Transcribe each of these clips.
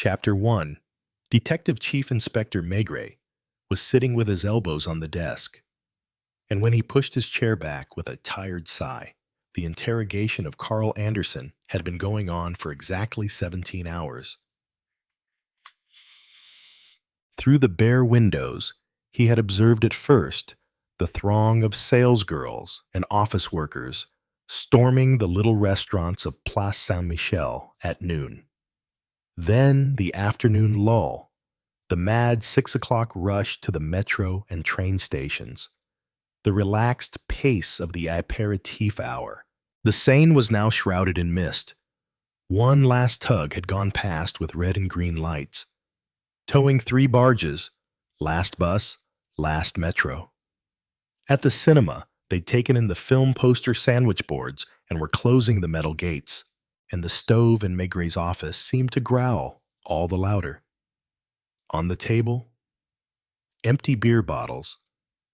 Chapter 1. Detective Chief Inspector Maigret was sitting with his elbows on the desk, and when he pushed his chair back with a tired sigh, the interrogation of Carl Anderson had been going on for exactly 17 hours. Through the bare windows, he had observed at first the throng of salesgirls and office workers storming the little restaurants of Place Saint-Michel at noon. Then the afternoon lull, the mad 6 o'clock rush to the metro and train stations, the relaxed pace of the aperitif hour. The Seine was now shrouded in mist. One last tug had gone past with red and green lights, towing 3 barges, last bus, last metro. At the cinema, they'd taken in the film poster sandwich boards and were closing the metal gates, and the stove in Maigret's office seemed to growl all the louder. On the table, empty beer bottles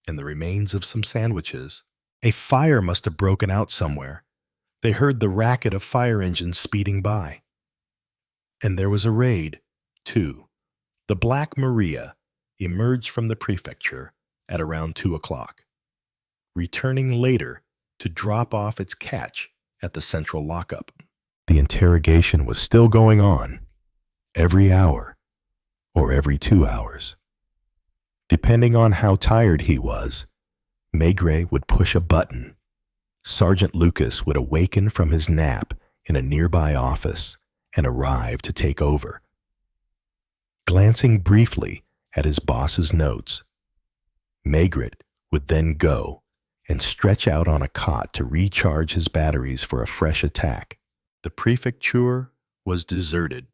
and the remains of some sandwiches. A fire must have broken out somewhere. They heard the racket of fire engines speeding by. And there was a raid, too. The Black Maria emerged from the prefecture at around 2 o'clock, returning later to drop off its catch at the central lockup. The interrogation was still going on, every hour or every 2 hours. Depending on how tired he was, Maigret would push a button. Sergeant Lucas would awaken from his nap in a nearby office and arrive to take over. Glancing briefly at his boss's notes, Maigret would then go and stretch out on a cot to recharge his batteries for a fresh attack. The prefecture was deserted.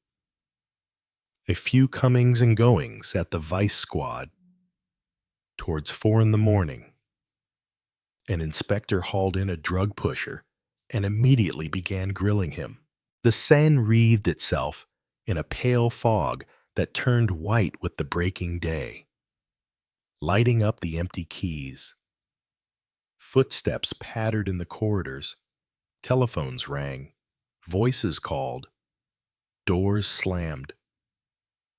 A few comings and goings at the vice squad. Towards 4 in the morning, an inspector hauled in a drug pusher and immediately began grilling him. The Seine wreathed itself in a pale fog that turned white with the breaking day, lighting up the empty quays. Footsteps pattered in the corridors. Telephones rang. Voices called. Doors slammed.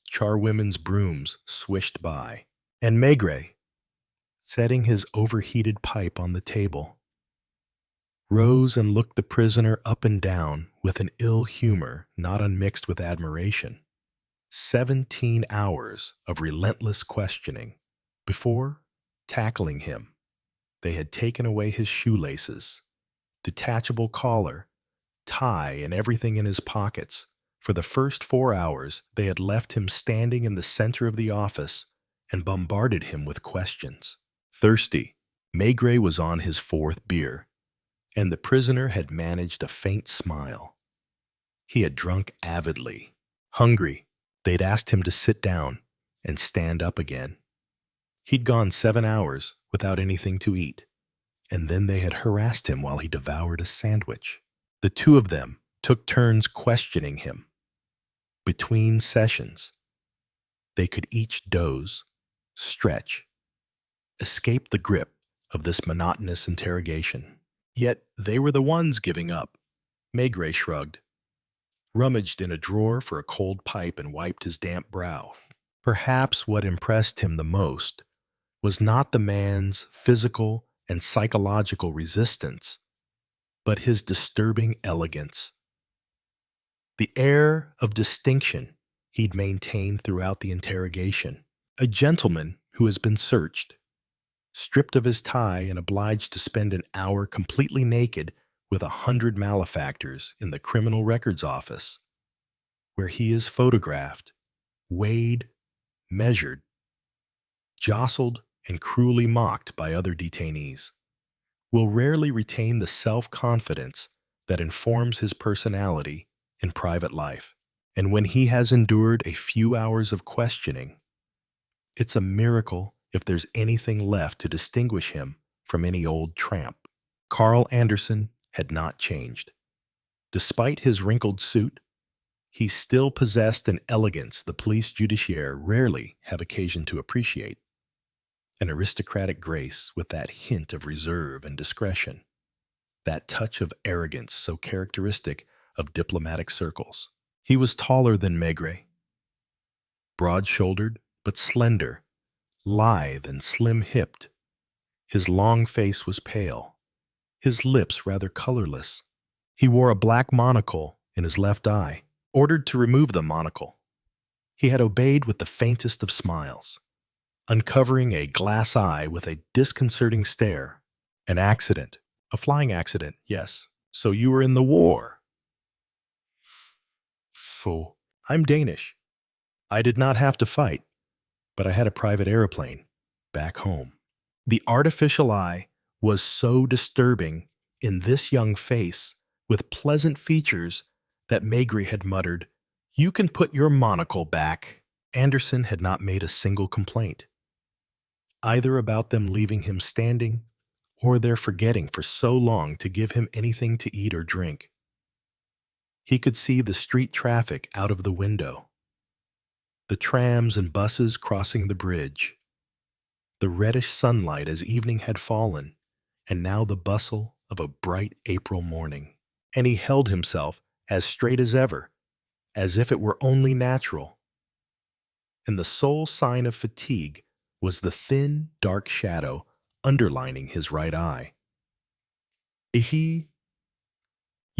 Charwomen's brooms swished by. And Maigret, setting his overheated pipe on the table, rose and looked the prisoner up and down with an ill humor not unmixed with admiration. 17 hours of relentless questioning. Before tackling him, they had taken away his shoelaces, detachable collar, tie, and everything in his pockets. For the first 4 hours, they had left him standing in the center of the office and bombarded him with questions. Thirsty, Maigret was on his 4th beer, and the prisoner had managed a faint smile. He had drunk avidly. Hungry, they'd asked him to sit down and stand up again. He'd gone 7 hours without anything to eat, and then they had harassed him while he devoured a sandwich. The 2 of them took turns questioning him. Between sessions, they could each doze, stretch, escape the grip of this monotonous interrogation. Yet they were the ones giving up. Maigret shrugged, rummaged in a drawer for a cold pipe, and wiped his damp brow. Perhaps what impressed him the most was not the man's physical and psychological resistance, but his disturbing elegance. The air of distinction he'd maintained throughout the interrogation. A gentleman who has been searched, stripped of his tie and obliged to spend an hour completely naked with 100 malefactors in the Criminal Records Office, where he is photographed, weighed, measured, jostled, and cruelly mocked by other detainees, will rarely retain the self-confidence that informs his personality in private life. And when he has endured a few hours of questioning, it's a miracle if there's anything left to distinguish him from any old tramp. Carl Anderson had not changed. Despite his wrinkled suit, he still possessed an elegance the police judiciaire rarely have occasion to appreciate. An aristocratic grace with that hint of reserve and discretion, that touch of arrogance so characteristic of diplomatic circles. He was taller than Maigret, broad-shouldered but slender, lithe and slim-hipped. His long face was pale, his lips rather colorless. He wore a black monocle in his left eye. Ordered to remove the monocle, he had obeyed with the faintest of smiles, uncovering a glass eye with a disconcerting stare. An accident. A flying accident, yes. So you were in the war. So, I'm Danish. I did not have to fight, but I had a private airplane back home. The artificial eye was so disturbing in this young face with pleasant features that Maigret had muttered, "You can put your monocle back." Anderson had not made a single complaint, either about them leaving him standing or their forgetting for so long to give him anything to eat or drink. He could see the street traffic out of the window, the trams and buses crossing the bridge, the reddish sunlight as evening had fallen, and now the bustle of a bright April morning. And he held himself as straight as ever, as if it were only natural. And the sole sign of fatigue was the thin, dark shadow underlining his right eye. You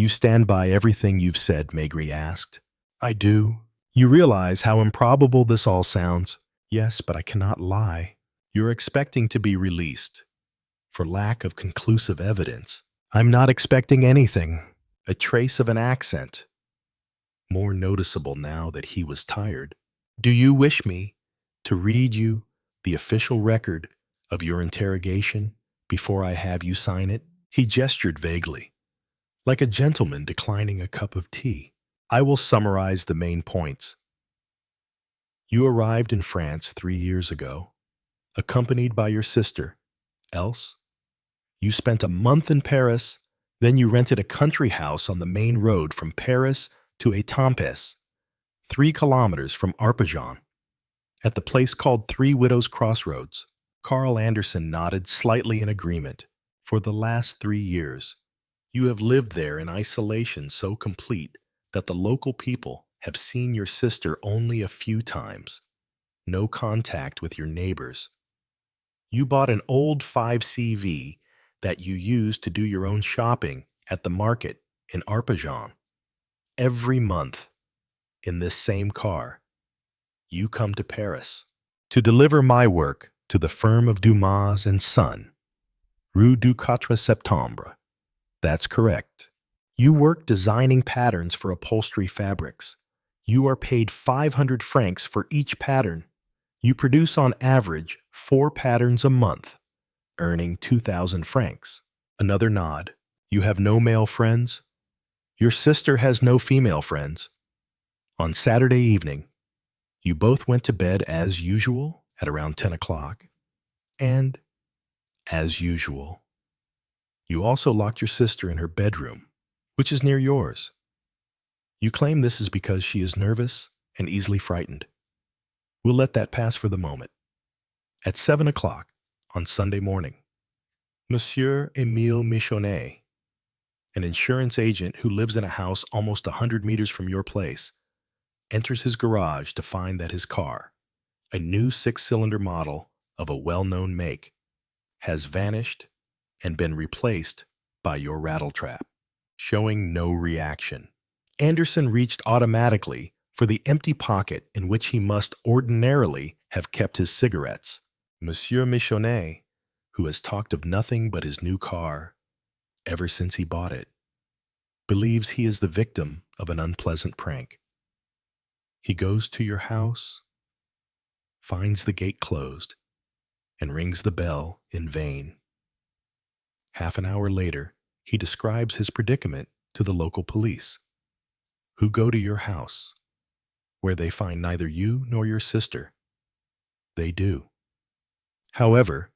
stand by everything you've said, Maigret asked. I do. You realize how improbable this all sounds. Yes, but I cannot lie. You're expecting to be released for lack of conclusive evidence. I'm not expecting anything. A trace of an accent, more noticeable now that he was tired. Do you wish me to read you the official record of your interrogation before I have you sign it? He gestured vaguely, like a gentleman declining a cup of tea. I will summarize the main points. You arrived in France 3 years ago, accompanied by your sister, Else. You spent a month in Paris, then you rented a country house on the main road from Paris to Étampes, 3 kilometers from Arpajon, at the place called Three Widows Crossroads. Carl Anderson nodded slightly in agreement. For the last 3 years, you have lived there in isolation so complete that the local people have seen your sister only a few times. No contact with your neighbors. You bought an old 5CV that you used to do your own shopping at the market in Arpajon. Every month, in this same car, you come to Paris to deliver my work to the firm of Dumas and Son, Rue du 4 Septembre. That's correct. You work designing patterns for upholstery fabrics. You are paid 500 francs for each pattern. You produce on average 4 patterns a month, earning 2,000 francs. Another nod. You have no male friends? Your sister has no female friends. On Saturday evening, you both went to bed as usual at around 10 o'clock. And, as usual, you also locked your sister in her bedroom, which is near yours. You claim this is because she is nervous and easily frightened. We'll let that pass for the moment. At 7 o'clock on Sunday morning, Monsieur Émile Michonnet, an insurance agent who lives in a house almost 100 meters from your place, enters his garage to find that his car, a new 6-cylinder model of a well-known make, has vanished and been replaced by your rattletrap. Showing no reaction, Anderson reached automatically for the empty pocket in which he must ordinarily have kept his cigarettes. Monsieur Michonnet, who has talked of nothing but his new car ever since he bought it, believes he is the victim of an unpleasant prank. He goes to your house, finds the gate closed, and rings the bell in vain. Half an hour later, he describes his predicament to the local police, who go to your house, where they find neither you nor your sister. They do, however,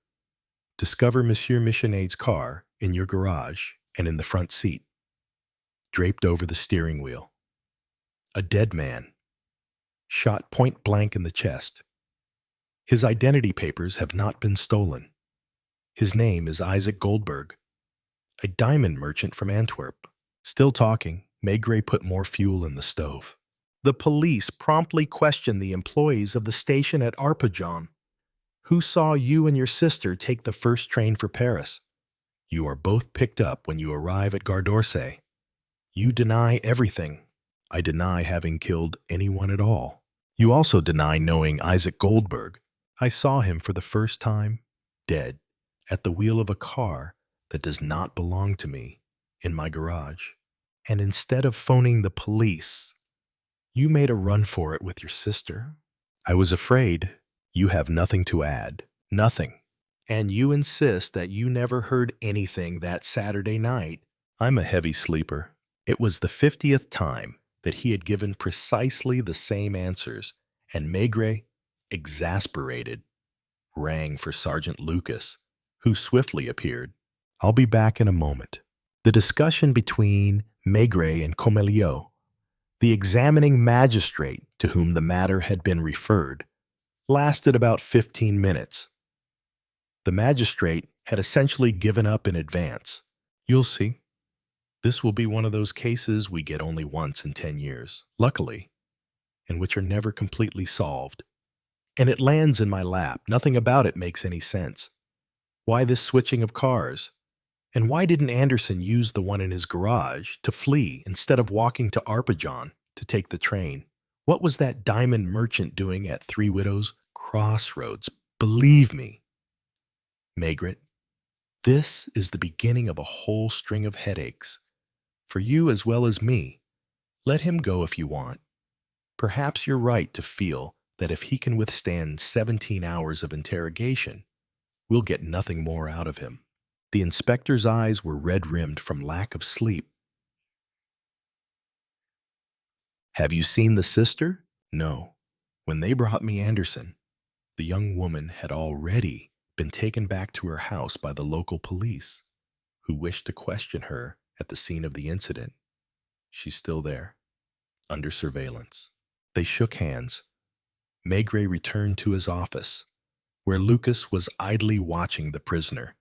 discover Monsieur Michonnet's car in your garage and in the front seat, draped over the steering wheel. A dead man, shot point blank in the chest. His identity papers have not been stolen. His name is Isaac Goldberg, a diamond merchant from Antwerp. Still talking, Maigret put more fuel in the stove. The police promptly questioned the employees of the station at Arpajon. Who saw you and your sister take the first train for Paris? You are both picked up when you arrive at Gare d'Orsay. You deny everything. I deny having killed anyone at all. You also deny knowing Isaac Goldberg. I saw him for the first time, dead, at the wheel of a car that does not belong to me, in my garage. And instead of phoning the police, you made a run for it with your sister. I was afraid. You have nothing to add. Nothing. And you insist that you never heard anything that Saturday night. I'm a heavy sleeper. It was the 50th time that he had given precisely the same answers, and Maigret, exasperated, rang for Sergeant Lucas, who swiftly appeared. I'll be back in a moment. The discussion between Maigret and Comeliot, the examining magistrate to whom the matter had been referred, lasted about 15 minutes. The magistrate had essentially given up in advance. You'll see. This will be one of those cases we get only once in 10 years, luckily, and which are never completely solved. And it lands in my lap. Nothing about it makes any sense. Why this switching of cars? And why didn't Anderson use the one in his garage to flee instead of walking to Arpajon to take the train? What was that diamond merchant doing at Three Widows Crossroads? Believe me, Maigret, this is the beginning of a whole string of headaches. For you as well as me. Let him go if you want. Perhaps you're right to feel that if he can withstand 17 hours of interrogation, we'll get nothing more out of him. The inspector's eyes were red-rimmed from lack of sleep. Have you seen the sister? No. When they brought me Anderson, the young woman had already been taken back to her house by the local police, who wished to question her at the scene of the incident. She's still there, under surveillance. They shook hands. Maigret returned to his office, where Lucas was idly watching the prisoner,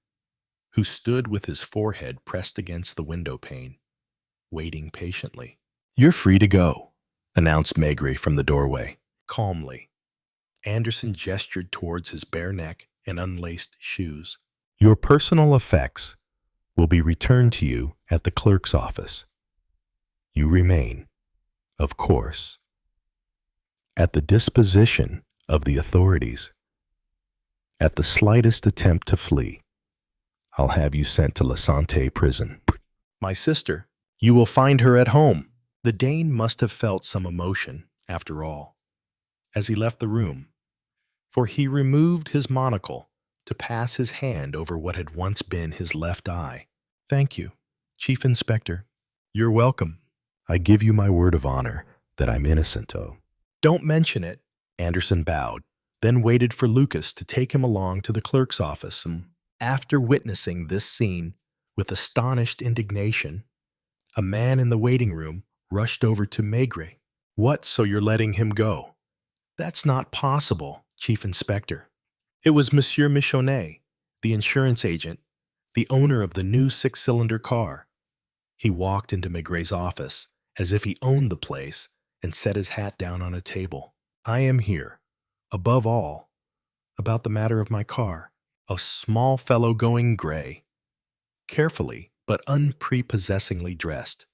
who stood with his forehead pressed against the window pane, waiting patiently. You're free to go, announced Maigret from the doorway, calmly. Anderson gestured towards his bare neck and unlaced shoes. Your personal effects will be returned to you at the clerk's office. You remain, of course, at the disposition of the authorities. At the slightest attempt to flee, I'll have you sent to La Santé prison. My sister, you will find her at home. The Dane must have felt some emotion, after all, as he left the room, for he removed his monocle to pass his hand over what had once been his left eye. Thank you, Chief Inspector. You're welcome. I give you my word of honor that I'm innocent, oh. Don't mention it. Anderson bowed, then waited for Lucas to take him along to the clerk's office, and after witnessing this scene with astonished indignation, a man in the waiting room rushed over to Maigret. What, so you're letting him go? That's not possible, Chief Inspector. It was Monsieur Michonnet, the insurance agent, the owner of the new 6-cylinder car. He walked into Maigret's office as if he owned the place and set his hat down on a table. I am here, above all, about the matter of my car. A small fellow going gray, carefully but unprepossessingly dressed,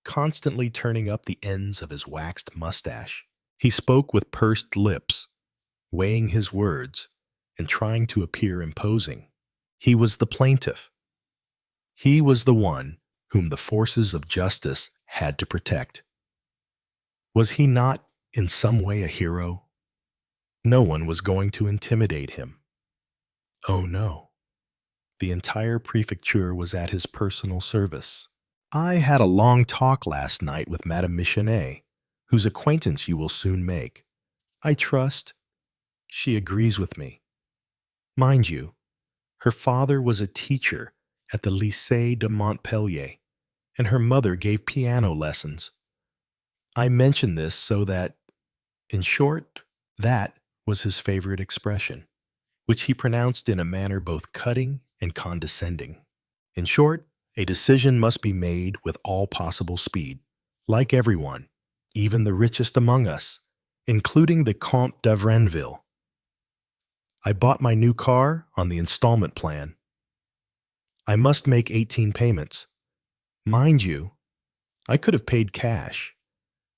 constantly turning up the ends of his waxed mustache. He spoke with pursed lips, weighing his words and trying to appear imposing. He was the plaintiff. He was the one whom the forces of justice had to protect. Was he not, in some way, a hero? No one was going to intimidate him. Oh no. The entire prefecture was at his personal service. I had a long talk last night with Madame Michonnet, whose acquaintance you will soon make. I trust she agrees with me. Mind you, her father was a teacher at the Lycée de Montpellier, and her mother gave piano lessons. I mention this so that, in short, that was his favorite expression, which he pronounced in a manner both cutting and condescending. In short, a decision must be made with all possible speed. Like everyone, even the richest among us, including the Comte d'Avranville. I bought my new car on the installment plan. I must make 18 payments. Mind you, I could have paid cash,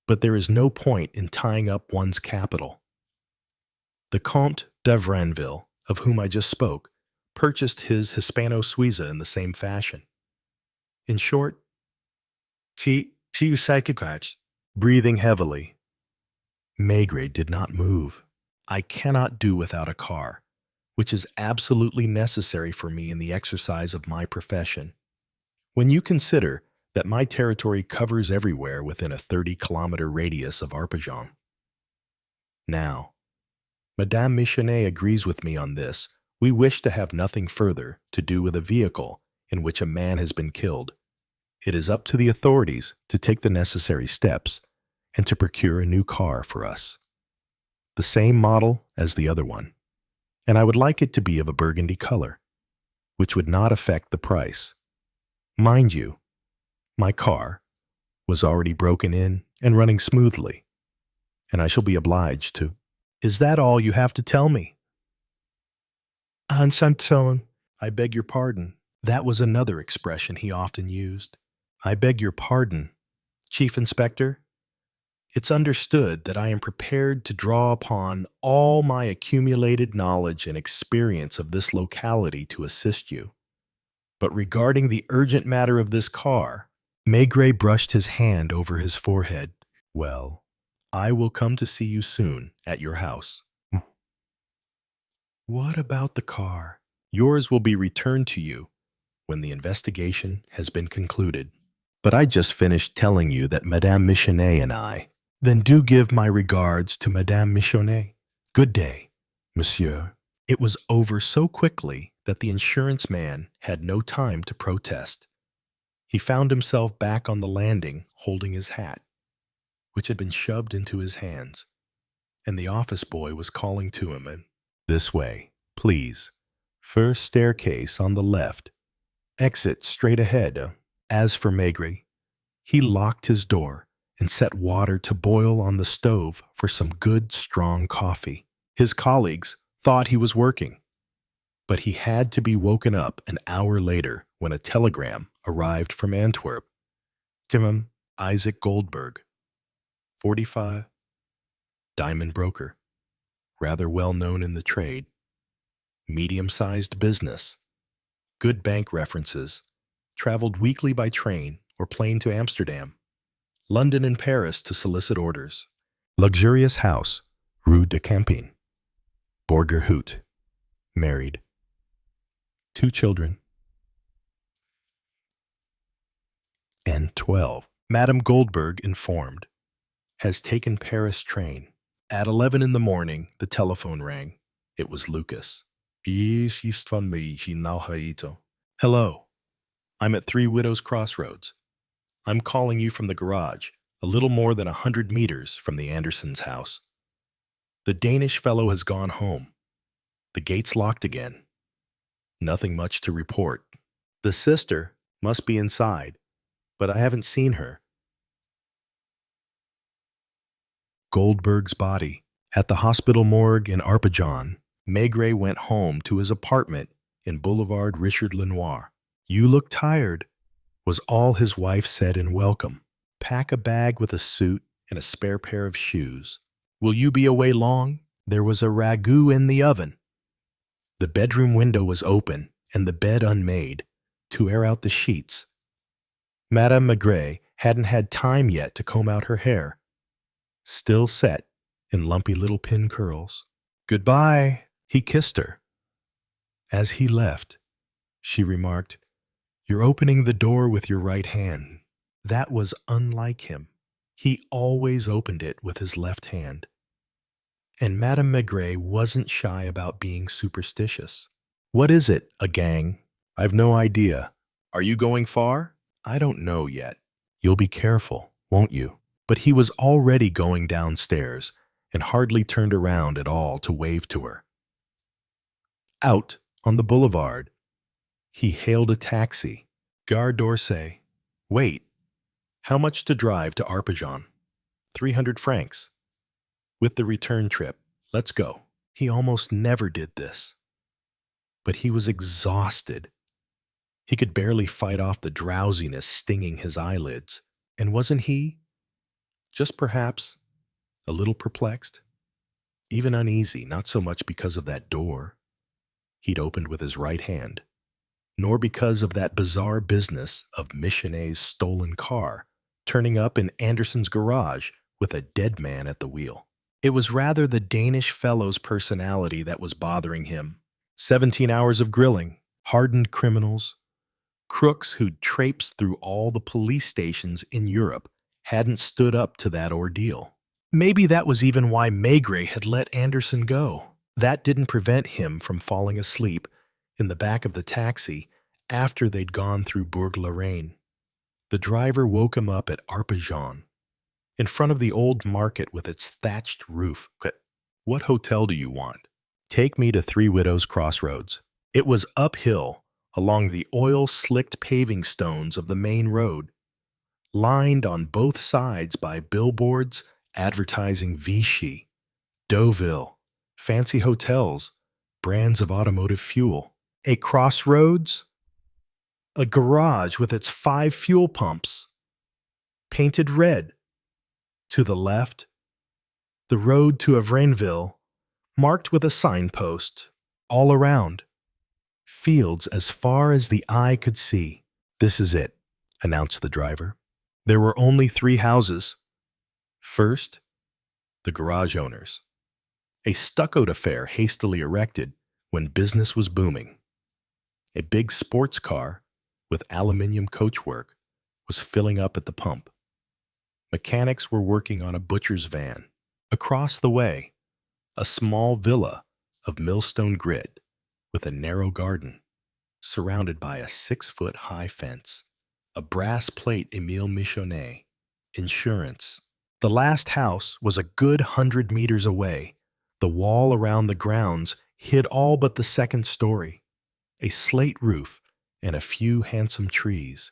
but there is no point in tying up one's capital. The Comte d'Avranville, of whom I just spoke, purchased his Hispano-Suiza in the same fashion. In short, she psychocratch. Breathing heavily, Maigret did not move. I cannot do without a car, which is absolutely necessary for me in the exercise of my profession. When you consider that my territory covers everywhere within a 30-kilometer radius of Arpajon. Now, Madame Michonnet agrees with me on this. We wish to have nothing further to do with a vehicle in which a man has been killed. It is up to the authorities to take the necessary steps and to procure a new car for us. The same model as the other one, and I would like it to be of a burgundy color, which would not affect the price. Mind you, my car was already broken in and running smoothly, and I shall be obliged to. Is that all you have to tell me? Ansanton, I beg your pardon. That was another expression he often used. I beg your pardon, Chief Inspector. It's understood that I am prepared to draw upon all my accumulated knowledge and experience of this locality to assist you. But regarding the urgent matter of this car, Maigret brushed his hand over his forehead. Well, I will come to see you soon at your house. What about the car? Yours will be returned to you when the investigation has been concluded. But I just finished telling you that Madame Michonnet and I. Then do give my regards to Madame Michonnet. Good day, monsieur. It was over so quickly that the insurance man had no time to protest. He found himself back on the landing holding his hat, which had been shoved into his hands, and the office boy was calling to him, "This way, please. First staircase on the left. Exit straight ahead." As for Maigret, he locked his door and set water to boil on the stove for some good, strong coffee. His colleagues thought he was working, but he had to be woken up an hour later when a telegram arrived from Antwerp. Kim Isaac Goldberg, 45, diamond broker, rather well known in the trade, medium-sized business, good bank references, traveled weekly by train or plane to Amsterdam, London and Paris to solicit orders. Luxurious house, Rue de Campine. Borgerhout. Married. 2 children. And 12. Madame Goldberg, informed, has taken Paris train. At 11 in the morning, the telephone rang. It was Lucas. Hello. I'm at Three Widows Crossroads. I'm calling you from the garage, a little more than 100 meters from the Andersons' house. The Danish fellow has gone home. The gate's locked again. Nothing much to report. The sister must be inside, but I haven't seen her. Goldberg's body. At the hospital morgue in Arpajon, Maigret went home to his apartment in Boulevard Richard Lenoir. "You look tired," was all his wife said in welcome. "Pack a bag with a suit and a spare pair of shoes. Will you be away long? There was a ragout in the oven." The bedroom window was open and the bed unmade to air out the sheets. Madame Maigret hadn't had time yet to comb out her hair, still set in lumpy little pin curls. "Goodbye." He kissed her. As he left, she remarked, "You're opening the door with your right hand." That was unlike him. He always opened it with his left hand. And Madame Maigret wasn't shy about being superstitious. "What is it, a gang?" "I've no idea." "Are you going far?" "I don't know yet." "You'll be careful, won't you?" But he was already going downstairs and hardly turned around at all to wave to her. Out on the boulevard, he hailed a taxi. "Gare d'Orsay." "Wait. How much to drive to Arpajon?" 300 francs. With the return trip. Let's go. He almost never did this. But he was exhausted. He could barely fight off the drowsiness stinging his eyelids. And wasn't he, just perhaps, a little perplexed? Even uneasy, not so much because of that door he'd opened with his right hand, nor because of that bizarre business of Michonet's stolen car turning up in Anderson's garage with a dead man at the wheel. It was rather the Danish fellow's personality that was bothering him. 17 hours of grilling, hardened criminals, crooks who'd traipsed through all the police stations in Europe hadn't stood up to that ordeal. Maybe that was even why Maigret had let Anderson go. That didn't prevent him from falling asleep in the back of the taxi after they'd gone through Bourg-la-Reine. The driver woke him up at Arpajon, in front of the old market with its thatched roof. What hotel do you want? Take me to Three Widows Crossroads. It was uphill along the oil-slicked paving stones of the main road, lined on both sides by billboards advertising Vichy, Deauville, fancy hotels, brands of automotive fuel. A crossroads? A garage with its 5 fuel pumps, painted red. To the left, the road to Avrainville, marked with a signpost. All around, fields as far as the eye could see. This is it, announced the driver. There were only 3 houses. First, the garage owners, a stuccoed affair hastily erected when business was booming. A big sports car with aluminium coachwork was filling up at the pump. Mechanics were working on a butcher's van. Across the way, a small villa of millstone grit with a narrow garden, surrounded by a 6-foot-high fence. A brass plate Emile Michonet. Insurance. The last house was a good 100 meters away. The wall around the grounds hid all but the second story, a slate roof, and a few handsome trees.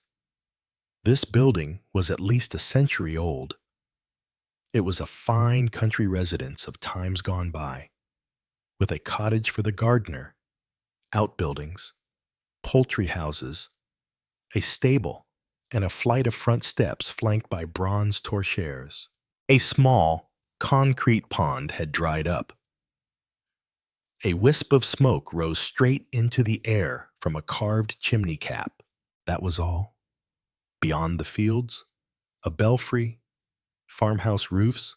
This building was at least a century old. It was a fine country residence of times gone by, with a cottage for the gardener, outbuildings, poultry houses, a stable, and a flight of front steps flanked by bronze torchères. A small, concrete pond had dried up. A wisp of smoke rose straight into the air from a carved chimney cap. That was all. Beyond the fields, a belfry, farmhouse roofs,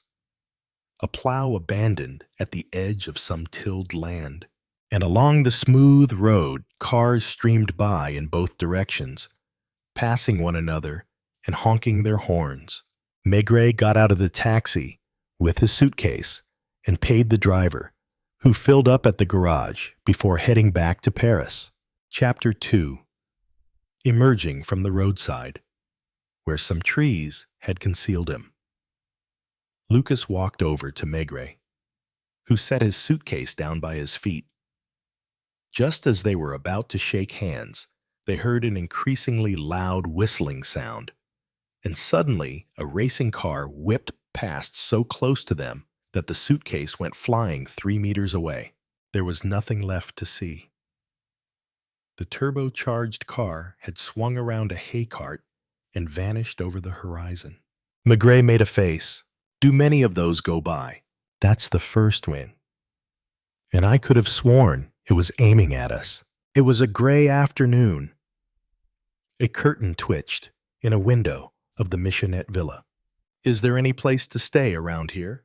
a plow abandoned at the edge of some tilled land. And along the smooth road, cars streamed by in both directions, passing one another and honking their horns. Maigret got out of the taxi with his suitcase and paid the driver, who filled up at the garage before heading back to Paris. Chapter 2. Emerging from the roadside, where some trees had concealed him. Lucas walked over to Maigret, who set his suitcase down by his feet. Just as they were about to shake hands, they heard an increasingly loud whistling sound, and suddenly a racing car whipped past so close to them that the suitcase went flying 3 meters away. There was nothing left to see. The turbocharged car had swung around a hay cart and vanished over the horizon. Maigret made a face. Do many of those go by? That's the first win. And I could have sworn it was aiming at us. It was a gray afternoon. A curtain twitched in a window of the Michonet villa. Is there any place to stay around here?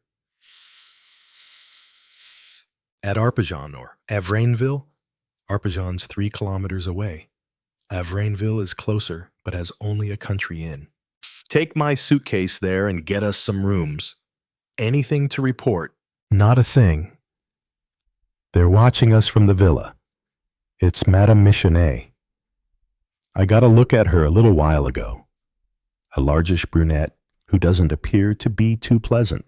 At Arpajon or Avrainville? Arpajon's 3 kilometers away. Avrainville is closer, but has only a country inn. Take my suitcase there and get us some rooms. Anything to report? Not a thing. They're watching us from the villa. It's Madame Michonet. I got a look at her a little while ago. A largish brunette who doesn't appear to be too pleasant.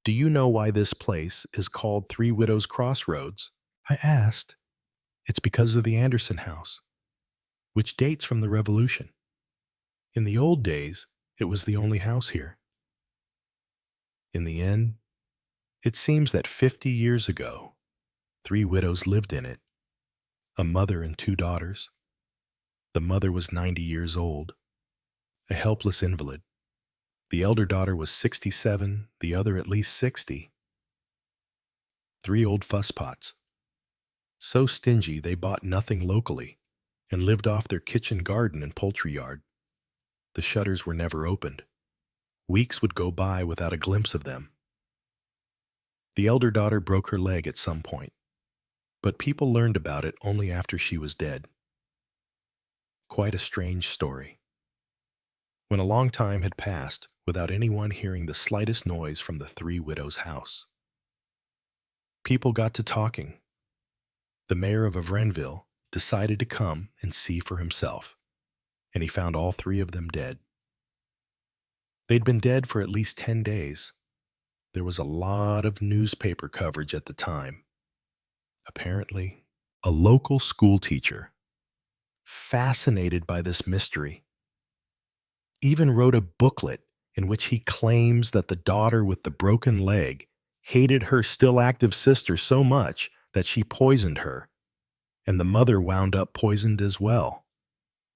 Do you know why this place is called Three Widows Crossroads? I asked. It's because of the Anderson house, which dates from the Revolution. In the old days, it was the only house here. In the end, it seems that 50 years ago, 3 widows lived in it, a mother and 2 daughters. The mother was 90 years old, a helpless invalid. The elder daughter was 67, the other at least 60. 3 old fusspots. So stingy they bought nothing locally and lived off their kitchen garden and poultry yard. The shutters were never opened. Weeks would go by without a glimpse of them. The elder daughter broke her leg at some point, but people learned about it only after she was dead. Quite a strange story. When a long time had passed without anyone hearing the slightest noise from the 3 widows' house, people got to talking. The mayor of Avrenville decided to come and see for himself, and he found all 3 of them dead. They'd been dead for at least 10 days. There was a lot of newspaper coverage at the time. Apparently, a local school teacher, fascinated by this mystery, even wrote a booklet in which he claims that the daughter with the broken leg hated her still active sister so much that she poisoned her, and the mother wound up poisoned as well.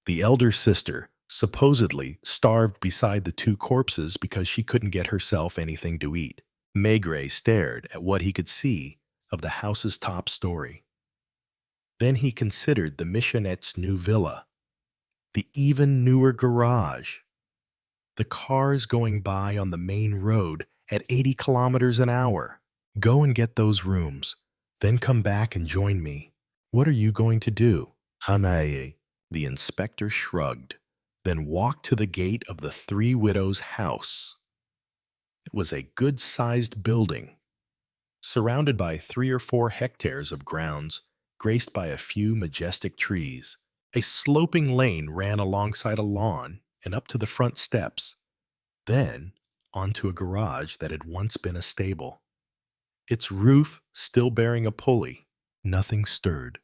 The elder sister supposedly starved beside the 2 corpses because she couldn't get herself anything to eat. Maigret stared at what he could see of the house's top story. Then he considered the Michonette's new villa, the even newer garage, the cars going by on the main road at 80 kilometers an hour. Go and get those rooms, then come back and join me. What are you going to do? Hanae. The inspector shrugged, then walked to the gate of the 3 widows' house. It was a good-sized building, surrounded by 3 or 4 hectares of grounds, graced by a few majestic trees. A sloping lane ran alongside a lawn and up to the front steps, then onto a garage that had once been a stable. Its roof still bearing a pulley, nothing stirred.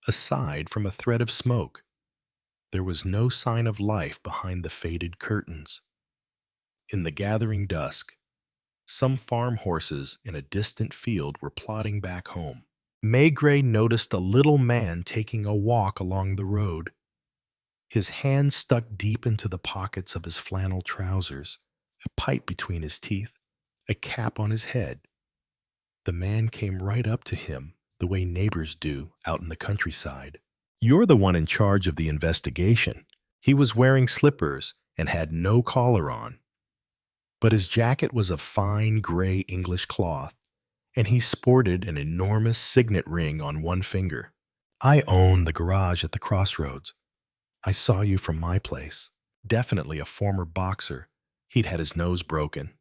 Aside from a thread of smoke, there was no sign of life behind the faded curtains. In the gathering dusk, some farm horses in a distant field were plodding back home. Maigret noticed a little man taking a walk along the road. His hands stuck deep into the pockets of his flannel trousers, a pipe between his teeth, a cap on his head. The man came right up to him the way neighbors do out in the countryside. "You're the one in charge of the investigation." He was wearing slippers and had no collar on, but his jacket was of fine gray English cloth, and he sported an enormous signet ring on one finger. "I own the garage at the Crossroads. I saw you from my place." Definitely a former boxer. He'd had his nose broken.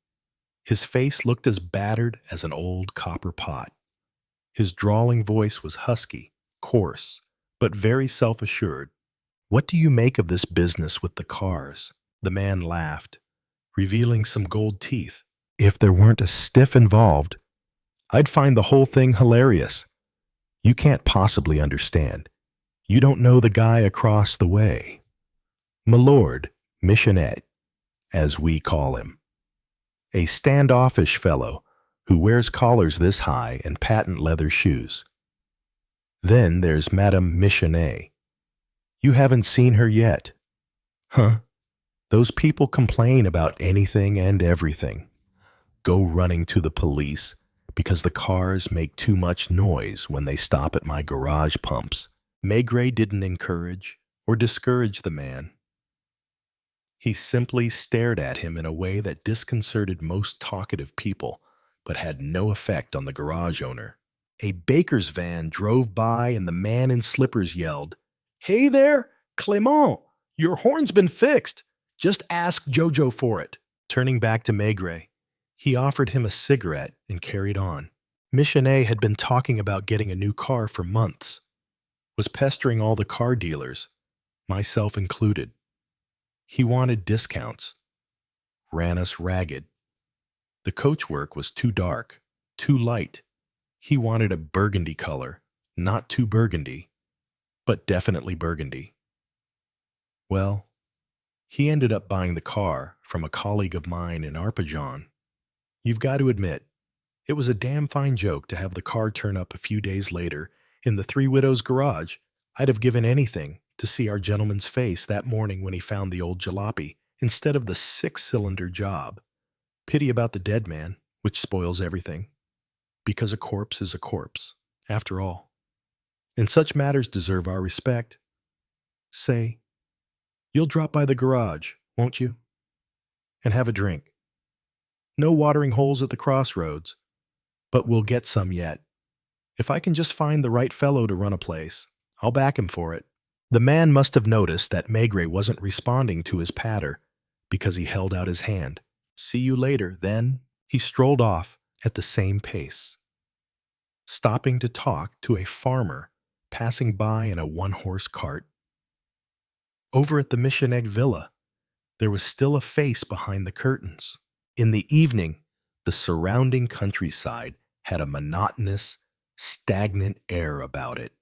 His face looked as battered as an old copper pot. His drawling voice was husky, coarse, but very self-assured. "What do you make of this business with the cars?" The man laughed, revealing some gold teeth. "If there weren't a stiff involved, I'd find the whole thing hilarious. You can't possibly understand. You don't know the guy across the way. Milord Michonnet, as we call him. A standoffish fellow who wears collars this high and patent leather shoes. Then there's Madame Michonnet. You haven't seen her yet. Huh? Those people complain about anything and everything. Go running to the police because the cars make too much noise when they stop at my garage pumps." Maigret didn't encourage or discourage the man. He simply stared at him in a way that disconcerted most talkative people, but had no effect on the garage owner. A baker's van drove by and the man in slippers yelled, "Hey there, Clément, your horn's been fixed. Just ask Jojo for it." Turning back to Maigret, he offered him a cigarette and carried on. Michonnet had been talking about getting a new car for months, was pestering all the car dealers, myself included. He wanted discounts, ran us ragged. The coachwork was too dark, too light. He wanted a burgundy color, not too burgundy, but definitely burgundy. Well, he ended up buying the car from a colleague of mine in Arpajon. You've got to admit, it was a damn fine joke to have the car turn up a few days later in the Three Widows' garage. I'd have given anything to see our gentleman's face that morning when he found the old jalopy instead of the six-cylinder job. Pity about the dead man, which spoils everything, because a corpse is a corpse, after all. And such matters deserve our respect. Say, you'll drop by the garage, won't you? And have a drink. No watering holes at the Crossroads, but we'll get some yet. If I can just find the right fellow to run a place, I'll back him for it. The man must have noticed that Maigret wasn't responding to his patter because he held out his hand. See you later, then. He strolled off at the same pace, stopping to talk to a farmer passing by in a one-horse cart. Over at the Michonneau villa, there was still a face behind the curtains. In the evening, the surrounding countryside had a monotonous, stagnant air about it,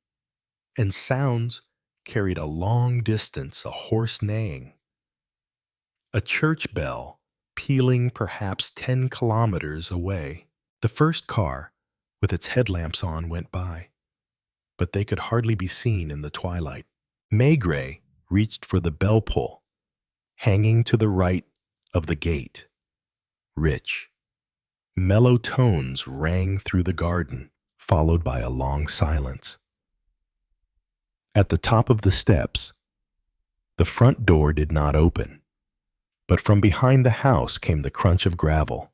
and sounds carried a long distance, a hoarse neighing. A church bell pealing perhaps 10 kilometers away. The first car, with its headlamps on, went by, but they could hardly be seen in the twilight. Maigret reached for the bell pull, hanging to the right of the gate. Rich, mellow tones rang through the garden, followed by a long silence. At the top of the steps, the front door did not open, but from behind the house came the crunch of gravel.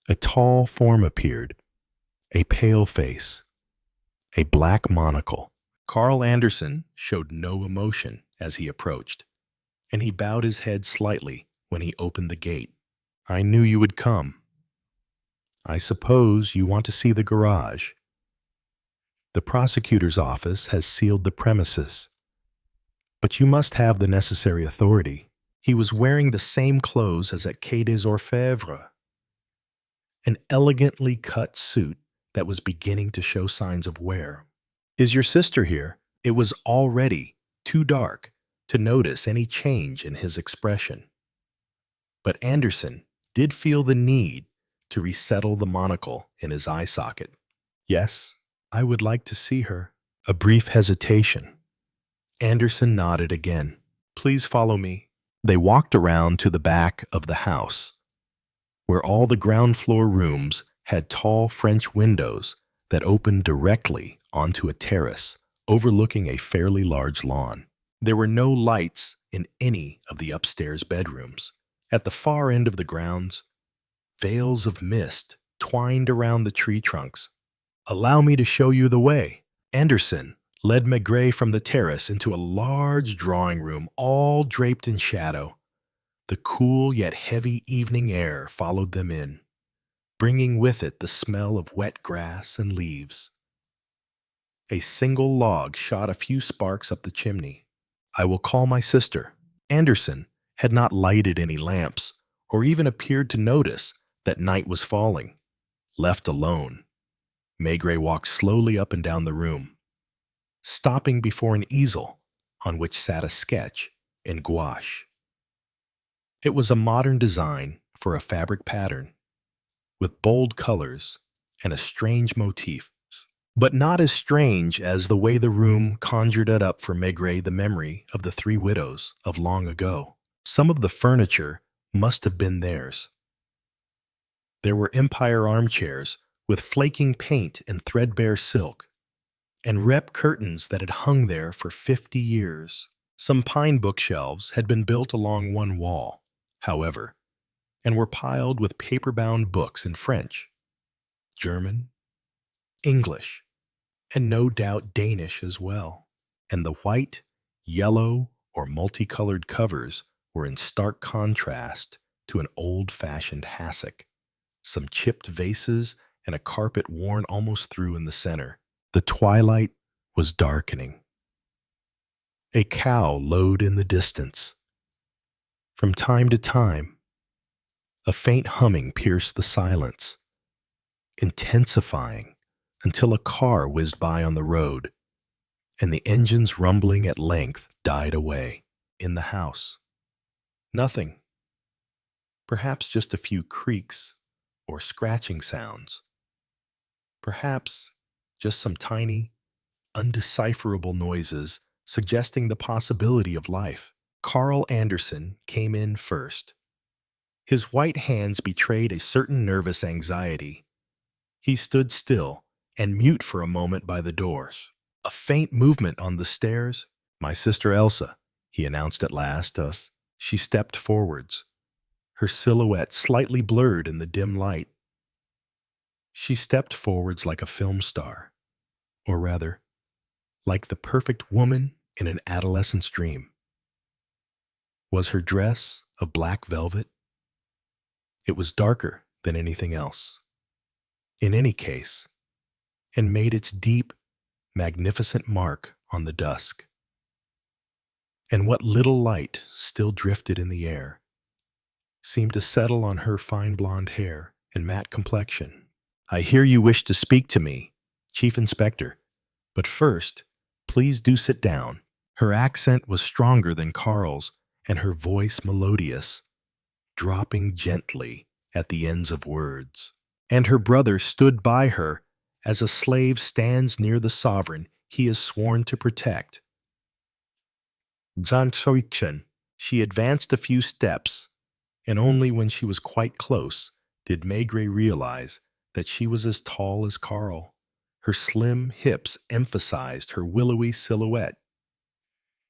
A tall form appeared, a pale face, a black monocle. Carl Anderson showed no emotion as he approached, and he bowed his head slightly when he opened the gate. I knew you would come. I suppose you want to see the garage. The prosecutor's office has sealed the premises, but you must have the necessary authority. He was wearing the same clothes as at Quai des Orfèvres, an elegantly cut suit that was beginning to show signs of wear. Is your sister here? It was already too dark to notice any change in his expression. But Anderson did feel the need to resettle the monocle in his eye socket. Yes, I would like to see her. A brief hesitation. Anderson nodded again. Please follow me. They walked around to the back of the house, where all the ground floor rooms had tall French windows that opened directly onto a terrace overlooking a fairly large lawn. There were no lights in any of the upstairs bedrooms. At the far end of the grounds, veils of mist twined around the tree trunks. Allow me to show you the way. Anderson led Maigret from the terrace into a large drawing room, all draped in shadow. The cool yet heavy evening air followed them in, bringing with it the smell of wet grass and leaves. A single log shot a few sparks up the chimney. I will call my sister. Anderson had not lighted any lamps, or even appeared to notice that night was falling. Left alone, Maigret walked slowly up and down the room, stopping before an easel on which sat a sketch in gouache. It was a modern design for a fabric pattern, with bold colors and a strange motif, but not as strange as the way the room conjured it up for Maigret the memory of the three widows of long ago. Some of the furniture must have been theirs. There were empire armchairs with flaking paint and threadbare silk, and rep curtains that had hung there for 50 years. Some pine bookshelves had been built along one wall, however, and were piled with paper-bound books in French, German, English, and no doubt Danish as well. And the white, yellow, or multicolored covers were in stark contrast to an old-fashioned hassock, some chipped vases, and a carpet worn almost through in the center. The twilight was darkening. A cow lowed in the distance. From time to time, a faint humming pierced the silence, intensifying until a car whizzed by on the road, and the engine's rumbling at length died away. In the house, nothing. Perhaps just a few creaks or scratching sounds. Perhaps just some tiny, undecipherable noises suggesting the possibility of life. Carl Anderson came in first. His white hands betrayed a certain nervous anxiety. He stood still and mute for a moment by the doors. A faint movement on the stairs. "My sister Elsa," he announced at last us. She stepped forwards, her silhouette slightly blurred in the dim light. She stepped forwards like a film star, or rather, like the perfect woman in an adolescent's dream. Was her dress of black velvet? It was darker than anything else, in any case, and made its deep, magnificent mark on the dusk. And what little light still drifted in the air seemed to settle on her fine blonde hair and matte complexion. "I hear you wish to speak to me, Chief Inspector, but first, please do sit down." Her accent was stronger than Carl's, and her voice melodious, dropping gently at the ends of words. And her brother stood by her as a slave stands near the sovereign he is sworn to protect. Zansoichen. She advanced a few steps, and only when she was quite close did Maigret realize that she was as tall as Carl. Her slim hips emphasized her willowy silhouette.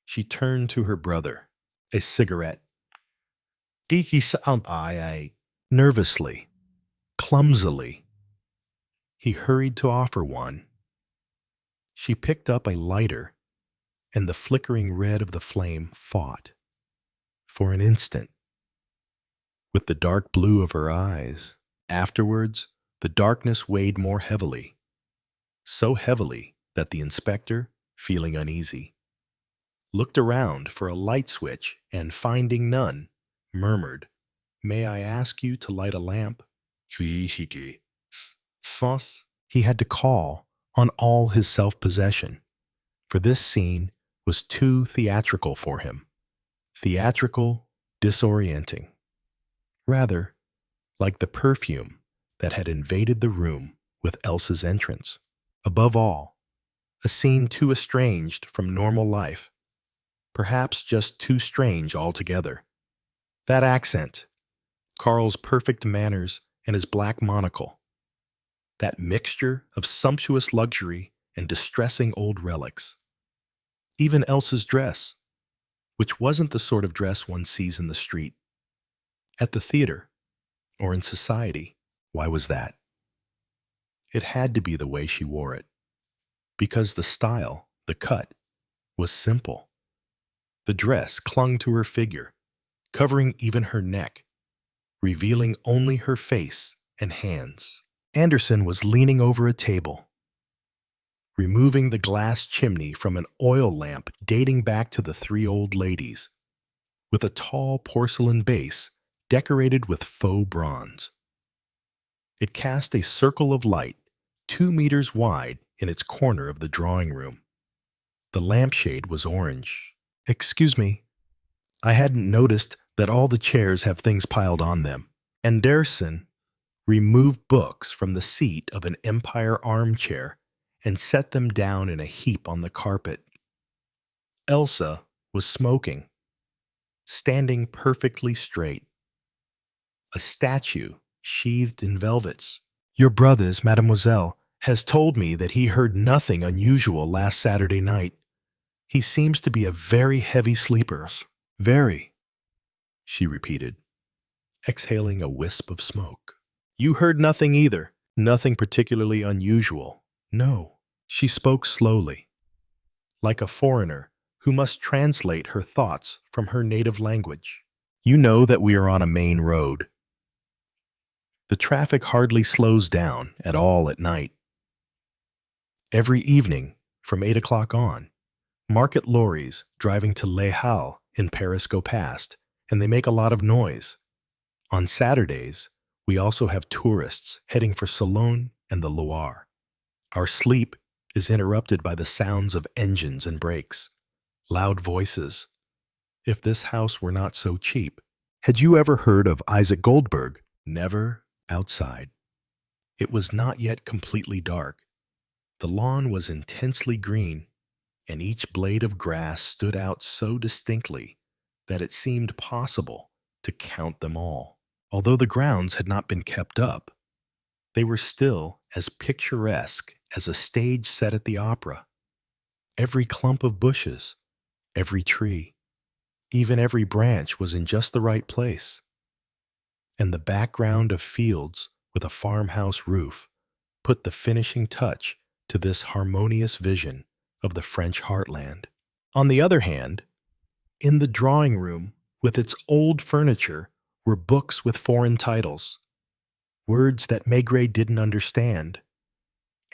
She turned to her brother. "A cigarette." Nervously, clumsily. He hurried to offer one. She picked up a lighter, and the flickering red of the flame fought, for an instant, with the dark blue of her eyes. Afterwards, the darkness weighed more heavily, so heavily that the inspector, feeling uneasy, looked around for a light switch and, finding none, murmured, "May I ask you to light a lamp?" Sauce. He had to call on all his self-possession, for this scene was too theatrical for him. Theatrical, disorienting. Rather, like the perfume that had invaded the room with Elsa's entrance. Above all, a scene too estranged from normal life, perhaps just too strange altogether. That accent, Carl's perfect manners and his black monocle, that mixture of sumptuous luxury and distressing old relics. Even Elsa's dress, which wasn't the sort of dress one sees in the street, at the theater, or in society. Why was that? It had to be the way she wore it, because the style, the cut, was simple. The dress clung to her figure, covering even her neck, revealing only her face and hands. Anderson was leaning over a table, removing the glass chimney from an oil lamp dating back to the Three Old Ladies, with a tall porcelain base decorated with faux bronze. It cast a circle of light 2 meters wide in its corner of the drawing room. The lampshade was orange. "Excuse me, I hadn't noticed that all the chairs have things piled on them." Anderson removed books from the seat of an Empire armchair and set them down in a heap on the carpet. Elsa was smoking, standing perfectly straight, a statue sheathed in velvets. "Your brother's, mademoiselle, has told me that he heard nothing unusual last Saturday night. He seems to be a very heavy sleeper." "Very," she repeated, exhaling a wisp of smoke. "You heard nothing either? Nothing particularly unusual?" "No." She spoke slowly, like a foreigner who must translate her thoughts from her native language. "You know that we are on a main road. The traffic hardly slows down at all at night. Every evening, from 8 o'clock on, market lorries driving to Les Halles in Paris go past, and they make a lot of noise. On Saturdays, we also have tourists heading for Cologne and the Loire. Our sleep is interrupted by the sounds of engines and brakes, loud voices. If this house were not so cheap. Had you ever heard of Isaac Goldberg? Never? Outside, it was not yet completely dark. The lawn was intensely green, and each blade of grass stood out so distinctly that it seemed possible to count them all. Although the grounds had not been kept up, they were still as picturesque as a stage set at the opera. Every clump of bushes, every tree, even every branch was in just the right place, and the background of fields with a farmhouse roof put the finishing touch to this harmonious vision of the French heartland. On the other hand, in the drawing room with its old furniture were books with foreign titles, words that Maigret didn't understand,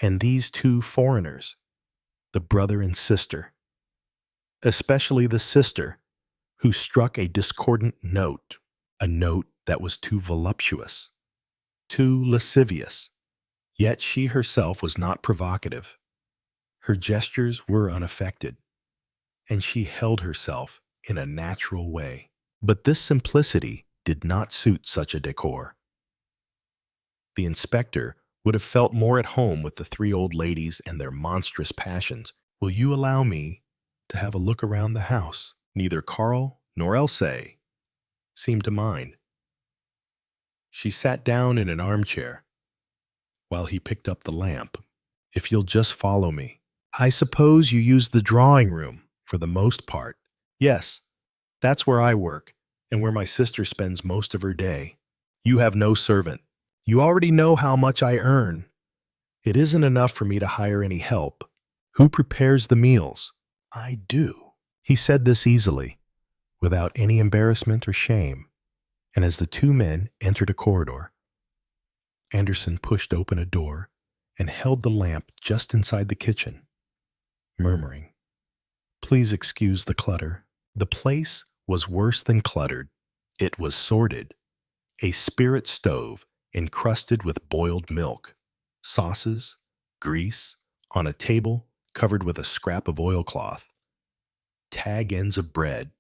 and these two foreigners, the brother and sister, especially the sister, who struck a discordant note, a note that was too voluptuous, too lascivious. Yet she herself was not provocative. Her gestures were unaffected, and she held herself in a natural way. But this simplicity did not suit such a decor. The inspector would have felt more at home with the three old ladies and their monstrous passions. "Will you allow me to have a look around the house?" Neither Karl nor Elsie seemed to mind. She sat down in an armchair while he picked up the lamp. "If you'll just follow me. I suppose you use the drawing room for the most part." "Yes, that's where I work, and where my sister spends most of her day." "You have no servant." "You already know how much I earn. It isn't enough for me to hire any help." "Who prepares the meals?" "I do." He said this easily, without any embarrassment or shame, and as the two men entered a corridor, Anderson pushed open a door and held the lamp just inside the kitchen, murmuring, "Please excuse the clutter." The place was worse than cluttered. It was sordid. A spirit stove encrusted with boiled milk, sauces, grease, on a table covered with a scrap of oilcloth, tag ends of bread,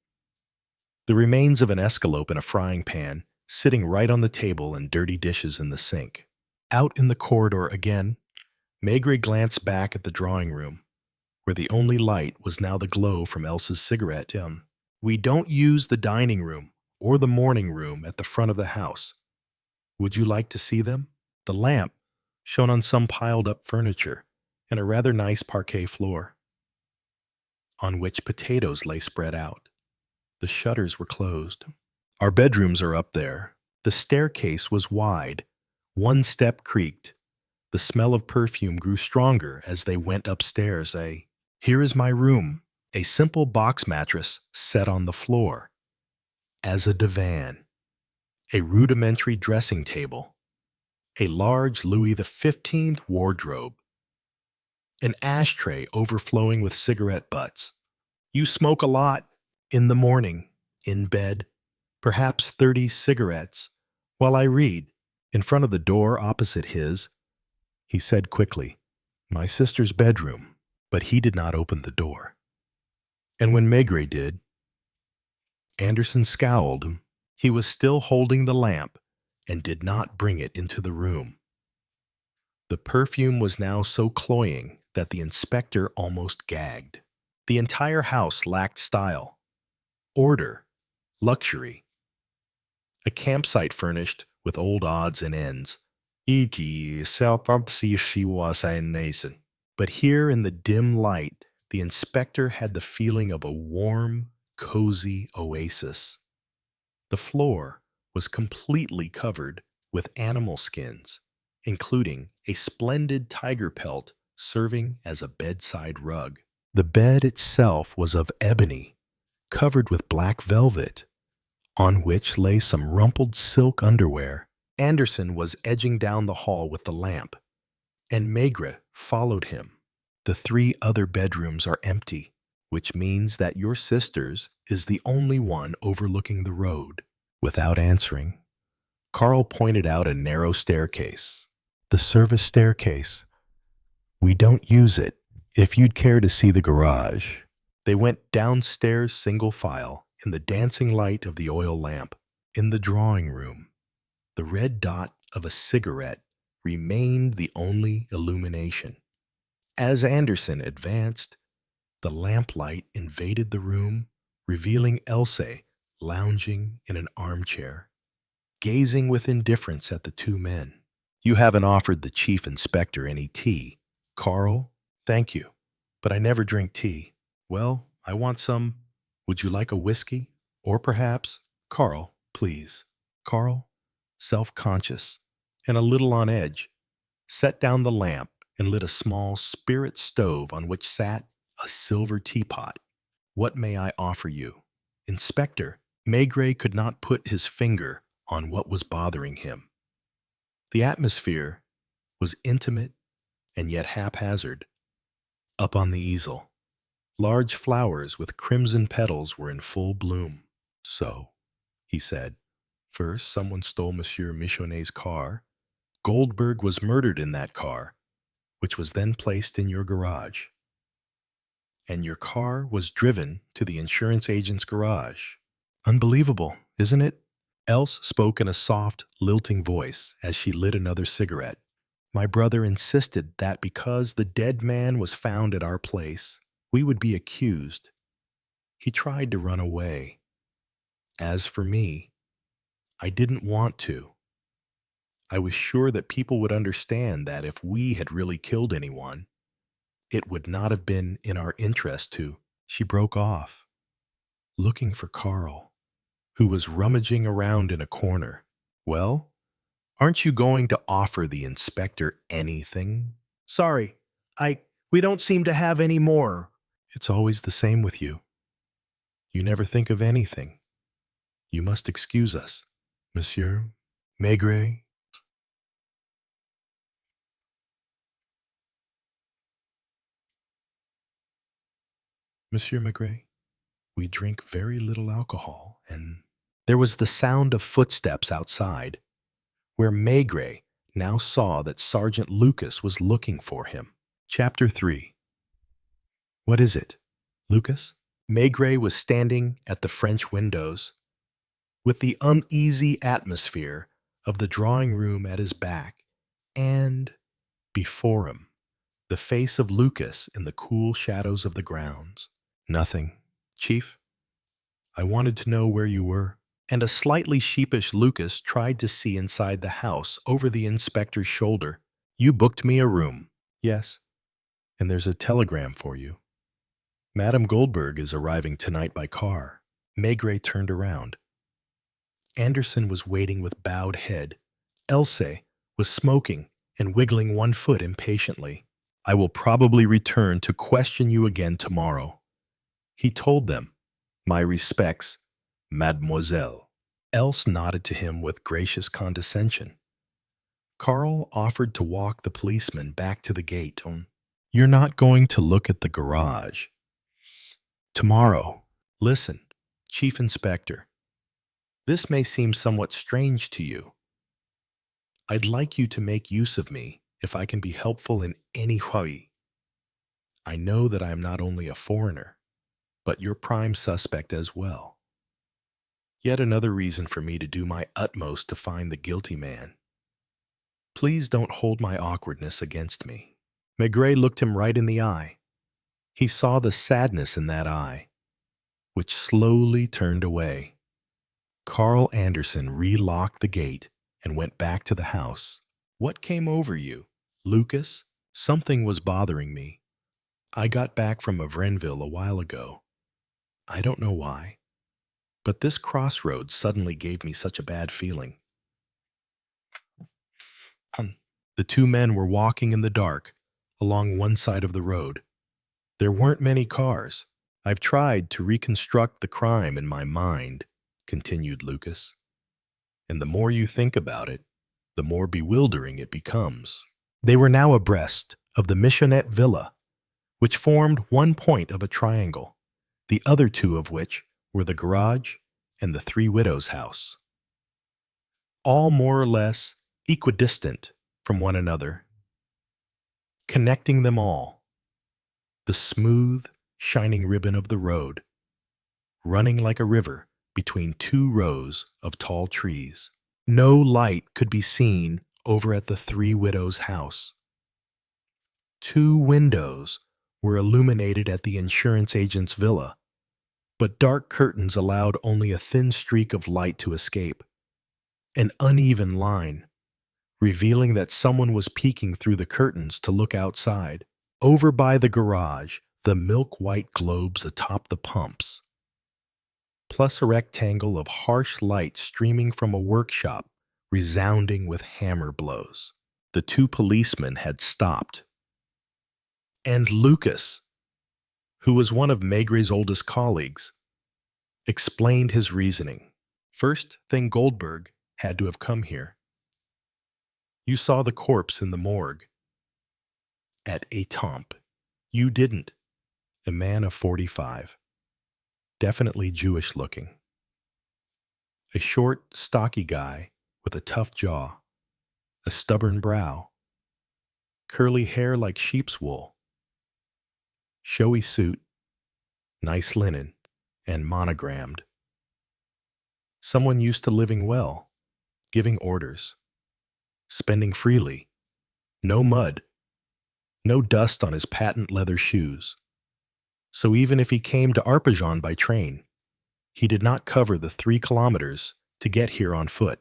the remains of an escalope in a frying pan sitting right on the table, and dirty dishes in the sink. Out in the corridor again, Maigret glanced back at the drawing room, where the only light was now the glow from Elsa's cigarette. "We don't use the dining room or the morning room at the front of the house. Would you like to see them?" The lamp shone on some piled-up furniture and a rather nice parquet floor, on which potatoes lay spread out. The shutters were closed. "Our bedrooms are up there." The staircase was wide. One step creaked. The smell of perfume grew stronger as they went upstairs. "Here is my room," a simple box mattress set on the floor, as a divan, a rudimentary dressing table, a large Louis XV wardrobe, an ashtray overflowing with cigarette butts. "You smoke a lot." "In the morning, in bed, perhaps 30 cigarettes, while I read." In front of the door opposite his, he said quickly, "My sister's bedroom," but he did not open the door. And when Maigret did, Anderson scowled. He was still holding the lamp and did not bring it into the room. The perfume was now so cloying that the inspector almost gagged. The entire house lacked style, order, luxury. A campsite furnished with old odds and ends. But here in the dim light, the inspector had the feeling of a warm, cozy oasis. The floor was completely covered with animal skins, including a splendid tiger pelt serving as a bedside rug. The bed itself was of ebony, covered with black velvet, on which lay some rumpled silk underwear. Anderson was edging down the hall with the lamp, and Maigret followed him. "The 3 other bedrooms are empty, which means that your sister's is the only one overlooking the road." Without answering, Karl pointed out a narrow staircase. "The service staircase. We don't use it, if you'd care to see the garage." They went downstairs single file in the dancing light of the oil lamp. In the drawing room, the red dot of a cigarette remained the only illumination. As Anderson advanced, the lamplight invaded the room, revealing Elsa lounging in an armchair, gazing with indifference at the two men. "You haven't offered the chief inspector any tea, Carl?" "Thank you, but I never drink tea." "Well, I want some. Would you like a whiskey? Or perhaps—" "Carl, please." Carl, self-conscious and a little on edge, set down the lamp and lit a small spirit stove on which sat a silver teapot. "What may I offer you?" Inspector Maigret could not put his finger on what was bothering him. The atmosphere was intimate and yet haphazard. Up on the easel, large flowers with crimson petals were in full bloom. "So," he said, "first someone stole Monsieur Michonnet's car. Goldberg was murdered in that car, which was then placed in your garage. And your car was driven to the insurance agent's garage. Unbelievable, isn't it?" Else spoke in a soft, lilting voice as she lit another cigarette. "My brother insisted that because the dead man was found at our place, we would be accused. He tried to run away. As for me, I didn't want to. I was sure that people would understand that if we had really killed anyone, it would not have been in our interest to—" She broke off, looking for Carl, who was rummaging around in a corner. "Well, aren't you going to offer the inspector anything?" "Sorry, we don't seem to have any more." "It's always the same with you. You never think of anything. You must excuse us, Monsieur Maigret." "Monsieur Maigret, we drink very little alcohol, and—" There was the sound of footsteps outside, where Maigret now saw that Sergeant Lucas was looking for him. Chapter 3. "What is it, Lucas?" Maigret was standing at the French windows, with the uneasy atmosphere of the drawing room at his back, and, before him, the face of Lucas in the cool shadows of the grounds. "Nothing, Chief. I wanted to know where you were." And a slightly sheepish Lucas tried to see inside the house over the inspector's shoulder. "You booked me a room." "Yes, and there's a telegram for you. Madame Goldberg is arriving tonight by car." Maigret turned around. Anderson was waiting with bowed head. Elsa was smoking and wiggling one foot impatiently. "I will probably return to question you again tomorrow," he told them. "My respects, Mademoiselle." Else nodded to him with gracious condescension. Carl offered to walk the policeman back to the gate. "You're not going to look at the garage?" "Tomorrow. Listen, Chief Inspector, this may seem somewhat strange to you. I'd like you to make use of me if I can be helpful in any way. I know that I am not only a foreigner, but your prime suspect as well. Yet another reason for me to do my utmost to find the guilty man. Please don't hold my awkwardness against me." Maigret looked him right in the eye. He saw the sadness in that eye, which slowly turned away. Carl Anderson relocked the gate and went back to the house. "What came over you, Lucas?" "Something was bothering me. I got back from Avrenville a while ago. I don't know why, but this Crossroads suddenly gave me such a bad feeling." The two men were walking in the dark along one side of the road. There weren't many cars. "I've tried to reconstruct the crime in my mind," continued Lucas. "And the more you think about it, the more bewildering it becomes." They were now abreast of the Michonnet villa, which formed one point of a triangle, the other two of which were the garage and the Three Widows' house, all more or less equidistant from one another. Connecting them all, the smooth, shining ribbon of the road, running like a river between two rows of tall trees. No light could be seen over at the Three Widows' house. 2 windows were illuminated at the insurance agent's villa, but dark curtains allowed only a thin streak of light to escape, an uneven line, revealing that someone was peeking through the curtains to look outside. Over by the garage, the milk-white globes atop the pumps, plus a rectangle of harsh light streaming from a workshop, resounding with hammer blows. The 2 policemen had stopped. And Lucas, who was one of Maigret's oldest colleagues, explained his reasoning. First thing, Goldberg had to have come here. You saw the corpse in the morgue. At Étampes. You didn't. A man of 45. Definitely Jewish looking. A short, stocky guy with a tough jaw, a stubborn brow, curly hair like sheep's wool, showy suit, nice linen, and monogrammed. Someone used to living well, giving orders, spending freely, no mud, no dust on his patent leather shoes. So even if he came to Arpajon by train, he did not cover the 3 kilometers to get here on foot.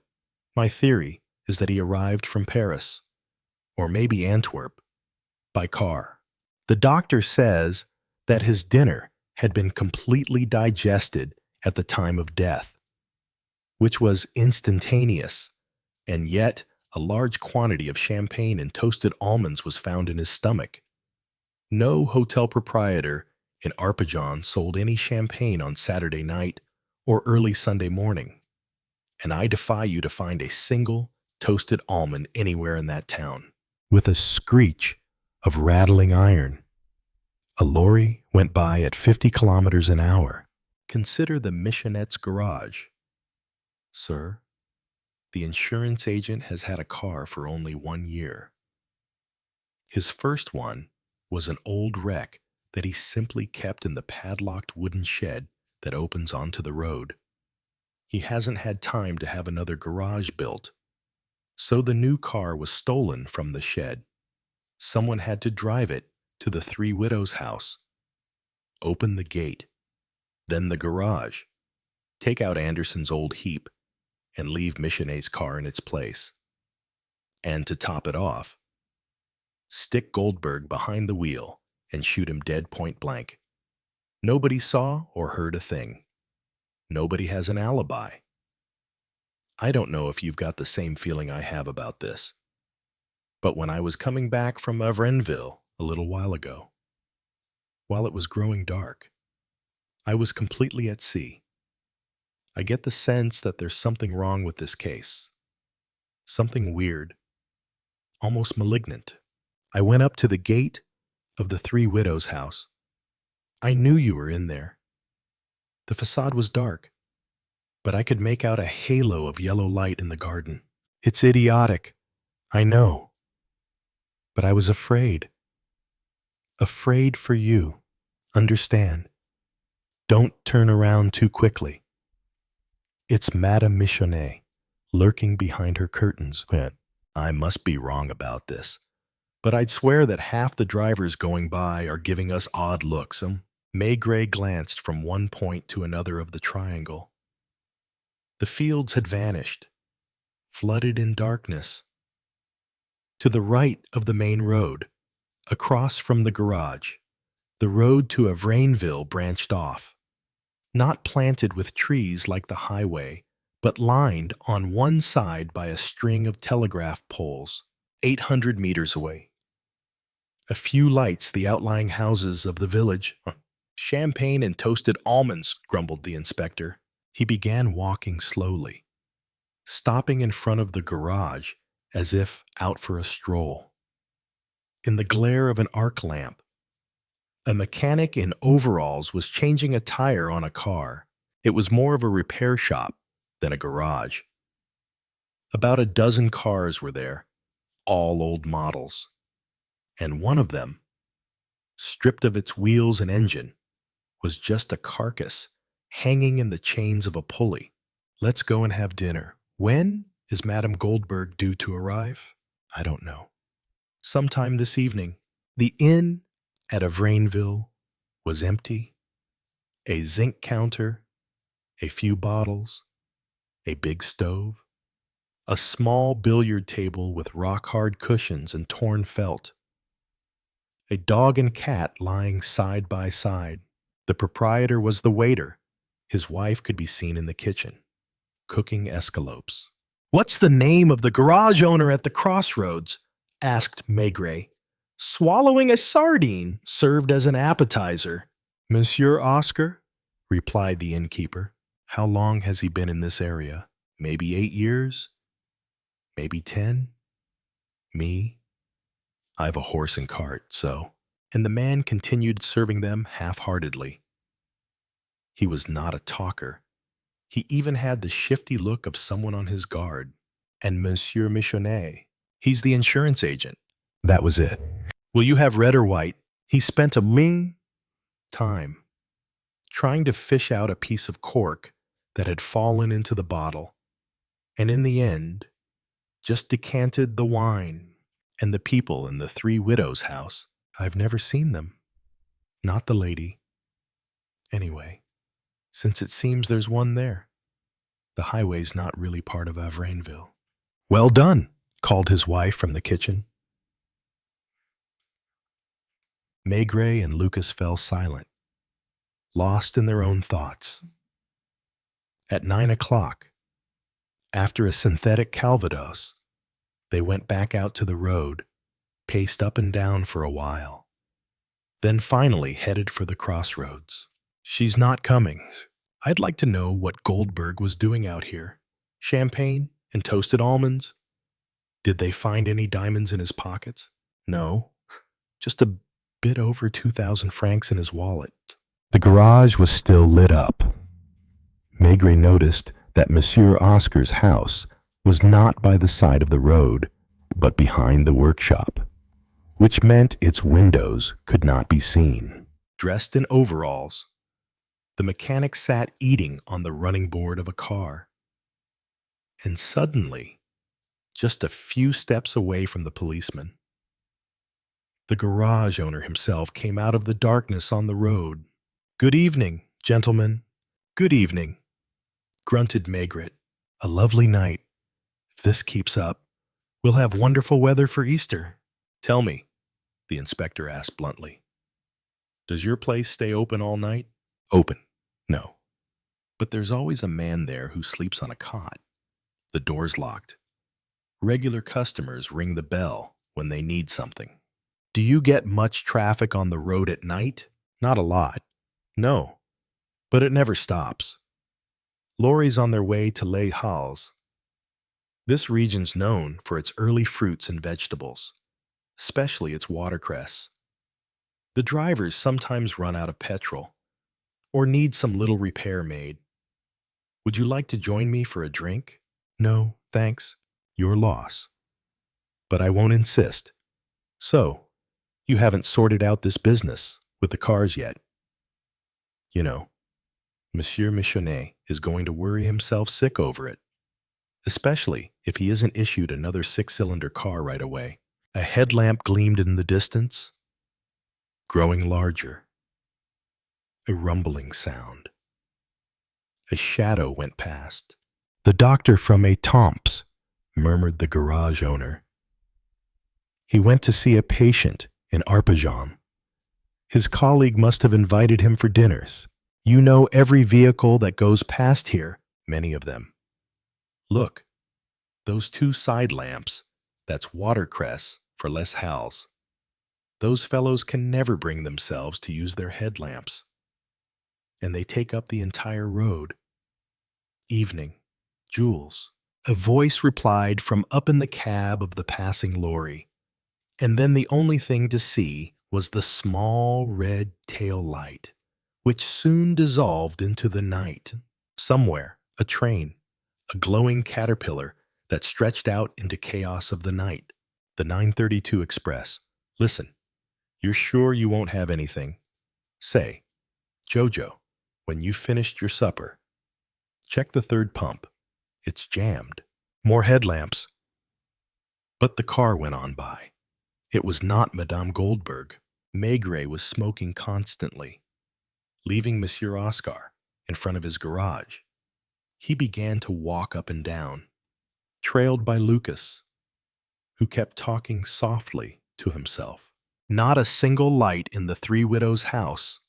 My theory is that he arrived from Paris, or maybe Antwerp, by car. The doctor says that his dinner had been completely digested at the time of death, which was instantaneous, and yet a large quantity of champagne and toasted almonds was found in his stomach. No hotel proprietor in Arpajon sold any champagne on Saturday night or early Sunday morning, and I defy you to find a single toasted almond anywhere in that town. With a screech of rattling iron, a lorry went by at 50 kilometers an hour. Consider the Michonette's garage. Sir, the insurance agent has had a car for only 1 year. His first one was an old wreck that he simply kept in the padlocked wooden shed that opens onto the road. He hasn't had time to have another garage built, so the new car was stolen from the shed. Someone had to drive it to the Three Widows' house, open the gate, then the garage, take out Anderson's old heap, and leave Michonet's car in its place. And to top it off, stick Goldberg behind the wheel and shoot him dead point blank. Nobody saw or heard a thing. Nobody has an alibi. I don't know if you've got the same feeling I have about this, but when I was coming back from Avrenville a little while ago, while it was growing dark, I was completely at sea. I get the sense that there's something wrong with this case. Something weird, almost malignant. I went up to the gate of the Three Widows' house. I knew you were in there. The facade was dark, but I could make out a halo of yellow light in the garden. It's idiotic, I know. But I was afraid. Afraid for you. Understand? Don't turn around too quickly. It's Madame Michonet, lurking behind her curtains. I must be wrong about this, but I'd swear that half the drivers going by are giving us odd looks. Maigret glanced from one point to another of the triangle. The fields had vanished, flooded in darkness. To the right of the main road, across from the garage, the road to Avrainville branched off, not planted with trees like the highway, but lined on one side by a string of telegraph poles, 800 meters away. A few lights, the outlying houses of the village. Champagne and toasted almonds, grumbled the inspector. He began walking slowly, stopping in front of the garage as if out for a stroll. In the glare of an arc lamp, a mechanic in overalls was changing a tire on a car. It was more of a repair shop than a garage. About a dozen cars were there, all old models, and one of them, stripped of its wheels and engine, was just a carcass hanging in the chains of a pulley. Let's go and have dinner. When? Is Madame Goldberg due to arrive? I don't know. Sometime this evening. The inn at Avrainville was empty. A zinc counter, a few bottles, a big stove, a small billiard table with rock-hard cushions and torn felt, a dog and cat lying side by side. The proprietor was the waiter. His wife could be seen in the kitchen, cooking escalopes. "What's the name of the garage owner at the Crossroads?" asked Maigret. "Swallowing a sardine served as an appetizer." "Monsieur Oscar," replied the innkeeper. "How long has he been in this area? Maybe 8 years? Maybe 10? Me? I've a horse and cart, so." And the man continued serving them half-heartedly. He was not a talker. He even had the shifty look of someone on his guard. "And Monsieur Michonnet, he's the insurance agent." That was it. "Will you have red or white?" He spent a long time trying to fish out a piece of cork that had fallen into the bottle, and in the end, just decanted the wine. And the people in the Three Widows' house, I've never seen them. Not the lady. Anyway, since it seems there's one there. The highway's not really part of Avrainville. "Well done," called his wife from the kitchen. Maigret and Lucas fell silent, lost in their own thoughts. At 9 o'clock, after a synthetic Calvados, they went back out to the road, paced up and down for a while, then finally headed for the Crossroads. "She's not coming. I'd like to know what Goldberg was doing out here. Champagne and toasted almonds? Did they find any diamonds in his pockets? No, just a bit over 2,000 francs in his wallet." The garage was still lit up. Maigret noticed that Monsieur Oscar's house was not by the side of the road, but behind the workshop, which meant its windows could not be seen. Dressed in overalls, the mechanic sat eating on the running board of a car. And suddenly, just a few steps away from the policeman, the garage owner himself came out of the darkness on the road. "Good evening, gentlemen. Good evening," grunted Maigret. "A lovely night. If this keeps up, we'll have wonderful weather for Easter." "Tell me," the inspector asked bluntly, "does your place stay open all night?" "Open? No. But there's always a man there who sleeps on a cot. The door's locked. Regular customers ring the bell when they need something." "Do you get much traffic on the road at night?" "Not a lot. No, but it never stops. Lorries on their way to Les Halles. This region's known for its early fruits and vegetables, especially its watercress. The drivers sometimes run out of petrol or need some little repair made. Would you like to join me for a drink?" "No, thanks. Your loss. But I won't insist. So, you haven't sorted out this business with the cars yet. You know, Monsieur Michonnet is going to worry himself sick over it, especially if he isn't issued another 6-cylinder car right away." A headlamp gleamed in the distance, growing larger. A rumbling sound. A shadow went past. "The doctor from Étampes," murmured the garage owner. "He went to see a patient in Arpajon. His colleague must have invited him for dinners. You know every vehicle that goes past here, many of them. Look, those 2 side lamps, that's watercress for Les Halles. Those fellows can never bring themselves to use their headlamps. And they take up the entire road. Evening, Jules." A voice replied from up in the cab of the passing lorry, and then the only thing to see was the small red tail light, which soon dissolved into the night. Somewhere, a train, a glowing caterpillar that stretched out into chaos of the night. The 9:32 Express. "Listen, you're sure you won't have anything? Say, Jojo, when you've finished your supper, check the 3rd pump. It's jammed." More headlamps. But the car went on by. It was not Madame Goldberg. Maigret was smoking constantly, leaving Monsieur Oscar in front of his garage. He began to walk up and down, trailed by Lucas, who kept talking softly to himself. Not a single light in the Three Widows' house.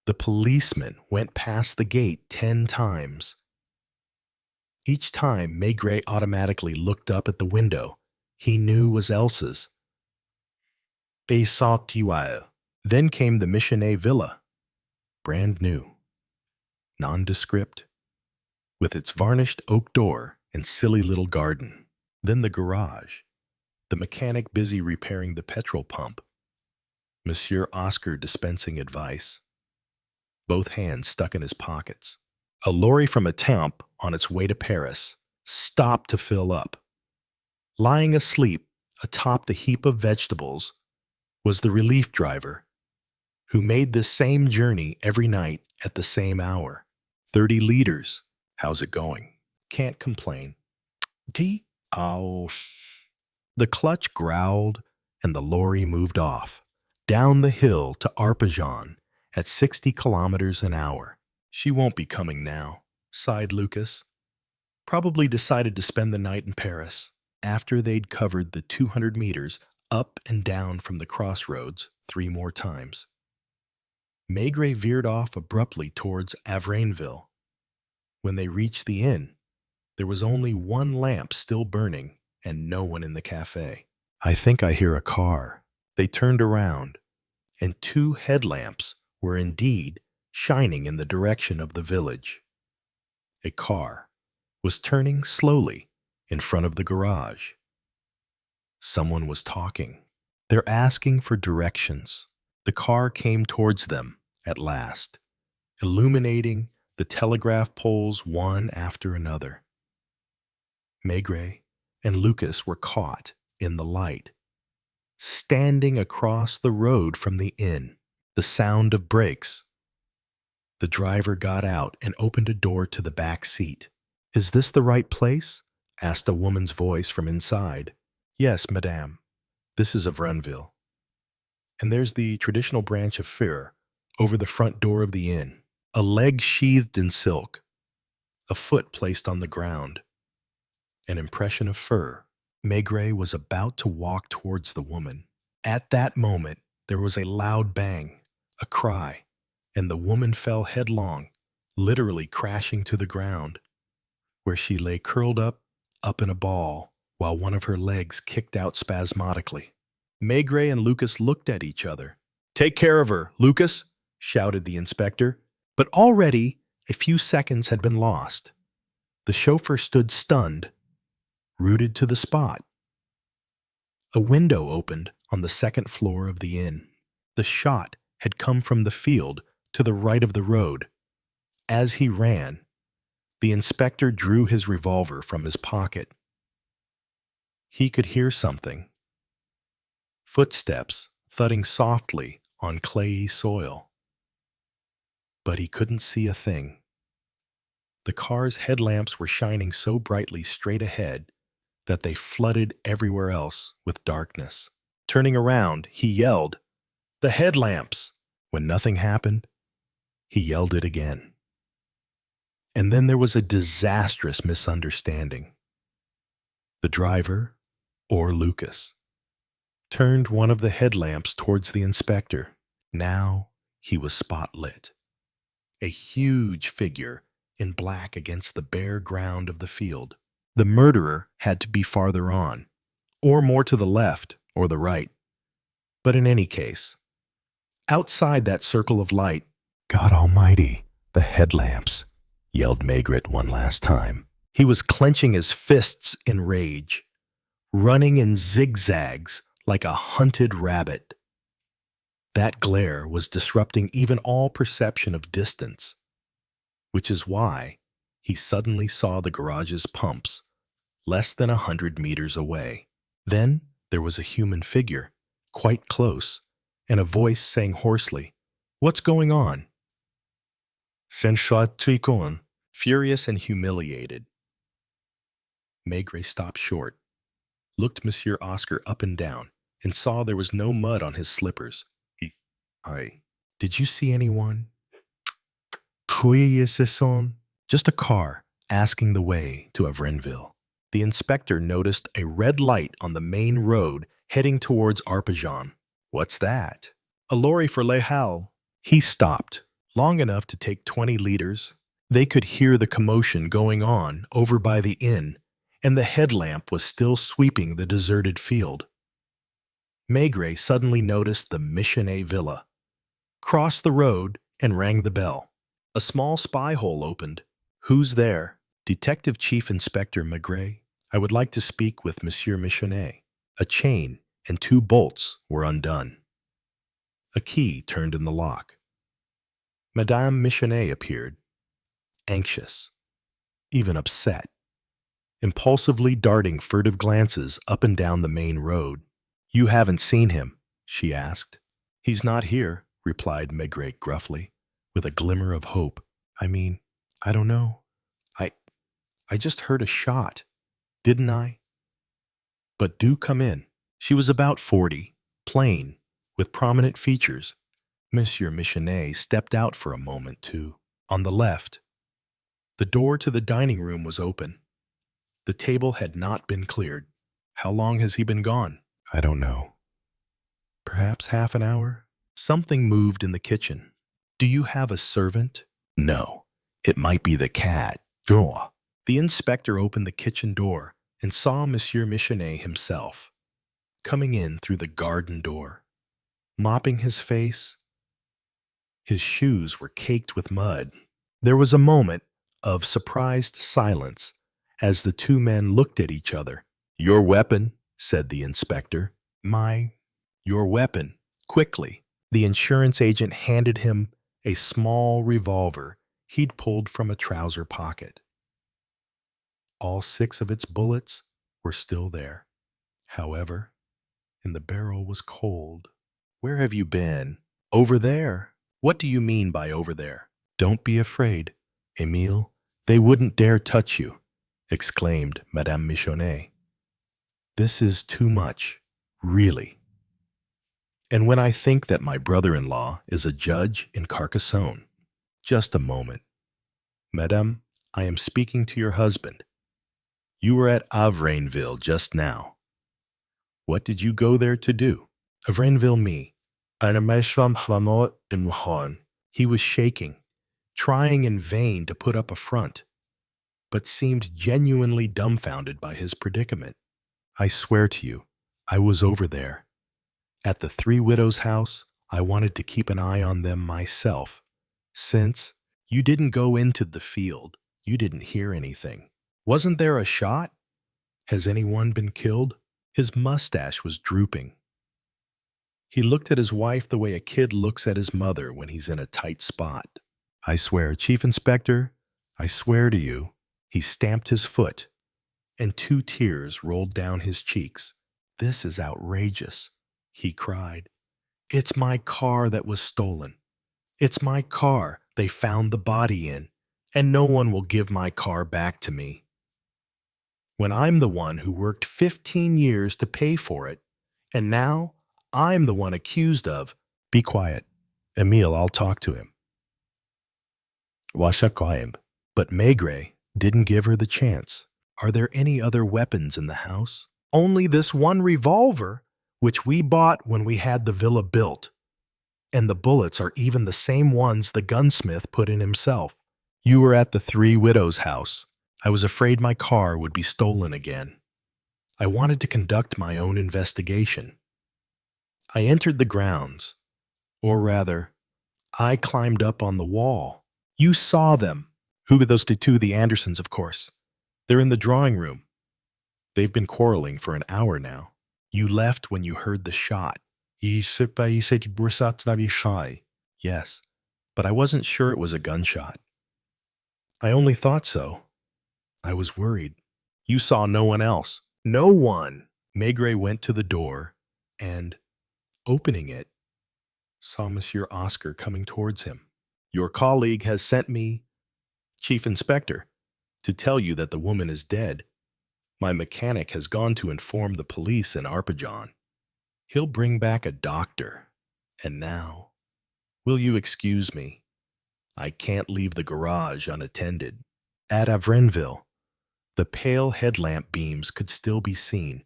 The policeman went past the gate 10 times. Each time, Maigret automatically looked up at the window he knew was Elsa's. Then came the Michenet Villa, brand new, nondescript, with its varnished oak door and silly little garden. Then the garage, the mechanic busy repairing the petrol pump, Monsieur Oscar dispensing advice, both hands stuck in his pockets. A lorry from Étampes on its way to Paris stopped to fill up. Lying asleep atop the heap of vegetables was the relief driver, who made this same journey every night at the same hour. 30 liters. How's it going? Can't complain. Oh. The clutch growled and the lorry moved off, down the hill to Arpajon at 60 kilometers an hour. She won't be coming now, sighed Lucas. Probably decided to spend the night in Paris. After they'd covered the 200 meters up and down from the Crossroads 3 more times, Maigret veered off abruptly towards Avrainville. When they reached the inn, there was only one lamp still burning and no one in the cafe. I think I hear a car. They turned around, and 2 headlamps were indeed shining in the direction of the village. A car was turning slowly in front of the garage. Someone was talking. They're asking for directions. The car came towards them at last, illuminating the telegraph poles one after another. Maigret and Lucas were caught in the light, standing across the road from the inn. The sound of brakes. The driver got out and opened a door to the back seat. Is this the right place? Asked a woman's voice from inside. Yes, madame. This is Avrainville. And there's the traditional branch of Fur over the front door of the inn. A leg sheathed in silk, a foot placed on the ground, an impression of fur. Maigret was about to walk towards the woman. At that moment, there was a loud bang, a cry, and the woman fell headlong, literally crashing to the ground, where she lay curled up in a ball, while one of her legs kicked out spasmodically. Maigret and Lucas looked at each other. Take care of her, Lucas, shouted the inspector. But already a few seconds had been lost. The chauffeur stood stunned, rooted to the spot. A window opened on the second floor of the inn. The shot had come from the field to the right of the road. As he ran, the inspector drew his revolver from his pocket. He could hear something. Footsteps thudding softly on clayey soil. But he couldn't see a thing. The car's headlamps were shining so brightly straight ahead that they flooded everywhere else with darkness. Turning around, he yelled, "The headlamps!" When nothing happened, he yelled it again. And then there was a disastrous misunderstanding. The driver, or Lucas, turned one of the headlamps towards the inspector. Now he was spotlit. A huge figure in black against the bare ground of the field. The murderer had to be farther on, or more to the left or the right. But in any case, outside that circle of light, God Almighty, the headlamps, yelled Maigret one last time. He was clenching his fists in rage, running in zigzags like a hunted rabbit. That glare was disrupting even all perception of distance, which is why he suddenly saw the garage's pumps less than 100 meters away. Then there was a human figure, quite close, and a voice saying hoarsely, "What's going on?" Furious and humiliated, Maigret stopped short, looked Monsieur Oscar up and down, and saw there was no mud on his slippers. I. Did you see anyone? Puis ce son? Just a car asking the way to Avrenville. The inspector noticed a red light on the main road heading towards Arpajon. What's that? A lorry for Les Halles. He stopped, long enough to take 20 liters. They could hear the commotion going on over by the inn, and the headlamp was still sweeping the deserted field. Maigret suddenly noticed the Michonnet villa, crossed the road, and rang the bell. A small spy hole opened. Who's there? Detective Chief Inspector Maigret. I would like to speak with Monsieur Michonnet. A chain and 2 bolts were undone. A key turned in the lock. Madame Michonnet appeared, anxious, even upset, impulsively darting furtive glances up and down the main road. You haven't seen him? She asked. He's not here, replied Maigret gruffly, with a glimmer of hope. I mean, I don't know. I just heard a shot, didn't I? But do come in. She was about 40, plain, with prominent features. Monsieur Michonnet stepped out for a moment, too. On the left, the door to the dining room was open. The table had not been cleared. How long has he been gone? I don't know. Perhaps half an hour? Something moved in the kitchen. Do you have a servant? No. It might be the cat. Draw. The inspector opened the kitchen door and saw Monsieur Michonnet himself, coming in through the garden door, mopping his face. His shoes were caked with mud. There was a moment of surprised silence as the 2 men looked at each other. Your weapon, said the inspector. Your weapon. Quickly. The insurance agent handed him a small revolver he'd pulled from a trouser pocket. All 6 of its bullets were still there. However, and the barrel was cold. Where have you been? Over there. What do you mean by over there? Don't be afraid, Emile. They wouldn't dare touch you, exclaimed Madame Michonnet. This is too much, really. And when I think that my brother-in-law is a judge in Carcassonne. Just a moment. Madame, I am speaking to your husband. You were at Avrenville just now. What did you go there to do? Avrenville me. He was shaking, trying in vain to put up a front, but seemed genuinely dumbfounded by his predicament. I swear to you, I was over there. At the 3 widows' house, I wanted to keep an eye on them myself. Since you didn't go into the field, you didn't hear anything. Wasn't there a shot? Has anyone been killed? His mustache was drooping. He looked at his wife the way a kid looks at his mother when he's in a tight spot. I swear, Chief Inspector, I swear to you. He stamped his foot, and 2 tears rolled down his cheeks. This is outrageous, he cried. It's my car that was stolen. It's my car they found the body in, and no one will give my car back to me. When I'm the one who worked 15 years to pay for it, and now I'm the one accused of. Be quiet. Emile, I'll talk to him. But Maigret didn't give her the chance. Are there any other weapons in the house? Only this one revolver, which we bought when we had the villa built. And the bullets are even the same ones the gunsmith put in himself. You were at the 3 widows' house. I was afraid my car would be stolen again. I wanted to conduct my own investigation. I entered the grounds, or rather, I climbed up on the wall. You saw them. Who are those 2? The Andersons, of course. They're in the drawing room. They've been quarreling for an hour now. You left when you heard the shot. Yes, but I wasn't sure it was a gunshot. I only thought so. I was worried. You saw no one else. No one. Maigret went to the door and, opening it, saw Monsieur Oscar coming towards him. Your colleague has sent me, Chief Inspector, to tell you that the woman is dead. My mechanic has gone to inform the police in Arpajon. He'll bring back a doctor. And now, will you excuse me? I can't leave the garage unattended. At Avrenville, the pale headlamp beams could still be seen,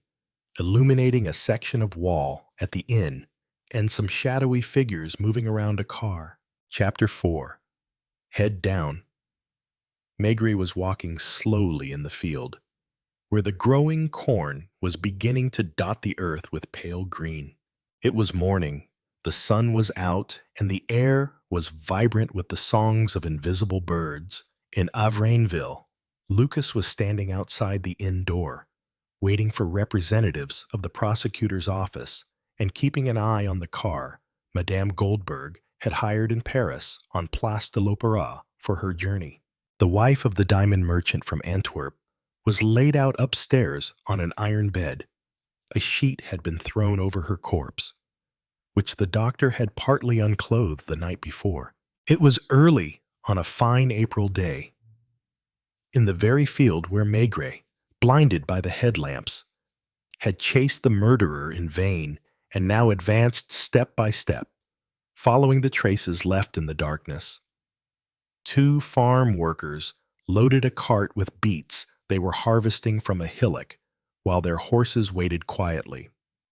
illuminating a section of wall at the inn and some shadowy figures moving around a car. Chapter 4. Head down. Maigret was walking slowly in the field, where the growing corn was beginning to dot the earth with pale green. It was morning, the sun was out, and the air was vibrant with the songs of invisible birds. In Avrainville, Lucas was standing outside the inn door, waiting for representatives of the prosecutor's office and keeping an eye on the car Madame Goldberg had hired in Paris on Place de l'Opéra for her journey. The wife of the diamond merchant from Antwerp was laid out upstairs on an iron bed. A sheet had been thrown over her corpse, which the doctor had partly unclothed the night before. It was early on a fine April day, in the very field where Maigret, blinded by the headlamps, had chased the murderer in vain and now advanced step by step, following the traces left in the darkness. 2 farm workers loaded a cart with beets they were harvesting from a hillock while their horses waited quietly.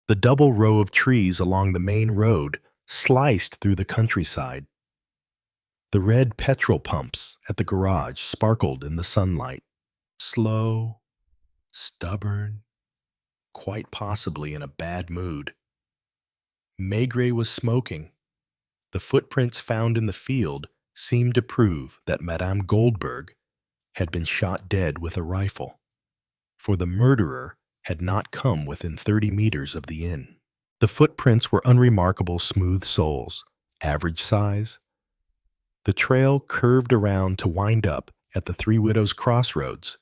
The double row of trees along the main road sliced through the countryside. The red petrol pumps at the garage sparkled in the sunlight. Slow, stubborn, quite possibly in a bad mood. Maigret was smoking. The footprints found in the field seemed to prove that Madame Goldberg had been shot dead with a rifle, for the murderer had not come within 30 meters of the inn. The footprints were unremarkable smooth soles, average size. The trail curved around to wind up at the Three Widows Crossroads,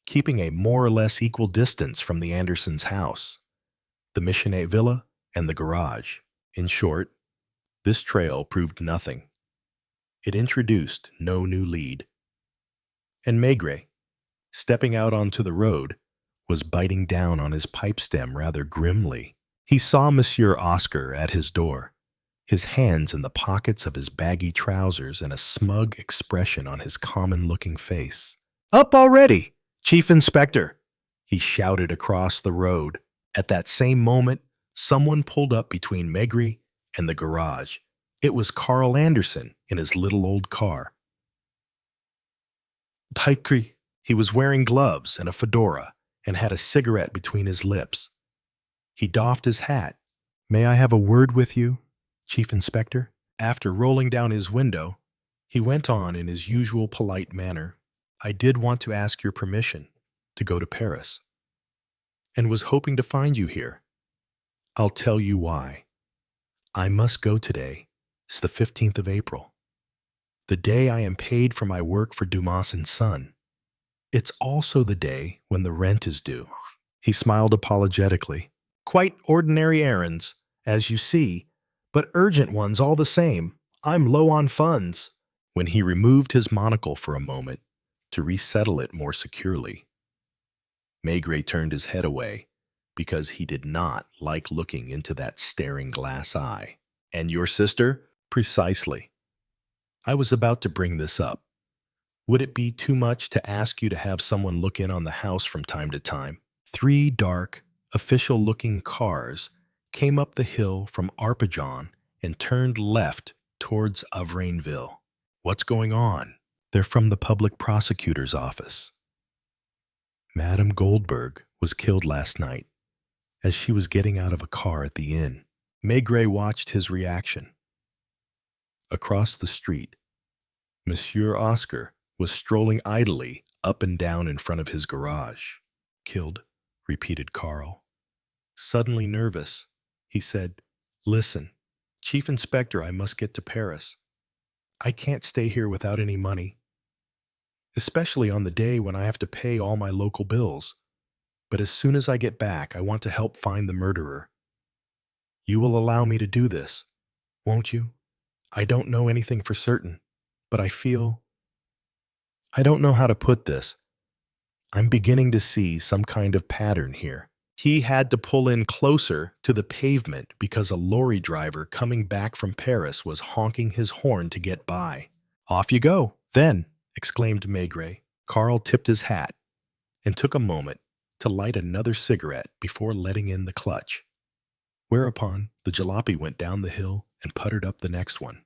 keeping a more or less equal distance from the Andersons' house, the Michenet villa, and the garage. In short, this trail proved nothing. It introduced no new lead. And Maigret, stepping out onto the road, was biting down on his pipe stem rather grimly. He saw Monsieur Oscar at his door, his hands in the pockets of his baggy trousers and a smug expression on his common-looking face. "Up already, Chief Inspector!" he shouted across the road. At that same moment, someone pulled up between Maigret and the garage. It was Carl Anderson in his little old car. Taikri. He was wearing gloves and a fedora and had a cigarette between his lips. He doffed his hat. "May I have a word with you, Chief Inspector?" After rolling down his window, he went on in his usual polite manner. "I did want to ask your permission to go to Paris, and was hoping to find you here. I'll tell you why. I must go today. It's the 15th of April, the day I am paid for my work for Dumas and Son. It's also the day when the rent is due." He smiled apologetically. "Quite ordinary errands, as you see, but urgent ones all the same. I'm low on funds." When he removed his monocle for a moment to resettle it more securely, Maigret turned his head away because he did not like looking into that staring glass eye. "And your sister?" "Precisely. I was about to bring this up. Would it be too much to ask you to have someone look in on the house from time to time?" 3 dark, official-looking cars came up the hill from Arpajon and turned left towards Avrainville. "What's going on?" "They're from the public prosecutor's office. Madame Goldberg was killed last night as she was getting out of a car at the inn." Maigret watched his reaction. Across the street, Monsieur Oscar was strolling idly up and down in front of his garage. "Killed," repeated Carl. Suddenly nervous, he said, "Listen, Chief Inspector, I must get to Paris. I can't stay here without any money, especially on the day when I have to pay all my local bills. But as soon as I get back, I want to help find the murderer. You will allow me to do this, won't you? I don't know anything for certain, but I don't know how to put this. I'm beginning to see some kind of pattern here. He had to pull in closer to the pavement because a lorry driver coming back from Paris was honking his horn to get by. Off you go, then, exclaimed Maigret. Carl tipped his hat and took a moment to light another cigarette before letting in the clutch. Whereupon the jalopy went down the hill and puttered up the next one.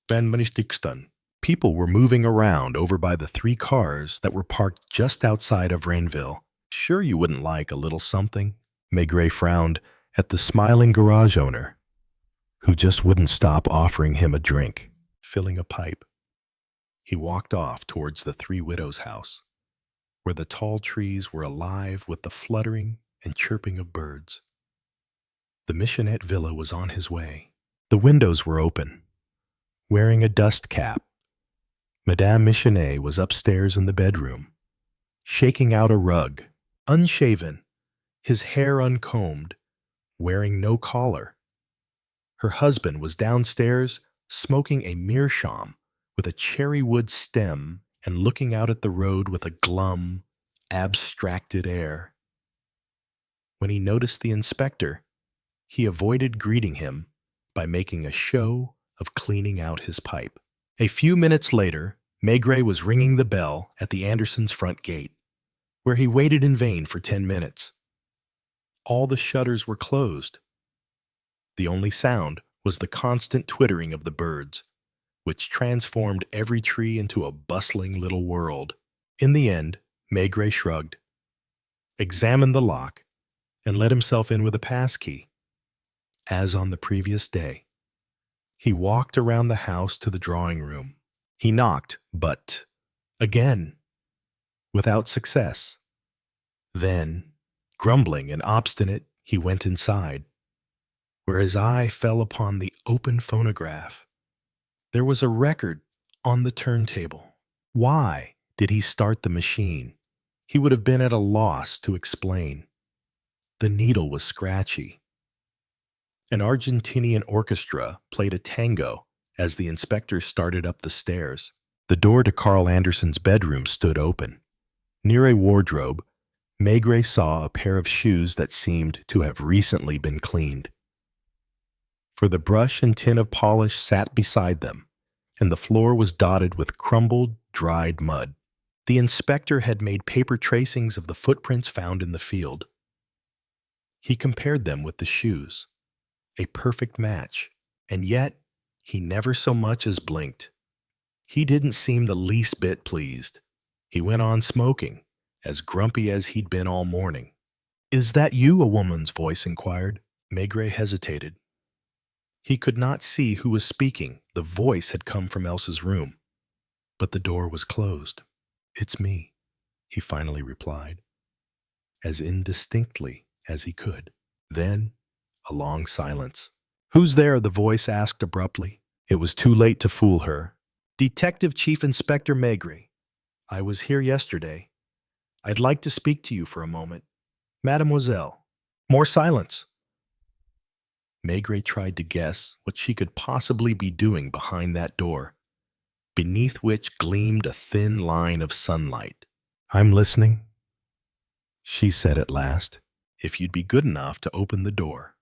Van Ministixton. People were moving around over by the 3 cars that were parked just outside of Rainville. Sure you wouldn't like a little something? Maigret frowned at the smiling garage owner, who just wouldn't stop offering him a drink, filling a pipe. He walked off towards the 3 widows' house, where the tall trees were alive with the fluttering and chirping of birds. The Michonette villa was on his way. The windows were open. Wearing a dust cap, Madame Michonnet was upstairs in the bedroom, shaking out a rug, unshaven, his hair uncombed, wearing no collar. Her husband was downstairs smoking a meerschaum with a cherry wood stem and looking out at the road with a glum, abstracted air. When he noticed the inspector, he avoided greeting him by making a show of cleaning out his pipe. A few minutes later, Maigret was ringing the bell at the Andersons' front gate, where he waited in vain for 10 minutes. All the shutters were closed. The only sound was the constant twittering of the birds, which transformed every tree into a bustling little world. In the end, Maigret shrugged, examined the lock, and let himself in with a passkey. As on the previous day, he walked around the house to the drawing room. He knocked, but again, without success. Then, grumbling and obstinate, he went inside, where his eye fell upon the open phonograph. There was a record on the turntable. Why did he start the machine? He would have been at a loss to explain. The needle was scratchy. An Argentinian orchestra played a tango as the inspector started up the stairs. The door to Carl Anderson's bedroom stood open. Near a wardrobe, Maigret saw a pair of shoes that seemed to have recently been cleaned. For the brush and tin of polish sat beside them, and the floor was dotted with crumbled, dried mud. The inspector had made paper tracings of the footprints found in the field. He compared them with the shoes. A perfect match, and yet he never so much as blinked. He didn't seem the least bit pleased. He went on smoking, as grumpy as he'd been all morning. "Is that you?" a woman's voice inquired. Maigret hesitated. He could not see who was speaking. The voice had come from Elsa's room, but the door was closed. "It's me," he finally replied, as indistinctly as he could. Then a long silence. "Who's there?" the voice asked abruptly. It was too late to fool her. "Detective Chief Inspector Maigret. I was here yesterday. I'd like to speak to you for a moment. Mademoiselle." More silence. Maigret tried to guess what she could possibly be doing behind that door, beneath which gleamed a thin line of sunlight. "I'm listening," she said at last. "If you'd be good enough to open the door."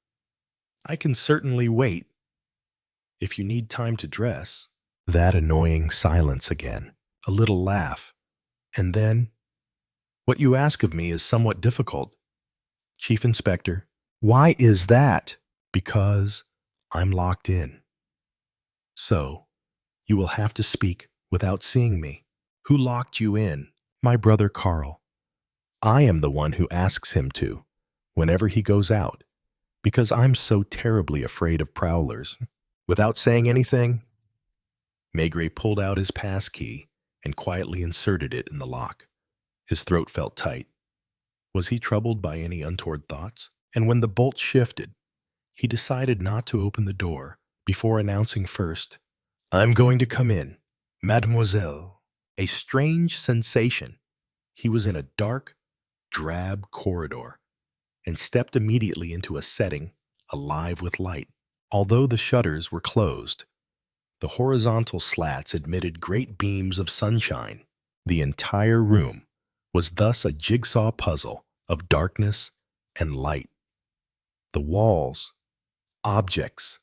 "I can certainly wait. If you need time to dress." That annoying silence again. A little laugh. And then, "What you ask of me is somewhat difficult, Chief Inspector." "Why is that?" "Because I'm locked in. So, you will have to speak without seeing me." "Who locked you in?" "My brother Carl. I am the one who asks him to, whenever he goes out, because I'm so terribly afraid of prowlers." Without saying anything, Maigret pulled out his pass key and quietly inserted it in the lock. His throat felt tight. Was he troubled by any untoward thoughts? And when the bolt shifted, he decided not to open the door before announcing first, "I'm going to come in, mademoiselle." A strange sensation. He was in a dark, drab corridor and stepped immediately into a setting alive with light. Although the shutters were closed, the horizontal slats admitted great beams of sunshine. The entire room was thus a jigsaw puzzle of darkness and light. The walls, objects,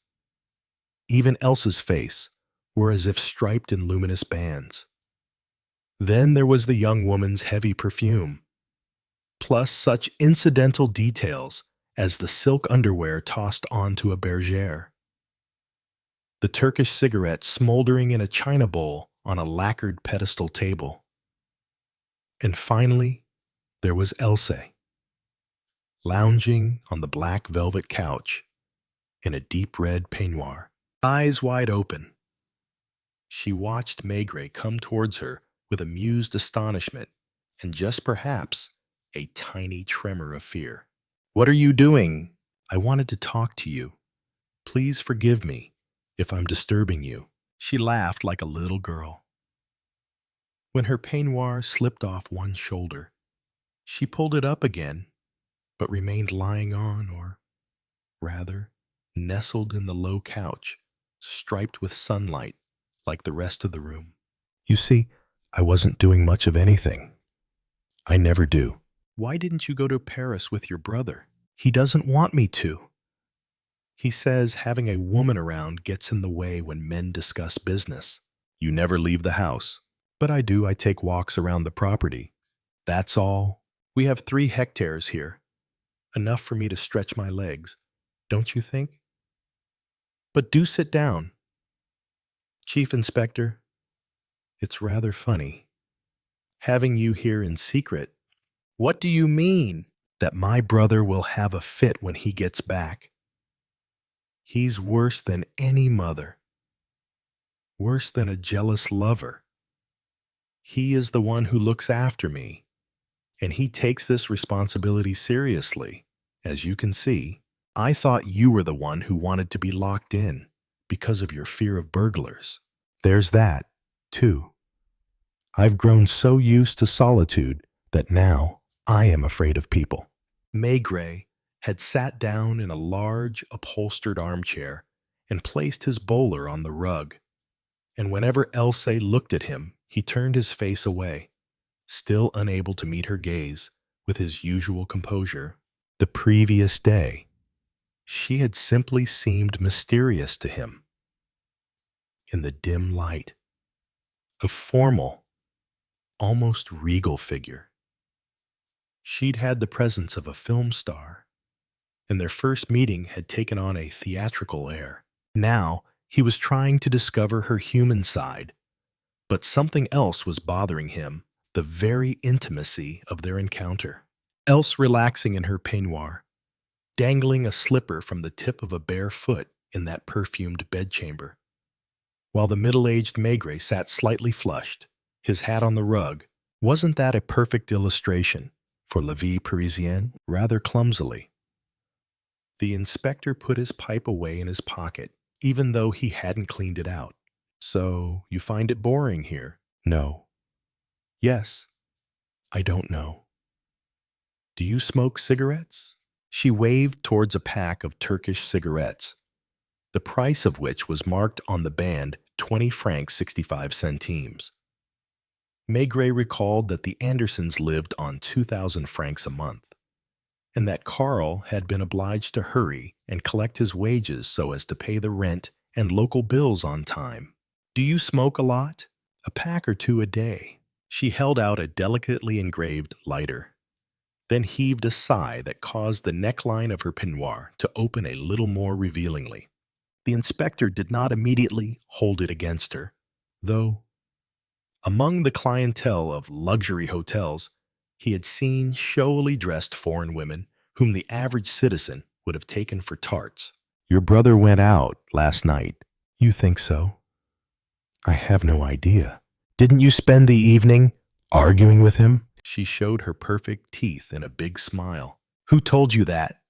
even Elsa's face were as if striped in luminous bands. Then there was the young woman's heavy perfume, plus such incidental details as the silk underwear tossed onto a bergère, the Turkish cigarette smoldering in a china bowl on a lacquered pedestal table. And finally, there was Elsa, lounging on the black velvet couch in a deep red peignoir, eyes wide open. She watched Maigret come towards her with amused astonishment and just perhaps a tiny tremor of fear. "What are you doing? I wanted to talk to you. Please forgive me if I'm disturbing you." She laughed like a little girl. When her peignoir slipped off one shoulder, she pulled it up again, but remained lying on, or rather, nestled in the low couch, striped with sunlight like the rest of the room. "You see, I wasn't doing much of anything. I never do." "Why didn't you go to Paris with your brother?" "He doesn't want me to. He says having a woman around gets in the way when men discuss business." "You never leave the house." "But I do. I take walks around the property. That's all. We have 3 hectares here. Enough for me to stretch my legs, don't you think? But do sit down. Chief Inspector, it's rather funny, having you here in secret." "What do you mean?" "That my brother will have a fit when he gets back. He's worse than any mother, worse than a jealous lover. He is the one who looks after me, and he takes this responsibility seriously, as you can see. I thought you were the one who wanted to be locked in because of your fear of burglars. There's that, too. I've grown so used to solitude that now I am afraid of people." Maigret had sat down in a large, upholstered armchair and placed his bowler on the rug, and whenever Elsa looked at him, he turned his face away, still unable to meet her gaze with his usual composure. The previous day, she had simply seemed mysterious to him. In the dim light, a formal, almost regal figure. She'd had the presence of a film star, and their first meeting had taken on a theatrical air. Now, he was trying to discover her human side, but something else was bothering him, the very intimacy of their encounter. Else relaxing in her peignoir, dangling a slipper from the tip of a bare foot in that perfumed bedchamber, while the middle-aged Maigret sat slightly flushed, his hat on the rug. Wasn't that a perfect illustration for la vie parisienne? Rather clumsily. The inspector put his pipe away in his pocket, even though he hadn't cleaned it out. "So, you find it boring here?" "No." "Yes. I don't know. Do you smoke cigarettes?" She waved towards a pack of Turkish cigarettes, the price of which was marked on the band 20 francs 65 centimes. Maigret recalled that the Andersons lived on 2,000 francs a month, and that Karl had been obliged to hurry and collect his wages so as to pay the rent and local bills on time. "Do you smoke a lot?" "A pack or 2 a day." She held out a delicately engraved lighter, then heaved a sigh that caused the neckline of her peignoir to open a little more revealingly. The inspector did not immediately hold it against her, though among the clientele of luxury hotels, he had seen showily dressed foreign women whom the average citizen would have taken for tarts. "Your brother went out last night." "You think so?" "I have no idea." "Didn't you spend the evening arguing with him?" She showed her perfect teeth in a big smile. "Who told you that?"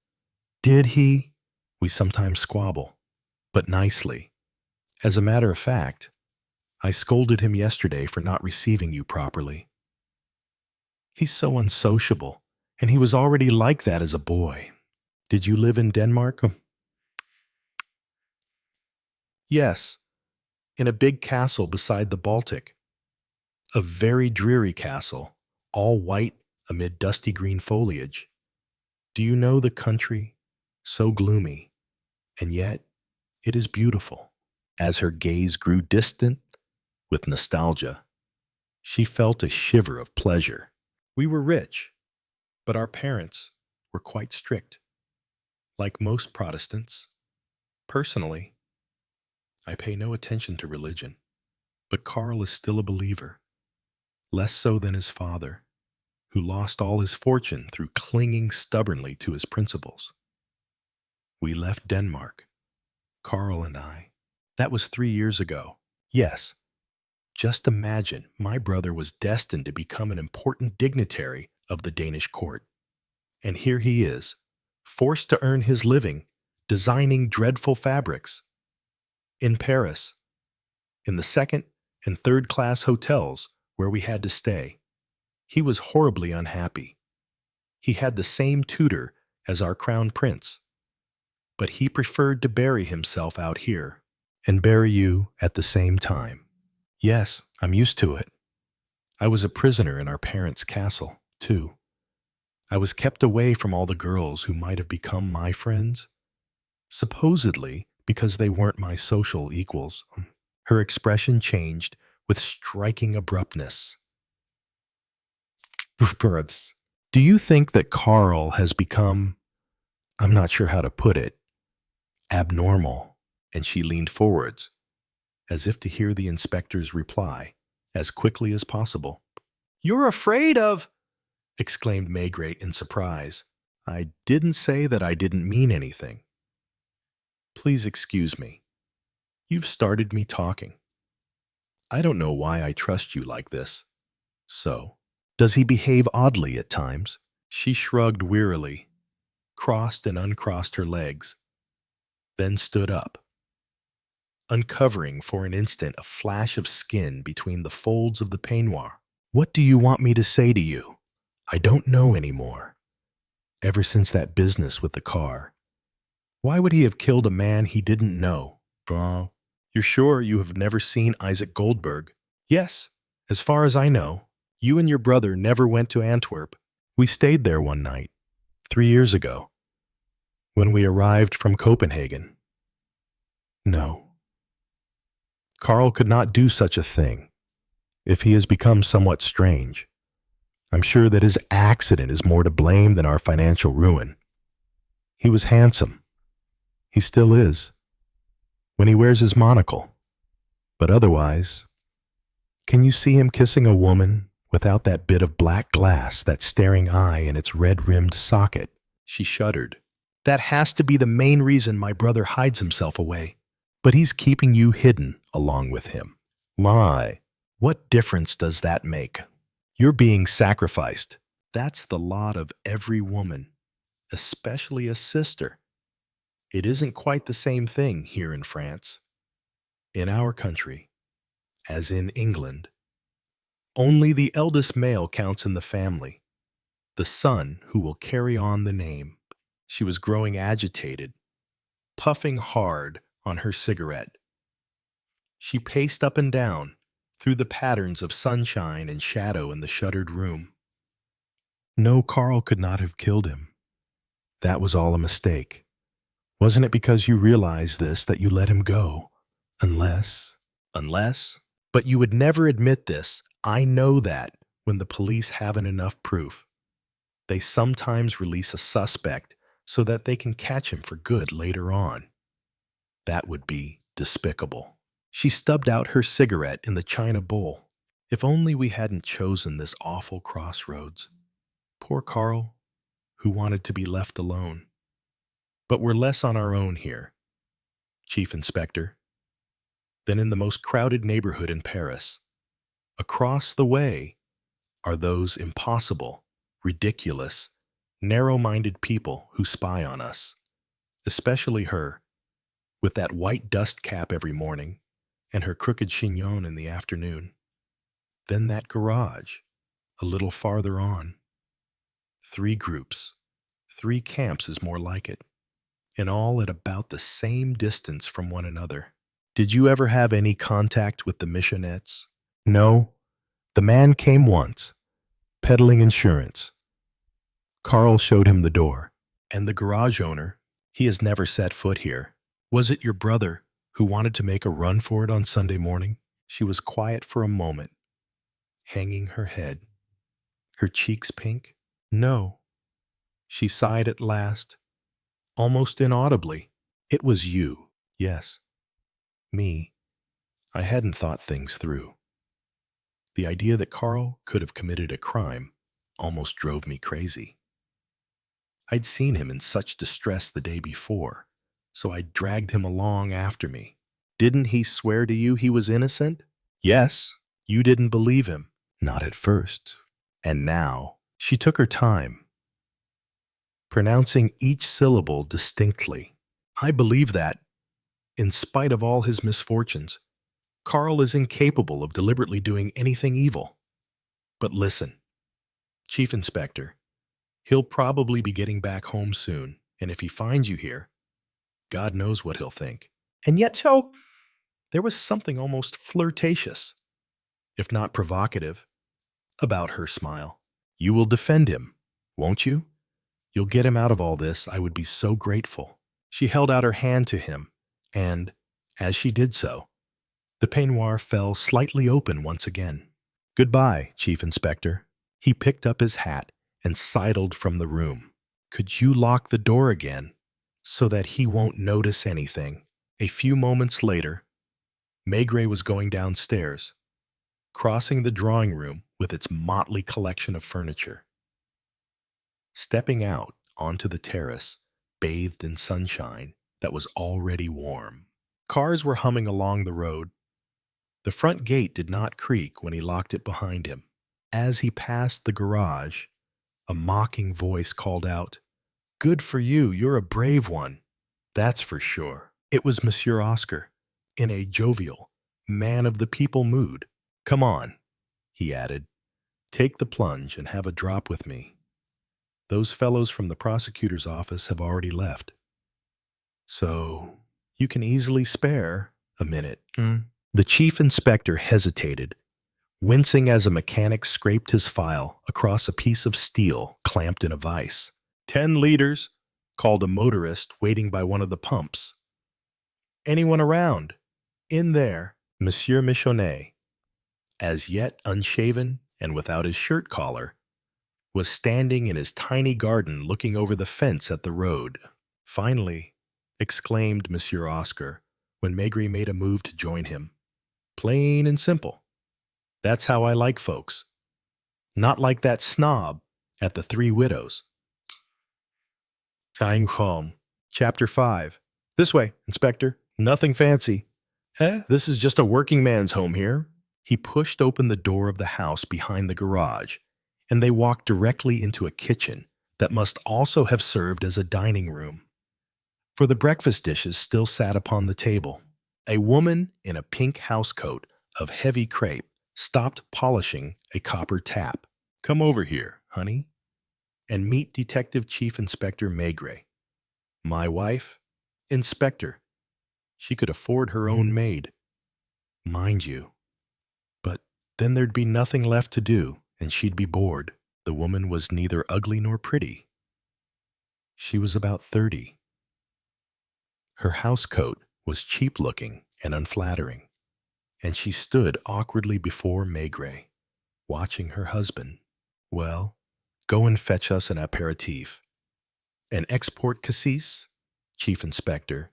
"Did he?" "We sometimes squabble, but nicely. As a matter of fact, I scolded him yesterday for not receiving you properly. He's so unsociable, and he was already like that as a boy." "Did you live in Denmark?" "Yes, in a big castle beside the Baltic. A very dreary castle, all white amid dusty green foliage. Do you know the country? So gloomy, and yet it is beautiful. As her gaze grew distant with nostalgia, she felt a shiver of pleasure. We were rich, but our parents were quite strict. Like most Protestants, personally, I pay no attention to religion, but Karl is still a believer, less so than his father, who lost all his fortune through clinging stubbornly to his principles. We left Denmark, Karl and I. That was 3 years ago. Yes, just imagine my brother was destined to become an important dignitary of the Danish court. And here he is, forced to earn his living, designing dreadful fabrics. In Paris, in the second and third class hotels where we had to stay. He was horribly unhappy. He had the same tutor as our crown prince, but he preferred to bury himself out here and bury you at the same time. Yes, I'm used to it. I was a prisoner in our parents' castle, too. I was kept away from all the girls who might have become my friends, supposedly because they weren't my social equals. Her expression changed with striking abruptness. Birds. Do you think that Karl has become, I'm not sure how to put it, abnormal? And she leaned forwards, as if to hear the inspector's reply, as quickly as possible. You're afraid of, exclaimed Maigret in surprise. I didn't say that I didn't mean anything. Please excuse me. You've started me talking. I don't know why I trust you like this. So, does he behave oddly at times? She shrugged wearily, crossed and uncrossed her legs, then stood up, uncovering for an instant a flash of skin between the folds of the peignoir. What do you want me to say to you? I don't know anymore. Ever since that business with the car. Why would he have killed a man he didn't know? You're sure you have never seen Isaac Goldberg? Yes, as far as I know. You and your brother never went to Antwerp. We stayed there one night, 3 years ago, when we arrived from Copenhagen. No. Karl could not do such a thing. If he has become somewhat strange, I'm sure that his accident is more to blame than our financial ruin. He was handsome. He still is. When he wears his monocle. But otherwise, can you see him kissing a woman without that bit of black glass, that staring eye in its red-rimmed socket? She shuddered. That has to be the main reason my brother hides himself away. But he's keeping you hidden along with him. My, what difference does that make? You're being sacrificed. That's the lot of every woman, especially a sister. It isn't quite the same thing here in France. In our country, as in England, only the eldest male counts in the family, the son who will carry on the name. She was growing agitated, puffing hard on her cigarette. She paced up and down through the patterns of sunshine and shadow in the shuttered room. No, Karl could not have killed him. That was all a mistake. Wasn't it because you realized this that you let him go? Unless? But you would never admit this. I know that when the police haven't enough proof. They sometimes release a suspect so that they can catch him for good later on. That would be despicable. She stubbed out her cigarette in the china bowl. If only we hadn't chosen this awful crossroads. Poor Karl, who wanted to be left alone. But we're less on our own here, Chief Inspector, than in the most crowded neighborhood in Paris. Across the way are those impossible, ridiculous, narrow-minded people who spy on us, especially her, with that white dust cap every morning and her crooked chignon in the afternoon. Then that garage, a little farther on. 3 groups, 3 camps is more like it, and all at about the same distance from one another. Did you ever have any contact with the missionettes? No, The man came once, peddling insurance. Carl showed him the door. And the garage owner, he has never set foot here. Was it your brother who wanted to make a run for it on Sunday morning? She was quiet for a moment, hanging her head, her cheeks pink. No, she sighed at last, almost inaudibly. It was you. Yes, me. I hadn't thought things through. The idea that Carl could have committed a crime almost drove me crazy. I'd seen him in such distress the day before, so I dragged him along after me. Didn't he swear to you he was innocent? Yes. You didn't believe him. Not at first. And now, she took her time, pronouncing each syllable distinctly. I believe that, in spite of all his misfortunes, Carl is incapable of deliberately doing anything evil. But listen, Chief Inspector, he'll probably be getting back home soon, and if he finds you here, God knows what he'll think. And yet, so, there was something almost flirtatious, if not provocative, about her smile. You will defend him, won't you? You'll get him out of all this. I would be so grateful. She held out her hand to him, and, as she did so, the peignoir fell slightly open once again. Goodbye, Chief Inspector. He picked up his hat and sidled from the room. Could you lock the door again, so that he won't notice anything? A few moments later, Maigret was going downstairs, crossing the drawing room with its motley collection of furniture. Stepping out onto the terrace, bathed in sunshine that was already warm. Cars were humming along the road. The front gate did not creak when he locked it behind him. As he passed the garage, a mocking voice called out, "Good for you, you're a brave one. That's for sure." It was Monsieur Oscar, in a jovial, man-of-the-people mood. "Come on," he added. "Take the plunge and have a drop with me. Those fellows from the prosecutor's office have already left. So, you can easily spare a minute." The chief inspector hesitated, wincing as a mechanic scraped his file across a piece of steel clamped in a vise. 10 liters, called a motorist waiting by one of the pumps. "Anyone around?" "In there." Monsieur Michonnet, as yet unshaven and without his shirt collar, was standing in his tiny garden looking over the fence at the road. "Finally," exclaimed Monsieur Oscar when Maigret made a move to join him. "Plain and simple. That's how I like folks. Not like that snob at the Three Widows." Time home. Chapter 5. "This way, Inspector. Nothing fancy." This is just a working man's home here." He pushed open the door of the house behind the garage, and they walked directly into a kitchen that must also have served as a dining room, for the breakfast dishes still sat upon the table. A woman in a pink housecoat of heavy crepe stopped polishing a copper tap. "Come over here, honey, and meet Detective Chief Inspector Maigret. My wife, Inspector. She could afford her own maid. Mind you. But then there'd be nothing left to do, and she'd be bored." The woman was neither ugly nor pretty. She was about 30. Her housecoat was cheap-looking and unflattering, and she stood awkwardly before Maigret, watching her husband. "Well, go and fetch us an aperitif." "An export cassis, Chief Inspector?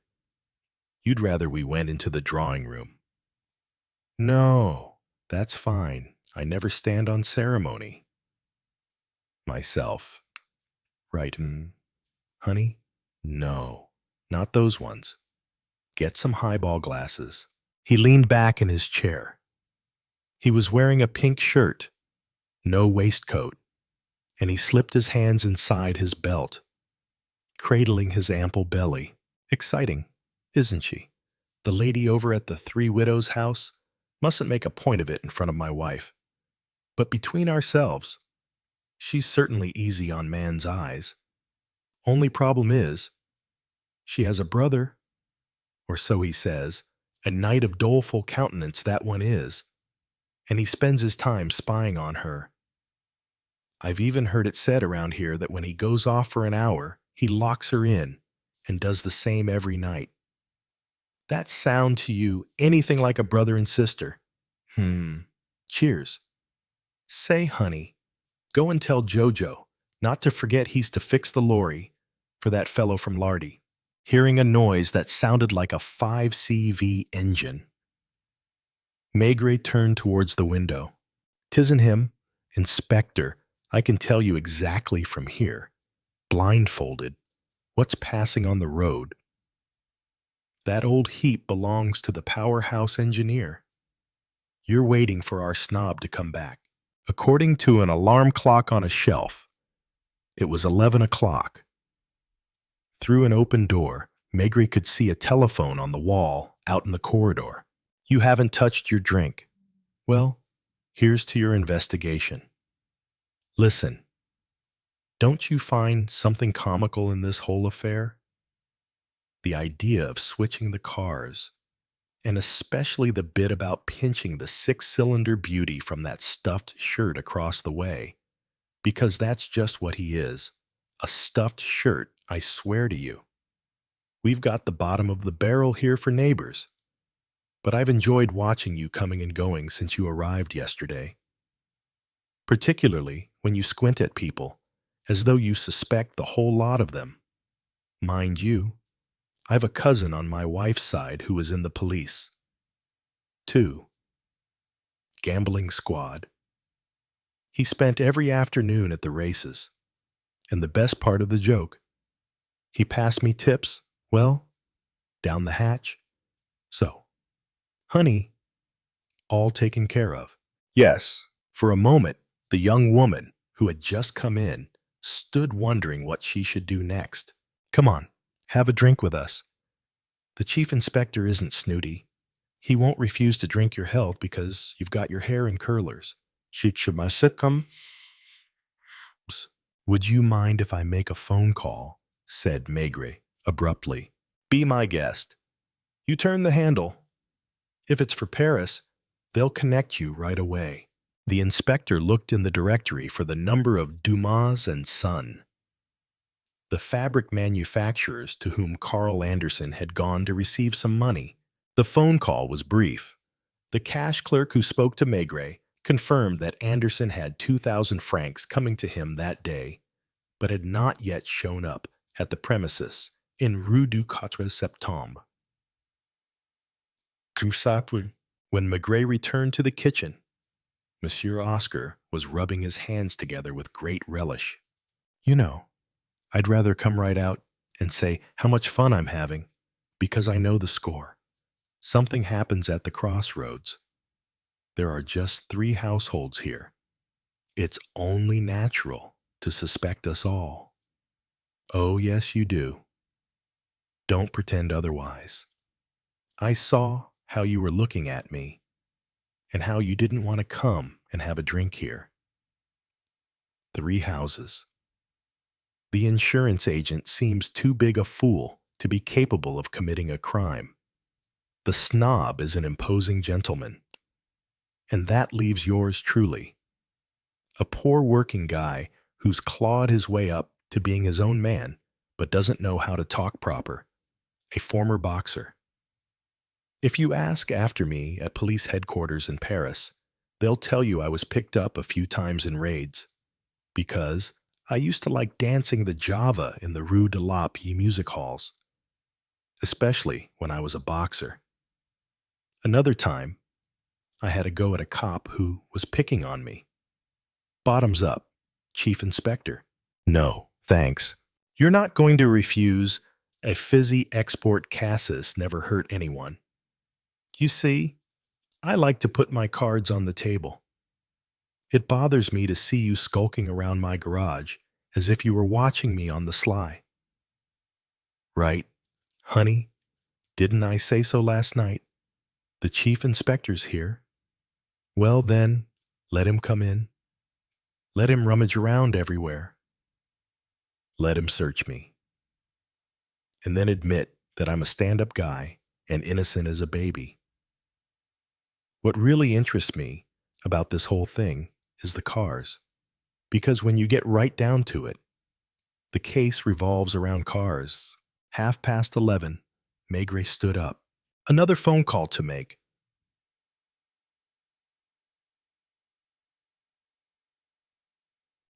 You'd rather we went into the drawing room." "No, that's fine. I never stand on ceremony." "Myself. Right, honey? No, not those ones. Get some highball glasses." He leaned back in his chair. He was wearing a pink shirt, no waistcoat, and he slipped his hands inside his belt, cradling his ample belly. "Exciting, isn't she? The lady over at the Three Widows' house mustn't make a point of it in front of my wife. But between ourselves, she's certainly easy on man's eyes. Only problem is, she has a brother, or so he says, a knight of doleful countenance that one is. and he spends his time spying on her. I've even heard it said around here that when he goes off for an hour, he locks her in and does the same every night. That sound to you anything like a brother and sister? Cheers. Say, honey, go and tell Jojo not to forget he's to fix the lorry for that fellow from Lardy. Hearing a noise that sounded like a 5CV engine, Maigret turned towards the window. "'Tisn't him, Inspector. I can tell you exactly from here, blindfolded, what's passing on the road. That old heap belongs to the powerhouse engineer. You're waiting for our snob to come back." According to an alarm clock on a shelf, it was 11 o'clock. Through an open door, Maigret could see a telephone on the wall out in the corridor. "You haven't touched your drink. Well, here's to your investigation. Listen, don't you find something comical in this whole affair? The idea of switching the cars, and especially the bit about pinching the six-cylinder beauty from that stuffed shirt across the way, because that's just what he is, a stuffed shirt, I swear to you. We've got the bottom of the barrel here for neighbors, but I've enjoyed watching you coming and going since you arrived yesterday. Particularly when you squint at people, as though you suspect the whole lot of them. Mind you, I've a cousin on my wife's side who is in the police. 2. Gambling squad. He spent every afternoon at the races. And the best part of the joke, he passed me tips, well, down the hatch. So, honey, all taken care of. Yes. For a moment, the young woman who had just come in stood wondering what she should do next. Come on, have a drink with us. The chief inspector isn't snooty. He won't refuse to drink your health because you've got your hair in curlers. Would you mind if I make a phone call? Said Maigret abruptly. Be my guest. You turn the handle. If it's for Paris, they'll connect you right away. The inspector looked in the directory for the number of Dumas and Son, the fabric manufacturers to whom Carl Anderson had gone to receive some money. The phone call was brief. The cash clerk who spoke to Maigret confirmed that Anderson had 2,000 francs coming to him that day, but had not yet shown up at the premises in Rue du 4 Septembre. When Maigret returned to the kitchen, Monsieur Oscar was rubbing his hands together with great relish. You know, I'd rather come right out and say how much fun I'm having, because I know the score. Something happens at the Crossroads. There are just 3 households here. It's only natural to suspect us all. Oh, yes, you do. Don't pretend otherwise. I saw how you were looking at me, and how you didn't want to come and have a drink here. 3 houses. The insurance agent seems too big a fool to be capable of committing a crime. The snob is an imposing gentleman. And that leaves yours truly, a poor working guy who's clawed his way up to being his own man, but doesn't know how to talk proper, a former boxer. If you ask after me at police headquarters in Paris, they'll tell you I was picked up a few times in raids, because I used to like dancing the Java in the Rue de la Paix music halls, especially when I was a boxer. Another time, I had a go at a cop who was picking on me. Bottoms up, Chief Inspector. No, thanks. You're not going to refuse a fizzy export cassis never hurt anyone. You see, I like to put my cards on the table. It bothers me to see you skulking around my garage as if you were watching me on the sly. Right, honey, didn't I say so last night? The chief inspector's here. Well then, let him come in. Let him rummage around everywhere. Let him search me. And then admit that I'm a stand-up guy and innocent as a baby. What really interests me about this whole thing is the cars. Because when you get right down to it, the case revolves around cars. 11:30, Maigret stood up. Another phone call to make.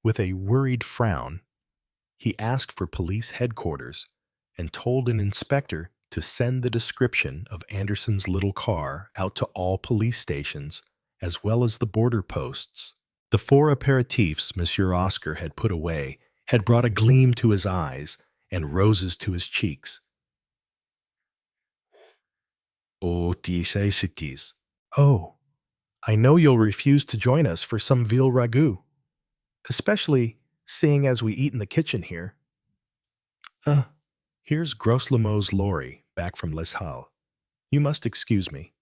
With a worried frown, he asked for police headquarters and told an inspector to send the description of Anderson's little car out to all police stations as well as the border posts. The four aperitifs Monsieur Oscar had put away had brought a gleam to his eyes and roses to his cheeks. Oh, cities. Oh, I know you'll refuse to join us for some veal ragout, especially seeing as we eat in the kitchen here. Here's Gros Lemeau's lorry back from Les Halles. You must excuse me.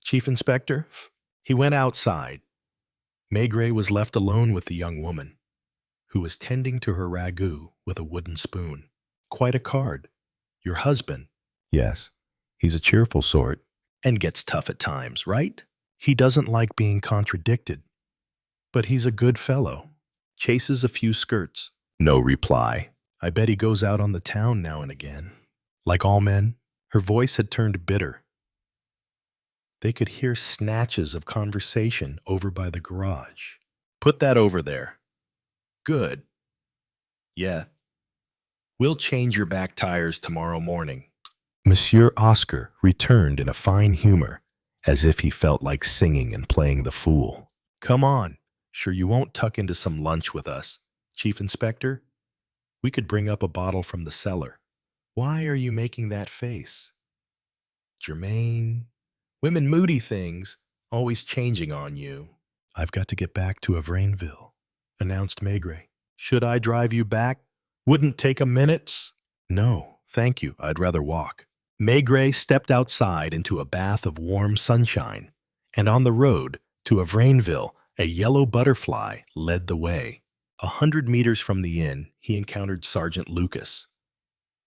Chief Inspector? He went outside. Maigret was left alone with the young woman, who was tending to her ragout with a wooden spoon. Quite a card. Your husband. Yes, he's a cheerful sort and gets tough at times, right? He doesn't like being contradicted, but he's a good fellow. Chases a few skirts. No reply. I bet he goes out on the town now and again. Like all men, her voice had turned bitter. They could hear snatches of conversation over by the garage. Put that over there. Good. Yeah. We'll change your back tires tomorrow morning. Monsieur Oscar returned in a fine humor, as if he felt like singing and playing the fool. Come on. Sure you won't tuck into some lunch with us, Chief Inspector? We could bring up a bottle from the cellar. Why are you making that face? Germaine, women moody things, always changing on you. I've got to get back to Avrainville, announced Maigret. Should I drive you back? Wouldn't take a minute. No, thank you. I'd rather walk. Maigret stepped outside into a bath of warm sunshine, and on the road to Avrainville, a yellow butterfly led the way. 100 meters from the inn, he encountered Sergeant Lucas,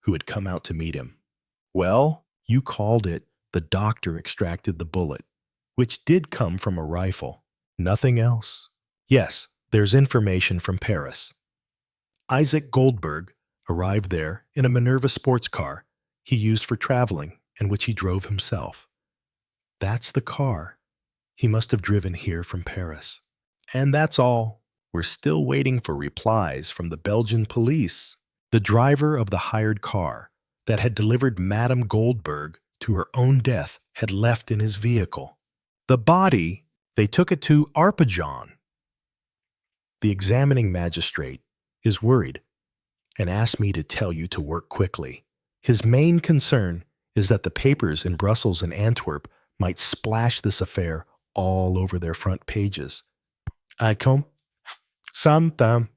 who had come out to meet him. Well, you called it. The doctor extracted the bullet, which did come from a rifle. Nothing else. Yes, there's information from Paris. Isaac Goldberg arrived there in a Minerva sports car he used for traveling and which he drove himself. That's the car he must have driven here from Paris. And that's all. We're still waiting for replies from the Belgian police. The driver of the hired car that had delivered Madame Goldberg to her own death had left in his vehicle. The body, they took it to Arpajon. The examining magistrate is worried and asked me to tell you to work quickly. His main concern is that the papers in Brussels and Antwerp might splash this affair all over their front pages. I come. Something.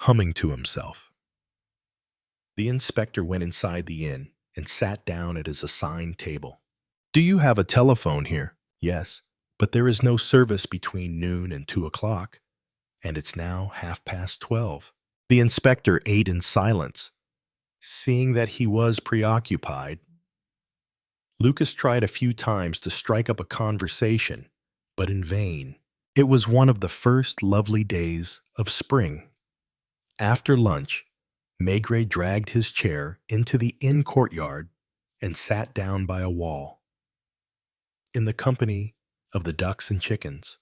Humming to himself. The inspector went inside the inn and sat down at his assigned table. Do you have a telephone here? Yes, but there is no service between noon and 2 o'clock, and it's now 12:30. The inspector ate in silence. Seeing that he was preoccupied, Lucas tried a few times to strike up a conversation, but in vain. It was one of the first lovely days of spring. After lunch, Maigret dragged his chair into the inn courtyard and sat down by a wall, in the company of the ducks and chickens,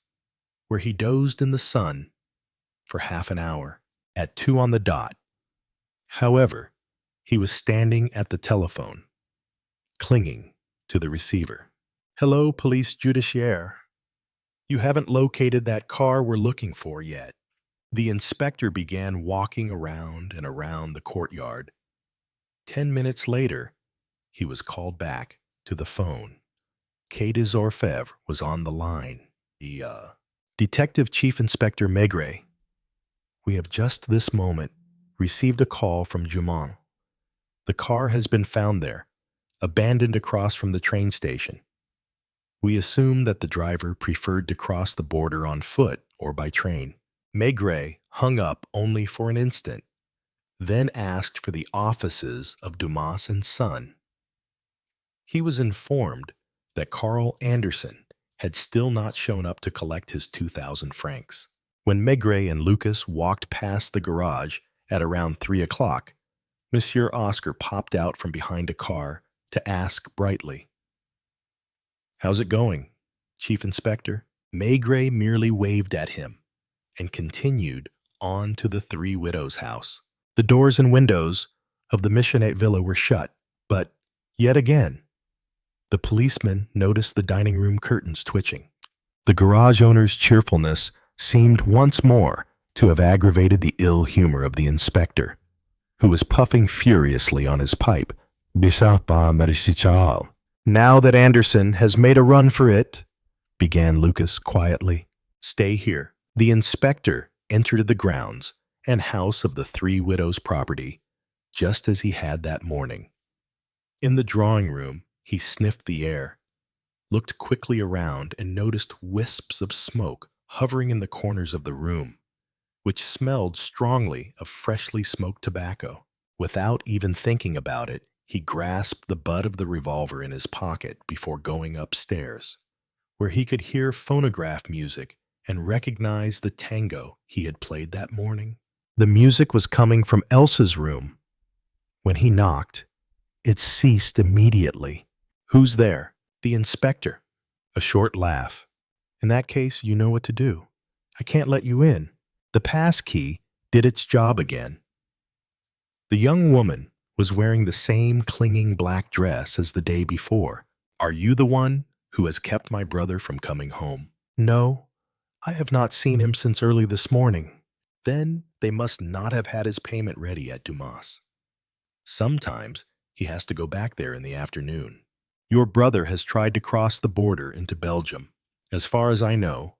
where he dozed in the sun for half an hour. At 2 on the dot, however, he was standing at the telephone, clinging to the receiver. Hello, police judiciaire. You haven't located that car we're looking for yet. The inspector began walking around and around the courtyard. 10 minutes later, he was called back to the phone. Quai des Orfèvres was on the line. Detective Chief Inspector Maigret. We have just this moment received a call from Juman. The car has been found there, abandoned across from the train station. We assume that the driver preferred to cross the border on foot or by train. Maigret hung up only for an instant, then asked for the offices of Dumas and Son. He was informed that Carl Anderson had still not shown up to collect his 2,000 francs. When Maigret and Lucas walked past the garage at around 3 o'clock, Monsieur Oscar popped out from behind a car to ask brightly, "How's it going, Chief Inspector?" Maigret merely waved at him and continued on to the Three Widows' house. The doors and windows of the Michonnet villa were shut, but yet again, the policeman noticed the dining room curtains twitching. The garage owner's cheerfulness seemed once more to have aggravated the ill humor of the inspector, who was puffing furiously on his pipe. "Now that Anderson has made a run for it," began Lucas quietly. "Stay here." The inspector entered the grounds and house of the Three Widows' property, just as he had that morning. In the drawing room, he sniffed the air, looked quickly around, and noticed wisps of smoke hovering in the corners of the room, which smelled strongly of freshly smoked tobacco. Without even thinking about it, he grasped the butt of the revolver in his pocket before going upstairs, where he could hear phonograph music and recognize the tango he had played that morning. The music was coming from Elsa's room. When he knocked, it ceased immediately. "Who's there?" "The inspector." A short laugh. "In that case, you know what to do. I can't let you in." The pass key did its job again. The young woman was wearing the same clinging black dress as the day before. "Are you the one who has kept my brother from coming home?" "No, I have not seen him since early this morning." "Then they must not have had his payment ready at Dumas. Sometimes he has to go back there in the afternoon. Your brother has tried to cross the border into Belgium. As far as I know,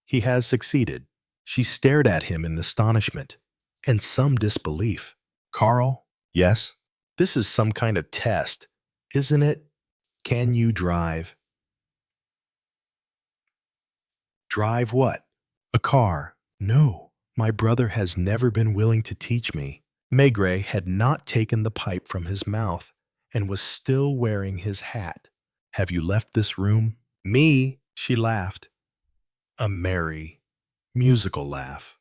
he has succeeded." She stared at him in astonishment and some disbelief. "Carl?" "Yes?" "This is some kind of test, isn't it? Can you drive?" "Drive what?" "A car." "No, my brother has never been willing to teach me." Maigret had not taken the pipe from his mouth and was still wearing his hat. "Have you left this room?" "Me?" She laughed. A merry, musical laugh.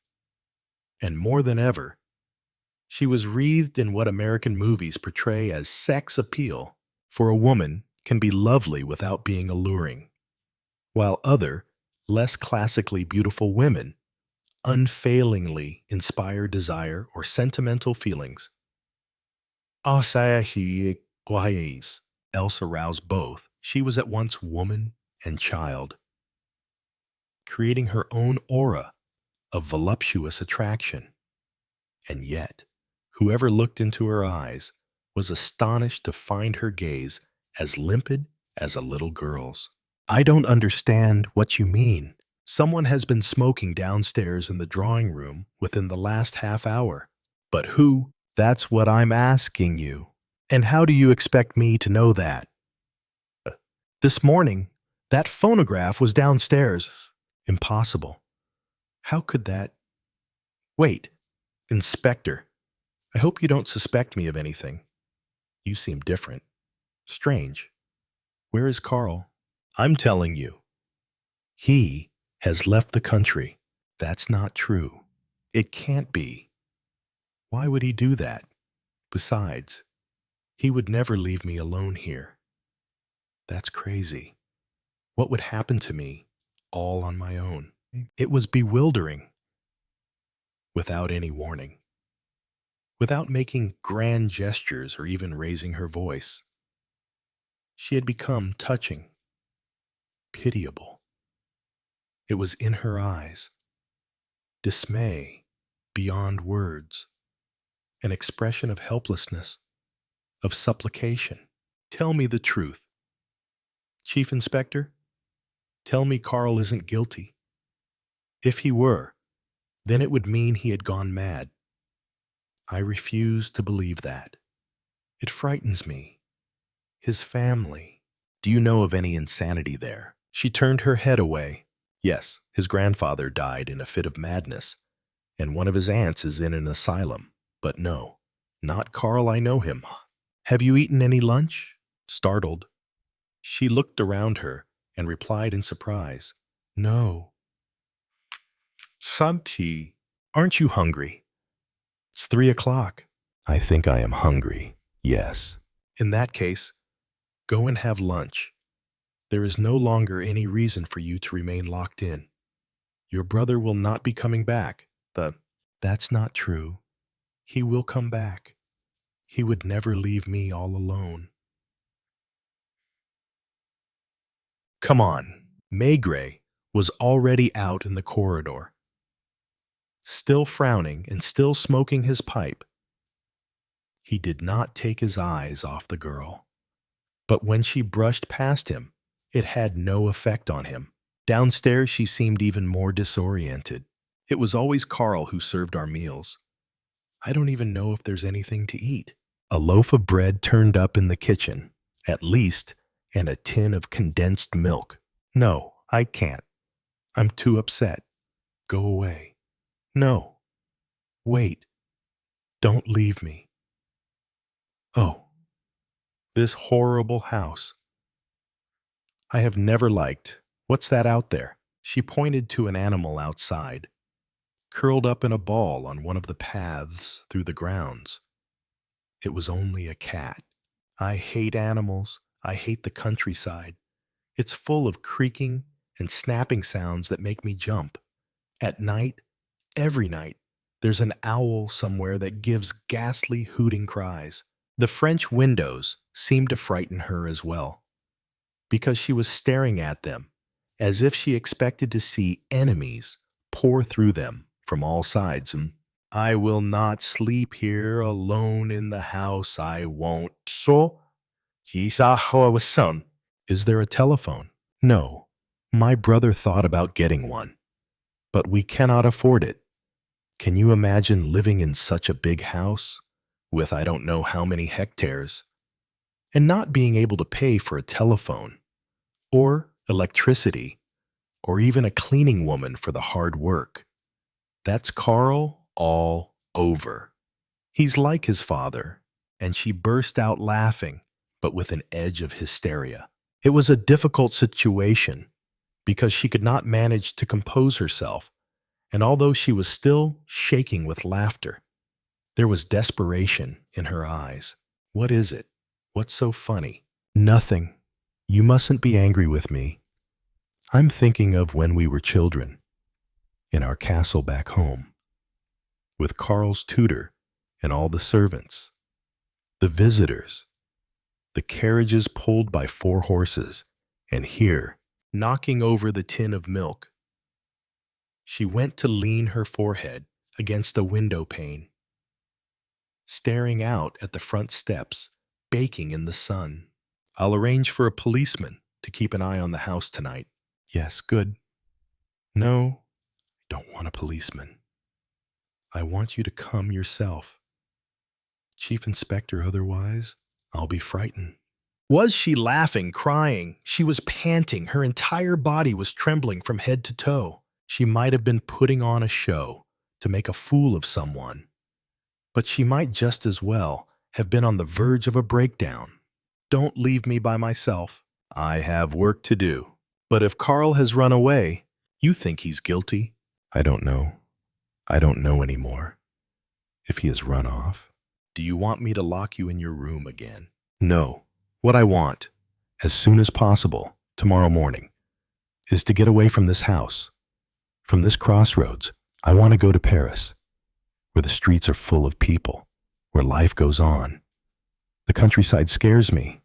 And more than ever, she was wreathed in what American movies portray as sex appeal, for a woman can be lovely without being alluring, while other, less classically beautiful women unfailingly inspire desire or sentimental feelings. Elsa roused both. She was at once woman and child, creating her own aura of voluptuous attraction. And yet, whoever looked into her eyes was astonished to find her gaze as limpid as a little girl's. "I don't understand what you mean. Someone has been smoking downstairs in the drawing room within the last half hour." "But who?" "That's what I'm asking you. And how do you expect me to know that?" "This morning, that phonograph was downstairs." "Impossible. How could that—" "Wait, Inspector, I hope you don't suspect me of anything. You seem different. Strange. Where is Carl?" "I'm telling you. He has left the country." "That's not true. It can't be. Why would he do that? Besides, he would never leave me alone here." "That's crazy. What would happen to me, all on my own?" It was bewildering. Without any warning. Without making grand gestures or even raising her voice. She had become touching, pitiable. It was in her eyes. Dismay beyond words. An expression of helplessness, of supplication. "Tell me the truth. Chief Inspector, tell me Carl isn't guilty. If he were, then it would mean he had gone mad. I refuse to believe that. It frightens me. His family. Do you know of any insanity there?" She turned her head away. "Yes, his grandfather died in a fit of madness, and one of his aunts is in an asylum. But no, not Carl, I know him." "Have you eaten any lunch?" Startled, She looked around her and replied in surprise, "No." "Santi, aren't you hungry? It's 3 o'clock." "I think I am hungry, yes." "In that case, go and have lunch. There is no longer any reason for you to remain locked in. Your brother will not be coming back. That's not true. He will come back. He would never leave me all alone." "Come on." Maigret was already out in the corridor, still frowning and still smoking his pipe. He did not take his eyes off the girl. But when she brushed past him, it had no effect on him. Downstairs, she seemed even more disoriented. It was always Carl who served our meals. I don't even know if there's anything to eat. A loaf of bread turned up in the kitchen, at least, and a tin of condensed milk. "No, I can't. I'm too upset. Go away." "No. Wait. Don't leave me." "Oh, this horrible house. I have never liked. What's that out there?" She pointed to an animal outside, curled up in a ball on one of the paths through the grounds. It was only a cat. I hate animals. I hate the countryside. It's full of creaking and snapping sounds that make me jump. At night, every night, there's an owl somewhere that gives ghastly hooting cries. The French windows seemed to frighten her as well, because she was staring at them as if she expected to see enemies pour through them from all sides. "I will not sleep here alone in the house. I won't." "So, is there a telephone?" "No. My brother thought about getting one, but we cannot afford it. Can you imagine living in such a big house, with I don't know how many hectares, and not being able to pay for a telephone, or electricity, or even a cleaning woman for the hard work? That's Carl all over. He's like his father." And she burst out laughing, but with an edge of hysteria. It was a difficult situation, because she could not manage to compose herself, and although she was still shaking with laughter, there was desperation in her eyes. "What is it? What's so funny?" "Nothing. You mustn't be angry with me. I'm thinking of when we were children, in our castle back home, with Carl's tutor and all the servants, the visitors, the carriages pulled by 4 horses, and here, knocking over the tin of milk." She went to lean her forehead against a window pane, staring out at the front steps, baking in the sun. "I'll arrange for a policeman to keep an eye on the house tonight." "Yes, good." "No, I don't want a policeman. I want you to come yourself. Chief Inspector, otherwise, I'll be frightened." Was she laughing, crying? She was panting. Her entire body was trembling from head to toe. She might have been putting on a show to make a fool of someone, but she might just as well have been on the verge of a breakdown. "Don't leave me by myself. I have work to do." "But if Carl has run away, you think he's guilty?" "I don't know. I don't know anymore. If he has run off." "Do you want me to lock you in your room again?" "No. What I want, as soon as possible, tomorrow morning, is to get away from this house, from this crossroads. I want to go to Paris, where the streets are full of people, where life goes on. The countryside scares me.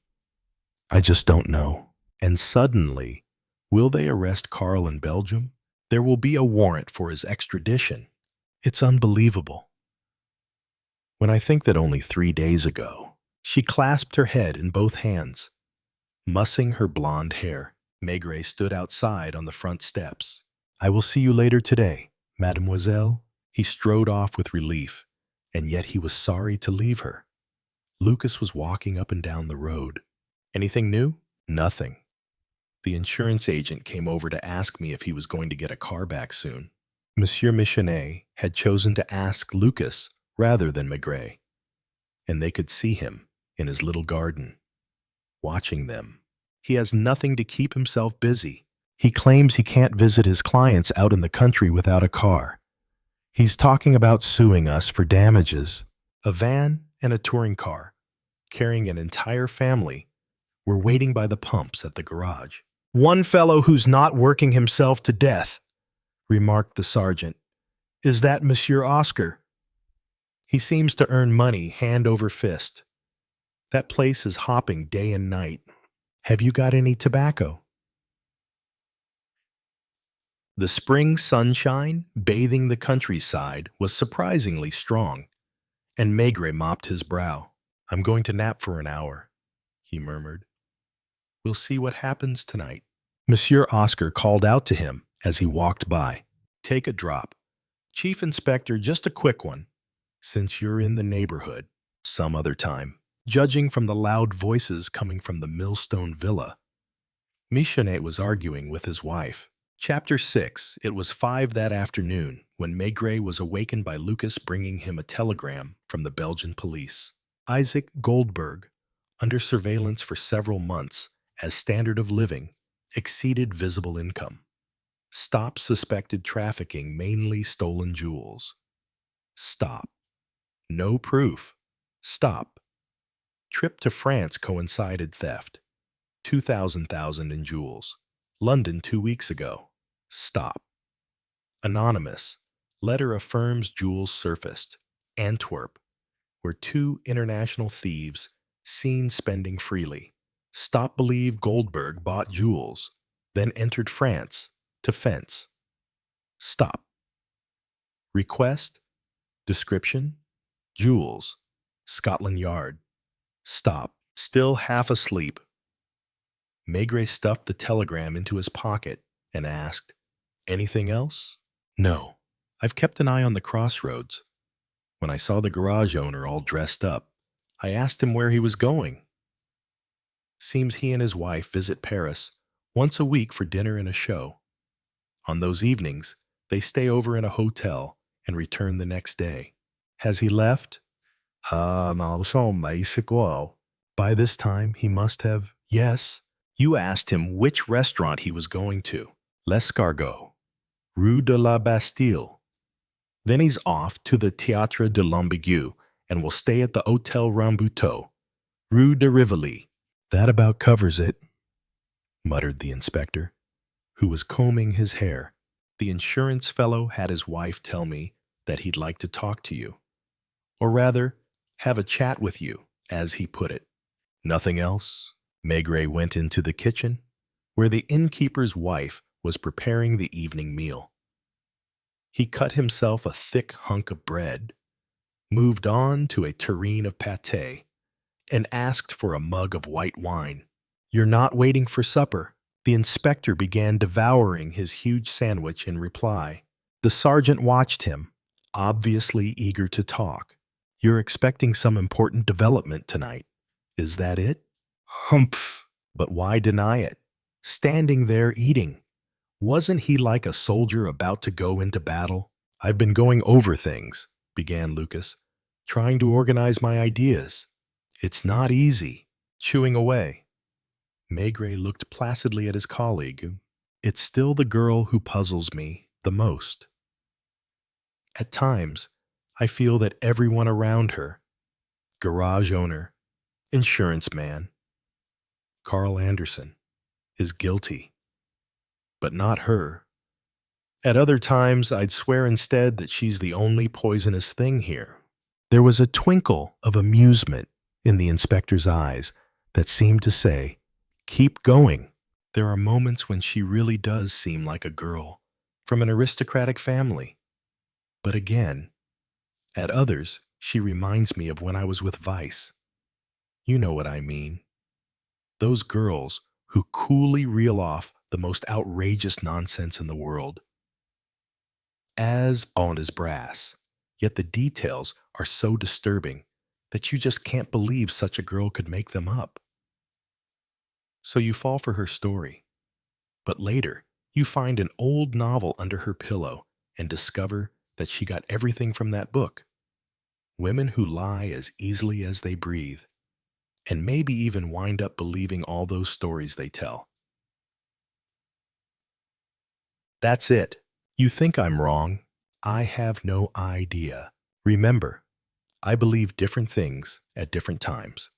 I just don't know." And suddenly, will they arrest Carl in Belgium? There will be a warrant for his extradition. It's unbelievable. When I think that only 3 days ago, she clasped her head in both hands, mussing her blonde hair. Maigret stood outside on the front steps. "I will see you later today, mademoiselle." He strode off with relief, and yet he was sorry to leave her. Lucas was walking up and down the road. "Anything new?" "Nothing. The insurance agent came over to ask me if he was going to get a car back soon." Monsieur Michenet had chosen to ask Lucas rather than Maigret, and they could see him in his little garden, watching them. He has nothing to keep himself busy. He claims he can't visit his clients out in the country without a car. He's talking about suing us for damages. A van and a touring car, carrying an entire family, were waiting by the pumps at the garage. "One fellow who's not working himself to death," remarked the sergeant. "Is that Monsieur Oscar? He seems to earn money hand over fist. That place is hopping day and night. Have you got any tobacco?" The spring sunshine, bathing the countryside, was surprisingly strong, and Maigret mopped his brow. "I'm going to nap for an hour," he murmured. "We'll see what happens tonight." Monsieur Oscar called out to him as he walked by. "Take a drop. Chief Inspector, just a quick one, since you're in the neighborhood. Some other time." Judging from the loud voices coming from the Millstone Villa, Michenet was arguing with his wife. Chapter 6. It was 5 that afternoon when Maigret was awakened by Lucas bringing him a telegram from the Belgian police. Isaac Goldberg, under surveillance for several months as standard of living, exceeded visible income. Stop suspected trafficking mainly stolen jewels. Stop. No proof. Stop. Trip to France coincided theft. 2,000 in jewels. London 2 weeks ago. Stop. Anonymous. Letter affirms jewels surfaced. Antwerp, where 2 international thieves seen spending freely. Stop believe Goldberg bought jewels, then entered France to fence. Stop. Request. Description. Jewels. Scotland Yard. Stop. Still half asleep. Maigret stuffed the telegram into his pocket and asked, "Anything else?" "No. I've kept an eye on the Crossroads. When I saw the garage owner all dressed up, I asked him where he was going. Seems he and his wife visit Paris once a week for dinner and a show. On those evenings, they stay over in a hotel and return the next day." "Has he left?" "By this time, he must have." "Yes. You asked him which restaurant he was going to." "L'Escargot, Rue de la Bastille. Then he's off to the Théâtre de l'Ambigu and will stay at the Hôtel Rambuteau, Rue de Rivoli." "That about covers it," muttered the inspector, who was combing his hair. "The insurance fellow had his wife tell me that he'd like to talk to you. Or rather, have a chat with you, as he put it." "Nothing else?" Maigret went into the kitchen, where the innkeeper's wife was preparing the evening meal. He cut himself a thick hunk of bread, moved on to a tureen of pâté, and asked for a mug of white wine. "You're not waiting for supper?" The inspector began devouring his huge sandwich in reply. The sergeant watched him, obviously eager to talk. "You're expecting some important development tonight. Is that it?" "Humph! But why deny it? Standing there eating. Wasn't he like a soldier about to go into battle?" "I've been going over things," began Lucas, "trying to organize my ideas. It's not easy." Chewing away, Maigret looked placidly at his colleague. "It's still the girl who puzzles me the most. At times, I feel that everyone around her, garage owner, insurance man, Carl Anderson, is guilty, but not her. At other times, I'd swear instead that she's the only poisonous thing here." There was a twinkle of amusement in the inspector's eyes that seemed to say, "Keep going. There are moments when she really does seem like a girl from an aristocratic family. But again, at others, she reminds me of when I was with Vice. You know what I mean. Those girls who coolly reel off the most outrageous nonsense in the world. As bond as brass, yet the details are so disturbing that you just can't believe such a girl could make them up. So you fall for her story. But later, you find an old novel under her pillow and discover that she got everything from that book. Women who lie as easily as they breathe. and maybe even wind up believing all those stories they tell. That's it. You think I'm wrong? I have no idea. Remember, I believe different things at different times.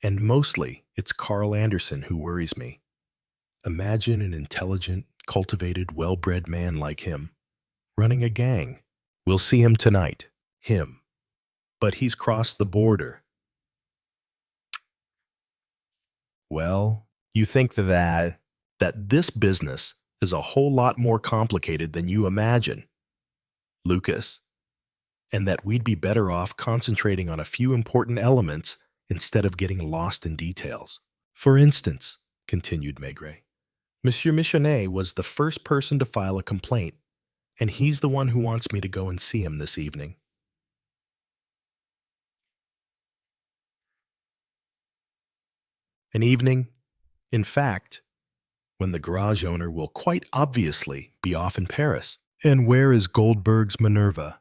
And mostly, it's Carl Anderson who worries me. Imagine an intelligent, cultivated, well-bred man like him, running a gang. We'll see him tonight. Him. But he's crossed the border. Well, you think that this business is a whole lot more complicated than you imagine, Lucas, and that we'd be better off concentrating on a few important elements instead of getting lost in details. For instance, continued Maigret, Monsieur Michonnet was the first person to file a complaint, and he's the one who wants me to go and see him this evening. An evening, in fact, when the garage owner will quite obviously be off in Paris. And where is Goldberg's Minerva?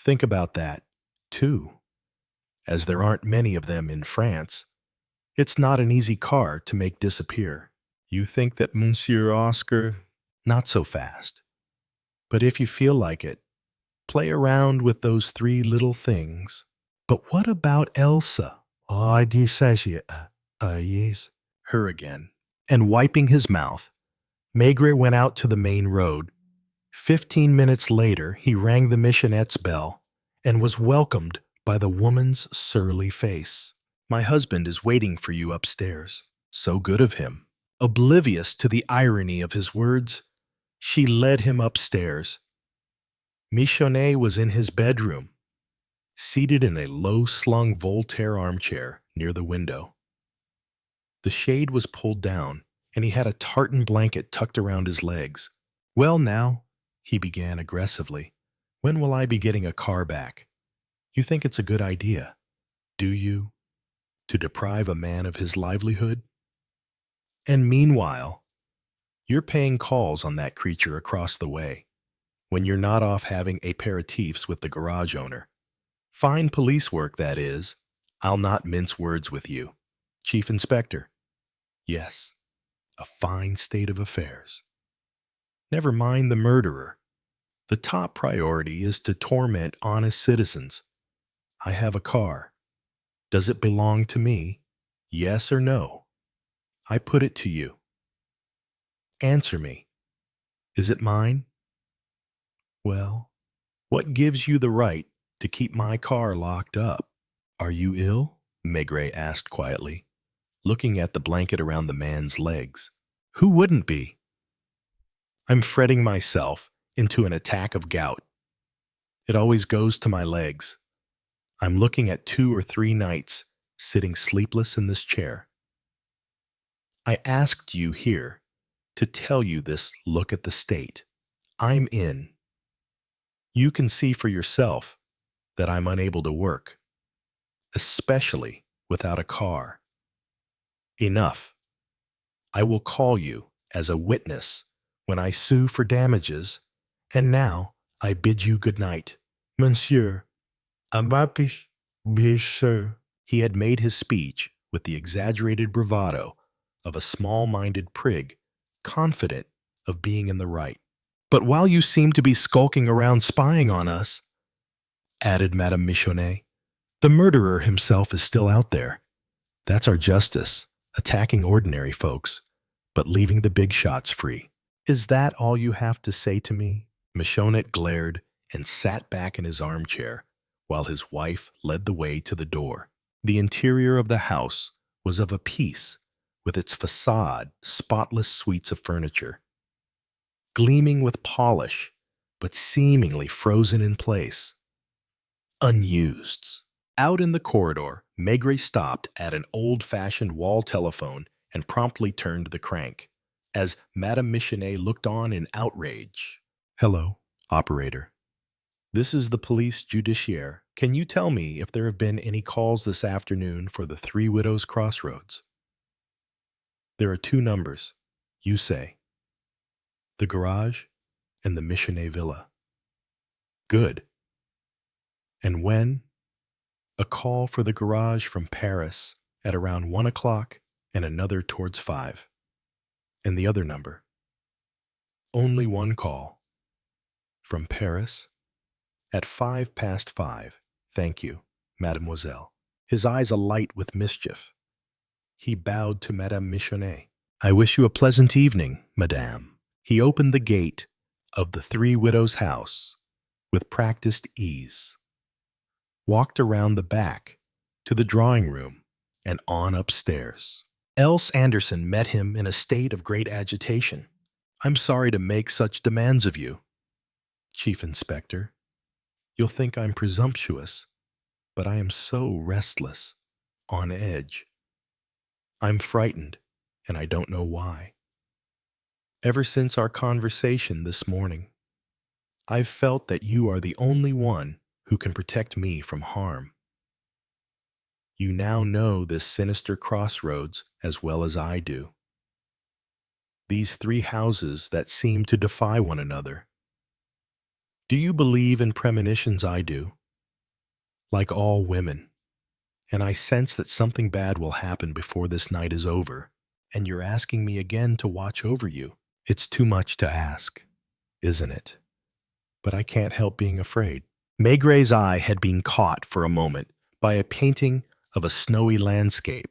Think about that, too. As there aren't many of them in France, it's not an easy car to make disappear. You think that Monsieur Oscar? Not so fast. But if you feel like it, play around with those three little things. But what about Elsa? Oh, I yes. Her again. And wiping his mouth, Maigret went out to the main road. 15 minutes later, he rang the Michonette's bell and was welcomed by the woman's surly face. My husband is waiting for you upstairs. So good of him. Oblivious to the irony of his words, she led him upstairs. Michonnet was in his bedroom, seated in a low-slung Voltaire armchair near the window. The shade was pulled down, and he had a tartan blanket tucked around his legs. Well now, he began aggressively, when will I be getting a car back? You think it's a good idea, do you, to deprive a man of his livelihood? And meanwhile, you're paying calls on that creature across the way, when you're not off having aperitifs with the garage owner. Fine police work, that is. I'll not mince words with you. Chief Inspector. Yes, a fine state of affairs. Never mind the murderer. The top priority is to torment honest citizens. I have a car. Does it belong to me? Yes or no? I put it to you. Answer me. Is it mine? Well, what gives you the right to keep my car locked up? Are you ill? Maigret asked quietly, looking at the blanket around the man's legs. Who wouldn't be? I'm fretting myself into an attack of gout. It always goes to my legs. I'm looking at 2 or 3 nights, sitting sleepless in this chair. I asked you here to tell you this look at the state I'm in. You can see for yourself that I'm unable to work, especially without a car. Enough. I will call you as a witness when I sue for damages, and now I bid you good night. Monsieur, Ambapish, sir. He had made his speech with the exaggerated bravado of a small-minded prig, confident of being in the right. But while you seem to be skulking around spying on us, added Madame Michonnet, the murderer himself is still out there. That's our justice, attacking ordinary folks, but leaving the big shots free. Is that all you have to say to me? Michonnet glared and sat back in his armchair while his wife led the way to the door. The interior of the house was of a piece with its facade spotless suites of furniture, gleaming with polish, but seemingly frozen in place. Unused. Out in the corridor, Maigret stopped at an old-fashioned wall telephone and promptly turned the crank, as Madame Michonnet looked on in outrage. Hello, operator. This is the police judiciaire. Can you tell me if there have been any calls this afternoon for the Three Widows Crossroads? There are 2 numbers, you say. The garage and the Michonnet villa. Good. And when? A call for the garage from Paris. at around 1 o'clock and another towards 5. And the other number. Only one call. From Paris at 5 past 5. Thank you, mademoiselle. His eyes alight with mischief. He bowed to Madame Michonnet. I wish you a pleasant evening, madame. He opened the gate of the Three Widows' house with practiced ease, walked around the back to the drawing room and on upstairs. Else Anderson met him in a state of great agitation. I'm sorry to make such demands of you, Chief Inspector. You'll think I'm presumptuous, but I am so restless, on edge. I'm frightened, and I don't know why. Ever since our conversation this morning, I've felt that you are the only one who can protect me from harm. You now know this sinister crossroads as well as I do. These three houses that seem to defy one another. Do you believe in premonitions? I do, like all women, and I sense that something bad will happen before this night is over, and you're asking me again to watch over you. It's too much to ask, isn't it? But I can't help being afraid. Maigret's eye had been caught for a moment by a painting of a snowy landscape,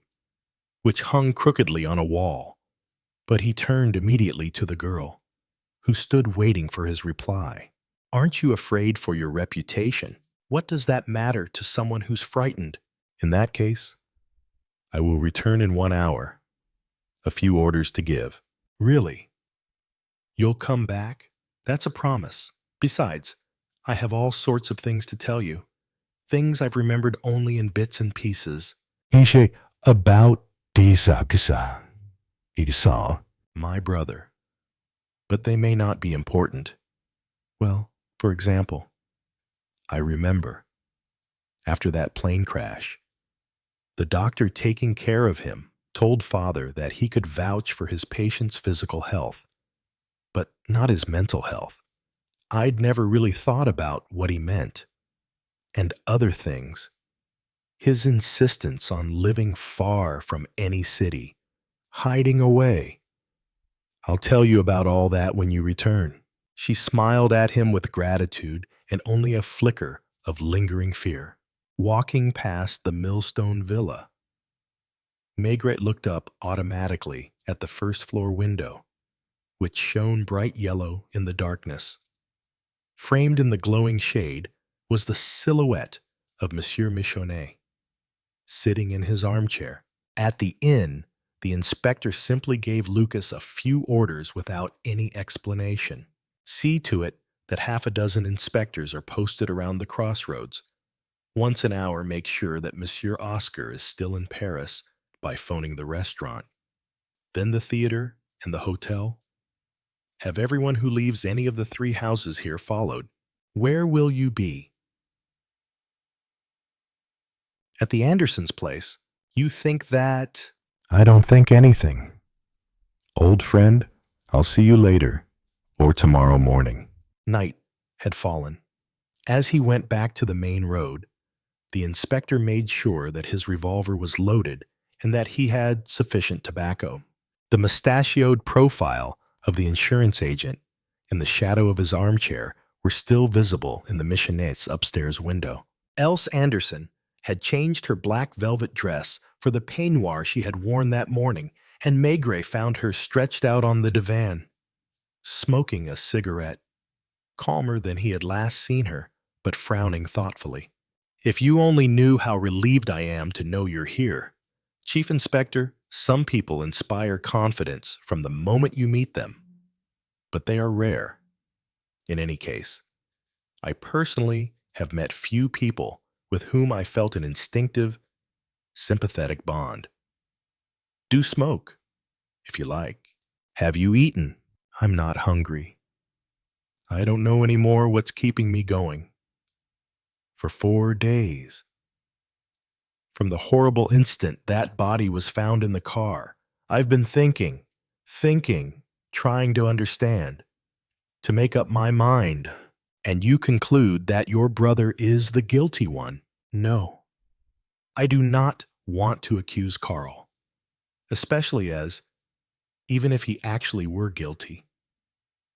which hung crookedly on a wall, but he turned immediately to the girl, who stood waiting for his reply. Aren't you afraid for your reputation? What does that matter to someone who's frightened? In that case, I will return in 1 hour. A few orders to give. Really? You'll come back? That's a promise. Besides, I have all sorts of things to tell you. Things I've remembered only in bits and pieces. About my brother. But they may not be important. Well, for example, I remember, after that plane crash, the doctor taking care of him told father that he could vouch for his patient's physical health, but not his mental health. I'd never really thought about what he meant. And other things. His insistence on living far from any city, hiding away. I'll tell you about all that when you return. She smiled at him with gratitude and only a flicker of lingering fear. Walking past the Millstone Villa, Maigret looked up automatically at the first-floor window, which shone bright yellow in the darkness. Framed in the glowing shade was the silhouette of Monsieur Michonnet, sitting in his armchair. At the inn, the inspector simply gave Lucas a few orders without any explanation. See to it that 6 inspectors are posted around the crossroads. Once an hour, make sure that Monsieur Oscar is still in Paris by phoning the restaurant. Then the theater and the hotel. Have everyone who leaves any of the 3 houses here followed. Where will you be? At the Andersons' place. You think that... I don't think anything. Old friend, I'll see you later, or tomorrow morning. Night had fallen. As he went back to the main road, the inspector made sure that his revolver was loaded and that he had sufficient tobacco. The mustachioed profile of the insurance agent and the shadow of his armchair were still visible in the Michonnet's upstairs window. Else Anderson had changed her black velvet dress for the peignoir she had worn that morning, and Maigret found her stretched out on the divan, smoking a cigarette, calmer than he had last seen her, but frowning thoughtfully. If you only knew how relieved I am to know you're here. Chief Inspector, some people inspire confidence from the moment you meet them, but they are rare. In any case, I personally have met few people with whom I felt an instinctive, sympathetic bond. Do smoke, if you like. Have you eaten? I'm not hungry. I don't know anymore what's keeping me going. For 4 days. From the horrible instant that body was found in the car, I've been thinking, trying to understand, to make up my mind. And you conclude that your brother is the guilty one? No. I do not want to accuse Carl, especially as, even if he actually were guilty,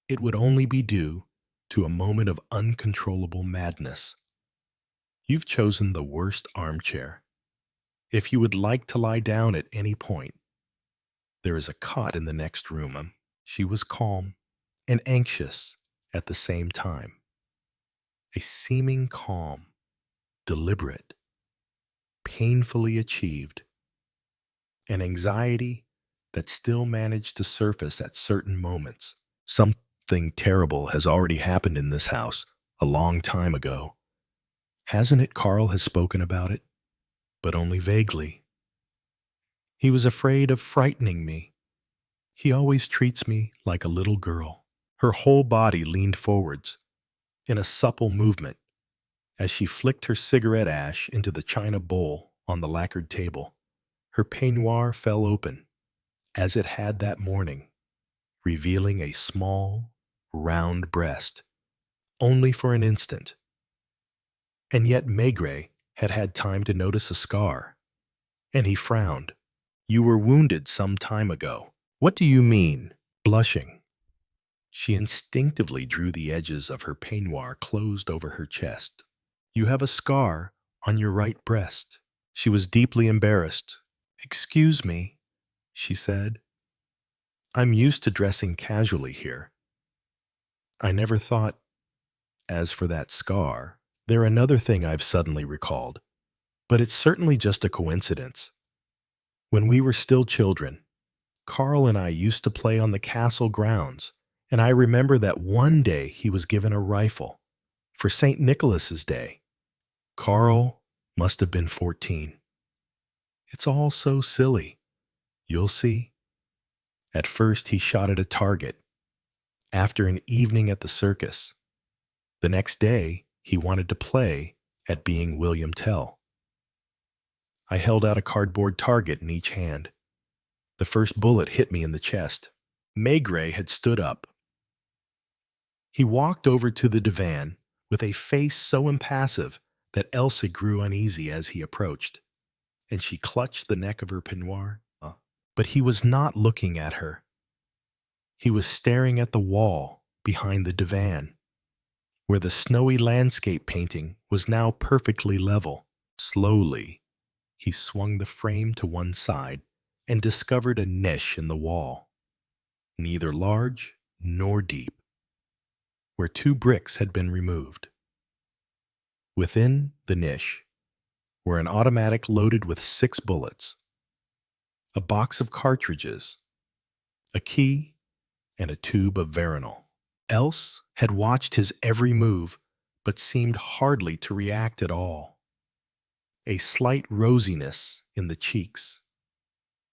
it would only be due to a moment of uncontrollable madness. You've chosen the worst armchair. If you would like to lie down at any point, there is a cot in the next room. She was calm and anxious at the same time. A seeming calm, deliberate, painfully achieved, an anxiety that still managed to surface at certain moments. Something terrible has already happened in this house a long time ago. Hasn't it? Carl has spoken about it, but only vaguely. He was afraid of frightening me. He always treats me like a little girl. Her whole body leaned forwards in a supple movement as she flicked her cigarette ash into the china bowl on the lacquered table. Her peignoir fell open, as it had that morning, revealing a small, round breast, only for an instant. And yet Maigret had had time to notice a scar, and he frowned. "You were wounded some time ago." "What do you mean?" Blushing, she instinctively drew the edges of her peignoir closed over her chest. "You have a scar on your right breast." She was deeply embarrassed. "Excuse me," she said. "I'm used to dressing casually here. I never thought. As for that scar, there's another thing I've suddenly recalled, but it's certainly just a coincidence. When we were still children, Carl and I used to play on the castle grounds, and I remember that one day he was given a rifle for St. Nicholas's Day. Carl must have been 14. It's all so silly. You'll see. At first he shot at a target. After an evening at the circus. The next day he wanted to play at being William Tell. I held out a cardboard target in each hand. The first bullet hit me in the chest. Maigret had stood up. He walked over to the divan with a face so impassive that Elsa grew uneasy as he approached, and she clutched the neck of her peignoir. But he was not looking at her. He was staring at the wall behind the divan, where the snowy landscape painting was now perfectly level. Slowly, he swung the frame to one side and discovered a niche in the wall, neither large nor deep, where 2 bricks had been removed. Within the niche were an automatic loaded with 6 bullets, a box of cartridges, a key, and a tube of veronal. Else had watched his every move, but seemed hardly to react at all. A slight rosiness in the cheeks,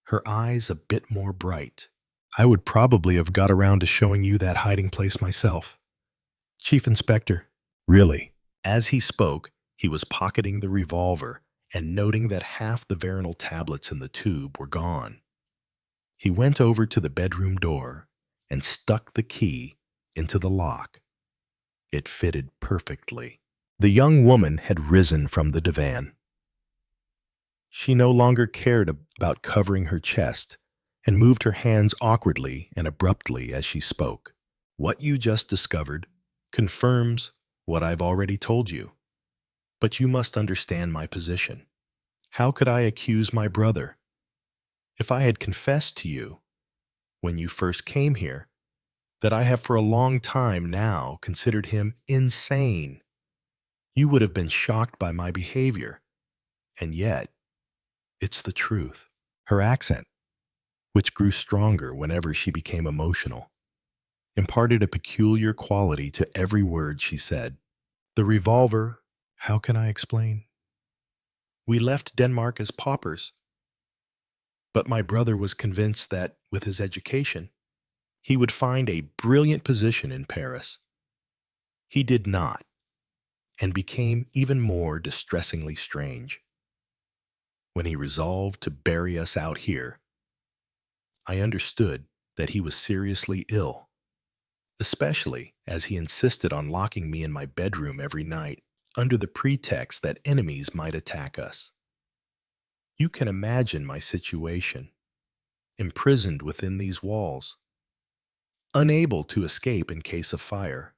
her eyes a bit more bright. "I would probably have got around to showing you that hiding place myself, Chief Inspector." "Really?" As he spoke, he was pocketing the revolver and noting that half the veronal tablets in the tube were gone. He went over to the bedroom door and stuck the key into the lock. It fitted perfectly. The young woman had risen from the divan. She no longer cared about covering her chest and moved her hands awkwardly and abruptly as she spoke. "What you just discovered confirms what I've already told you. But you must understand my position. How could I accuse my brother? If I had confessed to you, when you first came here, that I have for a long time now considered him insane, you would have been shocked by my behavior. And yet, it's the truth." Her accent, which grew stronger whenever she became emotional, imparted a peculiar quality to every word she said. "The revolver, how can I explain? We left Denmark as paupers, but my brother was convinced that, with his education, he would find a brilliant position in Paris. He did not, and became even more distressingly strange. When he resolved to bury us out here, I understood that he was seriously ill, especially as he insisted on locking me in my bedroom every night under the pretext that enemies might attack us. You can imagine my situation, imprisoned within these walls, unable to escape in case of fire,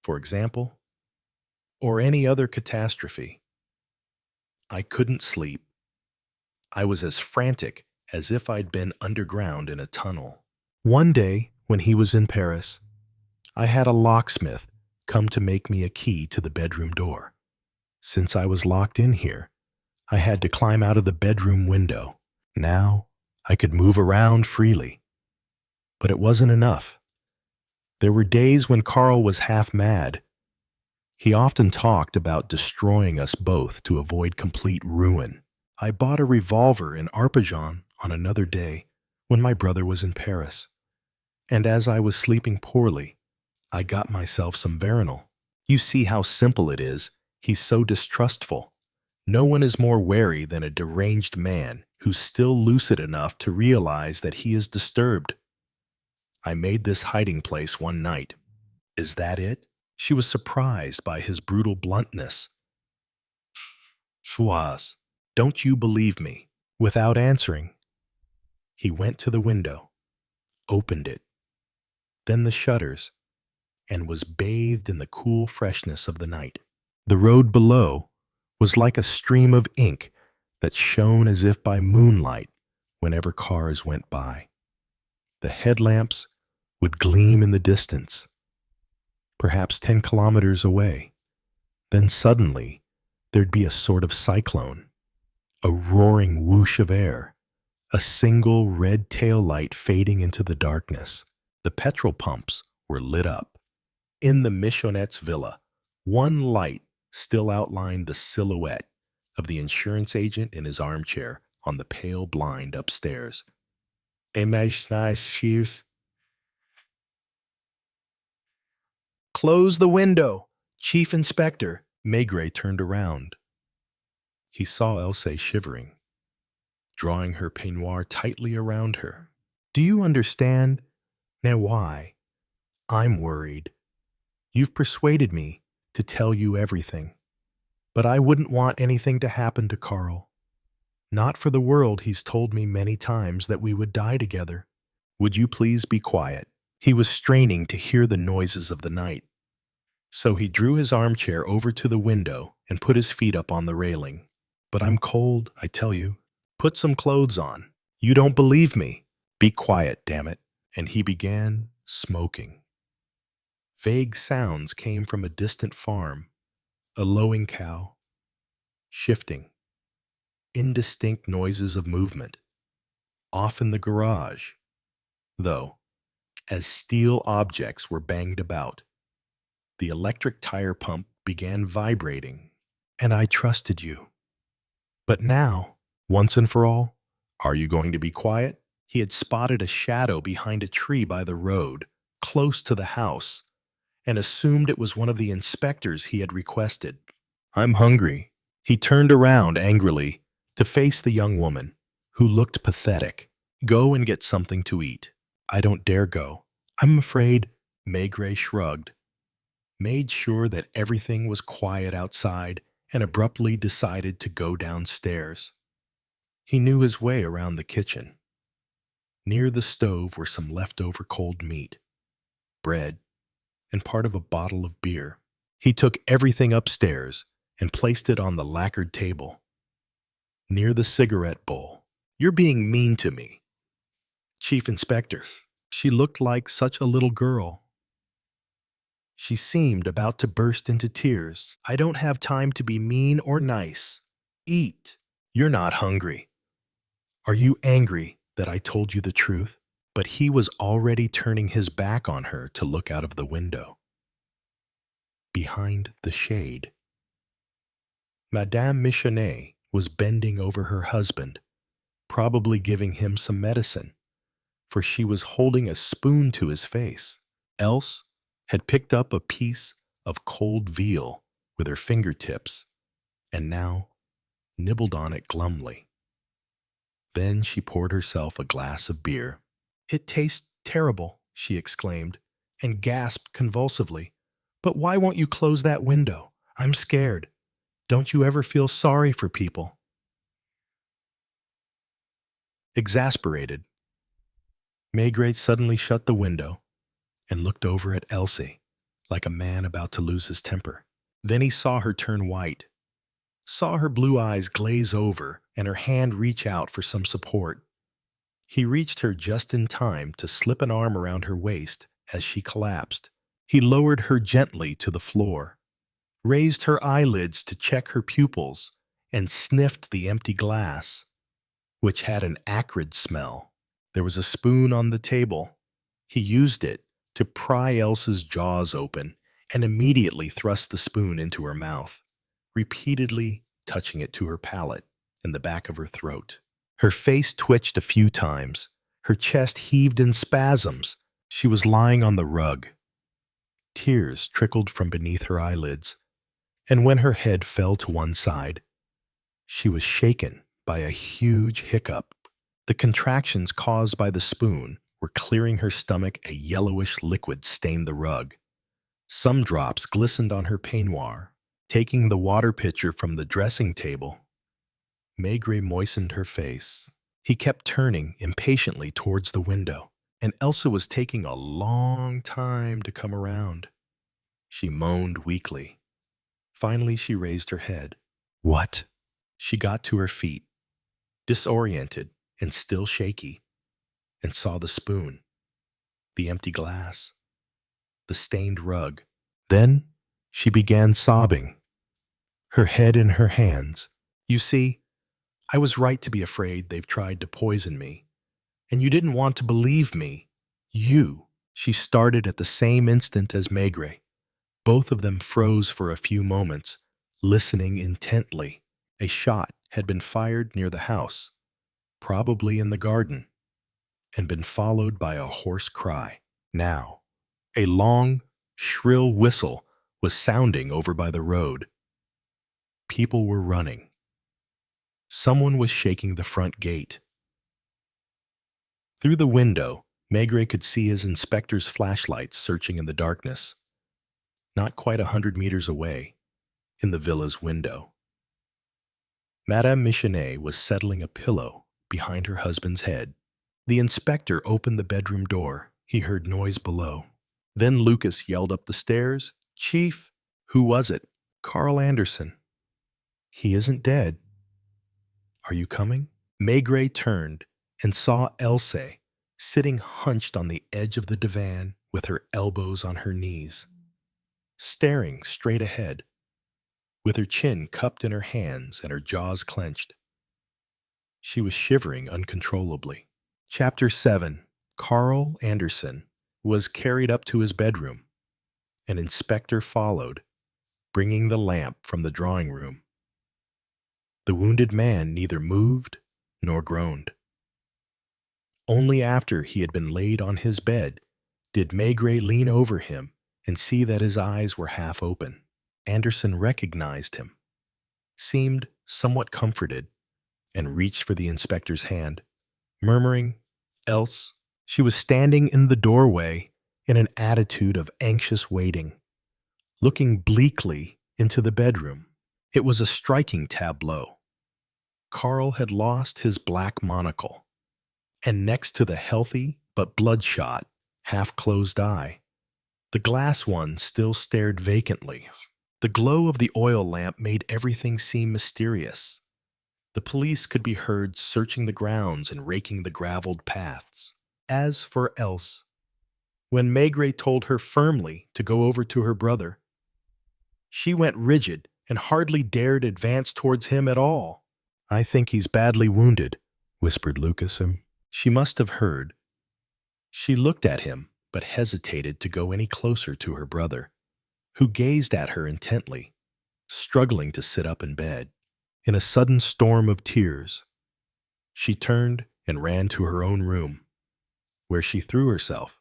for example, or any other catastrophe. I couldn't sleep. I was as frantic as if I'd been underground in a tunnel. One day, when he was in Paris, I had a locksmith come to make me a key to the bedroom door. Since I was locked in here, I had to climb out of the bedroom window. Now, I could move around freely. But it wasn't enough. There were days when Carl was half mad. He often talked about destroying us both to avoid complete ruin. I bought a revolver in Arpajon on another day when my brother was in Paris. And as I was sleeping poorly, I got myself some Veronal. You see how simple it is. He's so distrustful. No one is more wary than a deranged man who's still lucid enough to realize that he is disturbed. I made this hiding place one night. Is that it? She was surprised by his brutal bluntness. Fouaz, don't you believe me? Without answering, he went to the window, opened it, then the shutters, and was bathed in the cool freshness of the night. The road below was like a stream of ink that shone as if by moonlight whenever cars went by. The headlamps would gleam in the distance, perhaps 10 kilometers away. Then suddenly, there'd be a sort of cyclone, a roaring whoosh of air, a single red tail light fading into the darkness. The petrol pumps were lit up. In the Michonnet's villa, one light still outlined the silhouette of the insurance agent in his armchair on the pale blind upstairs. Close the window, Chief Inspector. Maigret turned around. He saw Elsie shivering, drawing her peignoir tightly around her. Do you understand now why I'm worried? You've persuaded me to tell you everything. But I wouldn't want anything to happen to Carl. Not for the world. He's told me many times that we would die together. Would you please be quiet? He was straining to hear the noises of the night. So he drew his armchair over to the window and put his feet up on the railing. But I'm cold, I tell you. Put some clothes on. You don't believe me. Be quiet, damn it. And he began smoking. Vague sounds came from a distant farm, a lowing cow, shifting, indistinct noises of movement, off in the garage, though, as steel objects were banged about. The electric tire pump began vibrating, and I trusted you. But now, once and for all, are you going to be quiet? He had spotted a shadow behind a tree by the road, close to the house, and assumed it was one of the inspectors he had requested. I'm hungry. He turned around angrily to face the young woman, who looked pathetic. Go and get something to eat. I don't dare go. I'm afraid. Maigret shrugged, made sure that everything was quiet outside, and abruptly decided to go downstairs. He knew his way around the kitchen. Near the stove were some leftover cold meat, bread, and part of a bottle of beer. He took everything upstairs and placed it on the lacquered table, near the cigarette bowl. You're being mean to me, Chief Inspector. She looked like such a little girl. She seemed about to burst into tears. I don't have time to be mean or nice. Eat. You're not hungry. Are you angry that I told you the truth? But he was already turning his back on her to look out of the window. Behind the shade, Madame Michonnet was bending over her husband, probably giving him some medicine, for she was holding a spoon to his face. Else had picked up a piece of cold veal with her fingertips and now nibbled on it glumly. Then she poured herself a glass of beer. It tastes terrible, she exclaimed, and gasped convulsively. But why won't you close that window? I'm scared. Don't you ever feel sorry for people? Exasperated, Maigret suddenly shut the window and looked over at Elsie, like a man about to lose his temper. Then he saw her turn white, saw her blue eyes glaze over and her hand reach out for some support. He reached her just in time to slip an arm around her waist as she collapsed. He lowered her gently to the floor, raised her eyelids to check her pupils, and sniffed the empty glass, which had an acrid smell. There was a spoon on the table. He used it to pry Elsa's jaws open and immediately thrust the spoon into her mouth, repeatedly touching it to her palate and the back of her throat. Her face twitched a few times. Her chest heaved in spasms. She was lying on the rug. Tears trickled from beneath her eyelids, and when her head fell to one side, she was shaken by a huge hiccup. The contractions caused by the spoon were clearing her stomach. A yellowish liquid stained the rug. Some drops glistened on her peignoir. Taking the water pitcher from the dressing table, Maigret moistened her face. He kept turning impatiently towards the window, and Elsa was taking a long time to come around. She moaned weakly. Finally, she raised her head. What? She got to her feet, disoriented and still shaky, and saw the spoon, the empty glass, the stained rug. Then she began sobbing, her head in her hands. You see, I was right to be afraid they've tried to poison me. And you didn't want to believe me. You. She started at the same instant as Maigret. Both of them froze for a few moments, listening intently. A shot had been fired near the house, probably in the garden, and been followed by a hoarse cry. Now, a long, shrill whistle was sounding over by the road. People were running. Someone was shaking the front gate. Through the window, Maigret could see his inspector's flashlights searching in the darkness. Not quite 100 meters away, in the villa's window, Madame Michenet was settling a pillow behind her husband's head. The inspector opened the bedroom door. He heard noise below. Then Lucas yelled up the stairs, "Chief!" "Who was it?" "Carl Anderson." "He isn't dead." "Are you coming?" Maigret turned and saw Elsie sitting hunched on the edge of the divan with her elbows on her knees, staring straight ahead, with her chin cupped in her hands and her jaws clenched. She was shivering uncontrollably. Chapter 7. Carl Anderson was carried up to his bedroom. An inspector followed, bringing the lamp from the drawing room. The wounded man neither moved nor groaned. Only after he had been laid on his bed did Maigret lean over him and see that his eyes were half open. Anderson recognized him, seemed somewhat comforted, and reached for the inspector's hand, murmuring, "Else." She was standing in the doorway in an attitude of anxious waiting, looking bleakly into the bedroom. It was a striking tableau. Carl had lost his black monocle, and next to the healthy but bloodshot, half-closed eye, the glass one still stared vacantly. The glow of the oil lamp made everything seem mysterious. The police could be heard searching the grounds and raking the graveled paths. As for Else, when Maigret told her firmly to go over to her brother, she went rigid and hardly dared advance towards him at all. "I think he's badly wounded," whispered Lucas. She must have heard. She looked at him, but hesitated to go any closer to her brother, who gazed at her intently, struggling to sit up in bed. In a sudden storm of tears, she turned and ran to her own room, where she threw herself,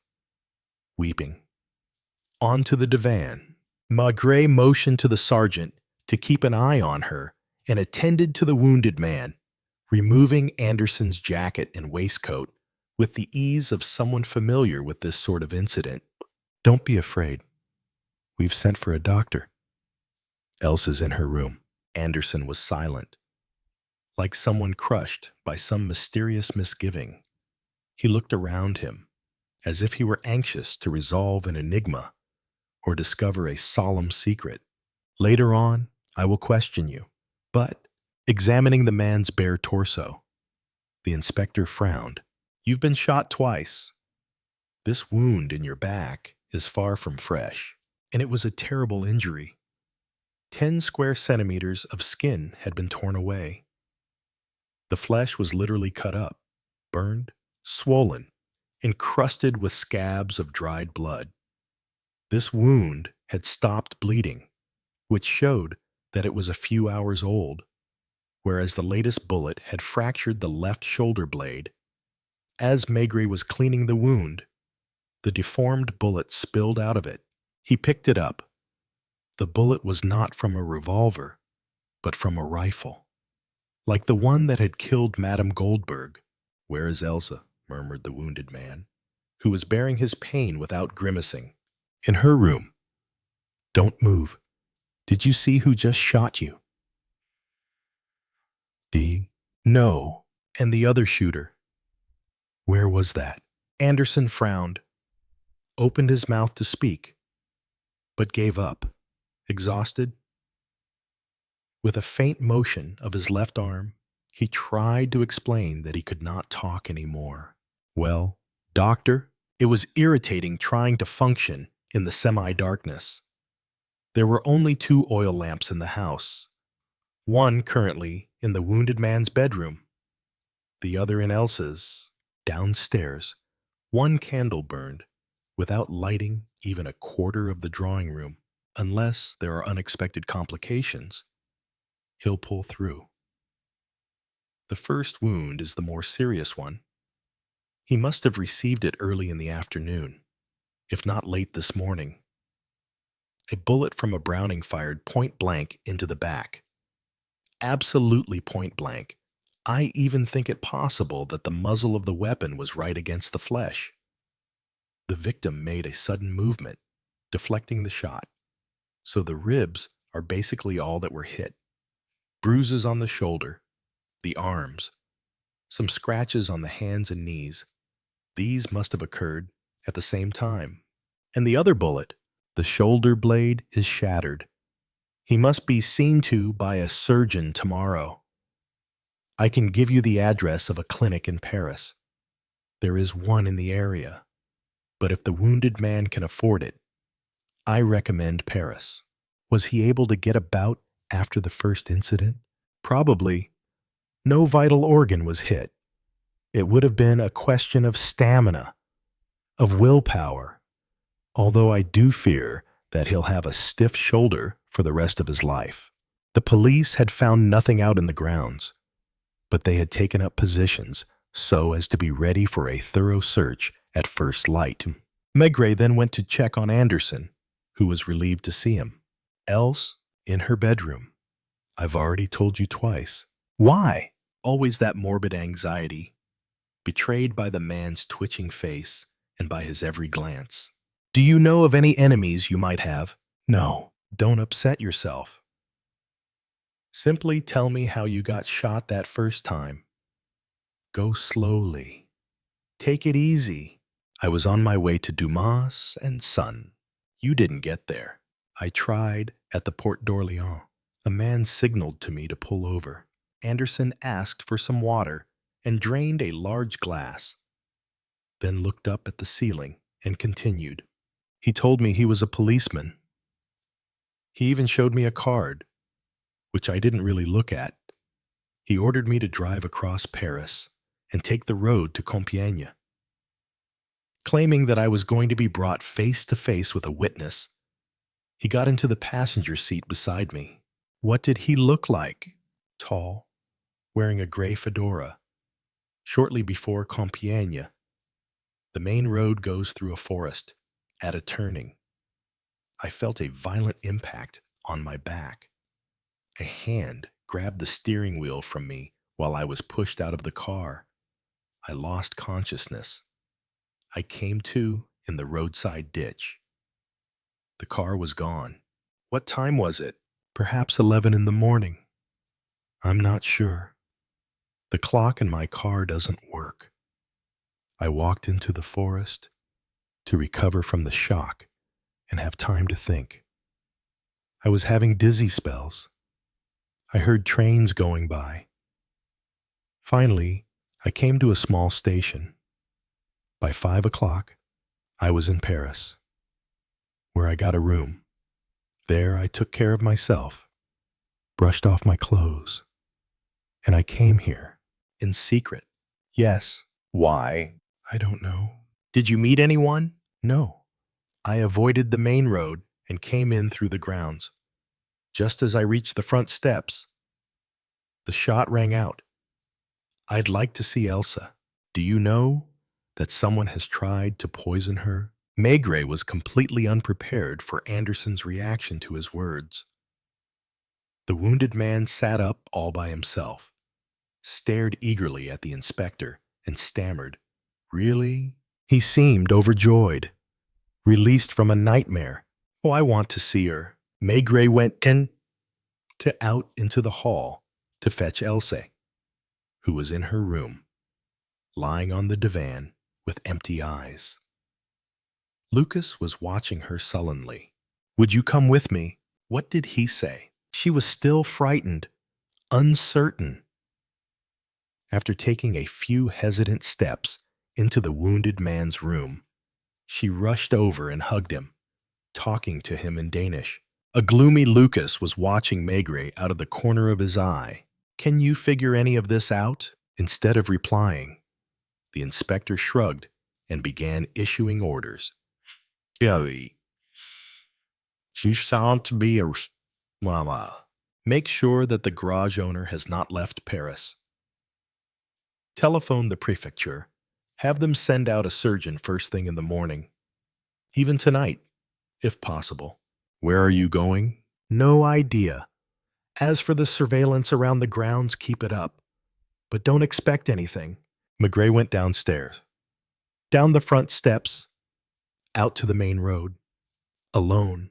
weeping, onto the divan. Maigret motioned to the sergeant to keep an eye on her and attended to the wounded man, removing Anderson's jacket and waistcoat with the ease of someone familiar with this sort of incident. "Don't be afraid. We've sent for a doctor. Elsa's in her room." Anderson was silent, like someone crushed by some mysterious misgiving. He looked around him, as if he were anxious to resolve an enigma or discover a solemn secret. Later on, I will question you. But, examining the man's bare torso, the inspector frowned. You've been shot twice. This wound in your back is far from fresh, and it was a terrible injury. 10 square centimeters of skin had been torn away. The flesh was literally cut up, burned, swollen, encrusted with scabs of dried blood. This wound had stopped bleeding, which showed that it was a few hours old, whereas the latest bullet had fractured the left shoulder blade. As Maigret was cleaning the wound, the deformed bullet spilled out of it. He picked it up. The bullet was not from a revolver, but from a rifle, like the one that had killed Madame Goldberg. Where is Elsa? Murmured the wounded man, who was bearing his pain without grimacing. In her room. Don't move. Did you see who just shot you? No. And the other shooter? Where was that? Anderson frowned, opened his mouth to speak, but gave up, exhausted. With a faint motion of his left arm, he tried to explain that he could not talk anymore. Well, doctor, it was irritating trying to function in the semi-darkness. There were only 2 oil lamps in the house, one currently in the wounded man's bedroom, the other in Elsa's, downstairs. One candle burned, without lighting even a quarter of the drawing room. Unless there are unexpected complications, he'll pull through. The first wound is the more serious one. He must have received it early in the afternoon, if not late this morning. A bullet from a Browning fired point blank into the back. Absolutely point blank. I even think it possible that the muzzle of the weapon was right against the flesh. The victim made a sudden movement, deflecting the shot, so the ribs are basically all that were hit. Bruises on the shoulder, the arms, some scratches on the hands and knees. These must have occurred at the same time. And the other bullet, the shoulder blade is shattered. He must be seen to by a surgeon tomorrow. I can give you the address of a clinic in Paris. There is one in the area, but if the wounded man can afford it, I recommend Paris. Was he able to get about after the first incident? Probably. No vital organ was hit. It would have been a question of stamina, of willpower, although I do fear that he'll have a stiff shoulder for the rest of his life. The police had found nothing out in the grounds, but they had taken up positions so as to be ready for a thorough search at first light. Maigret then went to check on Anderson, who was relieved to see him. Else, in her bedroom. I've already told you twice. Why? Always that morbid anxiety, betrayed by the man's twitching face and by his every glance. Do you know of any enemies you might have? No, don't upset yourself. Simply tell me how you got shot that first time. Go slowly. Take it easy. I was on my way to Dumas and Son. You didn't get there. I tried at the Porte d'Orléans. A man signaled to me to pull over. Anderson asked for some water and drained a large glass, then looked up at the ceiling and continued. He told me he was a policeman. He even showed me a card, which I didn't really look at. He ordered me to drive across Paris and take the road to Compiègne. Claiming that I was going to be brought face to face with a witness, he got into the passenger seat beside me. What did he look like? Tall, wearing a gray fedora. Shortly before Compiègne, the main road goes through a forest. At a turning, I felt a violent impact on my back. A hand grabbed the steering wheel from me while I was pushed out of the car. I lost consciousness. I came to in the roadside ditch. The car was gone. What time was it? Perhaps 11 in the morning. I'm not sure. The clock in my car doesn't work. I walked into the forest to recover from the shock and have time to think. I was having dizzy spells. I heard trains going by. Finally, I came to a small station. By 5 o'clock, I was in Paris, where I got a room. There I took care of myself, brushed off my clothes, and I came here in secret. Yes. Why? I don't know. Did you meet anyone? No. I avoided the main road and came in through the grounds. Just as I reached the front steps, the shot rang out. I'd like to see Elsa. Do you know that someone has tried to poison her? Maigret was completely unprepared for Anderson's reaction to his words. The wounded man sat up all by himself, stared eagerly at the inspector, and stammered, "Really?" He seemed overjoyed, released from a nightmare. "Oh, I want to see her." Maigret went out into the hall to fetch Elsa, who was in her room, lying on the divan with empty eyes. Lucas was watching her sullenly. "Would you come with me?" What did he say? She was still frightened, uncertain. After taking a few hesitant steps into the wounded man's room, she rushed over and hugged him, talking to him in Danish. A gloomy Lucas was watching Maigret out of the corner of his eye. "Can you figure any of this out?" Instead of replying, the inspector shrugged and began issuing orders. "She sounds to be a mama. Make sure that the garage owner has not left Paris. Telephone the prefecture. Have them send out a surgeon first thing in the morning. Even tonight, if possible." "Where are you going?" "No idea. As for the surveillance around the grounds, keep it up. But don't expect anything." Maigret went downstairs, down the front steps, out to the main road, alone.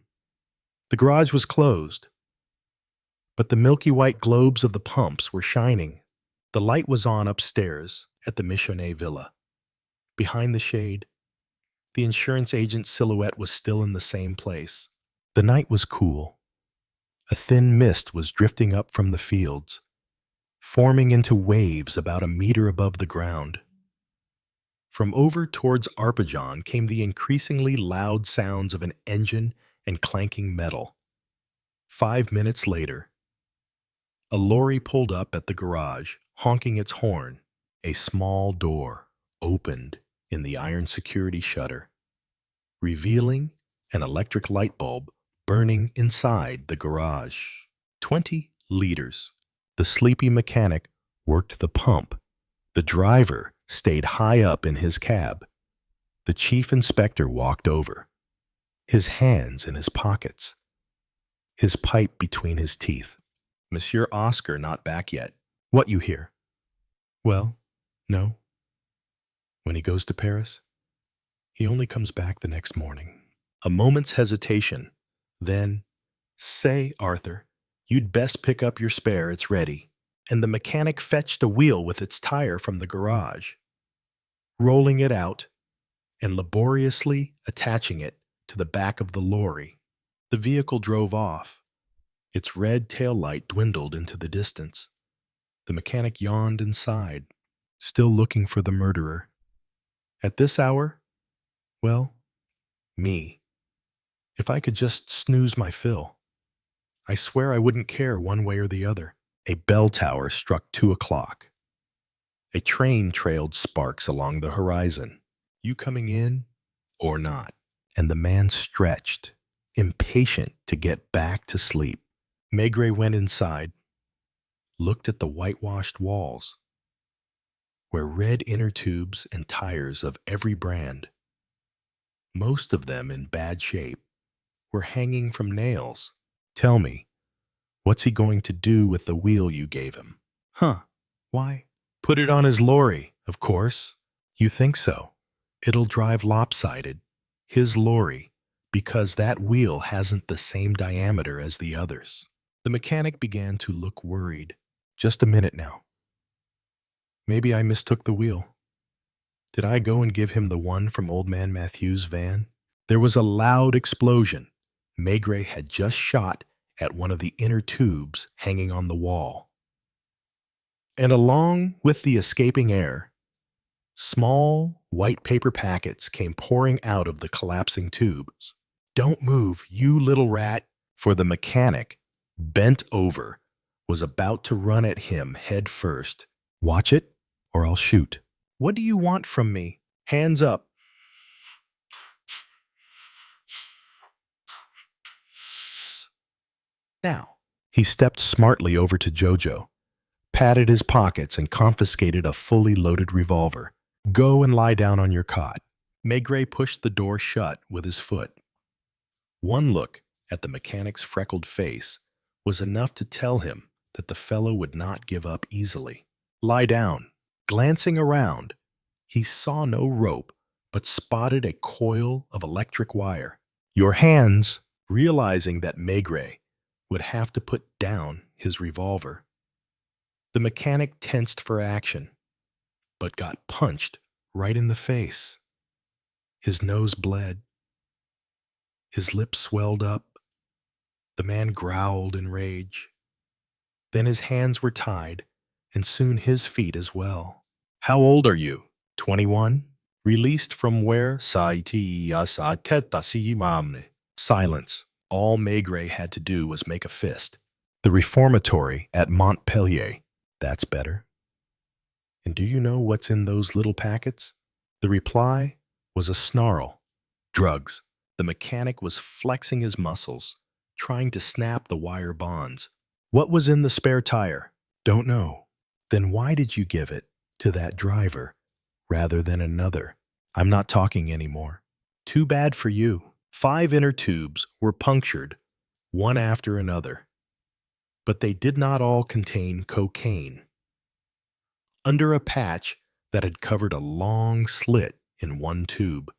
The garage was closed, but the milky white globes of the pumps were shining. The light was on upstairs at the Michonnet villa. Behind the shade, the insurance agent's silhouette was still in the same place. The night was cool. A thin mist was drifting up from the fields, forming into waves about a meter above the ground. From over towards Arpajon came the increasingly loud sounds of an engine and clanking metal. 5 minutes later, a lorry pulled up at the garage, honking its horn. A small door opened in the iron security shutter, revealing an electric light bulb burning inside the garage. 20 liters. The sleepy mechanic worked the pump. The driver stayed high up in his cab. The chief inspector walked over, his hands in his pockets, his pipe between his teeth. "Monsieur Oscar not back yet. What you hear?" "Well, no. When he goes to Paris, he only comes back the next morning." A moment's hesitation. Then, "Say, Arthur, you'd best pick up your spare, it's ready." And the mechanic fetched a wheel with its tire from the garage, rolling it out and laboriously attaching it to the back of the lorry. The vehicle drove off. Its red tail light dwindled into the distance. The mechanic yawned and sighed, still looking for the murderer. At this hour? Well, me. If I could just snooze my fill. I swear I wouldn't care one way or the other. A bell tower struck 2 o'clock. A train trailed sparks along the horizon. "You coming in or not?" And the man stretched, impatient to get back to sleep. Maigret went inside, looked at the whitewashed walls, where red inner tubes and tires of every brand, most of them in bad shape, were hanging from nails. "Tell me, what's he going to do with the wheel you gave him?" "Huh, why?" "Put it on his lorry, of course." "You think so? It'll drive lopsided, his lorry, because that wheel hasn't the same diameter as the others." The mechanic began to look worried. "Just a minute now." Maybe I mistook the wheel. Did I go and give him the one from Old Man Matthew's van? There was a loud explosion. Maigret had just shot at one of the inner tubes hanging on the wall. And along with the escaping air, small white paper packets came pouring out of the collapsing tubes. "Don't move, you little rat," for the mechanic, bent over, was about to run at him head first. "Watch it, or I'll shoot." "What do you want from me?" "Hands up." "Now." He stepped smartly over to Jojo, patted his pockets, and confiscated a fully loaded revolver. "Go and lie down on your cot." Maigret pushed the door shut with his foot. One look at the mechanic's freckled face was enough to tell him that the fellow would not give up easily. "Lie down." Glancing around, he saw no rope, but spotted a coil of electric wire. "Your hands," realizing that Maigret would have to put down his revolver. The mechanic tensed for action, but got punched right in the face. His nose bled. His lips swelled up. The man growled in rage. Then his hands were tied, and soon his feet as well. "How old are you?" 21. "Released from where?" Silence. All Maigret had to do was make a fist. "The reformatory at Montpellier." "That's better." "And do you know what's in those little packets?" The reply was a snarl. "Drugs." The mechanic was flexing his muscles, trying to snap the wire bonds. "What was in the spare tire?" "Don't know." "Then why did you give it to that driver rather than another?" "I'm not talking anymore." "Too bad for you." 5 inner tubes were punctured, one after another. But they did not all contain cocaine. Under a patch that had covered a long slit in one tube,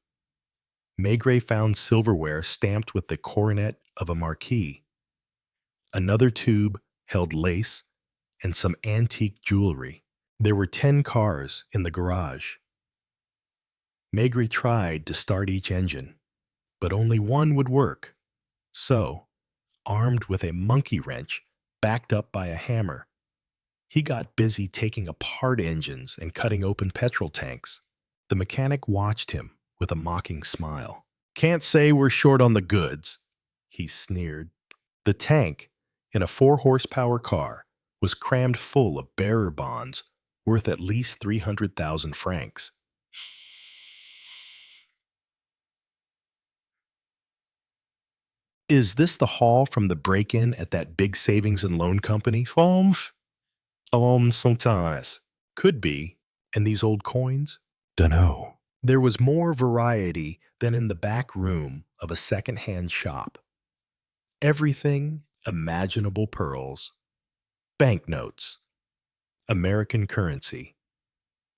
Maigret found silverware stamped with the coronet of a marquis. Another tube held lace and some antique jewelry. There were 10 cars in the garage. Maigret tried to start each engine, but only one would work. So, armed with a monkey wrench backed up by a hammer, he got busy taking apart engines and cutting open petrol tanks. The mechanic watched him with a mocking smile. "Can't say we're short on the goods," he sneered. The tank, in a 4-horsepower car, was crammed full of bearer bonds worth at least 300,000 francs. "Is this the haul from the break-in at that big savings and loan company?" Sometimes." "Could be. And these old coins?" "Dunno." There was more variety than in the back room of a second-hand shop. Everything imaginable: pearls, banknotes, American currency,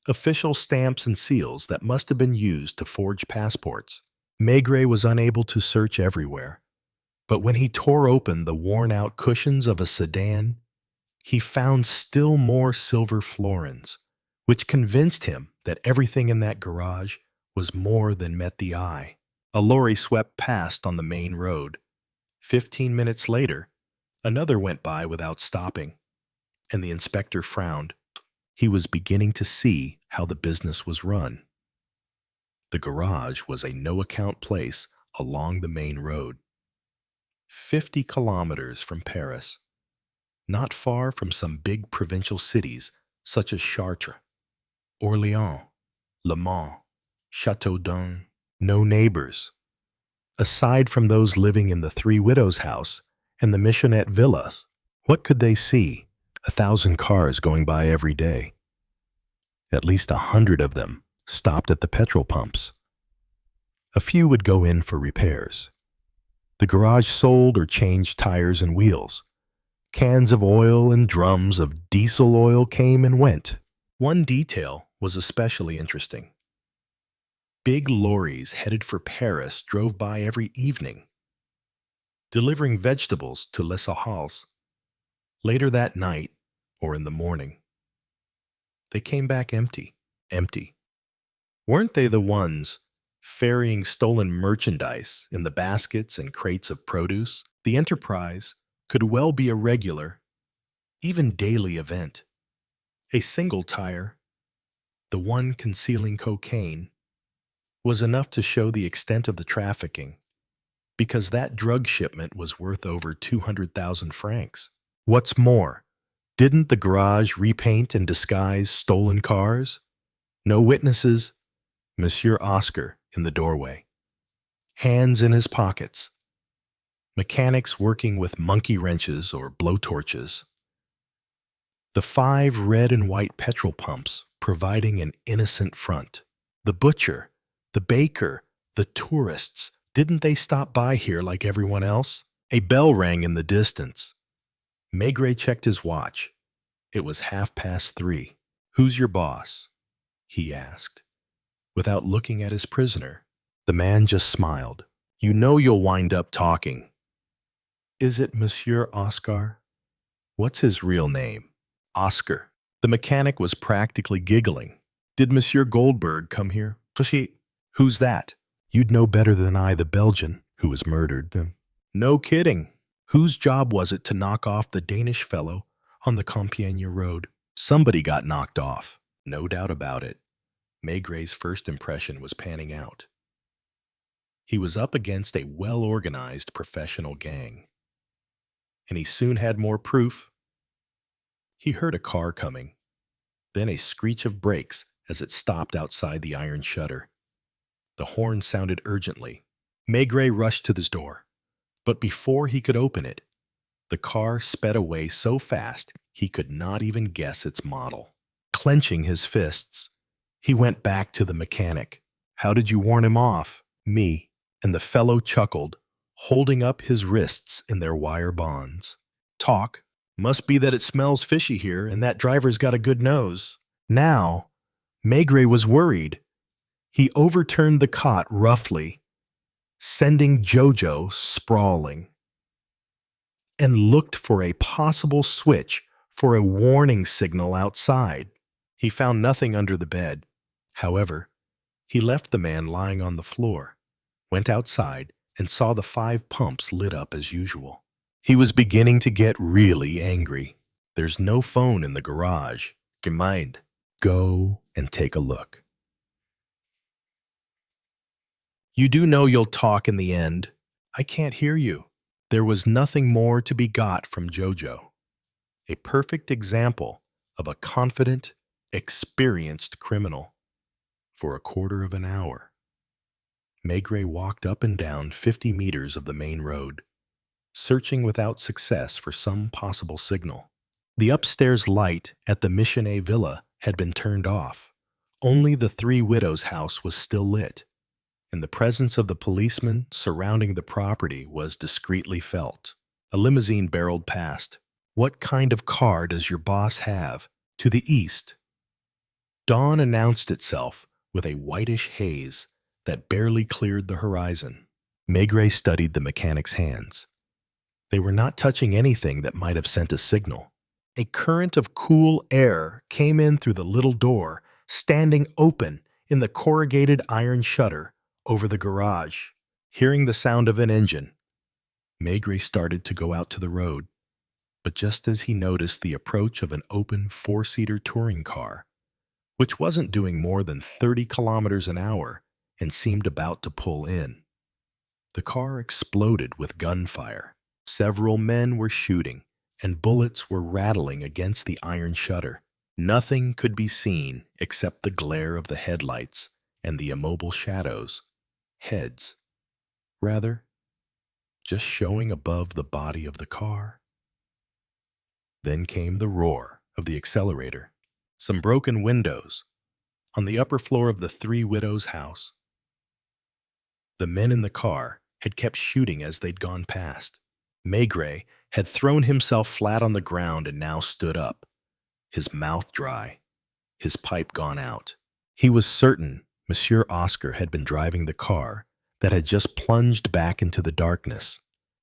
official stamps and seals that must have been used to forge passports. Maigret was unable to search everywhere, but when he tore open the worn-out cushions of a sedan, he found still more silver florins, which convinced him that everything in that garage was more than met the eye. A lorry swept past on the main road. 15 minutes later, another went by without stopping, and the inspector frowned. He was beginning to see how the business was run. The garage was a no-account place along the main road, 50 kilometers from Paris, not far from some big provincial cities such as Chartres, Orléans, Le Mans, Châteaudun. No neighbors. Aside from those living in the Three Widows house and the Michonette villa, what could they see? 1,000 cars going by every day. At least 100 of them stopped at the petrol pumps. A few would go in for repairs. The garage sold or changed tires and wheels. Cans of oil and drums of diesel oil came and went. One detail was especially interesting. Big lorries headed for Paris drove by every evening, delivering vegetables to Les Halles later that night or in the morning. They came back empty. Empty. Weren't they the ones ferrying stolen merchandise in the baskets and crates of produce? The enterprise could well be a regular, even daily event. A single tire, the one concealing cocaine, was enough to show the extent of the trafficking, because that drug shipment was worth over 200,000 francs. What's more, didn't the garage repaint and disguise stolen cars? No witnesses. Monsieur Oscar in the doorway, hands in his pockets. Mechanics working with monkey wrenches or blowtorches. The 5 red and white petrol pumps providing an innocent front. The butcher, the baker, the tourists, didn't they stop by here like everyone else? A bell rang in the distance. Maigret checked his watch. It was 3:30. "Who's your boss?" he asked, without looking at his prisoner. The man just smiled. "You know you'll wind up talking." "Is it Monsieur Oscar?" "What's his real name?" "Oscar." The mechanic was practically giggling. "Did Monsieur Goldberg come here?" "Who's that?" "You'd know better than I, the Belgian who was murdered." "No kidding. Whose job was it to knock off the Danish fellow on the Compiègne road?" "Somebody got knocked off. No doubt about it." Maigret's first impression was panning out. He was up against a well-organized professional gang, and he soon had more proof. He heard a car coming, then a screech of brakes as it stopped outside the iron shutter. The horn sounded urgently. Maigret rushed to the door, but before he could open it, the car sped away so fast he could not even guess its model. Clenching his fists, he went back to the mechanic. "How did you warn him off?" "Me." And the fellow chuckled, holding up his wrists in their wire bonds. "Talk. Must be that it smells fishy here and that driver's got a good nose." Now, Maigret was worried. He overturned the cot roughly, sending Jojo sprawling, and looked for a possible switch for a warning signal outside. He found nothing under the bed. However, he left the man lying on the floor, went outside, and saw the 5 pumps lit up as usual. He was beginning to get really angry. "There's no phone in the garage. Gemeinde. Go and take a look." "You do know you'll talk in the end." "I can't hear you." There was nothing more to be got from Jojo. A perfect example of a confident, experienced criminal. For a quarter of an hour, Maigret walked up and down 50 meters of the main road, searching without success for some possible signal. The upstairs light at the Michenet villa had been turned off. Only the 3 widows' house was still lit, and the presence of the policemen surrounding the property was discreetly felt. A limousine barreled past. "What kind of car does your boss have?" "To the east." Dawn announced itself with a whitish haze that barely cleared the horizon. Maigret studied the mechanic's hands. They were not touching anything that might have sent a signal. A current of cool air came in through the little door, standing open in the corrugated iron shutter over the garage. Hearing the sound of an engine, Maigret started to go out to the road, but just as he noticed the approach of an open 4-seater touring car, which wasn't doing more than 30 kilometers an hour and seemed about to pull in, the car exploded with gunfire. Several men were shooting, and bullets were rattling against the iron shutter. Nothing could be seen except the glare of the headlights and the immobile shadows, heads, rather, just showing above the body of the car. Then came the roar of the accelerator. Some broken windows on the upper floor of the 3 widows' house. The men in the car had kept shooting as they'd gone past. Maigret had thrown himself flat on the ground and now stood up, his mouth dry, his pipe gone out. He was certain Monsieur Oscar had been driving the car that had just plunged back into the darkness.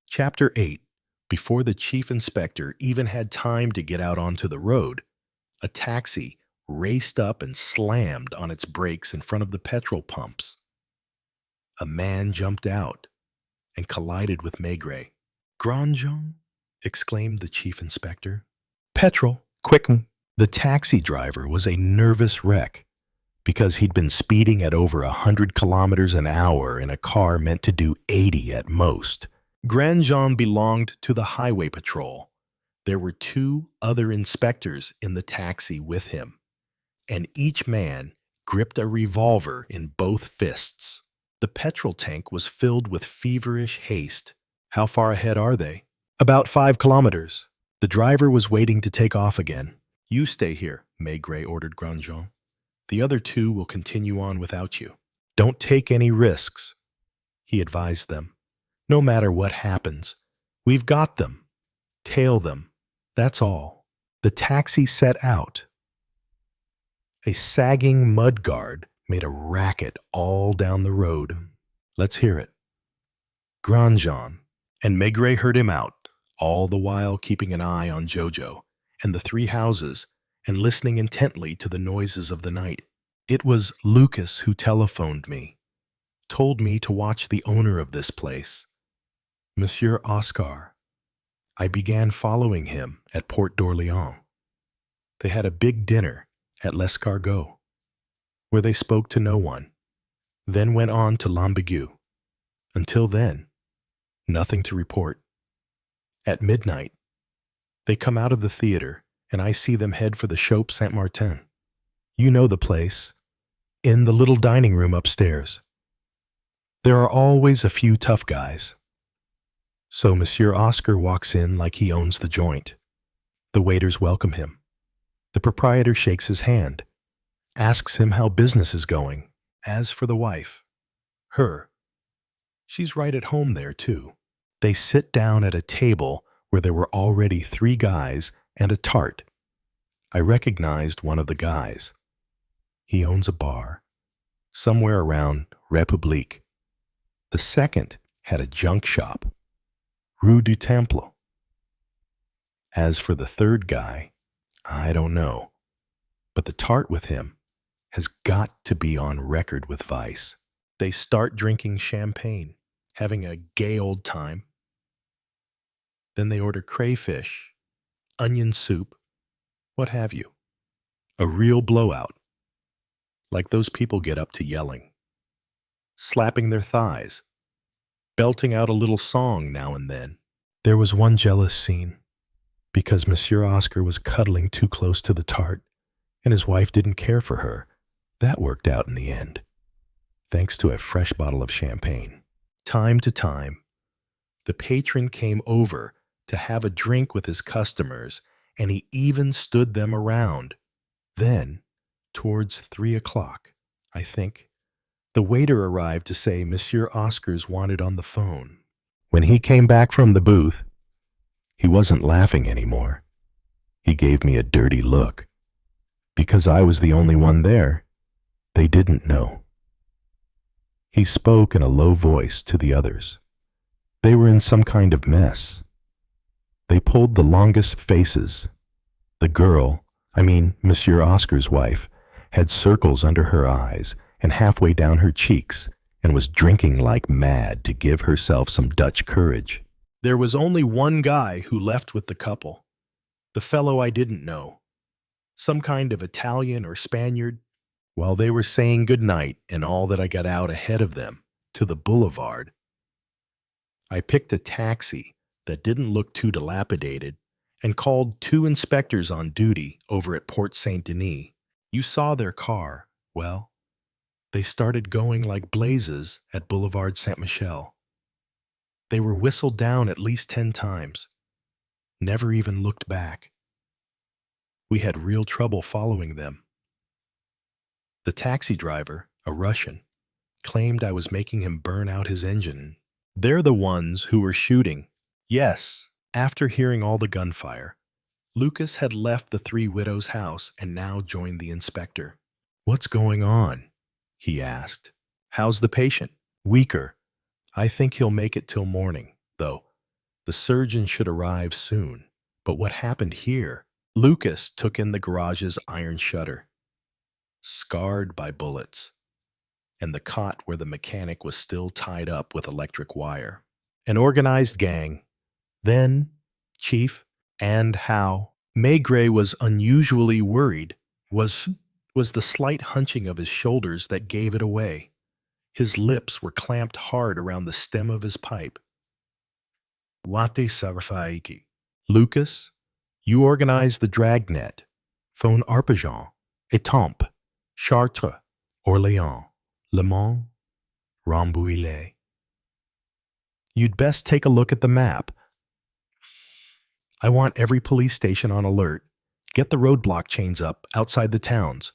Chapter 8. Before the chief inspector even had time to get out onto the road, a taxi raced up and slammed on its brakes in front of the petrol pumps. A man jumped out and collided with Maigret. "Grandjean?" exclaimed the chief inspector. "Petrol, quicken!" The taxi driver was a nervous wreck because he'd been speeding at over 100 kilometers an hour in a car meant to do 80 at most. Grandjean belonged to the highway patrol. There were 2 other inspectors in the taxi with him, and each man gripped a revolver in both fists. The petrol tank was filled with feverish haste. "How far ahead are they?" "About 5 kilometers. The driver was waiting to take off again." "You stay here," Maigret ordered Grandjean. "The other 2 will continue on without you." "Don't take any risks," he advised them. "No matter what happens, we've got them. Tail them. That's all." The taxi set out. A sagging mudguard made a racket all down the road. "Let's hear it." Grandjean, and Maigret heard him out, all the while keeping an eye on Jojo and the 3 houses and listening intently to the noises of the night. "It was Lucas who telephoned me, told me to watch the owner of this place, Monsieur Oscar. I began following him at Port d'Orléans. They had a big dinner at L'Escargot, where they spoke to no one, then went on to l'Ambigu. Until then, nothing to report. At midnight, they come out of the theater, and I see them head for the Chope Saint-Martin. You know the place, in the little dining room upstairs. There are always a few tough guys. So Monsieur Oscar walks in like he owns the joint. The waiters welcome him. The proprietor shakes his hand, asks him how business is going. As for the wife, she's right at home there too. They sit down at a table where there were already 3 guys and a tart. I recognized one of the guys. He owns a bar, somewhere around République. The second had a junk shop, Rue du Temple. As for the third guy, I don't know, but the tart with him has got to be on record with vice. They start drinking champagne, having a gay old time. Then they order crayfish, onion soup, what have you. A real blowout, like those people get up to yelling, slapping their thighs, belting out a little song now and then. There was one jealous scene, because Monsieur Oscar was cuddling too close to the tart, and his wife didn't care for her. That worked out in the end, thanks to a fresh bottle of champagne. Time to time, the patron came over to have a drink with his customers, and he even stood them around. Then, towards 3 o'clock, I think, the waiter arrived to say Monsieur Oscar's wanted on the phone. When he came back from the booth, he wasn't laughing anymore. He gave me a dirty look. Because I was the only one there, they didn't know. He spoke in a low voice to the others. They were in some kind of mess. They pulled the longest faces. The girl, Monsieur Oscar's wife, had circles under her eyes and halfway down her cheeks, and was drinking like mad to give herself some Dutch courage. There was only one guy who left with the couple, the fellow I didn't know, some kind of Italian or Spaniard. While they were saying good night and all that, I got out ahead of them to the boulevard. I picked a taxi that didn't look too dilapidated and called 2 inspectors on duty over at Port Saint-Denis. You saw their car. Well, they started going like blazes at Boulevard Saint-Michel. They were whistled down at least 10 times, never even looked back. We had real trouble following them. The taxi driver, a Russian, claimed I was making him burn out his engine. They're the ones who were shooting. Yes, after hearing all the gunfire, Lucas had left the 3 widows' house and now joined the inspector. "What's going on?" he asked. "How's the patient?" "Weaker. I think he'll make it till morning, though. The surgeon should arrive soon. But what happened here?" Lucas took in the garage's iron shutter. scarred by bullets, and the cot where the mechanic was still tied up with electric wire. An organized gang. Then, Chief, and how Maigret was unusually worried was the slight hunching of his shoulders that gave it away. His lips were clamped hard around the stem of his pipe. Wate Sarafaiki. Lucas, you organize the dragnet. Phone Arpajon, Étampes, Chartres, Orléans, Le Mans, Rambouillet. You'd best take a look at the map. I want every police station on alert. Get the roadblock chains up outside the towns.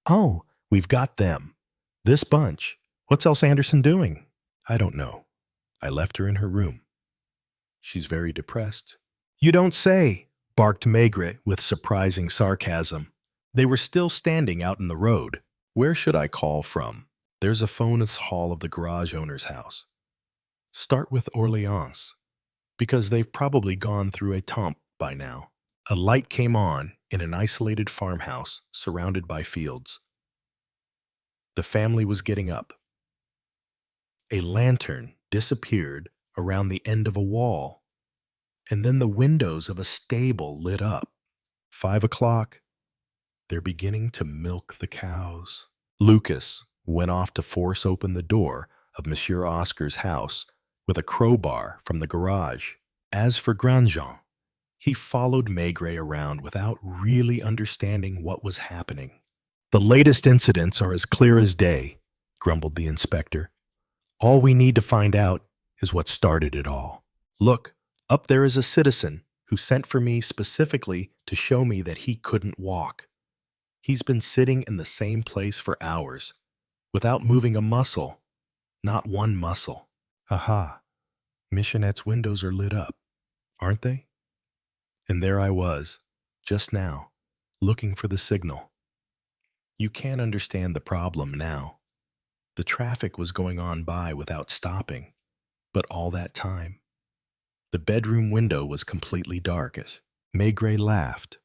Oh, we've got them. This bunch. What's else Anderson doing? I don't know. I left her in her room. She's very depressed. You don't say, barked Maigret with surprising sarcasm. They were still standing out in the road. Where should I call from? There's a phone in the hall of the garage owner's house. Start with Orléans, because they've probably gone through Étampes by now. A light came on in an isolated farmhouse surrounded by fields. The family was getting up. A lantern disappeared around the end of a wall, and then the windows of a stable lit up. 5 o'clock. They're beginning to milk the cows. Lucas went off to force open the door of Monsieur Oscar's house with a crowbar from the garage. As for Grandjean, he followed Maigret around without really understanding what was happening. The latest incidents are as clear as day, grumbled the inspector. All we need to find out is what started it all. Look, up there is a citizen who sent for me specifically to show me that he couldn't walk. He's been sitting in the same place for hours, without moving a muscle, not one muscle. Aha, Michonette's windows are lit up, aren't they? And there I was, just now, looking for the signal. You can't understand the problem now. The traffic was going on by without stopping, but all that time. The bedroom window was completely dark. Maigret laughed,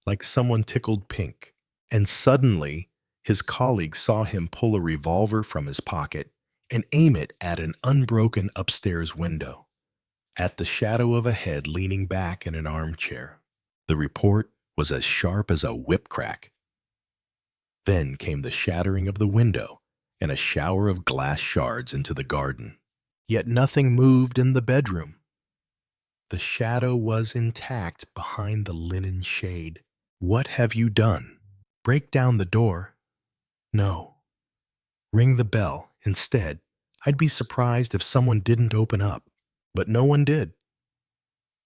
like someone tickled pink, and suddenly his colleague saw him pull a revolver from his pocket and aim it at an unbroken upstairs window, at the shadow of a head leaning back in an armchair. The report was as sharp as a whip crack. Then came the shattering of the window and a shower of glass shards into the garden. Yet nothing moved in the bedroom. The shadow was intact behind the linen shade. What have you done? Break down the door? No. Ring the bell instead. I'd be surprised if someone didn't open up, but no one did.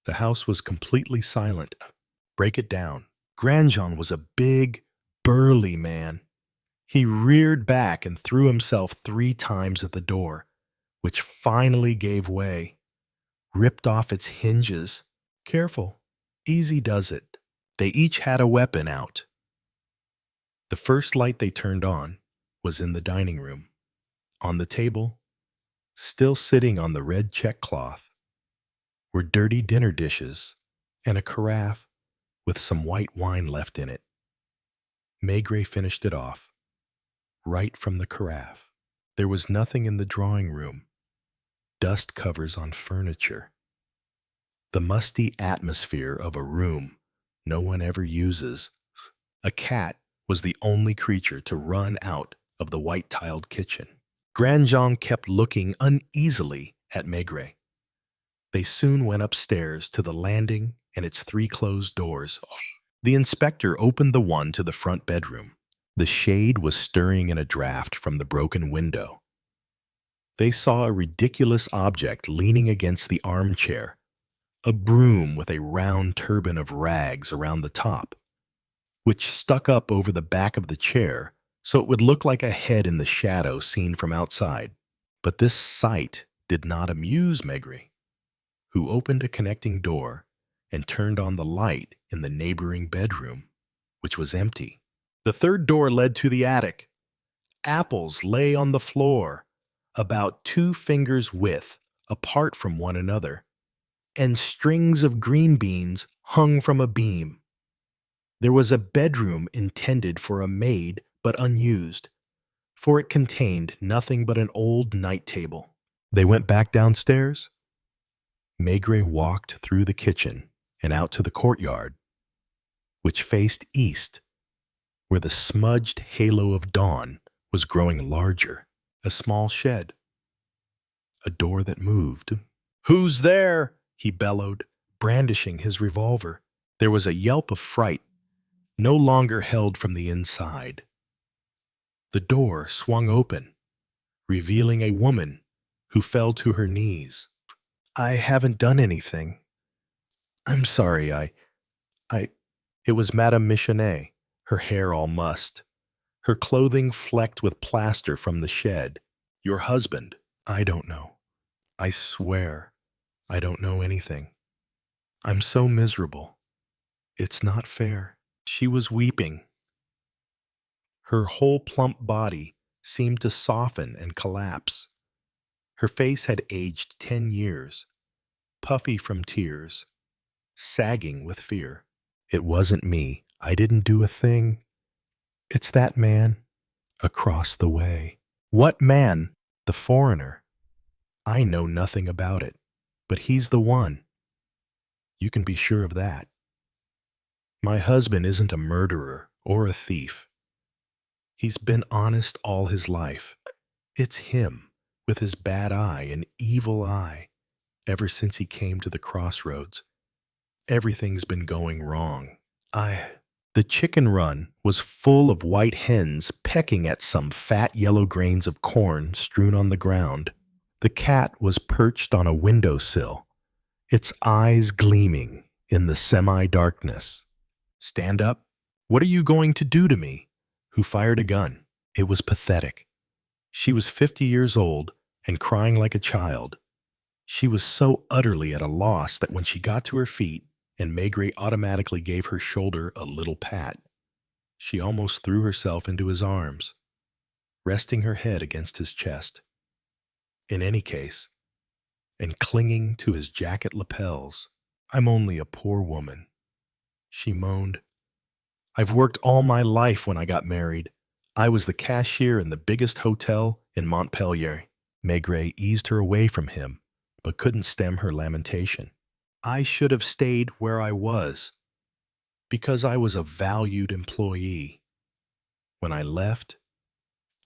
The house was completely silent. Break it down. Grandjean was a big, burly man. He reared back and threw himself 3 times at the door, which finally gave way, ripped off its hinges. Careful, easy does it. They each had a weapon out. The first light they turned on was in the dining room. On the table, still sitting on the red check cloth, were dirty dinner dishes and a carafe with some white wine left in it. Maigret finished it off, right from the carafe. There was nothing in the drawing room. Dust covers on furniture. The musty atmosphere of a room no one ever uses. A cat was the only creature to run out of the white-tiled kitchen. Grandjean kept looking uneasily at Maigret. They soon went upstairs to the landing and its 3 closed doors. The inspector opened the one to the front bedroom. The shade was stirring in a draft from the broken window. They saw a ridiculous object leaning against the armchair, a broom with a round turban of rags around the top, which stuck up over the back of the chair so it would look like a head in the shadow seen from outside. But this sight did not amuse Maigret, who opened a connecting door and turned on the light in the neighboring bedroom, which was empty. The third door led to the attic. Apples lay on the floor, about 2 fingers' width apart from one another, and strings of green beans hung from a beam. There was a bedroom intended for a maid but unused, for it contained nothing but an old night table. They went back downstairs. Maigret walked through the kitchen and out to the courtyard, which faced east, where the smudged halo of dawn was growing larger. A small shed. A door that moved. "Who's there?" he bellowed, brandishing his revolver. There was a yelp of fright, no longer held from the inside. The door swung open, revealing a woman who fell to her knees. "I haven't done anything. I'm sorry, It was Madame Michonnet, her hair all mussed, her clothing flecked with plaster from the shed. "Your husband?" "I don't know. I swear, I don't know anything. I'm so miserable. It's not fair." She was weeping. Her whole plump body seemed to soften and collapse. Her face had aged 10 years, puffy from tears, sagging with fear. "It wasn't me. I didn't do a thing. It's that man across the way." "What man?" "The foreigner. I know nothing about it, but he's the one. You can be sure of that. My husband isn't a murderer or a thief. He's been honest all his life. It's him, with his bad eye and evil eye, ever since he came to the Crossroads. Everything's been going wrong. The chicken run was full of white hens pecking at some fat yellow grains of corn strewn on the ground. The cat was perched on a windowsill, its eyes gleaming in the semi-darkness. "Stand up. What are you going to do to me?" "Who fired a gun?" It was pathetic. She was 50 years old and crying like a child. She was so utterly at a loss that when she got to her feet and Maigret automatically gave her shoulder a little pat, she almost threw herself into his arms, resting her head against his chest. In any case, and clinging to his jacket lapels. "I'm only a poor woman," she moaned. "I've worked all my life when I got married. I was the cashier in the biggest hotel in Montpellier." Maigret eased her away from him, but couldn't stem her lamentation. "I should have stayed where I was, because I was a valued employee. When I left,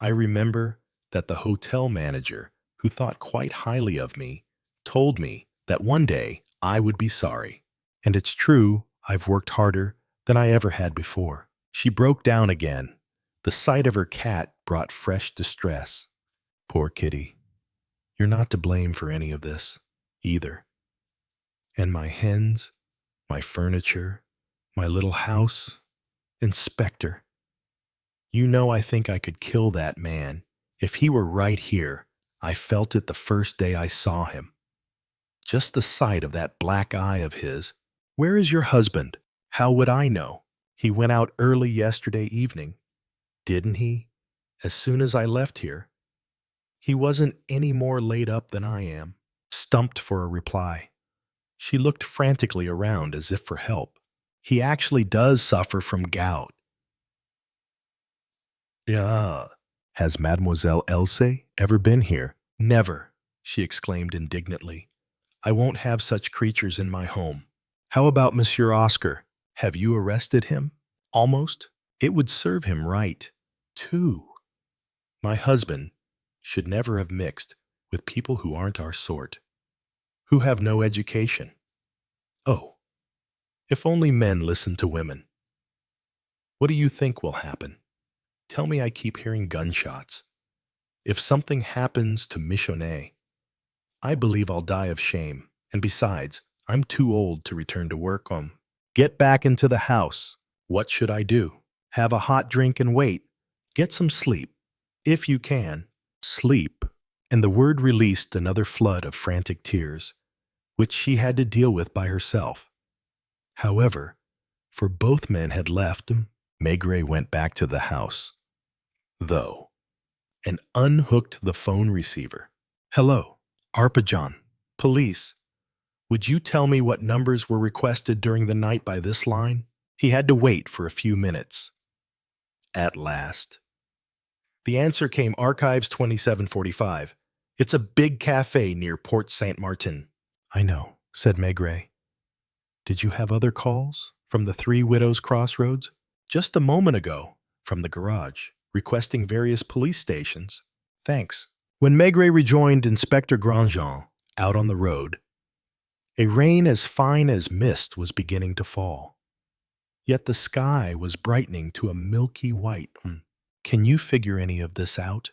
I remember that the hotel manager, who thought quite highly of me, told me that one day I would be sorry. And it's true, I've worked harder than I ever had before." She broke down again. The sight of her cat brought fresh distress. "Poor kitty. You're not to blame for any of this, either. And my hens, my furniture, my little house. Inspector, you know I think I could kill that man. If he were right here, I felt it the first day I saw him. Just the sight of that black eye of his. Where is your husband? How would I know? He went out early yesterday evening. Didn't he? As soon as I left here. He wasn't any more laid up than I am." Stumped for a reply, she looked frantically around as if for help. "He actually does suffer from gout." "Yeah. Has Mademoiselle Else ever been here?" "Never," she exclaimed indignantly. "I won't have such creatures in my home." "How about Monsieur Oscar? Have you arrested him?" "Almost. It would serve him right, too. My husband should never have mixed with people who aren't our sort, who have no education. Oh, if only men listened to women. What do you think will happen? Tell me I keep hearing gunshots. If something happens to Michonnet, I believe I'll die of shame. And besides, I'm too old to return to work on. Get back into the house. What should I do? Have a hot drink and wait. Get some sleep. If you can. Sleep." And the word released another flood of frantic tears, which she had to deal with by herself. However, for both men had left, Maigret went back to the house, though, and unhooked the phone receiver. "Hello, Arpajon, police. Would you tell me what numbers were requested during the night by this line?" He had to wait for a few minutes. At last, The answer came Archives 2745. It's a big cafe near Port Saint Martin. I know, said Maigret. Did you have other calls from the Three Widows Crossroads? Just a moment ago, from the garage, requesting various police stations. Thanks. When Maigret rejoined Inspector Grandjean out on the road, a rain as fine as mist was beginning to fall. Yet the sky was brightening to a milky white. Can you figure any of this out?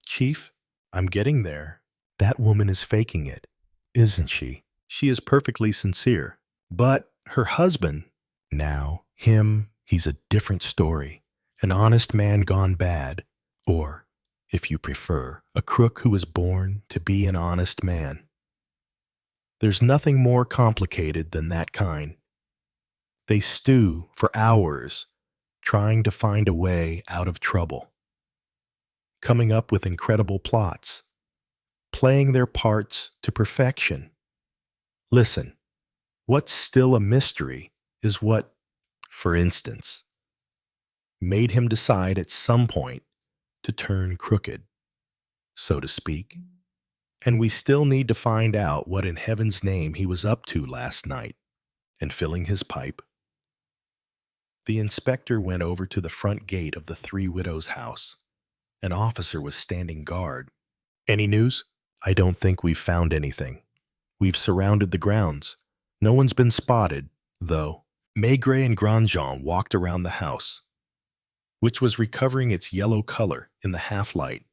Chief, I'm getting there. That woman is faking it, isn't she? She is perfectly sincere. But her husband, now, he's a different story. An honest man gone bad, or, if you prefer, a crook who was born to be an honest man. There's nothing more complicated than that kind. They stew for hours, trying to find a way out of trouble, coming up with incredible plots, playing their parts to perfection. Listen, what's still a mystery is what, for instance, made him decide at some point to turn crooked, so to speak. And we still need to find out what in heaven's name he was up to last night. And filling his pipe, the inspector went over to the front gate of the Three Widows' house. An officer was standing guard. Any news? I don't think we've found anything. We've surrounded the grounds. No one's been spotted, though. Maigret and Grandjean walked around the house, which was recovering its yellow color in the half-light,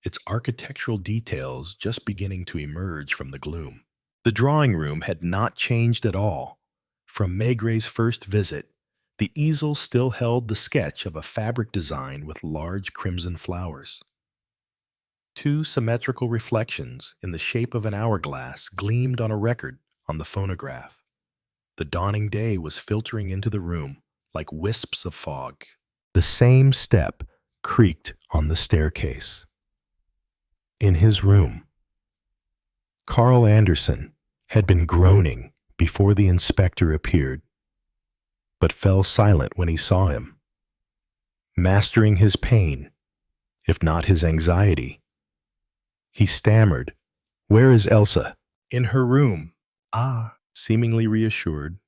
its architectural details just beginning to emerge from the gloom. The drawing room had not changed at all. From Maigret's first visit, the easel still held the sketch of a fabric design with large crimson flowers. Two symmetrical reflections in the shape of an hourglass gleamed on a record on the phonograph. The dawning day was filtering into the room like wisps of fog. The same step creaked on the staircase. In his room, Carl Anderson had been groaning before the inspector appeared, but fell silent when he saw him. Mastering his pain, if not his anxiety, he stammered, "Where is Elsa?" "In her room." "Ah," seemingly reassured.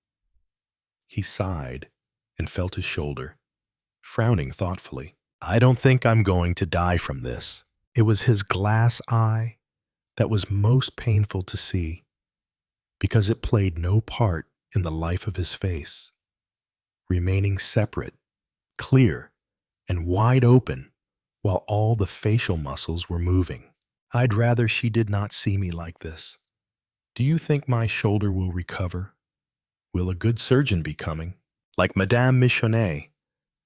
He sighed and felt his shoulder, frowning thoughtfully. "I don't think I'm going to die from this." It was his glass eye that was most painful to see, because it played no part in the life of his face, remaining separate, clear, and wide open while all the facial muscles were moving. "I'd rather she did not see me like this. Do you think my shoulder will recover? Will a good surgeon be coming?" Like Madame Michonnet,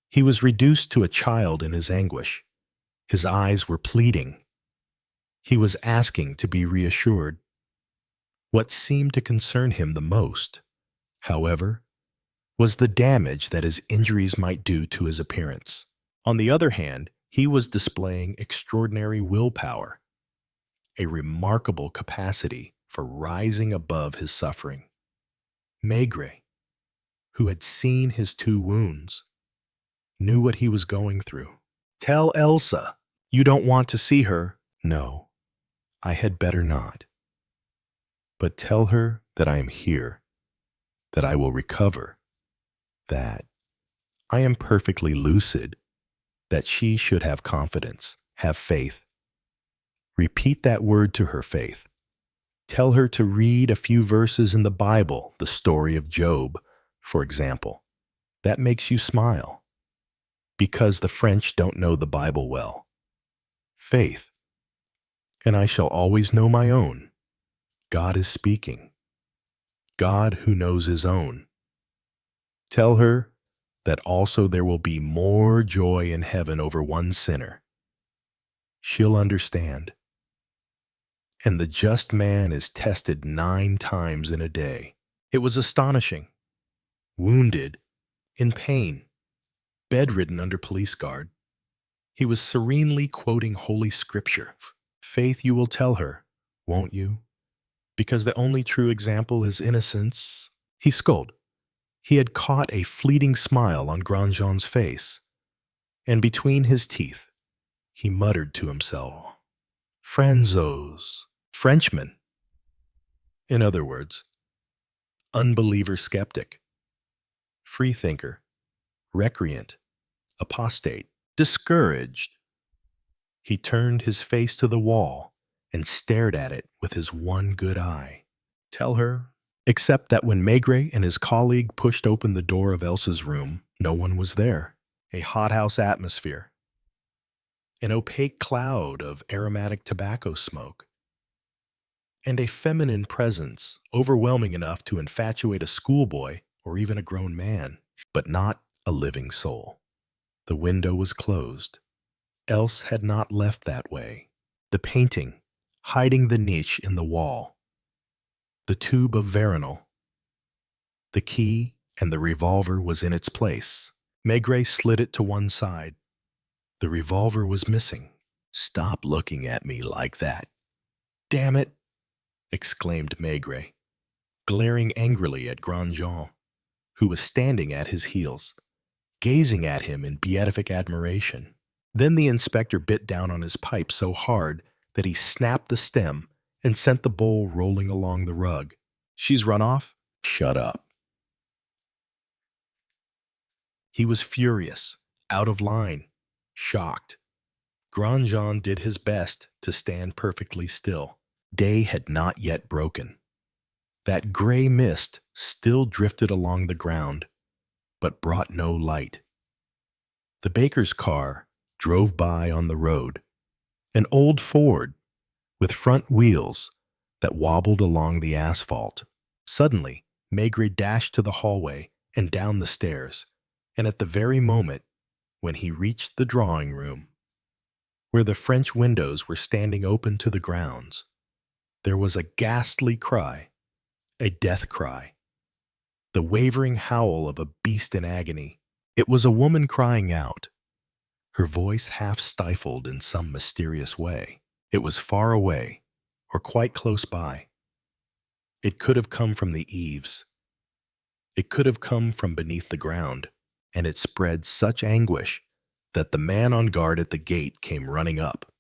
he was reduced to a child in his anguish. His eyes were pleading. He was asking to be reassured. What seemed to concern him the most, however, was the damage that his injuries might do to his appearance. On the other hand, he was displaying extraordinary willpower, a remarkable capacity for rising above his suffering. Maigret, who had seen his two wounds, knew what he was going through. "Tell Elsa you don't want to see her." "No, I had better not. But tell her that I am here, that I will recover, that I am perfectly lucid, that she should have confidence, have faith. Repeat that word to her, Faith. Tell her to read a few verses in the Bible, the story of Job, for example. That makes you smile, because the French don't know the Bible well. Faith. And I shall always know my own. God is speaking. God who knows his own. Tell her that also there will be more joy in heaven over one sinner. She'll understand. And the just man is tested 9 times in a day." It was astonishing. Wounded, in pain, bedridden under police guard, he was serenely quoting Holy Scripture. "Faith, you will tell her, won't you? Because the only true example is innocence." He scolded. He had caught a fleeting smile on Grandjean's face, and between his teeth, He muttered to himself, Franzos, Frenchman. In other words, unbeliever skeptic, freethinker, recreant, apostate, discouraged. He turned his face to the wall and stared at it with his one good eye. Tell her, except that when Maigret and his colleague pushed open the door of Elsa's room, no one was there. A hothouse atmosphere, an opaque cloud of aromatic tobacco smoke, and a feminine presence overwhelming enough to infatuate a schoolboy or even a grown man, but not a living soul. The window was closed. Else had not left that way. The painting, hiding the niche in the wall. The tube of veronal. The key and the revolver was in its place. Maigret slid it to one side. The revolver was missing. Stop looking at me like that. Damn it, exclaimed Maigret, glaring angrily at Grandjean, who was standing at his heels, gazing at him in beatific admiration. Then the inspector bit down on his pipe so hard that he snapped the stem and sent the bowl rolling along the rug. She's run off? Shut up. He was furious, out of line, shocked. Grandjean did his best to stand perfectly still. Day had not yet broken. That gray mist still drifted along the ground, but brought no light. The baker's car drove by on the road, an old Ford with front wheels that wobbled along the asphalt. Suddenly, Maigret dashed to the hallway and down the stairs, and at the very moment when he reached the drawing room, where the French windows were standing open to the grounds, there was a ghastly cry, a death cry, the wavering howl of a beast in agony. It was a woman crying out, her voice half stifled in some mysterious way. It was far away, or quite close by. It could have come from the eaves. It could have come from beneath the ground, and it spread such anguish that the man on guard at the gate came running up.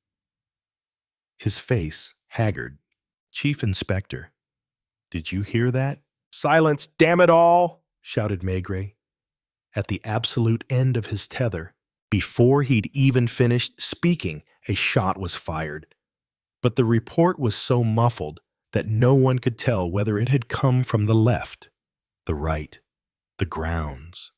His face haggard. Chief Inspector, did you hear that? Silence, damn it all, shouted Maigret, at the absolute end of his tether. Before he'd even finished speaking, a shot was fired. But the report was so muffled that no one could tell whether it had come from the left, the right, the grounds,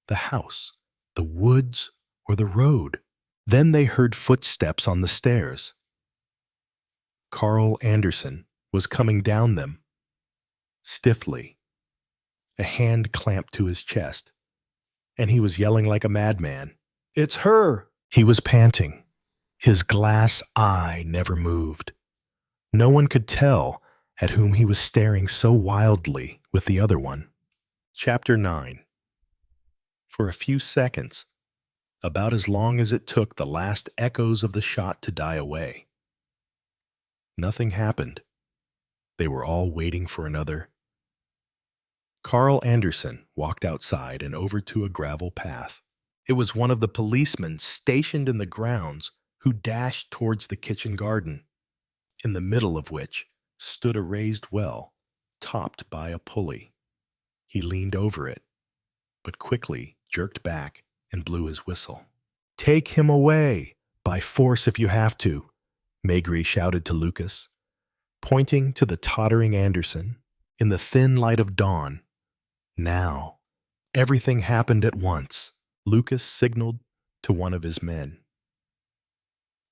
the house, the woods, or the road. Then they heard footsteps on the stairs. Carl Anderson was coming down them, stiffly, a hand clamped to his chest, and he was yelling like a madman. It's her! He was panting. His glass eye never moved. No one could tell at whom he was staring so wildly with the other one. Chapter 9. For a few seconds, about as long as it took the last echoes of the shot to die away, nothing happened. They were all waiting for another. Carl Anderson walked outside and over to a gravel path. It was one of the policemen stationed in the grounds who dashed towards the kitchen garden, in the middle of which stood a raised well, topped by a pulley. He leaned over it, but quickly jerked back and blew his whistle. Take him away, by force if you have to, Maigret shouted to Lucas, pointing to the tottering Anderson in the thin light of dawn. Now, everything happened at once. Lucas signaled to one of his men.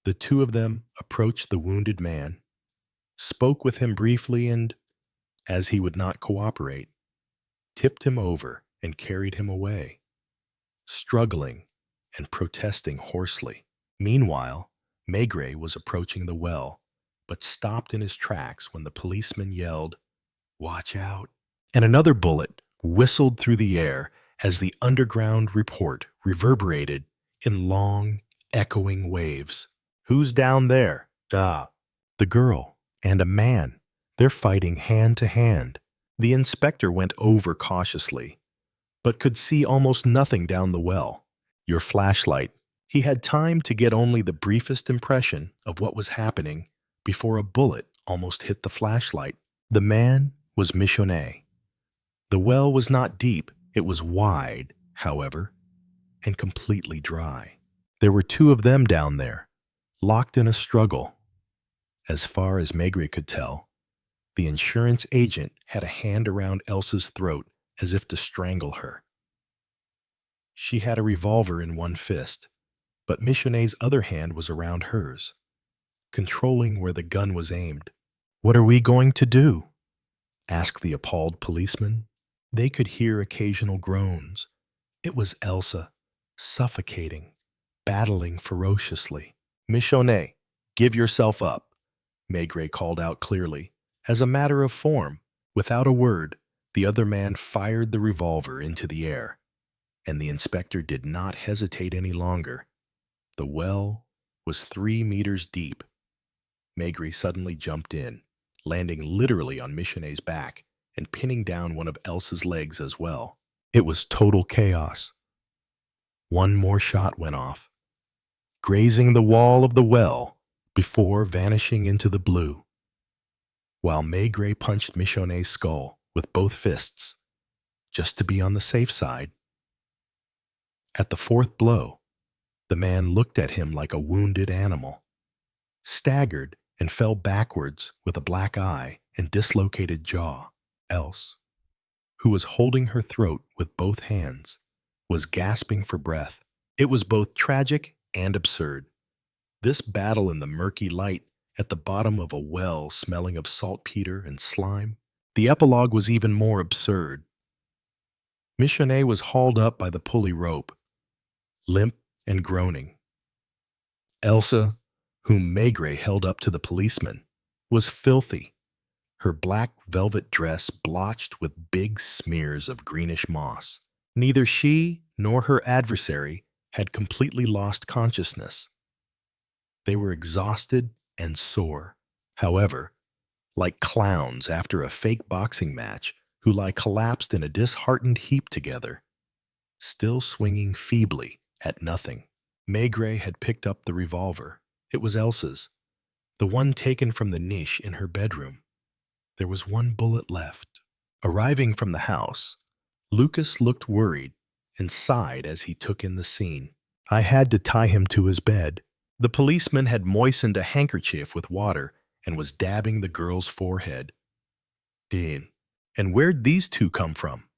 The two of them approached the wounded man, spoke with him briefly, and, as he would not cooperate, tipped him over and carried him away, struggling and protesting hoarsely. Meanwhile, Maigret was approaching the well, but stopped in his tracks when the policeman yelled, "Watch out!" And another bullet whistled through the air as the underground report reverberated in long, echoing waves. Who's down there? Ah, the girl and a man. They're fighting hand to hand. The inspector went over cautiously, but could see almost nothing down the well. Your flashlight, He had time to get only the briefest impression of what was happening before a bullet almost hit the flashlight. The man was Michonnet. The well was not deep. It was wide, however, and completely dry. There were two of them down there, locked in a struggle. As far as Maigret could tell, the insurance agent had a hand around Elsa's throat as if to strangle her. She had a revolver in one fist, but Michonnet's other hand was around hers, controlling where the gun was aimed. "What are we going to do?" asked the appalled policeman. They could hear occasional groans. It was Elsa, suffocating, battling ferociously. "Michonnet, give yourself up," Maigret called out clearly. As a matter of form, without a word, the other man fired the revolver into the air, and the inspector did not hesitate any longer. The well was 3 meters deep. Maigret suddenly jumped in, landing literally on Michonnet's back and pinning down one of Elsa's legs as well. It was total chaos. One more shot went off, grazing the wall of the well before vanishing into the blue, while Maigret punched Michonnet's skull with both fists, just to be on the safe side. At the fourth blow, the man looked at him like a wounded animal, staggered and fell backwards with a black eye and dislocated jaw. Else, who was holding her throat with both hands, was gasping for breath. It was both tragic and absurd. This battle in the murky light at the bottom of a well smelling of saltpeter and slime. The epilogue was even more absurd. Michonnet was hauled up by the pulley rope, limp and groaning. Elsa, whom Maigret held up to the policeman, was filthy, her black velvet dress blotched with big smears of greenish moss. Neither she nor her adversary had completely lost consciousness. They were exhausted and sore, however, like clowns after a fake boxing match who lie collapsed in a disheartened heap together, still swinging feebly at nothing. Maigret had picked up the revolver. It was Elsa's, the one taken from the niche in her bedroom. There was one bullet left. Arriving from the house, Lucas looked worried and sighed as he took in the scene. "I had to tie him to his bed." The policeman had moistened a handkerchief with water and was dabbing the girl's forehead. "Dean, and where'd these two come from?"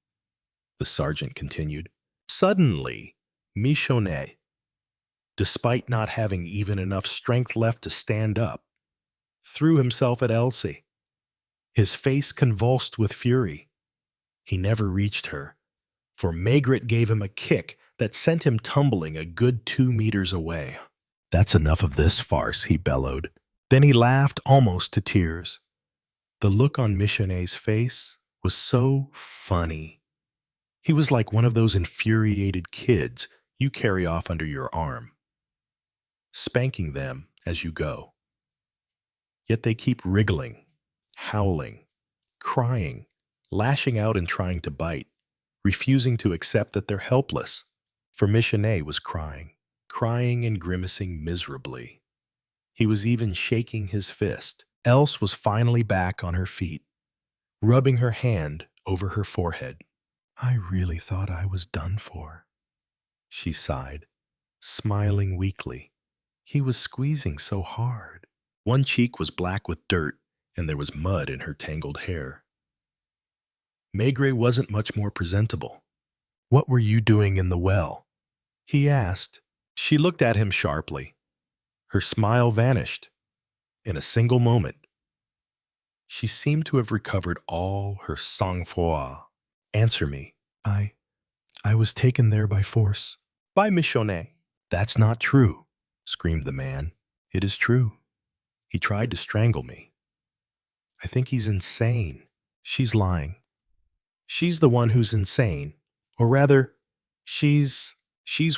the sergeant continued. Suddenly, Michonnet, despite not having even enough strength left to stand up, threw himself at Elsie. His face convulsed with fury. He never reached her, for Maigret gave him a kick that sent him tumbling a good 2 meters away. "That's enough of this farce," he bellowed. Then he laughed almost to tears. The look on Michonnet's face was so funny. He was like one of those infuriated kids you carry off under your arm, spanking them as you go. Yet they keep wriggling, howling, crying, lashing out and trying to bite, refusing to accept that they're helpless. For Michonnet was crying and grimacing miserably. He was even shaking his fist. Else was finally back on her feet, rubbing her hand over her forehead. "I really thought I was done for," she sighed, smiling weakly. He was squeezing so hard. One cheek was black with dirt, and there was mud in her tangled hair. Maigret wasn't much more presentable. "What were you doing in the well?" he asked. She looked at him sharply. Her smile vanished in a single moment. She seemed to have recovered all her sang-froid. "Answer me." I was taken there by force." "By Michonnet." "That's not true," screamed the man. "It is true. He tried to strangle me. I think he's insane." "She's lying. She's the one who's insane. Or rather, she's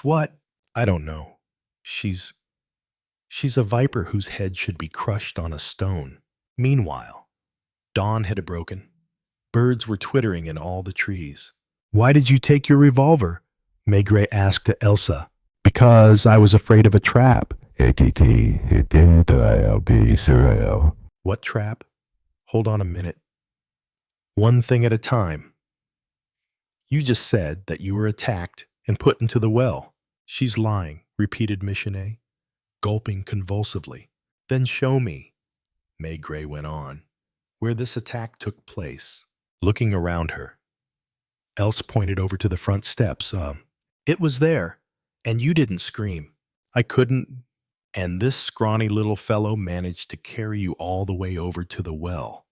what? I don't know. She's a viper whose head should be crushed on a stone." Meanwhile, dawn had broken. Birds were twittering in all the trees. "Why did you take your revolver?" Maigret asked to Elsa. Because I was afraid of a trap. What trap? Hold on a minute. One thing at a time. You just said that you were attacked and put into the well. She's lying, repeated Michenet, gulping convulsively. Then show me, Maigret went on, where this attack took place. Looking around her, Else pointed over to the front steps. It was there, and you didn't scream. I couldn't, and this scrawny little fellow managed to carry you all the way over to the well,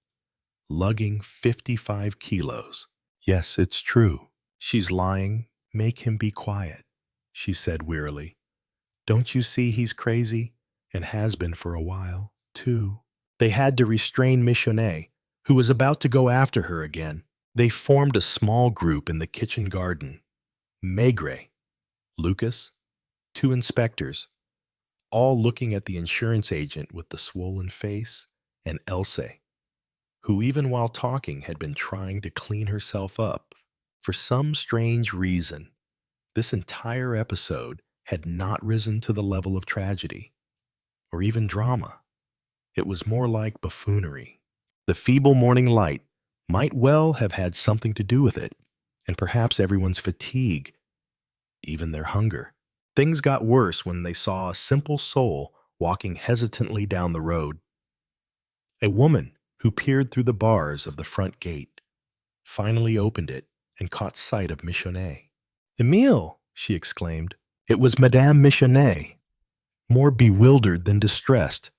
lugging 55 kilos. Yes, it's true. She's lying. Make him be quiet, she said wearily. Don't you see he's crazy, and has been for a while, too? They had to restrain Michenet, who was about to go after her again. They formed a small group in the kitchen garden. Maigret, Lucas, 2 inspectors, all looking at the insurance agent with the swollen face, and Else, who even while talking had been trying to clean herself up. For some strange reason, this entire episode had not risen to the level of tragedy, or even drama. It was more like buffoonery. The feeble morning light might well have had something to do with it, and perhaps everyone's fatigue, even their hunger. Things got worse when they saw a simple soul walking hesitantly down the road. A woman who peered through the bars of the front gate finally opened it and caught sight of Michenet. "Emile!" she exclaimed. It was Madame Michenet, more bewildered than distressed,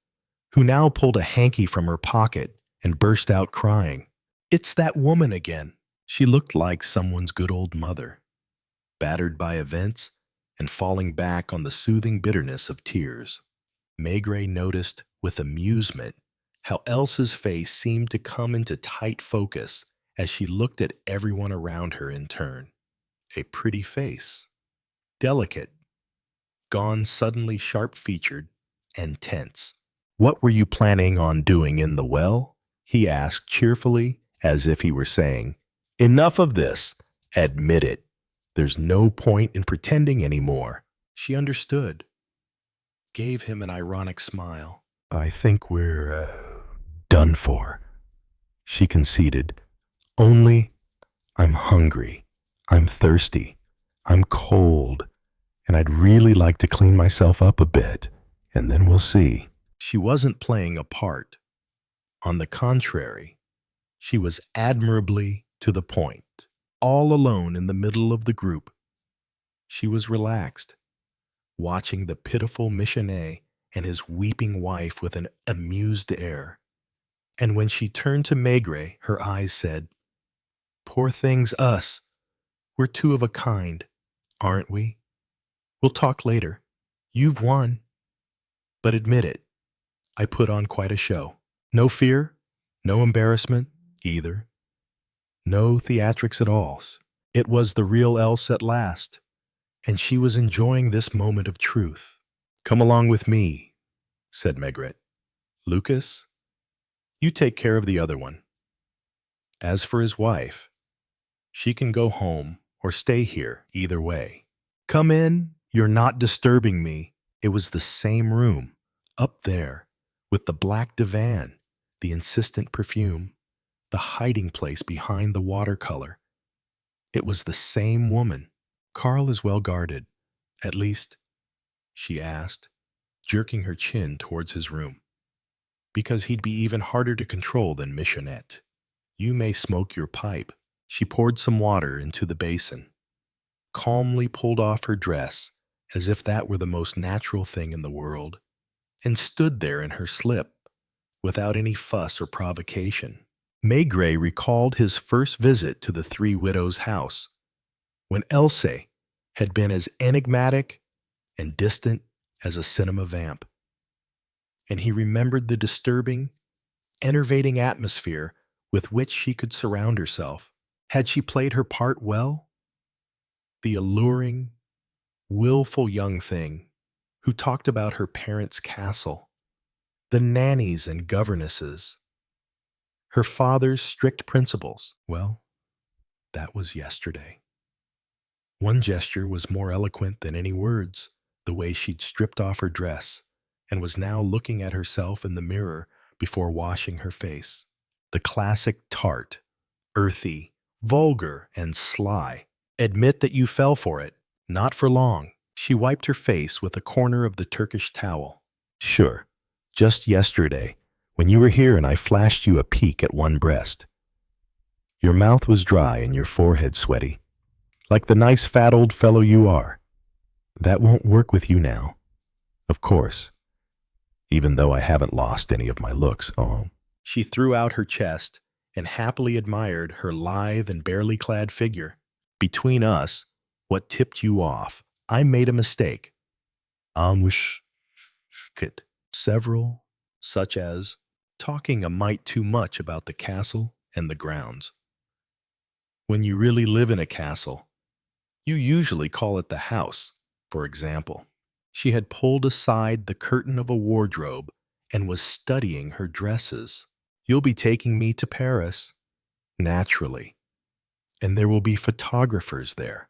who now pulled a hanky from her pocket and burst out crying. It's that woman again. She looked like someone's good old mother, battered by events and falling back on the soothing bitterness of tears. Maigret noticed with amusement how Elsa's face seemed to come into tight focus as she looked at everyone around her in turn. A pretty face, delicate, gone suddenly sharp-featured and tense. "What were you planning on doing in the well?" he asked cheerfully, as if he were saying, "Enough of this. Admit it. There's no point in pretending anymore." She understood, gave him an ironic smile. "I think we're done for," she conceded. "Only I'm hungry, I'm thirsty, I'm cold, and I'd really like to clean myself up a bit, and then we'll see." She wasn't playing a part. On the contrary, she was admirably to the point. All alone in the middle of the group, she was relaxed, watching the pitiful Michenet and his weeping wife with an amused air. And when she turned to Maigret, her eyes said, "Poor things us. We're 2 of a kind, aren't we? We'll talk later. You've won. But admit it, I put on quite a show. No fear, no embarrassment, either. No theatrics at all. It was the real Else at last, and she was enjoying this moment of truth. Come along with me," said Maigret. "Lucas, you take care of the other one. As for his wife, she can go home or stay here, either way. Come in, you're not disturbing me." It was the same room, up there, with the black divan, the insistent perfume, the hiding place behind the watercolor. It was the same woman. "Carl is well guarded, at least," she asked, jerking her chin towards his room. "Because he'd be even harder to control than Michenet. You may smoke your pipe." She poured some water into the basin, calmly pulled off her dress as if that were the most natural thing in the world, and stood there in her slip, without any fuss or provocation. Maigret recalled his first visit to the 3 widows' house, when Else had been as enigmatic and distant as a cinema vamp. And he remembered the disturbing, enervating atmosphere with which she could surround herself. Had she played her part well? The alluring, willful young thing who talked about her parents' castle, the nannies and governesses, her father's strict principles. Well, that was yesterday. One gesture was more eloquent than any words, the way she'd stripped off her dress and was now looking at herself in the mirror before washing her face. The classic tart, earthy, vulgar, and sly. Admit that you fell for it. Not for long. She wiped her face with a corner of the Turkish towel. Sure, just yesterday, when you were here and I flashed you a peek at one breast. Your mouth was dry and your forehead sweaty, like the nice fat old fellow you are. That won't work with you now. Of course, even though I haven't lost any of my looks. Oh. She threw out her chest and happily admired her lithe and barely clad figure. Between us, what tipped you off? I made a mistake. Wish could. Several, such as talking a mite too much about the castle and the grounds. When you really live in a castle, you usually call it the house, for example. She had pulled aside the curtain of a wardrobe and was studying her dresses. You'll be taking me to Paris. Naturally. And there will be photographers there.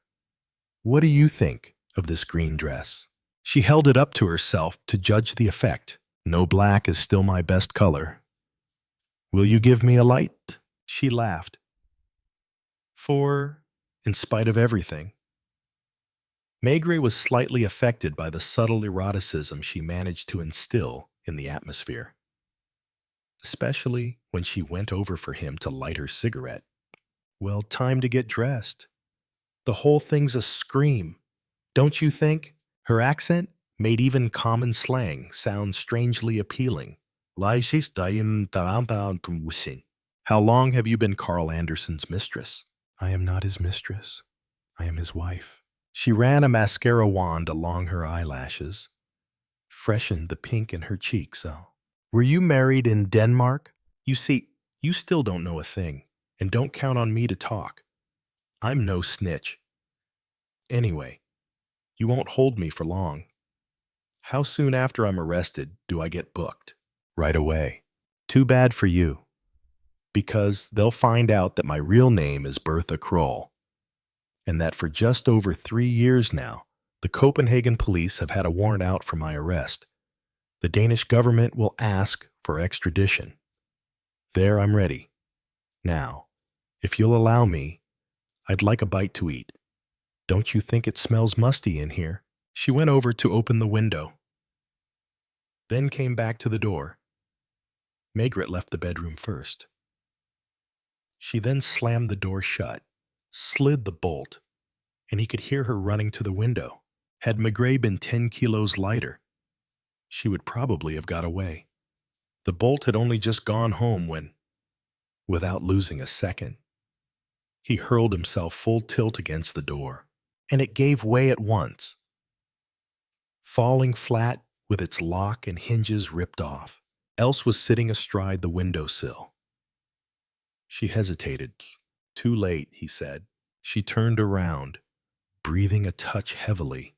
What do you think of this green dress? She held it up to herself to judge the effect. No, black is still my best color. Will you give me a light? She laughed. For, in spite of everything. Maigret was slightly affected by the subtle eroticism she managed to instill in the atmosphere, especially when she went over for him to light her cigarette. Well, time to get dressed. The whole thing's a scream, don't you think? Her accent made even common slang sound strangely appealing. How long have you been Carl Anderson's mistress? I am not his mistress. I am his wife. She ran a mascara wand along her eyelashes, freshened the pink in her cheeks. Oh. Were you married in Denmark? You see, you still don't know a thing, and don't count on me to talk. I'm no snitch. Anyway, you won't hold me for long. How soon after I'm arrested do I get booked? Right away. Too bad for you. Because they'll find out that my real name is Bertha Kroll, and that for just over 3 years now, the Copenhagen police have had a warrant out for my arrest. The Danish government will ask for extradition. There, I'm ready. Now, if you'll allow me, I'd like a bite to eat. Don't you think it smells musty in here? She went over to open the window, then came back to the door. Maigret left the bedroom first. She then slammed the door shut, slid the bolt, and he could hear her running to the window. Had Maigret been 10 kilos lighter, she would probably have got away. The bolt had only just gone home when, without losing a second, he hurled himself full tilt against the door, and it gave way at once, falling flat with its lock and hinges ripped off. Else was sitting astride the windowsill. She hesitated. Too late, he said. She turned around, breathing a touch heavily,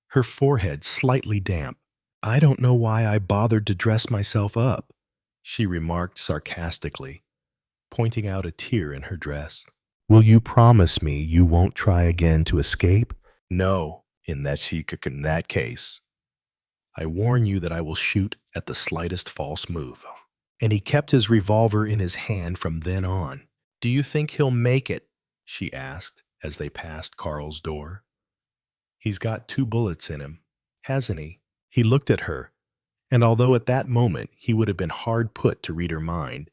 her forehead slightly damp. I don't know why I bothered to dress myself up, she remarked sarcastically, pointing out a tear in her dress. Will you promise me you won't try again to escape? No, in that case. I warn you that I will shoot at the slightest false move. And he kept his revolver in his hand from then on. Do you think he'll make it? She asked as they passed Carl's door. He's got 2 bullets in him, hasn't he? He looked at her, and although at that moment he would have been hard put to read her mind,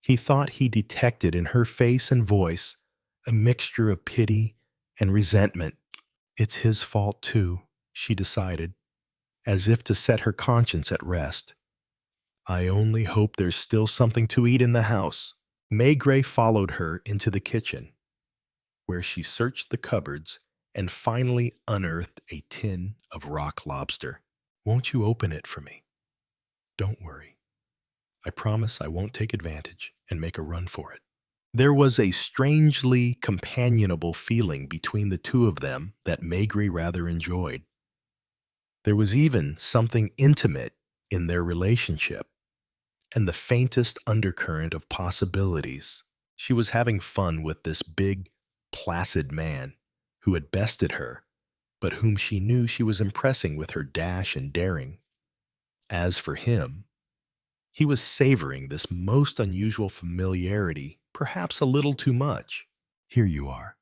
he thought he detected in her face and voice a mixture of pity and resentment. It's his fault too, she decided, as if to set her conscience at rest. I only hope there's still something to eat in the house. Maigret followed her into the kitchen, where she searched the cupboards and finally unearthed a tin of rock lobster. Won't you open it for me? Don't worry. I promise I won't take advantage and make a run for it. There was a strangely companionable feeling between the two of them that Maigret rather enjoyed. There was even something intimate in their relationship, and the faintest undercurrent of possibilities. She was having fun with this big, placid man who had bested her but whom she knew she was impressing with her dash and daring. As for him, he was savoring this most unusual familiarity, perhaps a little too much. Here you are.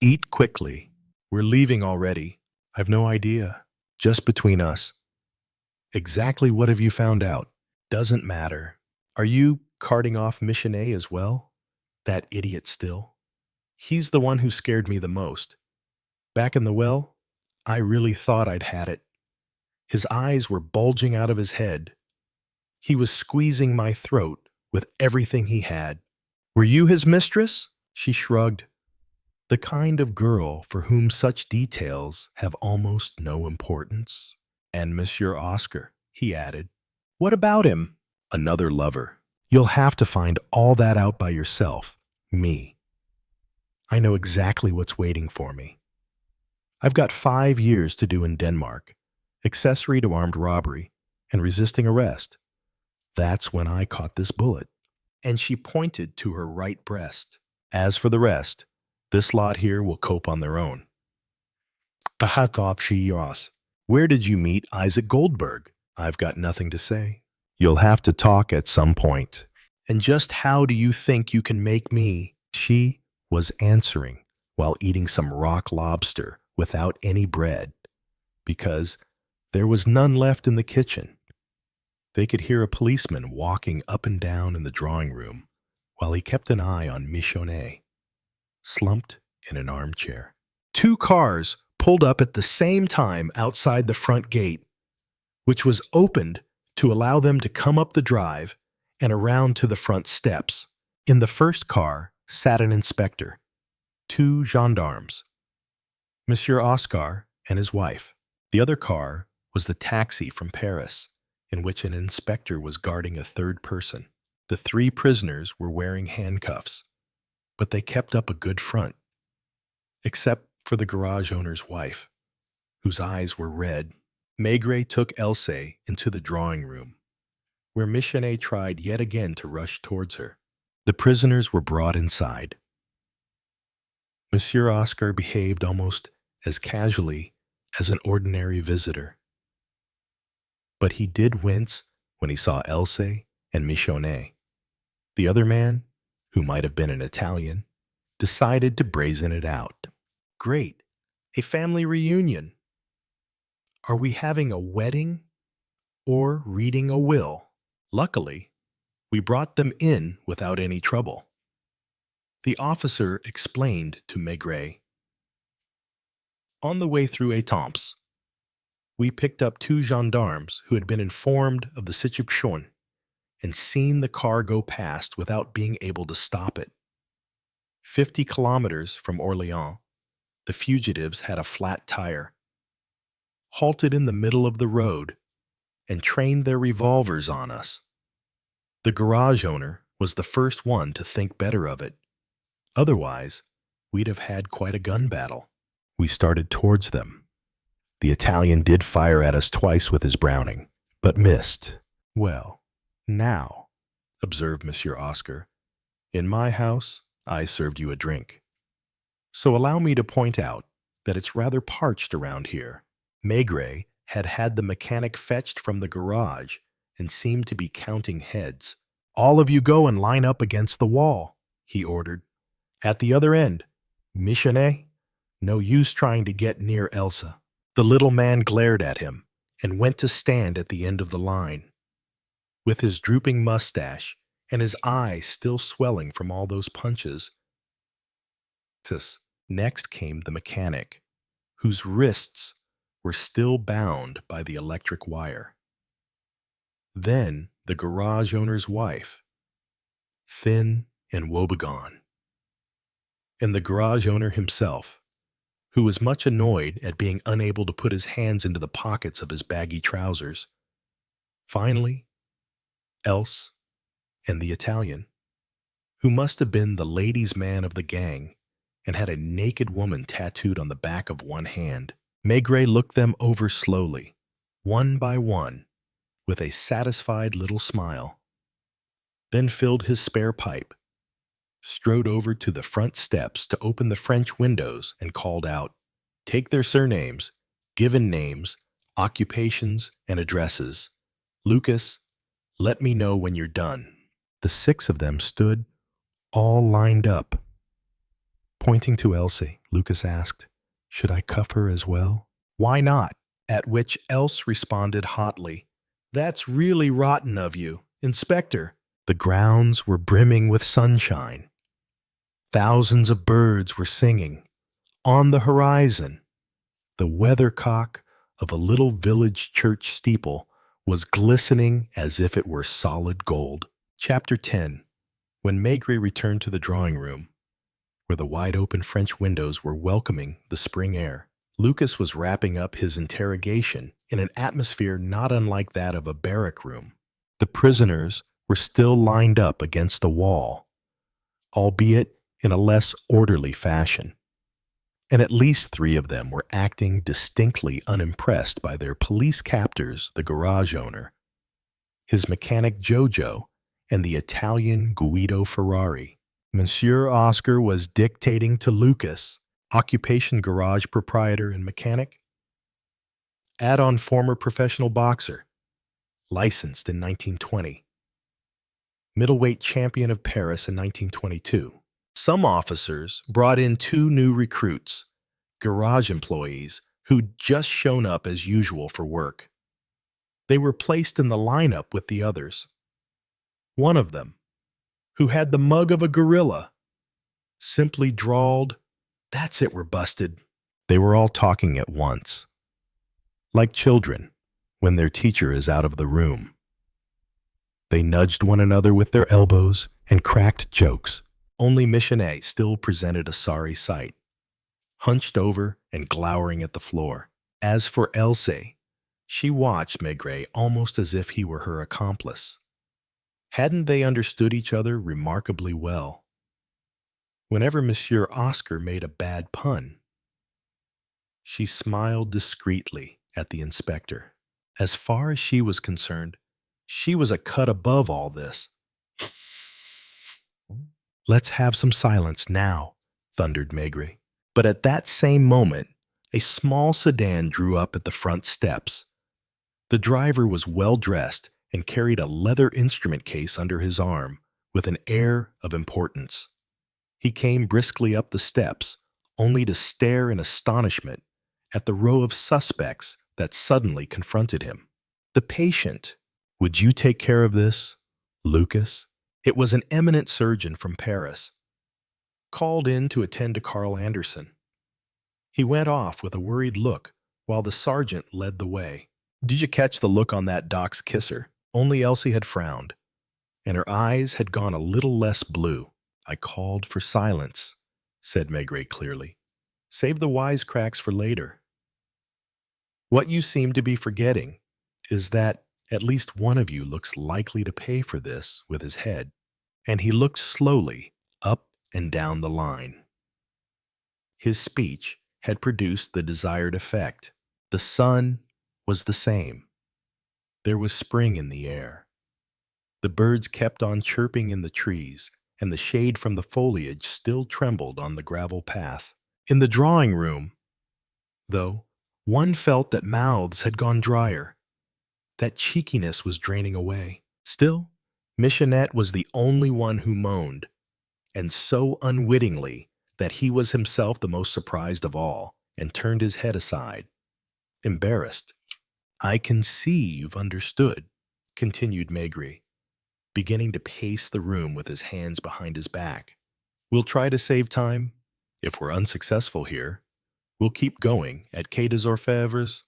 Eat quickly. We're leaving already. I've no idea. Just between us. Exactly what have you found out? Doesn't matter. Are you carting off Michenet as well? That idiot still. He's the one who scared me the most. Back in the well, I really thought I'd had it. His eyes were bulging out of his head. He was squeezing my throat with everything he had. Were you his mistress? She shrugged. The kind of girl for whom such details have almost no importance. And Monsieur Oscar, he added. What about him? Another lover. You'll have to find all that out by yourself. Me. I know exactly what's waiting for me. I've got 5 years to do in Denmark, accessory to armed robbery, and resisting arrest. That's when I caught this bullet. And she pointed to her right breast. As for the rest, this lot here will cope on their own. Where did you meet Isaac Goldberg? I've got nothing to say. You'll have to talk at some point. And just how do you think you can make me? She was answering while eating some rock lobster without any bread, because there was none left in the kitchen. They could hear a policeman walking up and down in the drawing room while he kept an eye on Michenet, slumped in an armchair. 2 cars pulled up at the same time outside the front gate, which was opened to allow them to come up the drive and around to the front steps. In the first car sat an inspector, 2 gendarmes, Monsieur Oscar and his wife. The other car was the taxi from Paris, in which an inspector was guarding a third person. The 3 prisoners were wearing handcuffs, but they kept up a good front, except for the garage owner's wife, whose eyes were red. Maigret took Elsie into the drawing room, where Michenet tried yet again to rush towards her. The prisoners were brought inside. Monsieur Oscar behaved almost as casually as an ordinary visitor. But he did wince when he saw Elsie and Michenet. The other man, who might have been an Italian, decided to brazen it out. Great, a family reunion. Are we having a wedding or reading a will? Luckily, we brought them in without any trouble. The officer explained to Maigret. On the way through Étampes, we picked up 2 gendarmes who had been informed of the situation and seen the car go past without being able to stop it. 50 kilometers from Orléans, the fugitives had a flat tire, halted in the middle of the road, and trained their revolvers on us. The garage owner was the first one to think better of it. Otherwise, we'd have had quite a gun battle. We started towards them. The Italian did fire at us twice with his Browning, but missed. Well, now, observed Monsieur Oscar, in my house, I served you a drink. So allow me to point out that it's rather parched around here. Maigret had had the mechanic fetched from the garage and seemed to be counting heads. All of you go and line up against the wall, he ordered. At the other end, Michenet, no use trying to get near Elsa. The little man glared at him and went to stand at the end of the line. With his drooping mustache and his eye still swelling from all those punches. Next came the mechanic, whose wrists were still bound by the electric wire. Then the garage owner's wife, thin and woebegone. And the garage owner himself, who was much annoyed at being unable to put his hands into the pockets of his baggy trousers. Finally, Else and the Italian, who must have been the ladies' man of the gang and had a naked woman tattooed on the back of one hand. Maigret looked them over slowly, one by one, with a satisfied little smile, then filled his spare pipe, strode over to the front steps to open the French windows, and called out, Take their surnames, given names, occupations, and addresses. Lucas, let me know when you're done." The 6 of them stood, all lined up. Pointing to Elsie, Lucas asked, "Should I cuff her as well?" "Why not?" At which Else responded hotly, "That's really rotten of you, Inspector." The grounds were brimming with sunshine. Thousands of birds were singing. On the horizon, the weathercock of a little village church steeple was glistening as if it were solid gold. Chapter 10. When Maigret returned to the drawing room, where the wide-open French windows were welcoming the spring air, Lucas was wrapping up his interrogation in an atmosphere not unlike that of a barrack room. The prisoners were still lined up against a wall, albeit in a less orderly fashion, and at least 3 of them were acting distinctly unimpressed by their police captors, the garage owner, his mechanic Jojo, and the Italian Guido Ferrari. Monsieur Oscar was dictating to Lucas, occupation garage proprietor and mechanic, add-on former professional boxer, licensed in 1920, middleweight champion of Paris in 1922. Some officers brought in 2 new recruits, garage employees who'd just shown up as usual for work. They were placed in the lineup with the others. One of them, who had the mug of a gorilla, simply drawled, "That's it, we're busted." They were all talking at once, like children when their teacher is out of the room. They nudged one another with their elbows and cracked jokes. Only Michenet still presented a sorry sight, hunched over and glowering at the floor. As for Elsie, she watched Maigret almost as if he were her accomplice. Hadn't they understood each other remarkably well? Whenever Monsieur Oscar made a bad pun, she smiled discreetly at the inspector. As far as she was concerned, she was a cut above all this. "Let's have some silence now," thundered Maigret. But at that same moment, a small sedan drew up at the front steps. The driver was well-dressed and carried a leather instrument case under his arm with an air of importance. He came briskly up the steps, only to stare in astonishment at the row of suspects that suddenly confronted him. "The patient. Would you take care of this, Lucas?" It was an eminent surgeon from Paris, called in to attend to Carl Anderson. He went off with a worried look while the sergeant led the way. Did you catch the look on that doc's kisser? Only Elsie had frowned, and her eyes had gone a little less blue. "I called for silence," said Maigret clearly. "Save the wisecracks for later. What you seem to be forgetting is that at least one of you looks likely to pay for this with his head." And he looked slowly up and down the line. His speech had produced the desired effect. The sun was the same. There was spring in the air. The birds kept on chirping in the trees, and the shade from the foliage still trembled on the gravel path. In the drawing room, though, one felt that mouths had gone drier, that cheekiness was draining away. Still, Michenet was the only one who moaned, and so unwittingly that he was himself the most surprised of all, and turned his head aside, embarrassed. "I can see you've understood," continued Maigret, beginning to pace the room with his hands behind his back. "We'll try to save time. If we're unsuccessful here, we'll keep going at Quai des Orfèvres.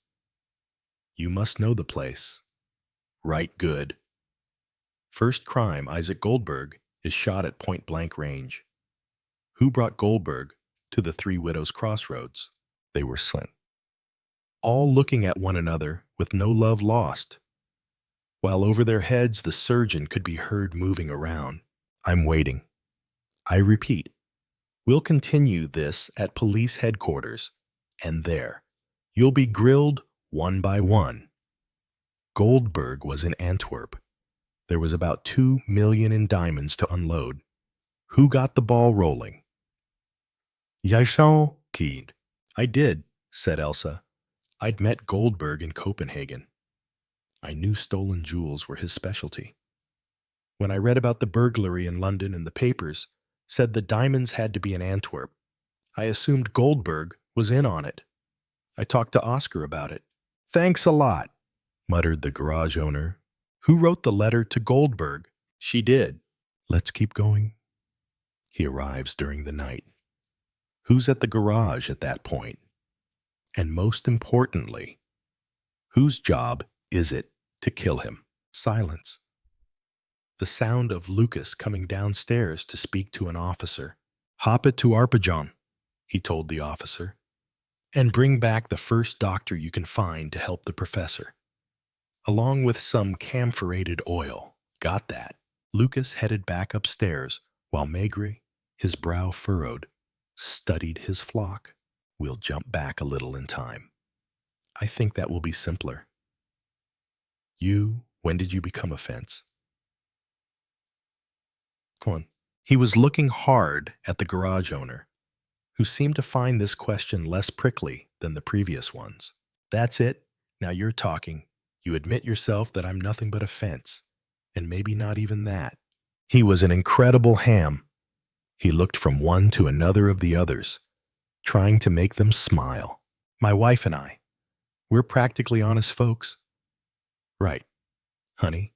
You must know the place. Right good. First crime, Isaac Goldberg, is shot at point-blank range. Who brought Goldberg to the Three Widows Crossroads?" They were silent, all looking at one another with no love lost, while over their heads the surgeon could be heard moving around. "I'm waiting. I repeat, we'll continue this at police headquarters, and there, you'll be grilled one by one. Goldberg was in Antwerp. There was about 2 million in diamonds to unload. Who got the ball rolling?" "Yachon, kid." "I did," said Elsa. I'd met Goldberg in Copenhagen. I knew stolen jewels were his specialty. When I read about the burglary in London in the papers, said the diamonds had to be in Antwerp, I assumed Goldberg was in on it. I talked to Oscar about it. Thanks a lot, muttered the garage owner. Who wrote the letter to Goldberg? She did. Let's keep going. He arrives during the night. Who's at the garage at that point? And most importantly, whose job is it to kill him? Silence. The sound of Lucas coming downstairs to speak to an officer. Hop it to Arpajon, he told the officer, and bring back the first doctor you can find to help the professor, along with some camphorated oil. Got that. Lucas headed back upstairs while Maigret, his brow furrowed, studied his flock. We'll jump back a little in time. I think that will be simpler. When did you become a fence? Come on. He was looking hard at the garage owner, who seemed to find this question less prickly than the previous ones. That's it. Now you're talking. You admit yourself that I'm nothing but a fence, and maybe not even that. He was an incredible ham. He looked from one to another of the others, trying to make them smile. My wife and I, we're practically honest folks. Right, honey.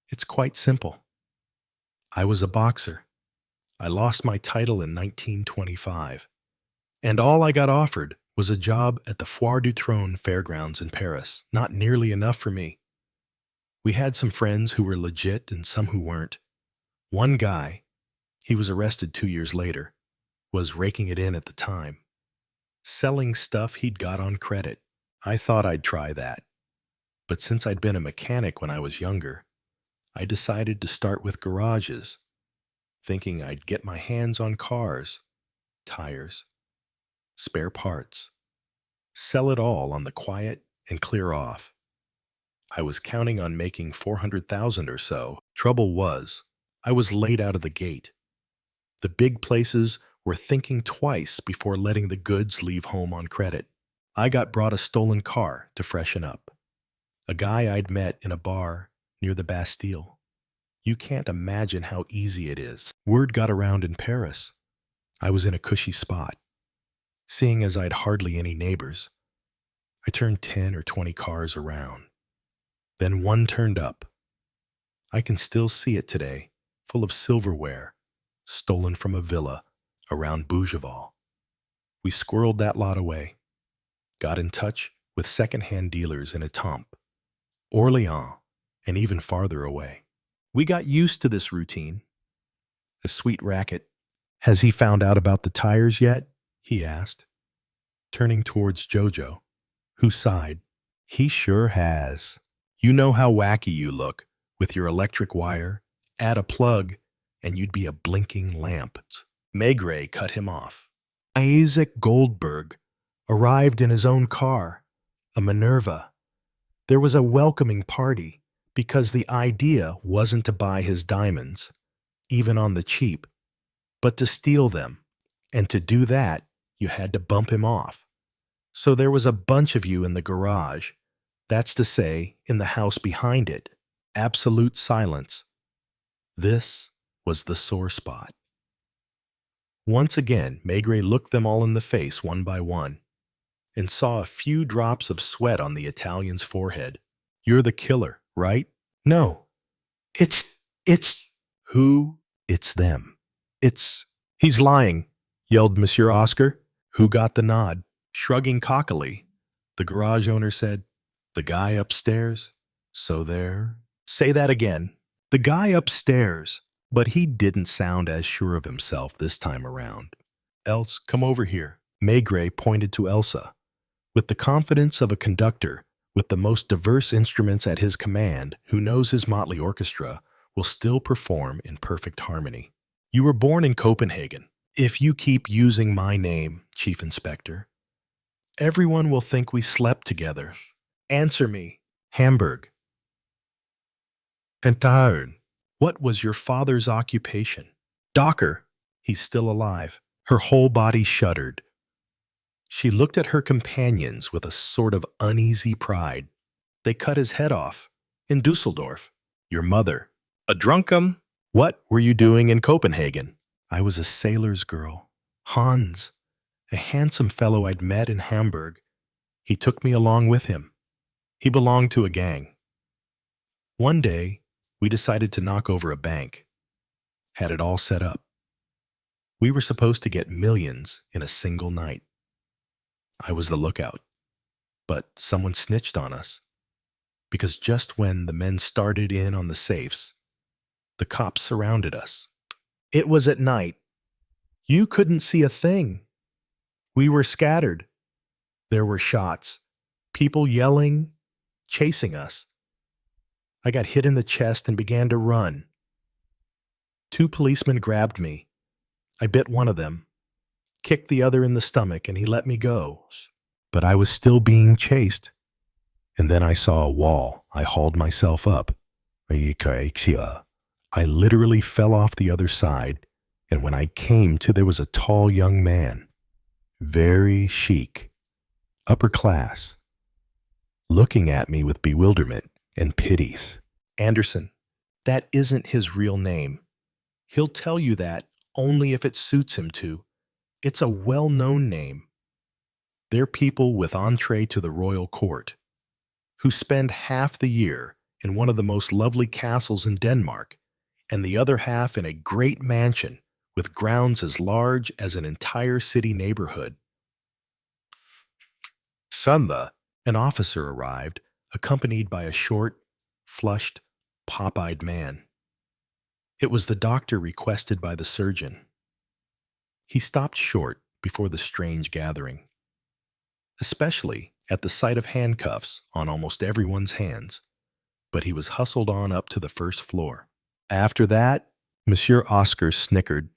It's quite simple. I was a boxer. I lost my title in 1925, and all I got offered was a job at the Foire du Trône fairgrounds in Paris. Not nearly enough for me. We had some friends who were legit and some who weren't. One guy, he was arrested 2 years later, was raking it in at the time, selling stuff he'd got on credit. I thought I'd try that, but since I'd been a mechanic when I was younger, I decided to start with garages, thinking I'd get my hands on cars, tires, spare parts, sell it all on the quiet and clear off. I was counting on making 400,000 or so. Trouble was, I was late out of the gate. The big places were thinking twice before letting the goods leave home on credit. I got brought a stolen car to freshen up. A guy I'd met in a bar near the Bastille. You can't imagine how easy it is. Word got around in Paris. I was in a cushy spot. Seeing as I'd hardly any neighbors, I turned 10 or 20 cars around. Then one turned up. I can still see it today, full of silverware, stolen from a villa around Bougival. We squirreled that lot away, got in touch with second-hand dealers in Étampes, Orléans, and even farther away. We got used to this routine. A sweet racket. Has he found out about the tires yet? He asked, turning towards Jojo, who sighed. He sure has. You know how wacky you look. With your electric wire, add a plug, and you'd be a blinking lamp. Maigret cut him off. Isaac Goldberg arrived in his own car, a Minerva. There was a welcoming party, because the idea wasn't to buy his diamonds, even on the cheap, but to steal them, and to do that, you had to bump him off. So there was a bunch of you in the garage, that's to say, in the house behind it. Absolute silence. This was the sore spot. Once again, Maigret looked them all in the face one by one, and saw a few drops of sweat on the Italian's forehead. You're the killer, right? No. It's... Who? It's them. He's lying, yelled Monsieur Oscar, who got the nod. Shrugging cockily, the garage owner said, The guy upstairs? So there... Say that again. The guy upstairs. But he didn't sound as sure of himself this time around. Else, come over here. Maigret pointed to Elsa. With the confidence of a conductor, with the most diverse instruments at his command, who knows his motley orchestra will still perform in perfect harmony. You were born in Copenhagen. If you keep using my name, Chief Inspector, everyone will think we slept together. Answer me. Hamburg. Entahern. What was your father's occupation? Docker. He's still alive. Her whole body shuddered. She looked at her companions with a sort of uneasy pride. They cut his head off. In Dusseldorf. Your mother. A drunkum? What were you doing in Copenhagen? I was a sailor's girl. Hans, a handsome fellow I'd met in Hamburg. He took me along with him. He belonged to a gang. One day, we decided to knock over a bank. Had it all set up. We were supposed to get millions in a single night. I was the lookout. But someone snitched on us. Because just when the men started in on the safes, the cops surrounded us. It was at night. You couldn't see a thing. We were scattered. There were shots, people yelling, chasing us. I got hit in the chest and began to run. 2 policemen grabbed me. I bit one of them, kicked the other in the stomach, and he let me go. But I was still being chased. And then I saw a wall. I hauled myself up. I literally fell off the other side, and when I came to, there was a tall young man, very chic, upper class, looking at me with bewilderment and pity. Anderson, that isn't his real name. He'll tell you that only if it suits him to. It's a well-known name. They're people with entree to the royal court, who spend half the year in one of the most lovely castles in Denmark, and the other half in a great mansion with grounds as large as an entire city neighborhood. Suddenly, an officer arrived, accompanied by a short, flushed, pop-eyed man. It was the doctor requested by the surgeon. He stopped short before the strange gathering, especially at the sight of handcuffs on almost everyone's hands, but he was hustled on up to the first floor. After that, Monsieur Oscar snickered.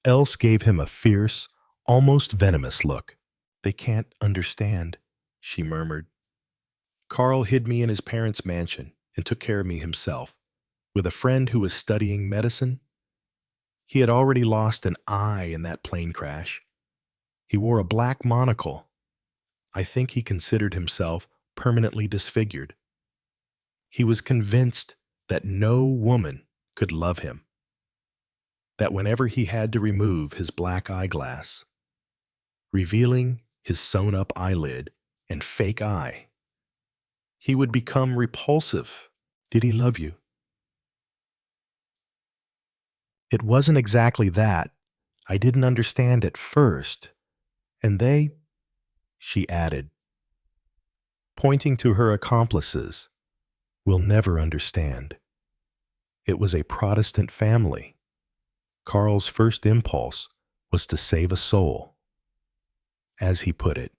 Else gave him a fierce, almost venomous look. They can't understand, she murmured. Carl hid me in his parents' mansion and took care of me himself, with a friend who was studying medicine. He had already lost an eye in that plane crash. He wore a black monocle. I think he considered himself permanently disfigured. He was convinced that no woman could love him, that whenever he had to remove his black eyeglass, revealing his sewn-up eyelid and fake eye, he would become repulsive. Did he love you? It wasn't exactly that. I didn't understand at first. And they, she added, pointing to her accomplices, will never understand. It was a Protestant family. Carl's first impulse was to save a soul. As he put it,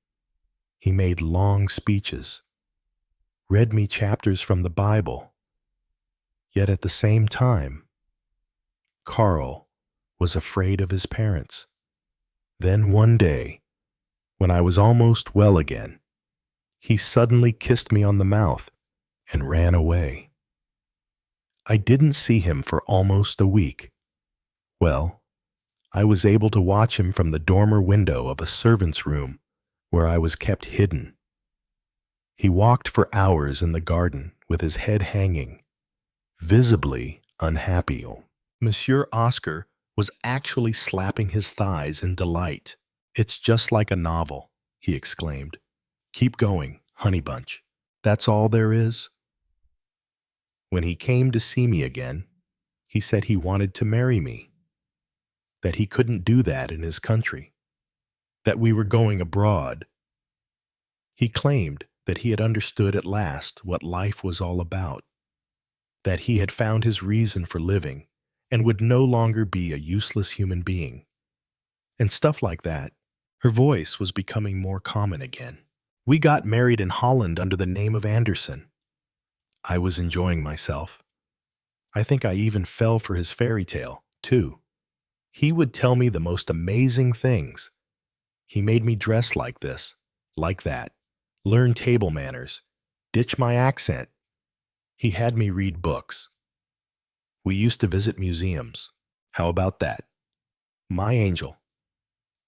he made long speeches, read me chapters from the Bible. Yet at the same time, Carl was afraid of his parents. Then one day, when I was almost well again, he suddenly kissed me on the mouth and ran away. I didn't see him for almost a week. Well, I was able to watch him from the dormer window of a servant's room where I was kept hidden. He walked for hours in the garden with his head hanging, visibly unhappy. Monsieur Oscar was actually slapping his thighs in delight. It's just like a novel, he exclaimed. Keep going, honey bunch. That's all there is. When he came to see me again, he said he wanted to marry me, that he couldn't do that in his country, that we were going abroad. He claimed that he had understood at last what life was all about, that he had found his reason for living and would no longer be a useless human being, and stuff like that. Her voice was becoming more common again. We got married in Holland under the name of Anderson. I was enjoying myself. I think I even fell for his fairy tale, too. He would tell me the most amazing things. He made me dress like this, like that, learn table manners, ditch my accent. He had me read books. We used to visit museums. How about that? My angel.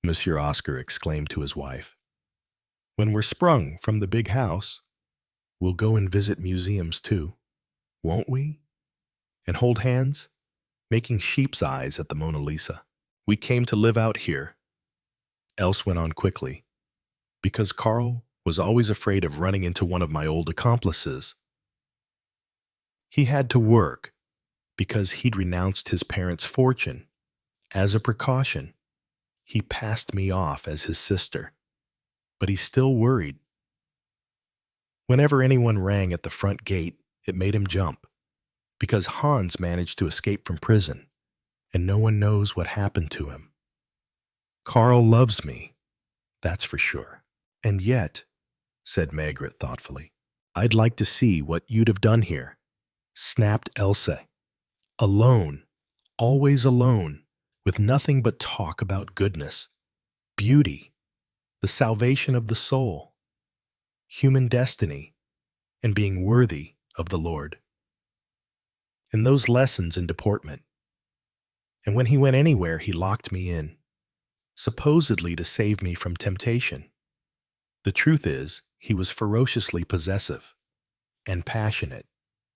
Monsieur Oscar exclaimed to his wife. When we're sprung from the big house, we'll go and visit museums too, won't we? And hold hands, making sheep's eyes at the Mona Lisa. We came to live out here, Else went on quickly, because Carl was always afraid of running into one of my old accomplices. He had to work because he'd renounced his parents' fortune. As a precaution, he passed me off as his sister, but he still worried. Whenever anyone rang at the front gate, it made him jump, because Hans managed to escape from prison, and no one knows what happened to him. Carl loves me, that's for sure. And yet, said Maigret thoughtfully, I'd like to see what you'd have done here, snapped Elsa. Alone, always alone, with nothing but talk about goodness, beauty, the salvation of the soul, human destiny, and being worthy of the Lord. And those lessons in deportment. And when he went anywhere, he locked me in, supposedly to save me from temptation. The truth is, he was ferociously possessive and passionate,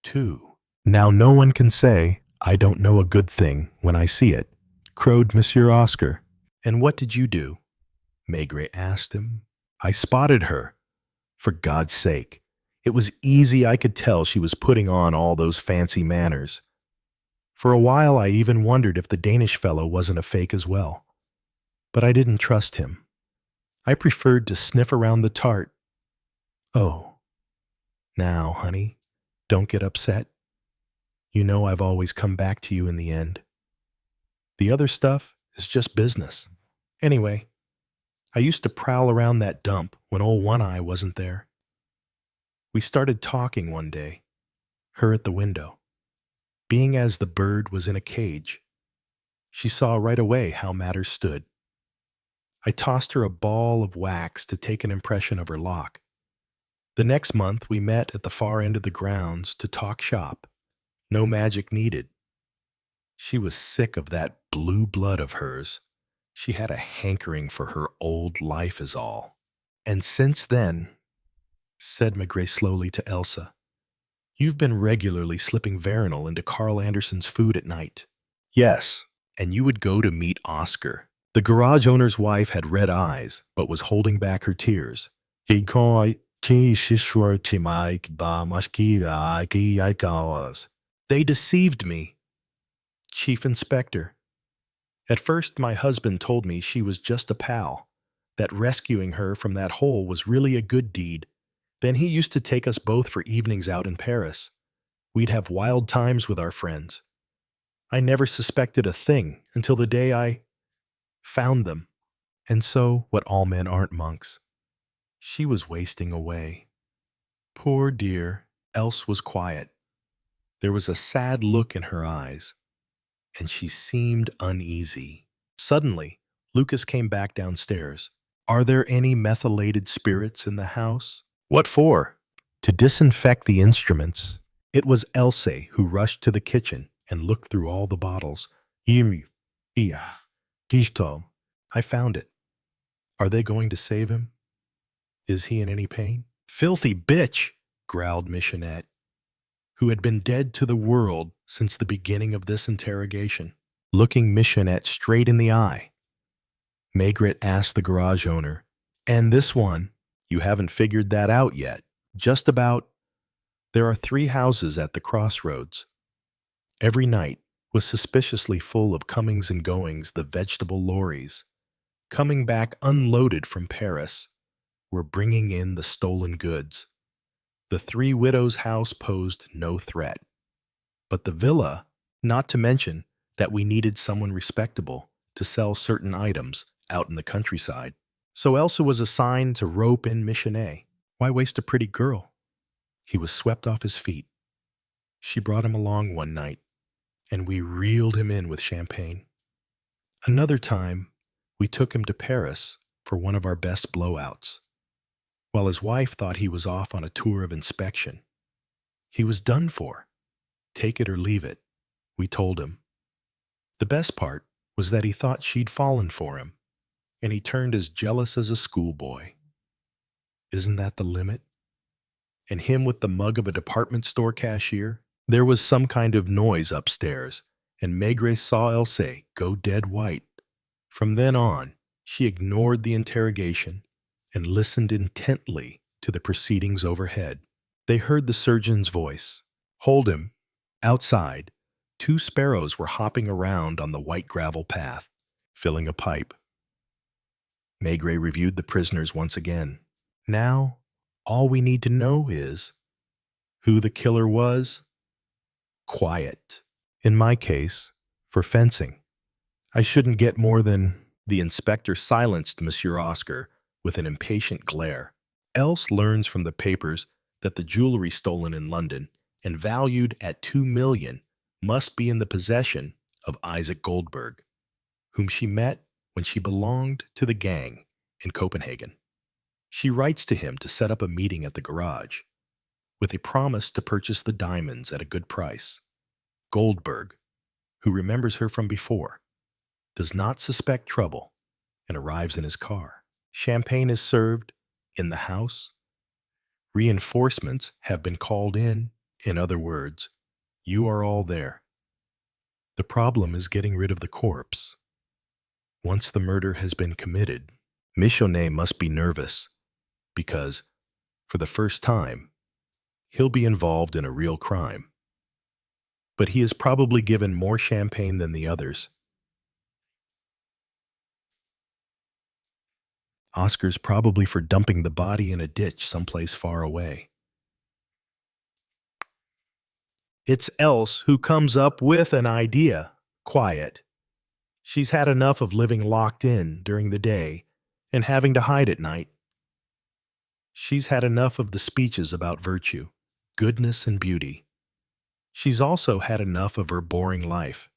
too. Now no one can say, I don't know a good thing when I see it, crowed Monsieur Oscar. And what did you do? Maigret asked him. I spotted her. For God's sake. It was easy I could tell she was putting on all those fancy manners. For a while I even wondered if the Danish fellow wasn't a fake as well. But I didn't trust him. I preferred to sniff around the tart. Oh. Now, honey, don't get upset. You know I've always come back to you in the end. The other stuff is just business. Anyway, I used to prowl around that dump when old One-Eye wasn't there. We started talking one day, her at the window. Being as the bird was in a cage, she saw right away how matters stood. I tossed her a ball of wax to take an impression of her lock. The next month we met at the far end of the grounds to talk shop. No magic needed. She was sick of that blue blood of hers. She had a hankering for her old life is all. And since then, said Maigret slowly to Elsa, you've been regularly slipping Veronal into Carl Anderson's food at night. Yes, and you would go to meet Oscar. The garage owner's wife had red eyes, but was holding back her tears. They deceived me, Chief Inspector. At first, my husband told me she was just a pal, that rescuing her from that hole was really a good deed. Then he used to take us both for evenings out in Paris. We'd have wild times with our friends. I never suspected a thing until the day I found them. And so, what all men aren't monks. She was wasting away. Poor dear, Else was quiet. There was a sad look in her eyes, and she seemed uneasy. Suddenly, Lucas came back downstairs. Are there any methylated spirits in the house? What for? To disinfect the instruments. It was Elsa who rushed to the kitchen and looked through all the bottles. I found it. Are they going to save him? Is he in any pain? Filthy bitch, growled Michonette, who had been dead to the world since the beginning of this interrogation. Looking Michonette straight in the eye, Maigret asked the garage owner, and this one, you haven't figured that out yet. Just about. There are 3 houses at the Crossroads. Every night was suspiciously full of comings and goings. The vegetable lorries, coming back unloaded from Paris, were bringing in the stolen goods. The 3 widows' house posed no threat. But the villa, not to mention that we needed someone respectable to sell certain items out in the countryside. So Elsa was assigned to rope in Michonnet. Why waste a pretty girl? He was swept off his feet. She brought him along one night, and we reeled him in with champagne. Another time, we took him to Paris for one of our best blowouts, while his wife thought he was off on a tour of inspection. He was done for. Take it or leave it, we told him. The best part was that he thought she'd fallen for him. and he turned as jealous as a schoolboy. Isn't that the limit? And him with the mug of a department store cashier? There was some kind of noise upstairs, and Maigret saw Elsie go dead white. From then on, she ignored the interrogation and listened intently to the proceedings overhead. They heard the surgeon's voice. Hold him. Outside, two sparrows were hopping around on the white gravel path, filling a pipe. Maigret reviewed the prisoners once again. Now, all we need to know is who the killer was. Quiet. In my case, for fencing, I shouldn't get more than... The inspector silenced Monsieur Oscar with an impatient glare. Else learns from the papers that the jewelry stolen in London and valued at 2 million must be in the possession of Isaac Goldberg, whom she met when she belonged to the gang in Copenhagen. She writes to him to set up a meeting at the garage, with a promise to purchase the diamonds at a good price. Goldberg, who remembers her from before, does not suspect trouble and arrives in his car. Champagne is served in the house. Reinforcements have been called in. In other words, you are all there. The problem is getting rid of the corpse. Once the murder has been committed, Michonnet must be nervous because, for the first time, he'll be involved in a real crime. But he is probably given more champagne than the others. Oscar's probably for dumping the body in a ditch someplace far away. It's Else who comes up with an idea. Quiet. She's had enough of living locked in during the day and having to hide at night. She's had enough of the speeches about virtue, goodness, and beauty. She's also had enough of her boring life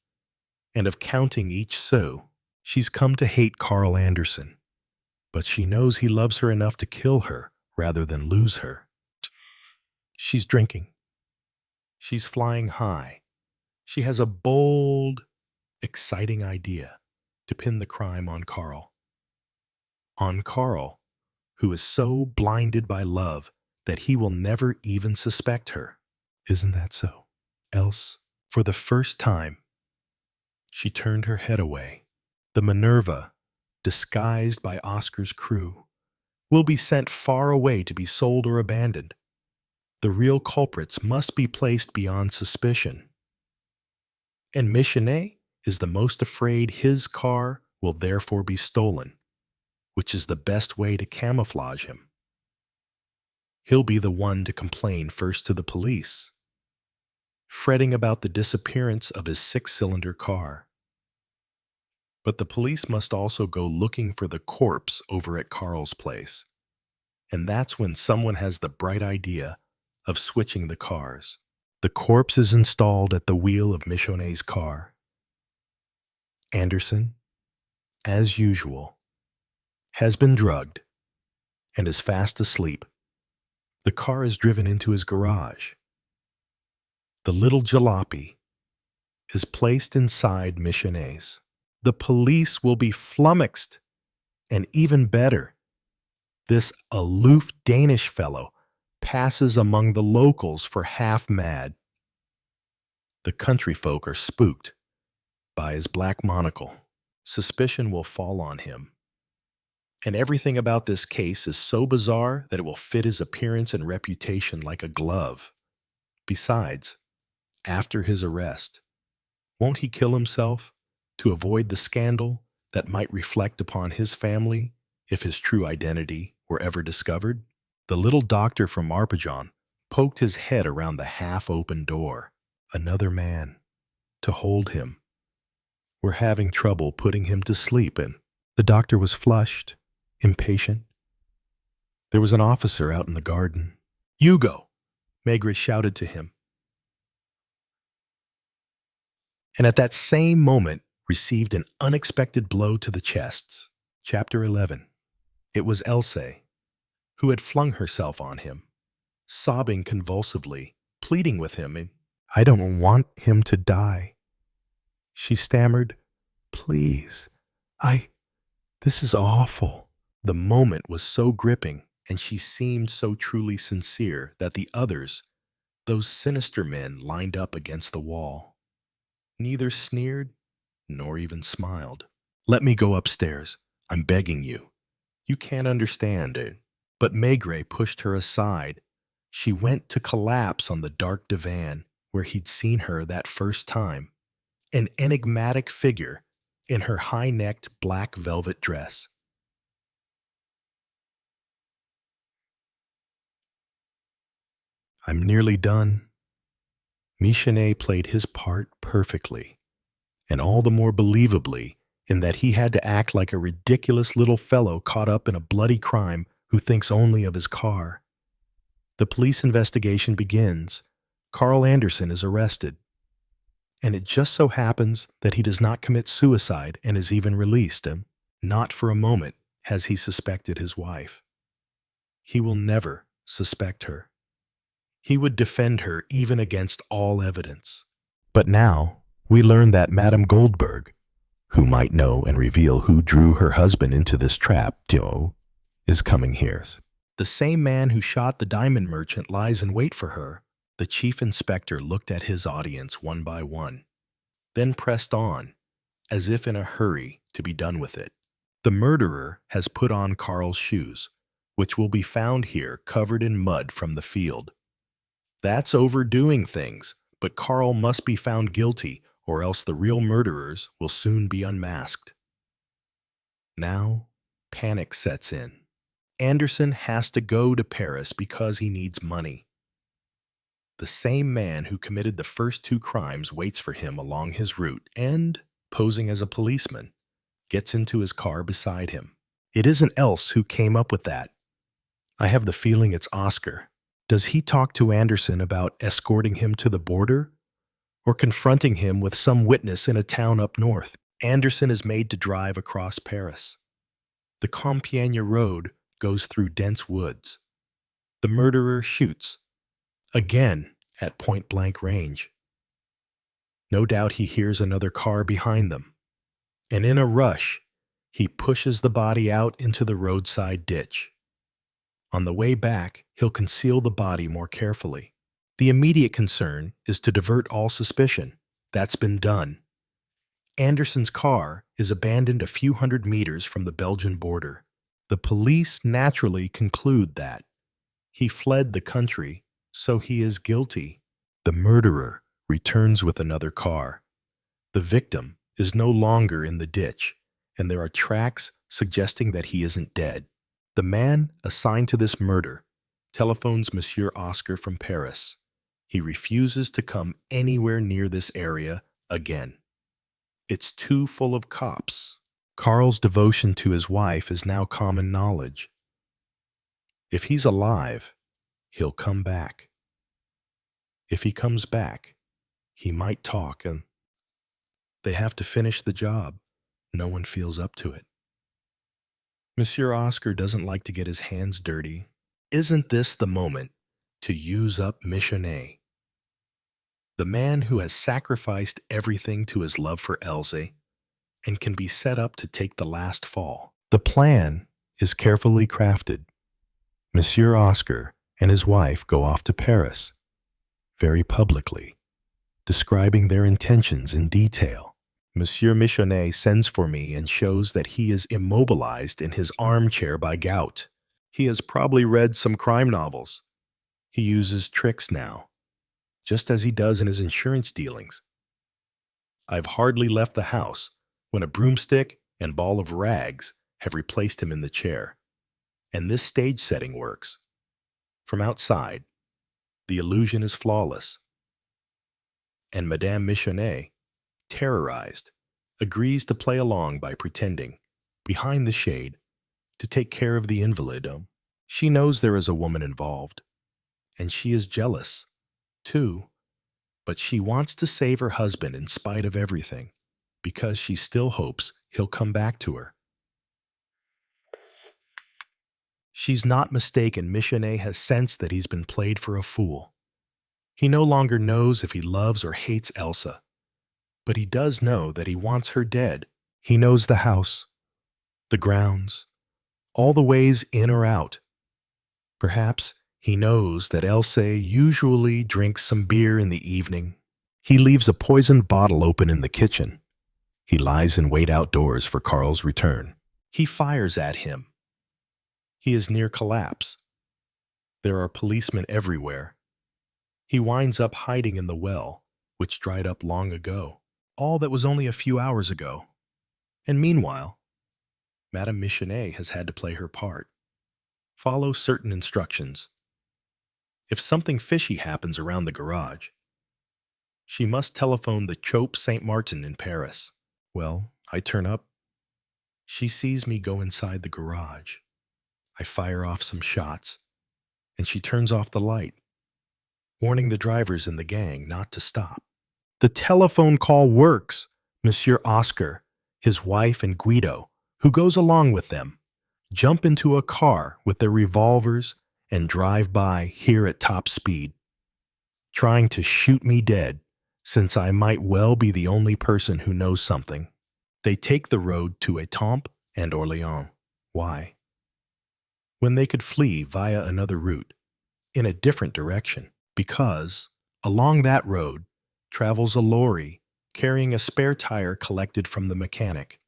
and of counting each sou. She's come to hate Carl Anderson, but she knows he loves her enough to kill her rather than lose her. She's drinking. She's flying high. She has a bold, exciting idea to pin the crime on Carl. On Carl, who is so blinded by love that he will never even suspect her. Isn't that so? Else, for the first time, she turned her head away. The Minerva, disguised by Oscar's crew, will be sent far away to be sold or abandoned. The real culprits must be placed beyond suspicion. And Michonnet is the most afraid his car will therefore be stolen, which is the best way to camouflage him. He'll be the one to complain first to the police, fretting about the disappearance of his 6-cylinder car. But the police must also go looking for the corpse over at Carl's place. And that's when someone has the bright idea of switching the cars. The corpse is installed at the wheel of Michonnet's car. Anderson, as usual, has been drugged and is fast asleep. The car is driven into his garage. The little jalopy is placed inside Michonnet's. The police will be flummoxed, and even better, this aloof Danish fellow passes among the locals for half mad. The country folk are spooked by his black monocle. Suspicion will fall on him. And everything about this case is so bizarre that it will fit his appearance and reputation like a glove. Besides, after his arrest, won't he kill himself to avoid the scandal that might reflect upon his family if his true identity were ever discovered? The little doctor from Arpajon poked his head around the half-open door. Another man to hold him. We're having trouble putting him to sleep, and the doctor was flushed, impatient. There was an officer out in the garden. Hugo, Maigret shouted to him. And at that same moment received an unexpected blow to the chest. Chapter 11. It was Elsie, who had flung herself on him, sobbing convulsively, pleading with him. I don't want him to die. She stammered, please, I This is awful. The moment was so gripping, and she seemed so truly sincere that the others, those sinister men lined up against the wall, neither sneered nor even smiled. Let me go upstairs. I'm begging you. You can't understand it. But Maigret pushed her aside. She went to collapse on the dark divan where he'd seen her that first time, an enigmatic figure in her high-necked black velvet dress. I'm nearly done. Michenet played his part perfectly, and all the more believably in that he had to act like a ridiculous little fellow caught up in a bloody crime who thinks only of his car. The police investigation begins. Carl Anderson is arrested, and it just so happens that he does not commit suicide and is even released. And not for a moment has he suspected his wife. He will never suspect her. He would defend her even against all evidence. But now we learn that Madame Goldberg, who might know and reveal who drew her husband into this trap, is coming here. The same man who shot the diamond merchant lies in wait for her. The chief inspector looked at his audience one by one, then pressed on, as if in a hurry to be done with it. The murderer has put on Carl's shoes, which will be found here covered in mud from the field. That's overdoing things, but Carl must be found guilty, or else the real murderers will soon be unmasked. Now, panic sets in. Anderson has to go to Paris because he needs money. The same man who committed the first two crimes waits for him along his route and, posing as a policeman, gets into his car beside him. It isn't Else who came up with that. I have the feeling it's Oscar. Does he talk to Anderson about escorting him to the border or confronting him with some witness in a town up north? Anderson is made to drive across Paris. The Compiègne road goes through dense woods. The murderer shoots, again at point-blank range. No doubt he hears another car behind them, and in a rush, he pushes the body out into the roadside ditch. On the way back, he'll conceal the body more carefully. The immediate concern is to divert all suspicion. That's been done. Anderson's car is abandoned a few hundred meters from the Belgian border. The police naturally conclude that he fled the country, so he is guilty. The murderer returns with another car. The victim is no longer in the ditch, and there are tracks suggesting that he isn't dead. The man assigned to this murder telephones Monsieur Oscar from Paris. He refuses to come anywhere near this area again. It's too full of cops. Carl's devotion to his wife is now common knowledge. If he's alive, he'll come back. If he comes back, he might talk, and they have to finish the job. No one feels up to it. Monsieur Oscar doesn't like to get his hands dirty. Isn't this the moment to use up Michenet? The man who has sacrificed everything to his love for Elze and can be set up to take the last fall. The plan is carefully crafted. Monsieur Oscar and his wife go off to Paris, very publicly, describing their intentions in detail. Monsieur Michenet sends for me and shows that he is immobilized in his armchair by gout. He has probably read some crime novels. He uses tricks now, just as he does in his insurance dealings. I've hardly left the house when a broomstick and ball of rags have replaced him in the chair. And this stage setting works. From outside, the illusion is flawless. And Madame Michenet, terrorized, agrees to play along by pretending, behind the shade, to take care of the invalid. She knows there is a woman involved, and she is jealous, too, but she wants to save her husband in spite of everything, because she still hopes he'll come back to her. She's not mistaken. Michenet has sensed that he's been played for a fool. He no longer knows if he loves or hates Elsa, but he does know that he wants her dead. He knows the house, the grounds, all the ways in or out. Perhaps he knows that Else usually drinks some beer in the evening. He leaves a poisoned bottle open in the kitchen. He lies in wait outdoors for Carl's return. He fires at him. He is near collapse. There are policemen everywhere. He winds up hiding in the well, which dried up long ago. All that was only a few hours ago. And meanwhile, Madame Michenet has had to play her part. Follow certain instructions. If something fishy happens around the garage, she must telephone the Chope Saint Martin in Paris. Well, I turn up. She sees me go inside the garage. I fire off some shots, and she turns off the light, warning the drivers in the gang not to stop. The telephone call works. Monsieur Oscar, his wife, and Guido, who goes along with them, jump into a car with their revolvers and drive by here at top speed, trying to shoot me dead, since I might well be the only person who knows something. They take the road to Étampes and Orléans. Why? When they could flee via another route, in a different direction, because along that road travels a lorry carrying a spare tire collected from the mechanic.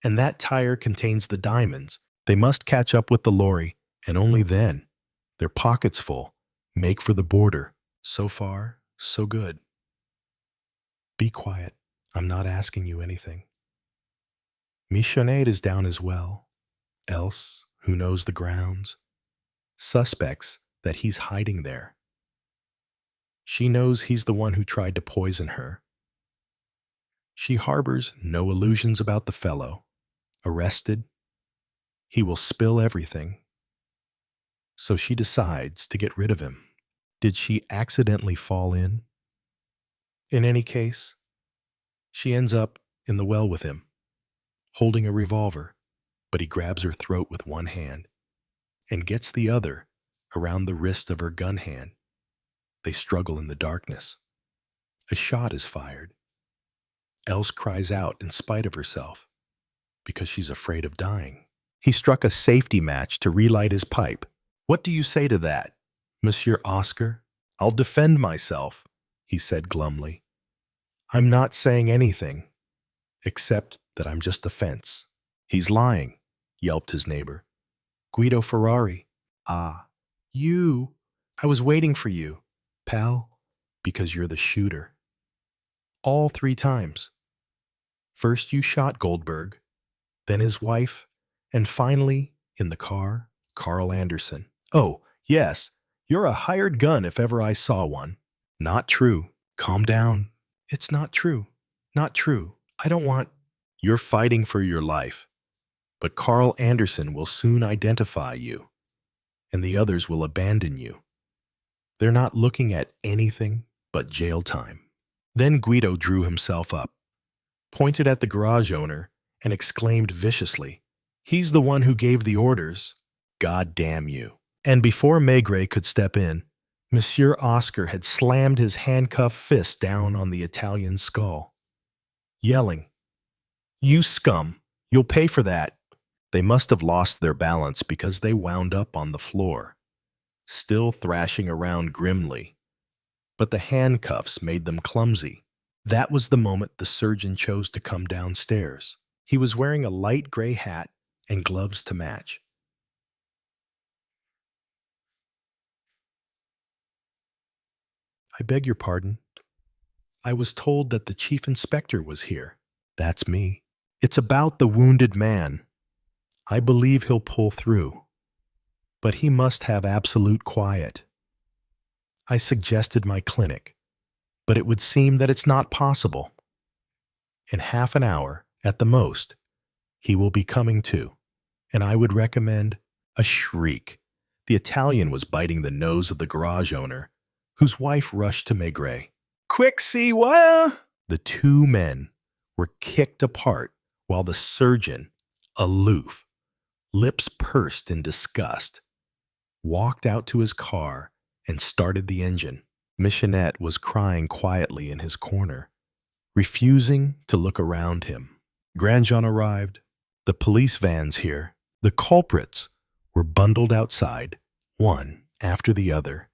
And that tire contains the diamonds. They must catch up with the lorry, and only then, their pockets full, make for the border. So far, so good. Be quiet. I'm not asking you anything. Michenet is down as well. Else, who knows the grounds, suspects that he's hiding there. She knows he's the one who tried to poison her. She harbors no illusions about the fellow. Arrested, he will spill everything. So she decides to get rid of him. Did she accidentally fall in? In any case, she ends up in the well with him, holding a revolver, but he grabs her throat with one hand and gets the other around the wrist of her gun hand. They struggle in the darkness. A shot is fired. Else cries out in spite of herself, because she's afraid of dying. He struck a safety match to relight his pipe. What do you say to that, Monsieur Oscar? I'll defend myself, he said glumly. I'm not saying anything, except that I'm just a fence. He's lying, yelped his neighbor. Guido Ferrari. Ah, you. I was waiting for you, pal, because you're the shooter. All 3 times. First you shot Goldberg, then his wife, and finally, in the car, Carl Anderson. Oh, yes, you're a hired gun if ever I saw one. Not true. Calm down. It's not true. Not true. I don't want... You're fighting for your life. But Carl Anderson will soon identify you, and the others will abandon you. They're not looking at anything but jail time. Then Guido drew himself up, pointed at the garage owner, and exclaimed viciously, He's the one who gave the orders. God damn you. And before Maigret could step in, Monsieur Oscar had slammed his handcuffed fist down on the Italian's skull, yelling, You scum, you'll pay for that. They must have lost their balance because they wound up on the floor, still thrashing around grimly. But the handcuffs made them clumsy. That was the moment the surgeon chose to come downstairs. He was wearing a light gray hat and gloves to match. I beg your pardon. I was told that the chief inspector was here. That's me. It's about the wounded man. I believe he'll pull through. But he must have absolute quiet. I suggested my clinic, but it would seem that it's not possible. In half an hour, at the most, he will be coming to, and I would recommend a shriek. The Italian was biting the nose of the garage owner, whose wife rushed to Maigret. Quick, see what? The 2 men were kicked apart while the surgeon, aloof, lips pursed in disgust, walked out to his car and started the engine. Michenet was crying quietly in his corner, refusing to look around him. Grandjean arrived, The police vans here, the culprits, were bundled outside, one after the other.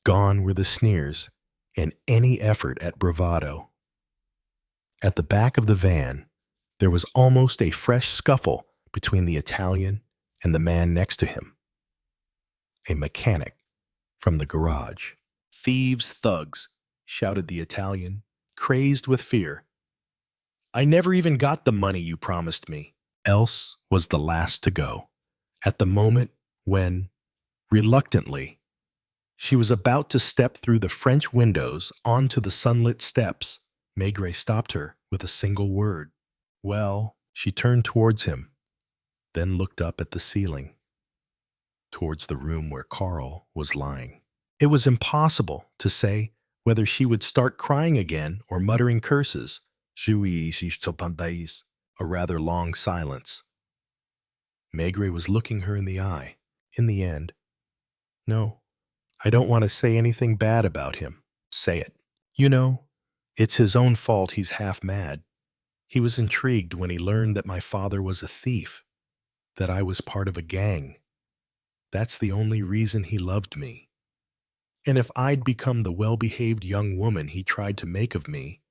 Gone were the sneers and any effort at bravado. At the back of the van, there was almost a fresh scuffle between the Italian and the man next to him, a mechanic from the garage. "Thieves, thugs," shouted the Italian, crazed with fear. "I never even got the money you promised me." Else was the last to go. At the moment when, reluctantly, she was about to step through the French windows onto the sunlit steps, Maigret stopped her with a single word. "Well," she turned towards him, then looked up at the ceiling, towards the room where Carl was lying. It was impossible to say whether she would start crying again or muttering curses. A rather long silence. Maigret was looking her in the eye. In the end, "No, I don't want to say anything bad about him." "Say it." "You know, it's his own fault he's half mad. He was intrigued when he learned that my father was a thief, that I was part of a gang. That's the only reason he loved me. And if I'd become the well-behaved young woman he tried to make of me,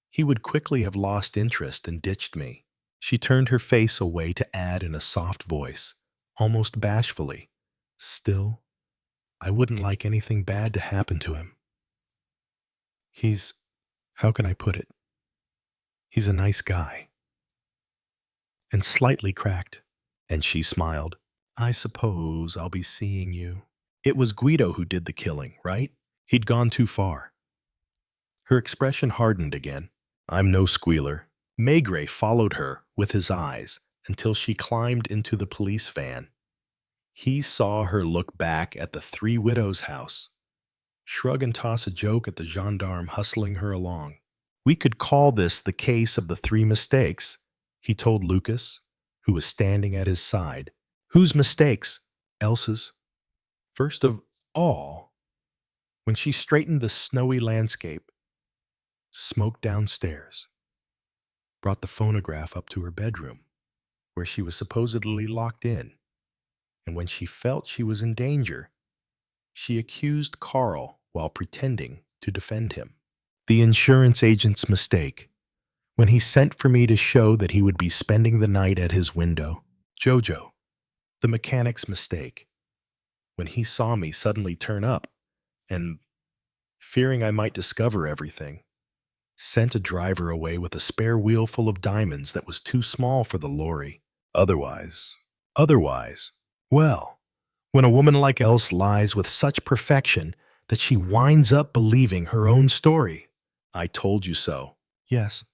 he would quickly have lost interest and ditched me." She turned her face away to add in a soft voice, almost bashfully, "Still, I wouldn't like anything bad to happen to him. How can I put it? He's a nice guy." And slightly cracked, and she smiled. "I suppose I'll be seeing you." It was Guido who did the killing, right? He'd gone too far. Her expression hardened again. "I'm no squealer." Maigret followed her with his eyes until she climbed into the police van. He saw her look back at the Three Widows' house, shrug and toss a joke at the gendarme hustling her along. "We could call this the case of the three mistakes," he told Lucas, who was standing at his side. "Whose mistakes?" "Elsa's. First of all, when she straightened the snowy landscape, smoked downstairs, brought the phonograph up to her bedroom, where she was supposedly locked in, and when she felt she was in danger, she accused Carl while pretending to defend him. The insurance agent's mistake, when he sent for me to show that he would be spending the night at his window. Jojo, the mechanic's mistake, when he saw me suddenly turn up and, fearing I might discover everything, sent a driver away with a spare wheel full of diamonds that was too small for the lorry. Otherwise, well, when a woman like Else lies with such perfection that she winds up believing her own story. I told you so. Yes,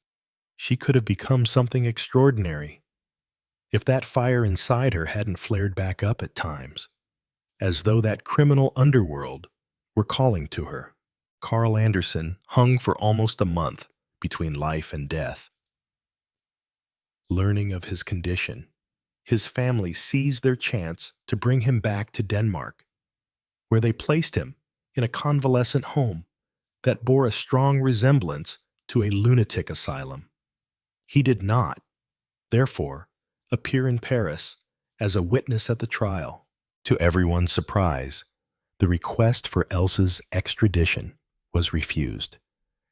she could have become something extraordinary if that fire inside her hadn't flared back up at times, as though that criminal underworld were calling to her. Carl Anderson hung for almost a month between life and death. Learning of his condition, his family seized their chance to bring him back to Denmark, where they placed him in a convalescent home that bore a strong resemblance to a lunatic asylum. He did not, therefore, appear in Paris as a witness at the trial. To everyone's surprise, the request for Elsa's extradition was refused.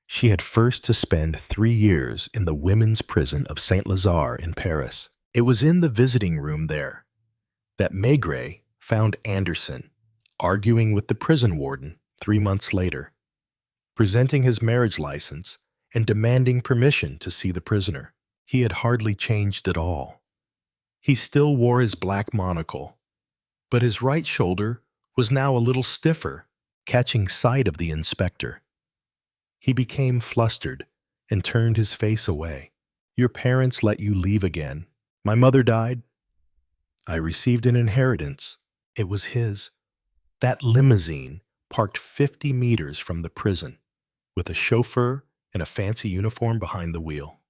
She had first to spend 3 years in the women's prison of Saint-Lazare in Paris. It was in the visiting room there that Maigret found Anderson arguing with the prison warden 3 months later, presenting his marriage license and demanding permission to see the prisoner. He had hardly changed at all. He still wore his black monocle, but his right shoulder was now a little stiffer, catching sight of the inspector. He became flustered and turned his face away. "Your parents let you leave again. My mother died. I received an inheritance. It was his. That limousine parked 50 meters from the prison, with a chauffeur and a fancy uniform behind the wheel.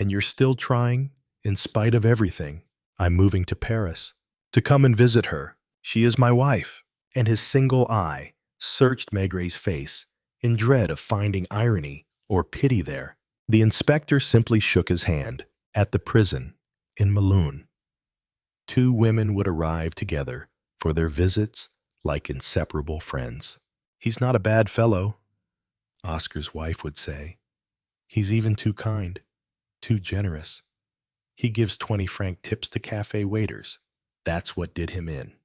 And you're still trying, in spite of everything. I'm moving to Paris to come and visit her. She is my wife." And his single eye searched Maigret's face in dread of finding irony or pity there. The inspector simply shook his hand. "At the prison, in Melun. Two women would arrive together for their visits like inseparable friends. "He's not a bad fellow," Oscar's wife would say. "He's even too kind, too generous. He gives 20-franc tips to cafe waiters. That's what did him in."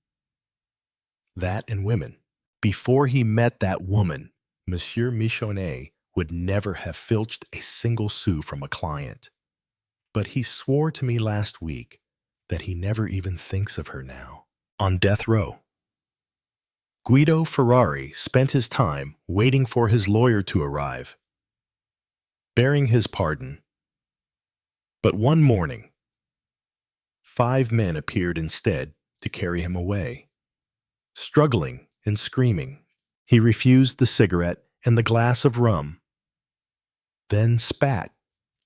That and women. Before he met that woman, Monsieur Michonnet would never have filched a single sou from a client. But he swore to me last week that he never even thinks of her now. On death row. Guido Ferrari spent his time waiting for his lawyer to arrive, bearing his pardon. But one morning, 5 men appeared instead to carry him away. Struggling and screaming, he refused the cigarette and the glass of rum, then spat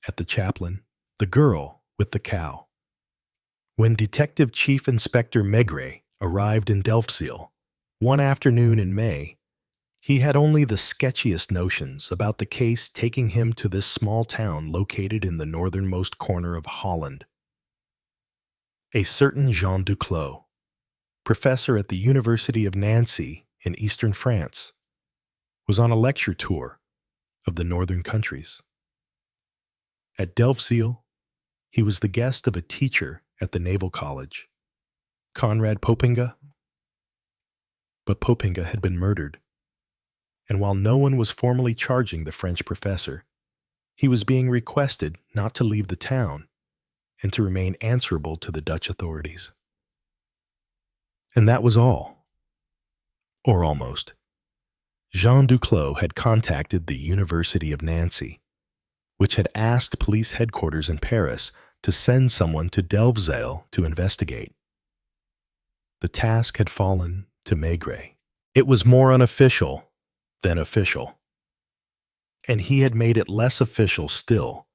at the chaplain, the girl with the cow. When Detective Chief Inspector Maigret arrived in Delfzijl one afternoon in May, he had only the sketchiest notions about the case taking him to this small town located in the northernmost corner of Holland. A certain Jean Duclos, professor at the University of Nancy in eastern France, was on a lecture tour of the northern countries. At Delfzijl, he was the guest of a teacher at the Naval College, Conrad Popinga. But Popinga had been murdered, and while no one was formally charging the French professor, he was being requested not to leave the town and to remain answerable to the Dutch authorities. And that was all. Or almost. Jean Duclos had contacted the University of Nancy, which had asked police headquarters in Paris to send someone to Delfzijl to investigate. The task had fallen to Maigret. It was more unofficial than official, and he had made it less official still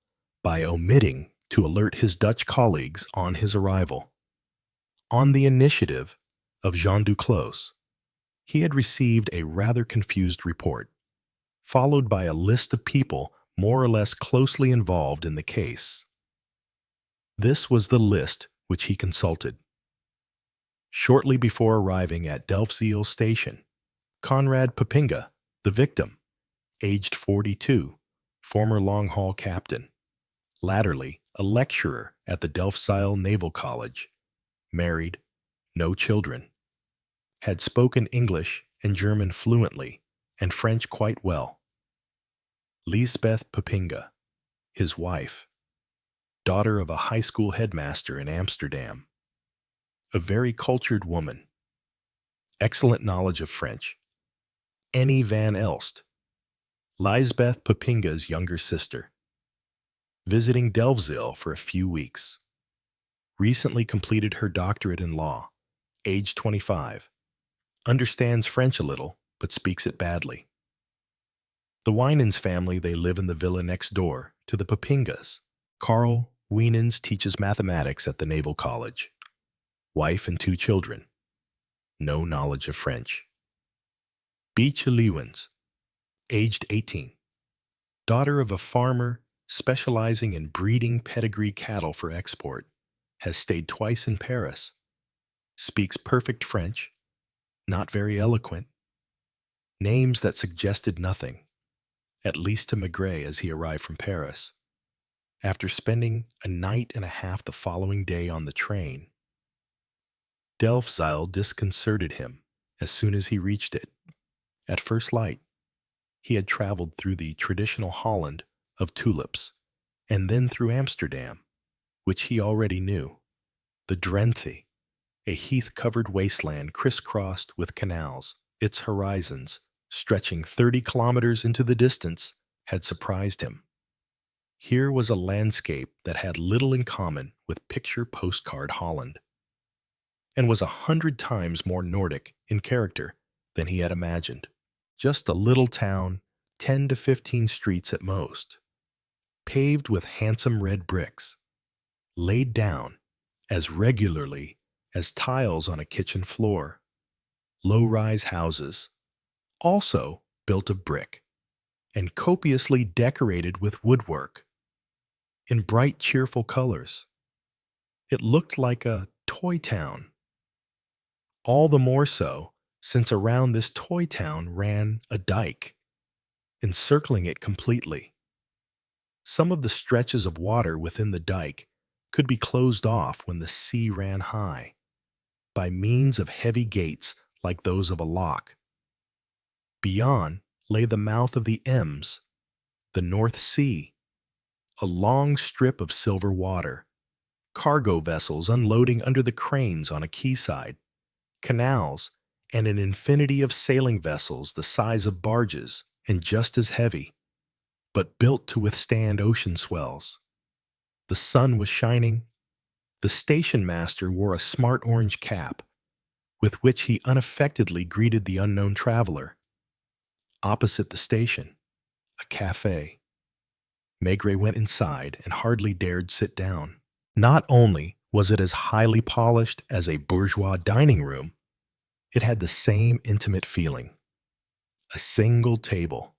by omitting to alert his Dutch colleagues on his arrival. On the initiative of Jean Duclos, he had received a rather confused report, followed by a list of people more or less closely involved in the case. This was the list which he consulted. Shortly before arriving at Delfzijl station, Conrad Popinga, the victim, aged 42, former long-haul captain, latterly a lecturer at the Delfzijl Naval College, married, no children, had spoken English and German fluently and French quite well. Lisbeth Popinga, his wife, daughter of a high school headmaster in Amsterdam, a very cultured woman, excellent knowledge of French. Annie van Elst, Lisbeth Popinga's younger sister, visiting Delfzijl for a few weeks. Recently completed her doctorate in law, age 25. Understands French a little, but speaks it badly. The Winans family, they live in the villa next door to the Popingas. Carl Winans teaches mathematics at the Naval College. Wife and 2 children. No knowledge of French. Beeche Lewins, aged 18. Daughter of a farmer specializing in breeding pedigree cattle for export. Has stayed twice in Paris. Speaks perfect French. Not very eloquent. Names that suggested nothing, at least to Maigret as he arrived from Paris. After spending a night and a half the following day on the train, Delfzijl disconcerted him as soon as he reached it. At first light, he had traveled through the traditional Holland of tulips, and then through Amsterdam, which he already knew. The Drenthe, a heath-covered wasteland crisscrossed with canals, its horizons, stretching 30 kilometers into the distance, had surprised him. Here was a landscape that had little in common with picture postcard Holland, and was 100 times more Nordic in character than he had imagined. Just a little town, 10 to 15 streets at most, paved with handsome red bricks, laid down as regularly as tiles on a kitchen floor. Low-rise houses, also built of brick, and copiously decorated with woodwork, in bright, cheerful colors. It looked like a toy town, all the more so since around this toy town ran a dike, encircling it completely. Some of the stretches of water within the dike could be closed off when the sea ran high, by means of heavy gates like those of a lock. Beyond lay the mouth of the Ems, the North Sea, a long strip of silver water, cargo vessels unloading under the cranes on a quayside, canals, and an infinity of sailing vessels the size of barges and just as heavy, but built to withstand ocean swells. The sun was shining. The station master wore a smart orange cap, with which he unaffectedly greeted the unknown traveler. Opposite the station, a cafe. Maigret went inside and hardly dared sit down. Not only was it as highly polished as a bourgeois dining room, it had the same intimate feeling. A single table,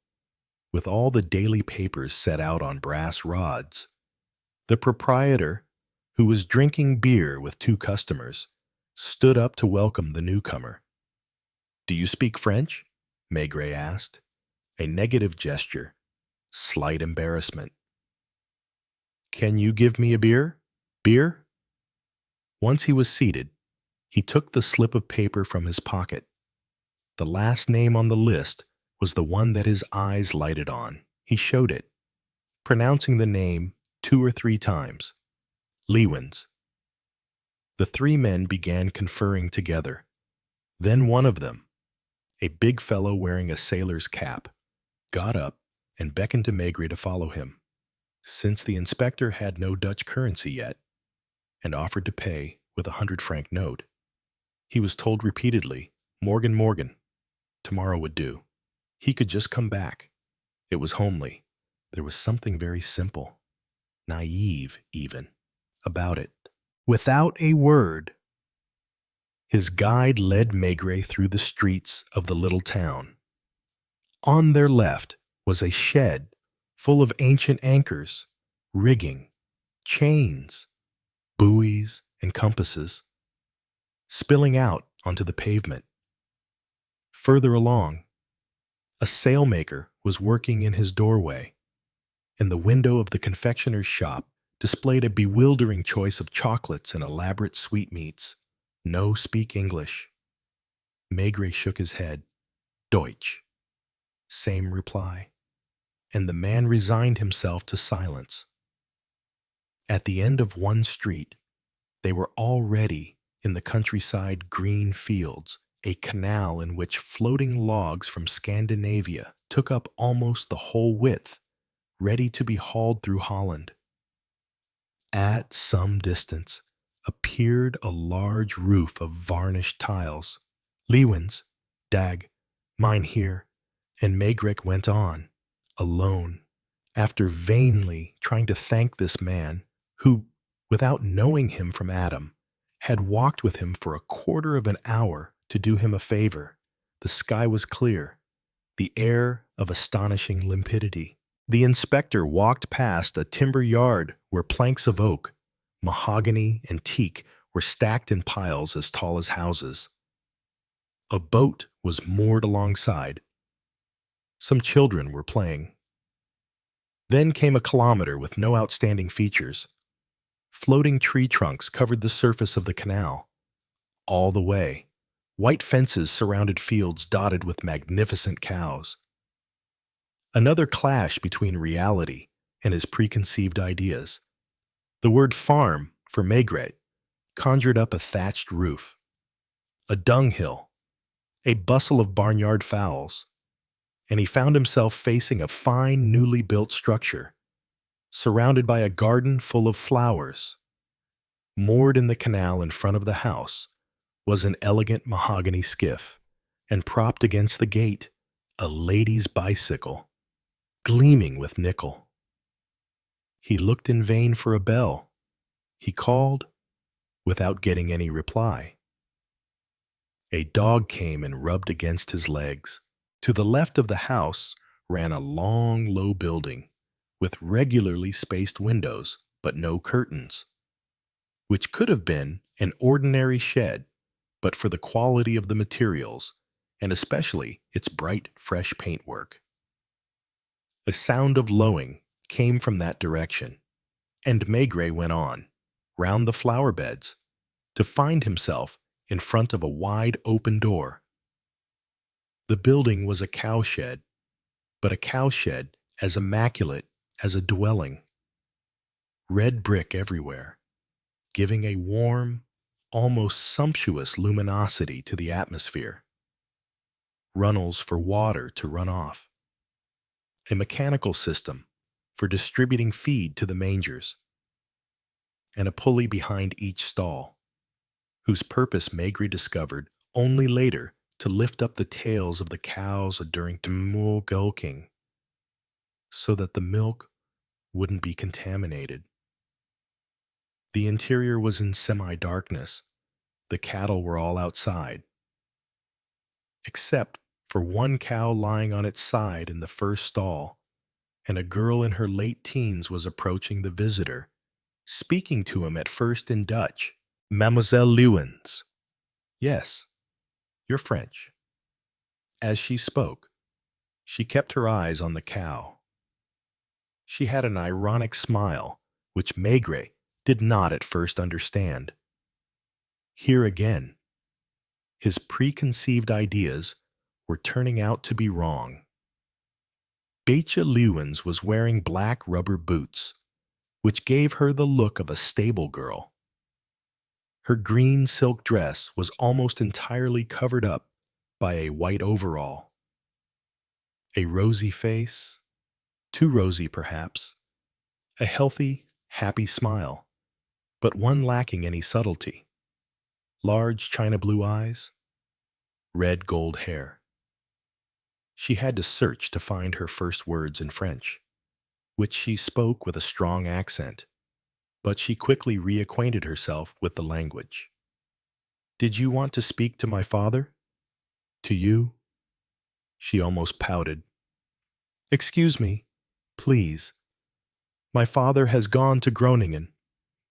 with all the daily papers set out on brass rods. The proprietor, who was drinking beer with two customers, stood up to welcome the newcomer. "Do you speak French?" Maigret asked. A negative gesture, slight embarrassment. "Can you give me a beer? Beer?" Once he was seated, he took the slip of paper from his pocket. The last name on the list was the one that his eyes lighted on. He showed it, pronouncing the name 2 or 3 times. Lewins. The three men began conferring together. Then one of them, a big fellow wearing a sailor's cap, got up and beckoned to Maigret to follow him, since the inspector had no Dutch currency yet, and offered to pay with a 100-franc note. He was told repeatedly, "Morgen, morgen," tomorrow would do. He could just come back. It was homely. There was something very simple, naive even, about it. Without a word, his guide led Maigret through the streets of the little town. On their left was a shed full of ancient anchors, rigging, chains, buoys, and compasses, spilling out onto the pavement. Further along, a sailmaker was working in his doorway, and the window of the confectioner's shop displayed a bewildering choice of chocolates and elaborate sweetmeats. No speak English. Maigret shook his head. Deutsch. Same reply. And the man resigned himself to silence. At the end of one street, they were already in the countryside green fields, a canal in which floating logs from Scandinavia took up almost the whole width, ready to be hauled through Holland. At some distance appeared a large roof of varnished tiles. Lewins, Dag, mine here, and Maigret went on, alone, after vainly trying to thank this man who, without knowing him from Adam, had walked with him for a quarter of an hour to do him a favor. The sky was clear, the air of astonishing limpidity. The inspector walked past a timber yard where planks of oak, mahogany, and teak were stacked in piles as tall as houses. A boat was moored alongside. Some children were playing. Then came a kilometer with no outstanding features. Floating tree trunks covered the surface of the canal. All the way, white fences surrounded fields dotted with magnificent cows. Another clash between reality and his preconceived ideas. The word farm, for Maigret, conjured up a thatched roof, a dunghill, a bustle of barnyard fowls, and he found himself facing a fine, newly built structure, surrounded by a garden full of flowers. Moored in the canal in front of the house was an elegant mahogany skiff, and propped against the gate, a lady's bicycle, gleaming with nickel. He looked in vain for a bell. He called, without getting any reply. A dog came and rubbed against his legs. To the left of the house ran a long, low building, with regularly spaced windows, but no curtains. which could have been an ordinary shed but for the quality of the materials and especially its bright, fresh paintwork. A sound of lowing came from that direction, and Maigret went on, round the flower beds, to find himself in front of a wide open door. The building was a cowshed, but a cowshed as immaculate as a dwelling. Red brick everywhere, giving a warm, almost sumptuous luminosity to the atmosphere. Runnels for water to run off. A mechanical system for distributing feed to the mangers. And a pulley behind each stall, whose purpose Maigret discovered only later to lift up the tails of the cows during milking, so that the milk wouldn't be contaminated. The interior was in semi-darkness. The cattle were all outside, except for one cow lying on its side in the first stall, and a girl in her late teens was approaching the visitor, speaking to him at first in Dutch. Mademoiselle Lewins. Yes, you're French. As she spoke, she kept her eyes on the cow. She had an ironic smile, which Maigret did not at first understand. Here again, his preconceived ideas were turning out to be wrong. Beecha Lewins was wearing black rubber boots, which gave her the look of a stable girl. Her green silk dress was almost entirely covered up by a white overall. A rosy face, too rosy perhaps, a healthy, happy smile, but one lacking any subtlety. Large china blue eyes, red gold hair. She had to search to find her first words in French, which she spoke with a strong accent, but she quickly reacquainted herself with the language. Did you want to speak to my father? To you? She almost pouted. Excuse me, please. My father has gone to Groningen.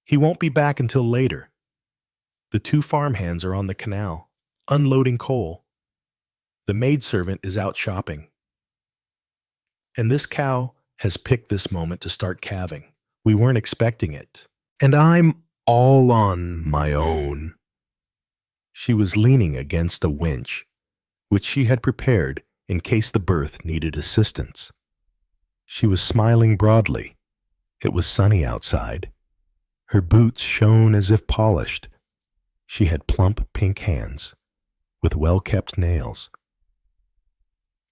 He won't be back until later. The two farmhands are on the canal, unloading coal. The maidservant is out shopping. And this cow has picked this moment to start calving. We weren't expecting it. And I'm all on my own. She was leaning against a winch, which she had prepared in case the birth needed assistance. She was smiling broadly. It was sunny outside. Her boots shone as if polished. She had plump pink hands, with well-kept nails.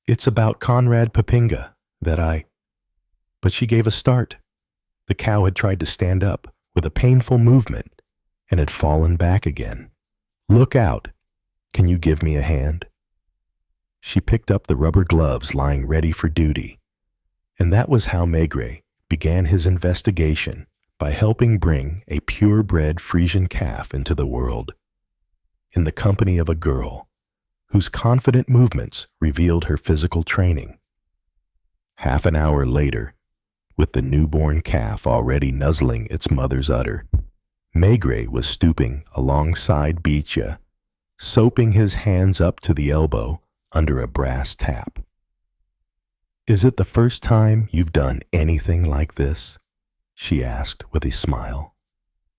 It's about Conrad Papinga But she gave a start. The cow had tried to stand up with a painful movement and had fallen back again. Look out. Can you give me a hand? She picked up the rubber gloves lying ready for duty. And that was how Maigret began his investigation, by helping bring a purebred Frisian calf into the world, in the company of a girl whose confident movements revealed her physical training. Half an hour later, with the newborn calf already nuzzling its mother's udder, Maigret was stooping alongside Beecha, soaping his hands up to the elbow under a brass tap. Is it the first time you've done anything like this? She asked with a smile.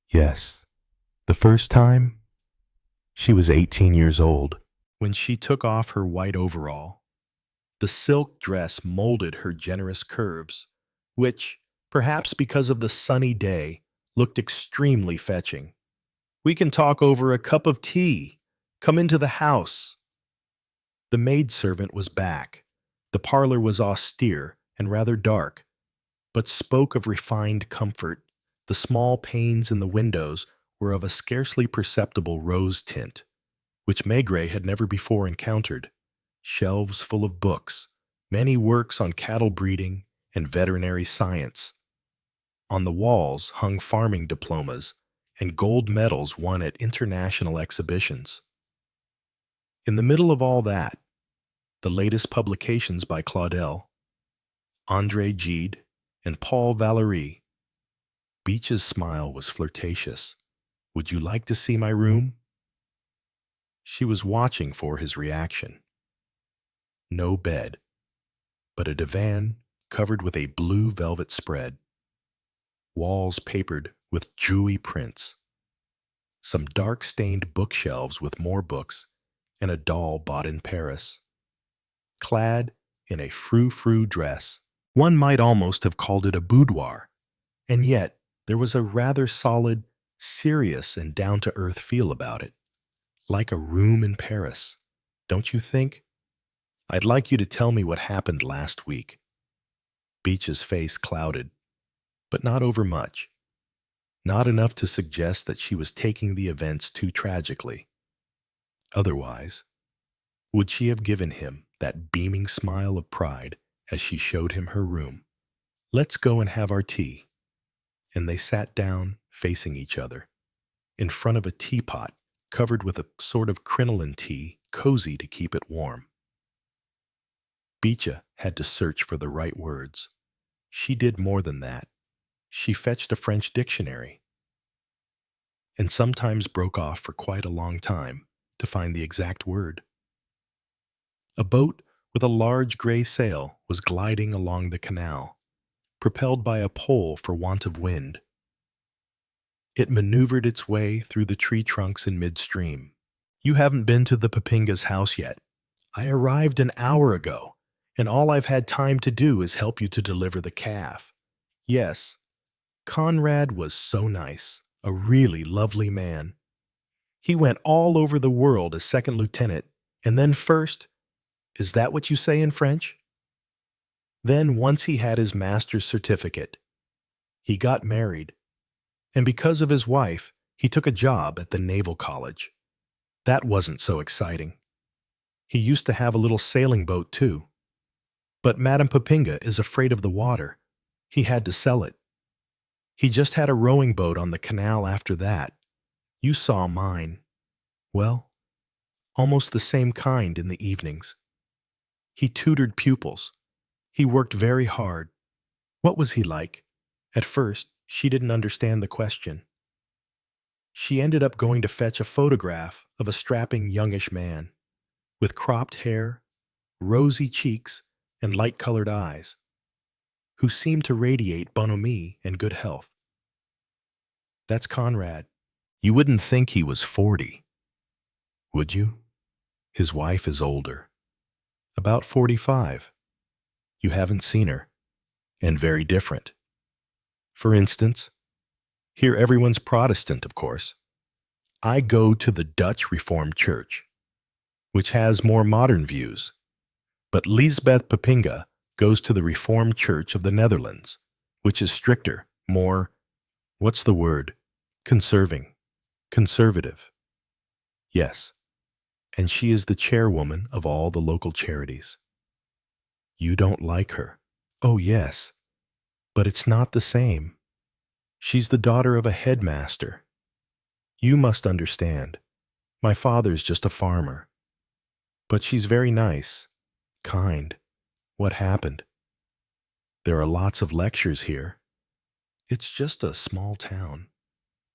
Yes, the first time? She was 18 years old when she took off her white overall. The silk dress molded her generous curves, which, perhaps because of the sunny day, looked extremely fetching. We can talk over a cup of tea. Come into the house. The maidservant was back. The parlor was austere and rather dark, but spoke of refined comfort. The small panes in the windows were of a scarcely perceptible rose tint, which Maigret had never before encountered. Shelves full of books, many works on cattle breeding and veterinary science. On the walls hung farming diplomas and gold medals won at international exhibitions. In the middle of all that, the latest publications by Claudel, André Gide, and Paul Valéry. Beecha's smile was flirtatious, Would you like to see my room? She was watching for his reaction. No bed, but a divan covered with a blue velvet spread, walls papered with dewy prints, some dark-stained bookshelves with more books, and a doll bought in Paris. Clad in a frou-frou dress, one might almost have called it a boudoir, and yet there was a rather solid, serious, and down-to-earth feel about it, like a room in Paris, don't you think? I'd like you to tell me what happened last week. Beach's face clouded, but not overmuch. Not enough to suggest that she was taking the events too tragically. Otherwise, would she have given him that beaming smile of pride as she showed him her room? Let's go and have our tea. And they sat down, facing each other, in front of a teapot covered with a sort of crinoline tea, cozy to keep it warm. Beecha had to search for the right words. She did more than that. She fetched a French dictionary, and sometimes broke off for quite a long time to find the exact word. A boat with a large gray sail was gliding along the canal, propelled by a pole for want of wind. It maneuvered its way through the tree trunks in midstream. You haven't been to the Papinga's house yet. I arrived an hour ago, and all I've had time to do is help you to deliver the calf. Yes, Conrad was so nice, a really lovely man. He went all over the world as second lieutenant, and then first. Is that what you say in French? Then, once he had his master's certificate, he got married, and because of his wife, he took a job at the Naval College. That wasn't so exciting. He used to have a little sailing boat, too. But Madame Papinga is afraid of the water. He had to sell it. He just had a rowing boat on the canal after that. You saw mine. Well, almost the same kind in the evenings. He tutored pupils. He worked very hard. What was he like? At first, she didn't understand the question. She ended up going to fetch a photograph of a strapping youngish man, with cropped hair, rosy cheeks, and light-colored eyes, who seemed to radiate bonhomie and good health. That's Conrad. You wouldn't think he was 40, would you? His wife is older, about 45. You haven't seen her, and very different. For instance, here everyone's Protestant, of course. I go to the Dutch Reformed Church, which has more modern views, but Lisbeth Papinga goes to the Reformed Church of the Netherlands, which is stricter, more, what's the word? Conservative. Yes, and she is the chairwoman of all the local charities. You don't like her. Oh, yes, but it's not the same. She's the daughter of a headmaster. You must understand. My father's just a farmer. But she's very nice, kind. What happened? There are lots of lectures here. It's just a small town.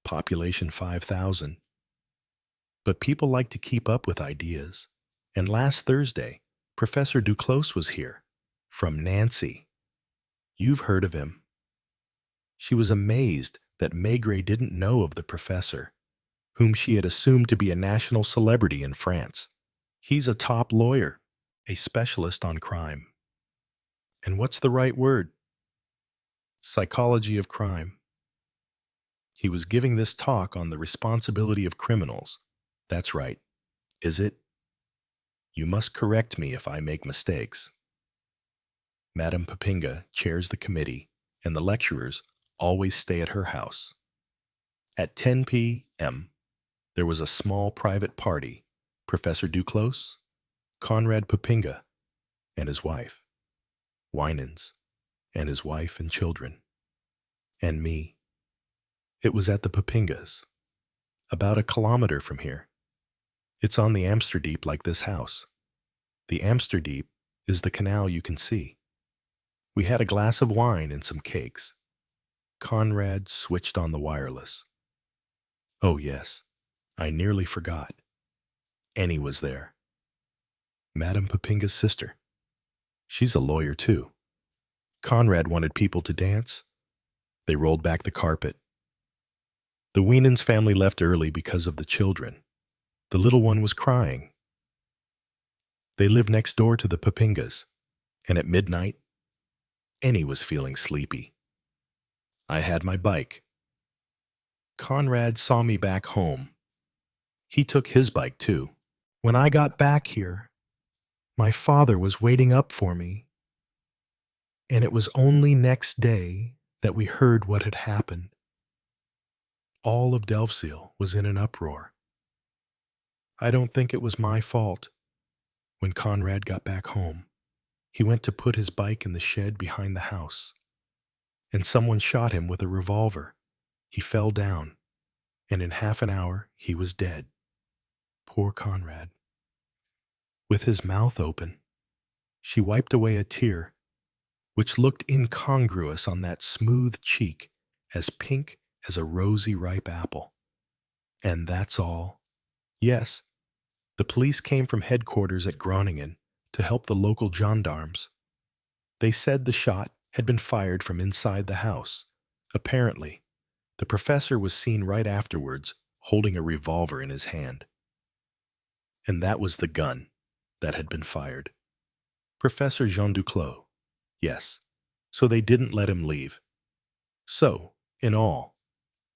Population 5,000. But people like to keep up with ideas. And last Thursday, Professor Duclos was here, from Nancy. You've heard of him. She was amazed that Maigret didn't know of the professor, whom she had assumed to be a national celebrity in France. He's a top lawyer, a specialist on crime. And what's the right word? Psychology of crime. He was giving this talk on the responsibility of criminals. That's right. Is it? You must correct me if I make mistakes. Madame Papinga chairs the committee, and the lecturers always stay at her house. At 10 p.m., there was a small private party. Professor Duclos, Conrad Papinga, and his wife, Winans, and his wife and children, and me. It was at the Papingas, about a kilometer from here. It's on the Amsterdiep like this house. The Amsterdiep is the canal you can see. We had a glass of wine and some cakes. Conrad switched on the wireless. Oh, yes, I nearly forgot. Annie was there. Madame Papinga's sister. She's a lawyer, too. Conrad wanted people to dance. They rolled back the carpet. The Wienans family left early because of the children. The little one was crying. They lived next door to the Papingas, and at midnight, Annie was feeling sleepy. I had my bike. Conrad saw me back home. He took his bike, too. When I got back here, my father was waiting up for me, and it was only next day that we heard what had happened. All of Delfzijl was in an uproar. I don't think it was my fault. When Conrad got back home, he went to put his bike in the shed behind the house, and someone shot him with a revolver. He fell down, and in half an hour he was dead. Poor Conrad. With his mouth open, she wiped away a tear, which looked incongruous on that smooth cheek, as pink as a rosy ripe apple. And that's all. Yes, the police came from headquarters at Groningen to help the local gendarmes. They said the shot had been fired from inside the house. Apparently, the professor was seen right afterwards holding a revolver in his hand. And that was the gun that had been fired. Professor Jean Duclos. Yes, so they didn't let him leave. So, in all,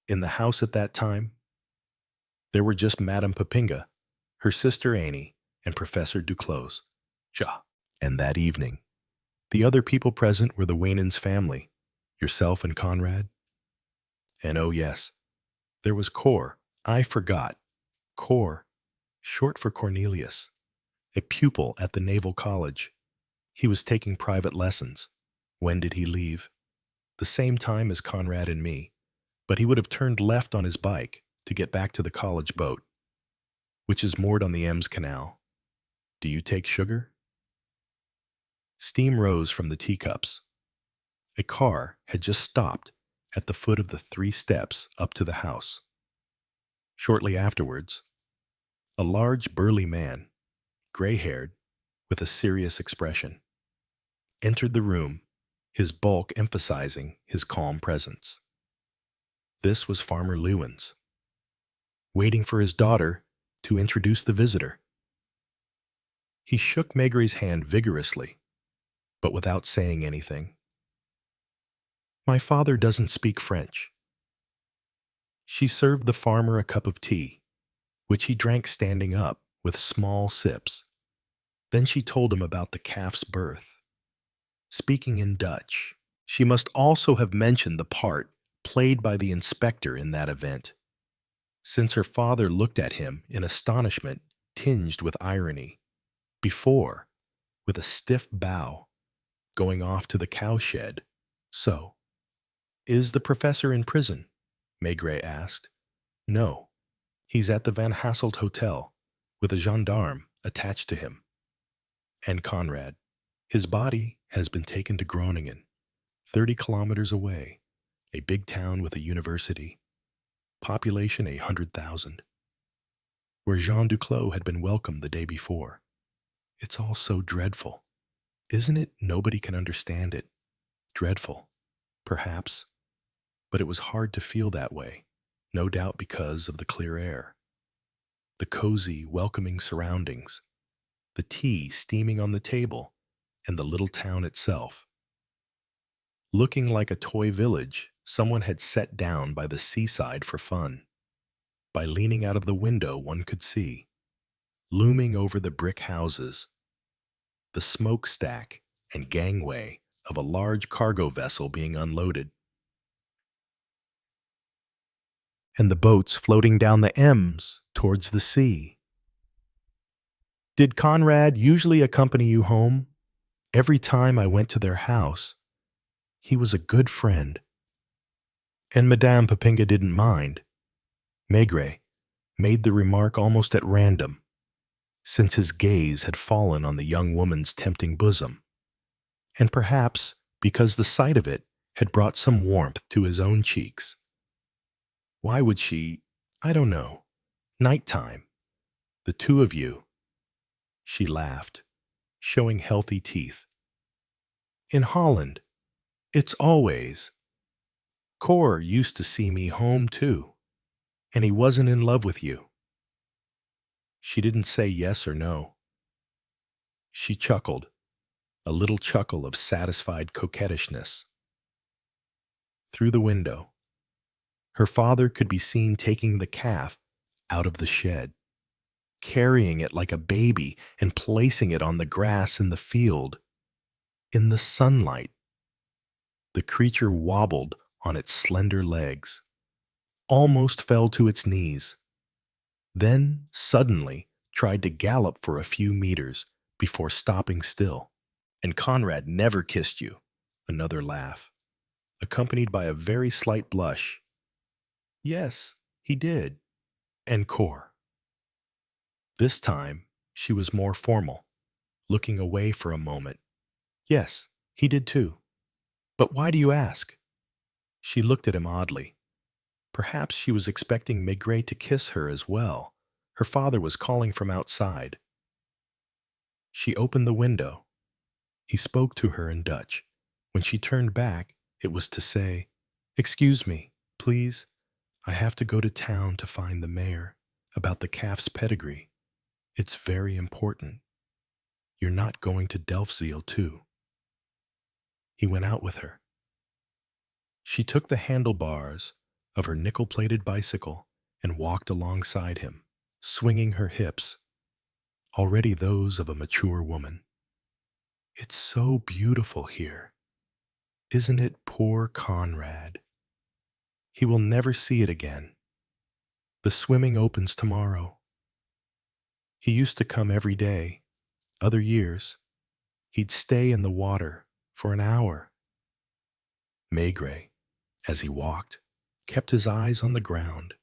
in the house at that time, there were just Madame Papinga, her sister Annie, and Professor Duclos. Ja. And that evening, the other people present were the Wienans family, yourself and Conrad. And oh yes, there was Cor. I forgot. Cor, short for Cornelius, a pupil at the Naval College. He was taking private lessons. When did he leave? The same time as Conrad and me, but he would have turned left on his bike to get back to the college boat, which is moored on the Ems Canal. Do you take sugar? Steam rose from the teacups. A car had just stopped at the foot of the 3 steps up to the house. Shortly afterwards, a large burly man, gray-haired, with a serious expression, entered the room, his bulk emphasizing his calm presence. This was Farmer Lewins, waiting for his daughter to introduce the visitor. He shook Maigret's hand vigorously, but without saying anything. My father doesn't speak French. She served the farmer a cup of tea, which he drank standing up with small sips. Then she told him about the calf's birth. Speaking in Dutch, she must also have mentioned the part played by the inspector in that event, since her father looked at him in astonishment tinged with irony, before, with a stiff bow, going off to the cowshed. So, is the professor in prison? Maigret asked. No, he's at the Van Hasselt Hotel, with a gendarme attached to him. And Conrad, his body has been taken to Groningen, 30 kilometers away, a big town with a university, population 100,000, where Jean Duclos had been welcomed the day before. It's all so dreadful. Isn't it? Nobody can understand it. Dreadful, perhaps, but it was hard to feel that way, no doubt because of the clear air, the cozy, welcoming surroundings, the tea steaming on the table, and the little town itself. Looking like a toy village someone had set down by the seaside for fun. By leaning out of the window, one could see, looming over the brick houses, the smokestack and gangway of a large cargo vessel being unloaded, and the boats floating down the Ems towards the sea. Did Conrad usually accompany you home? Every time I went to their house, he was a good friend. And Madame Papinga didn't mind. Maigret made the remark almost at random, since his gaze had fallen on the young woman's tempting bosom, and perhaps because the sight of it had brought some warmth to his own cheeks. Why would she? I don't know. Nighttime. The two of you. She laughed, showing healthy teeth. In Holland. It's always. Cor used to see me home too, and he wasn't in love with you. She didn't say yes or no. She chuckled, a little chuckle of satisfied coquettishness. Through the window, her father could be seen taking the calf out of the shed, carrying it like a baby and placing it on the grass in the field. In the sunlight, the creature wobbled on its slender legs, almost fell to its knees, then suddenly tried to gallop for a few meters before stopping still. And Conrad never kissed you. Another laugh, accompanied by a very slight blush. Yes, he did. And Cor. This time, she was more formal, looking away for a moment. Yes, he did too. But why do you ask? She looked at him oddly. Perhaps she was expecting Maigret to kiss her as well. Her father was calling from outside. She opened the window. He spoke to her in Dutch. When she turned back, it was to say, "Excuse me, please. I have to go to town to find the mayor about the calf's pedigree. It's very important. You're not going to Delfzijl, too." He went out with her. She took the handlebars of her nickel-plated bicycle and walked alongside him, swinging her hips, already those of a mature woman. It's so beautiful here. Isn't it, poor Conrad? He will never see it again. The swimming opens tomorrow. He used to come every day. Other years, he'd stay in the water for an hour. Maigret, as he walked, kept his eyes on the ground.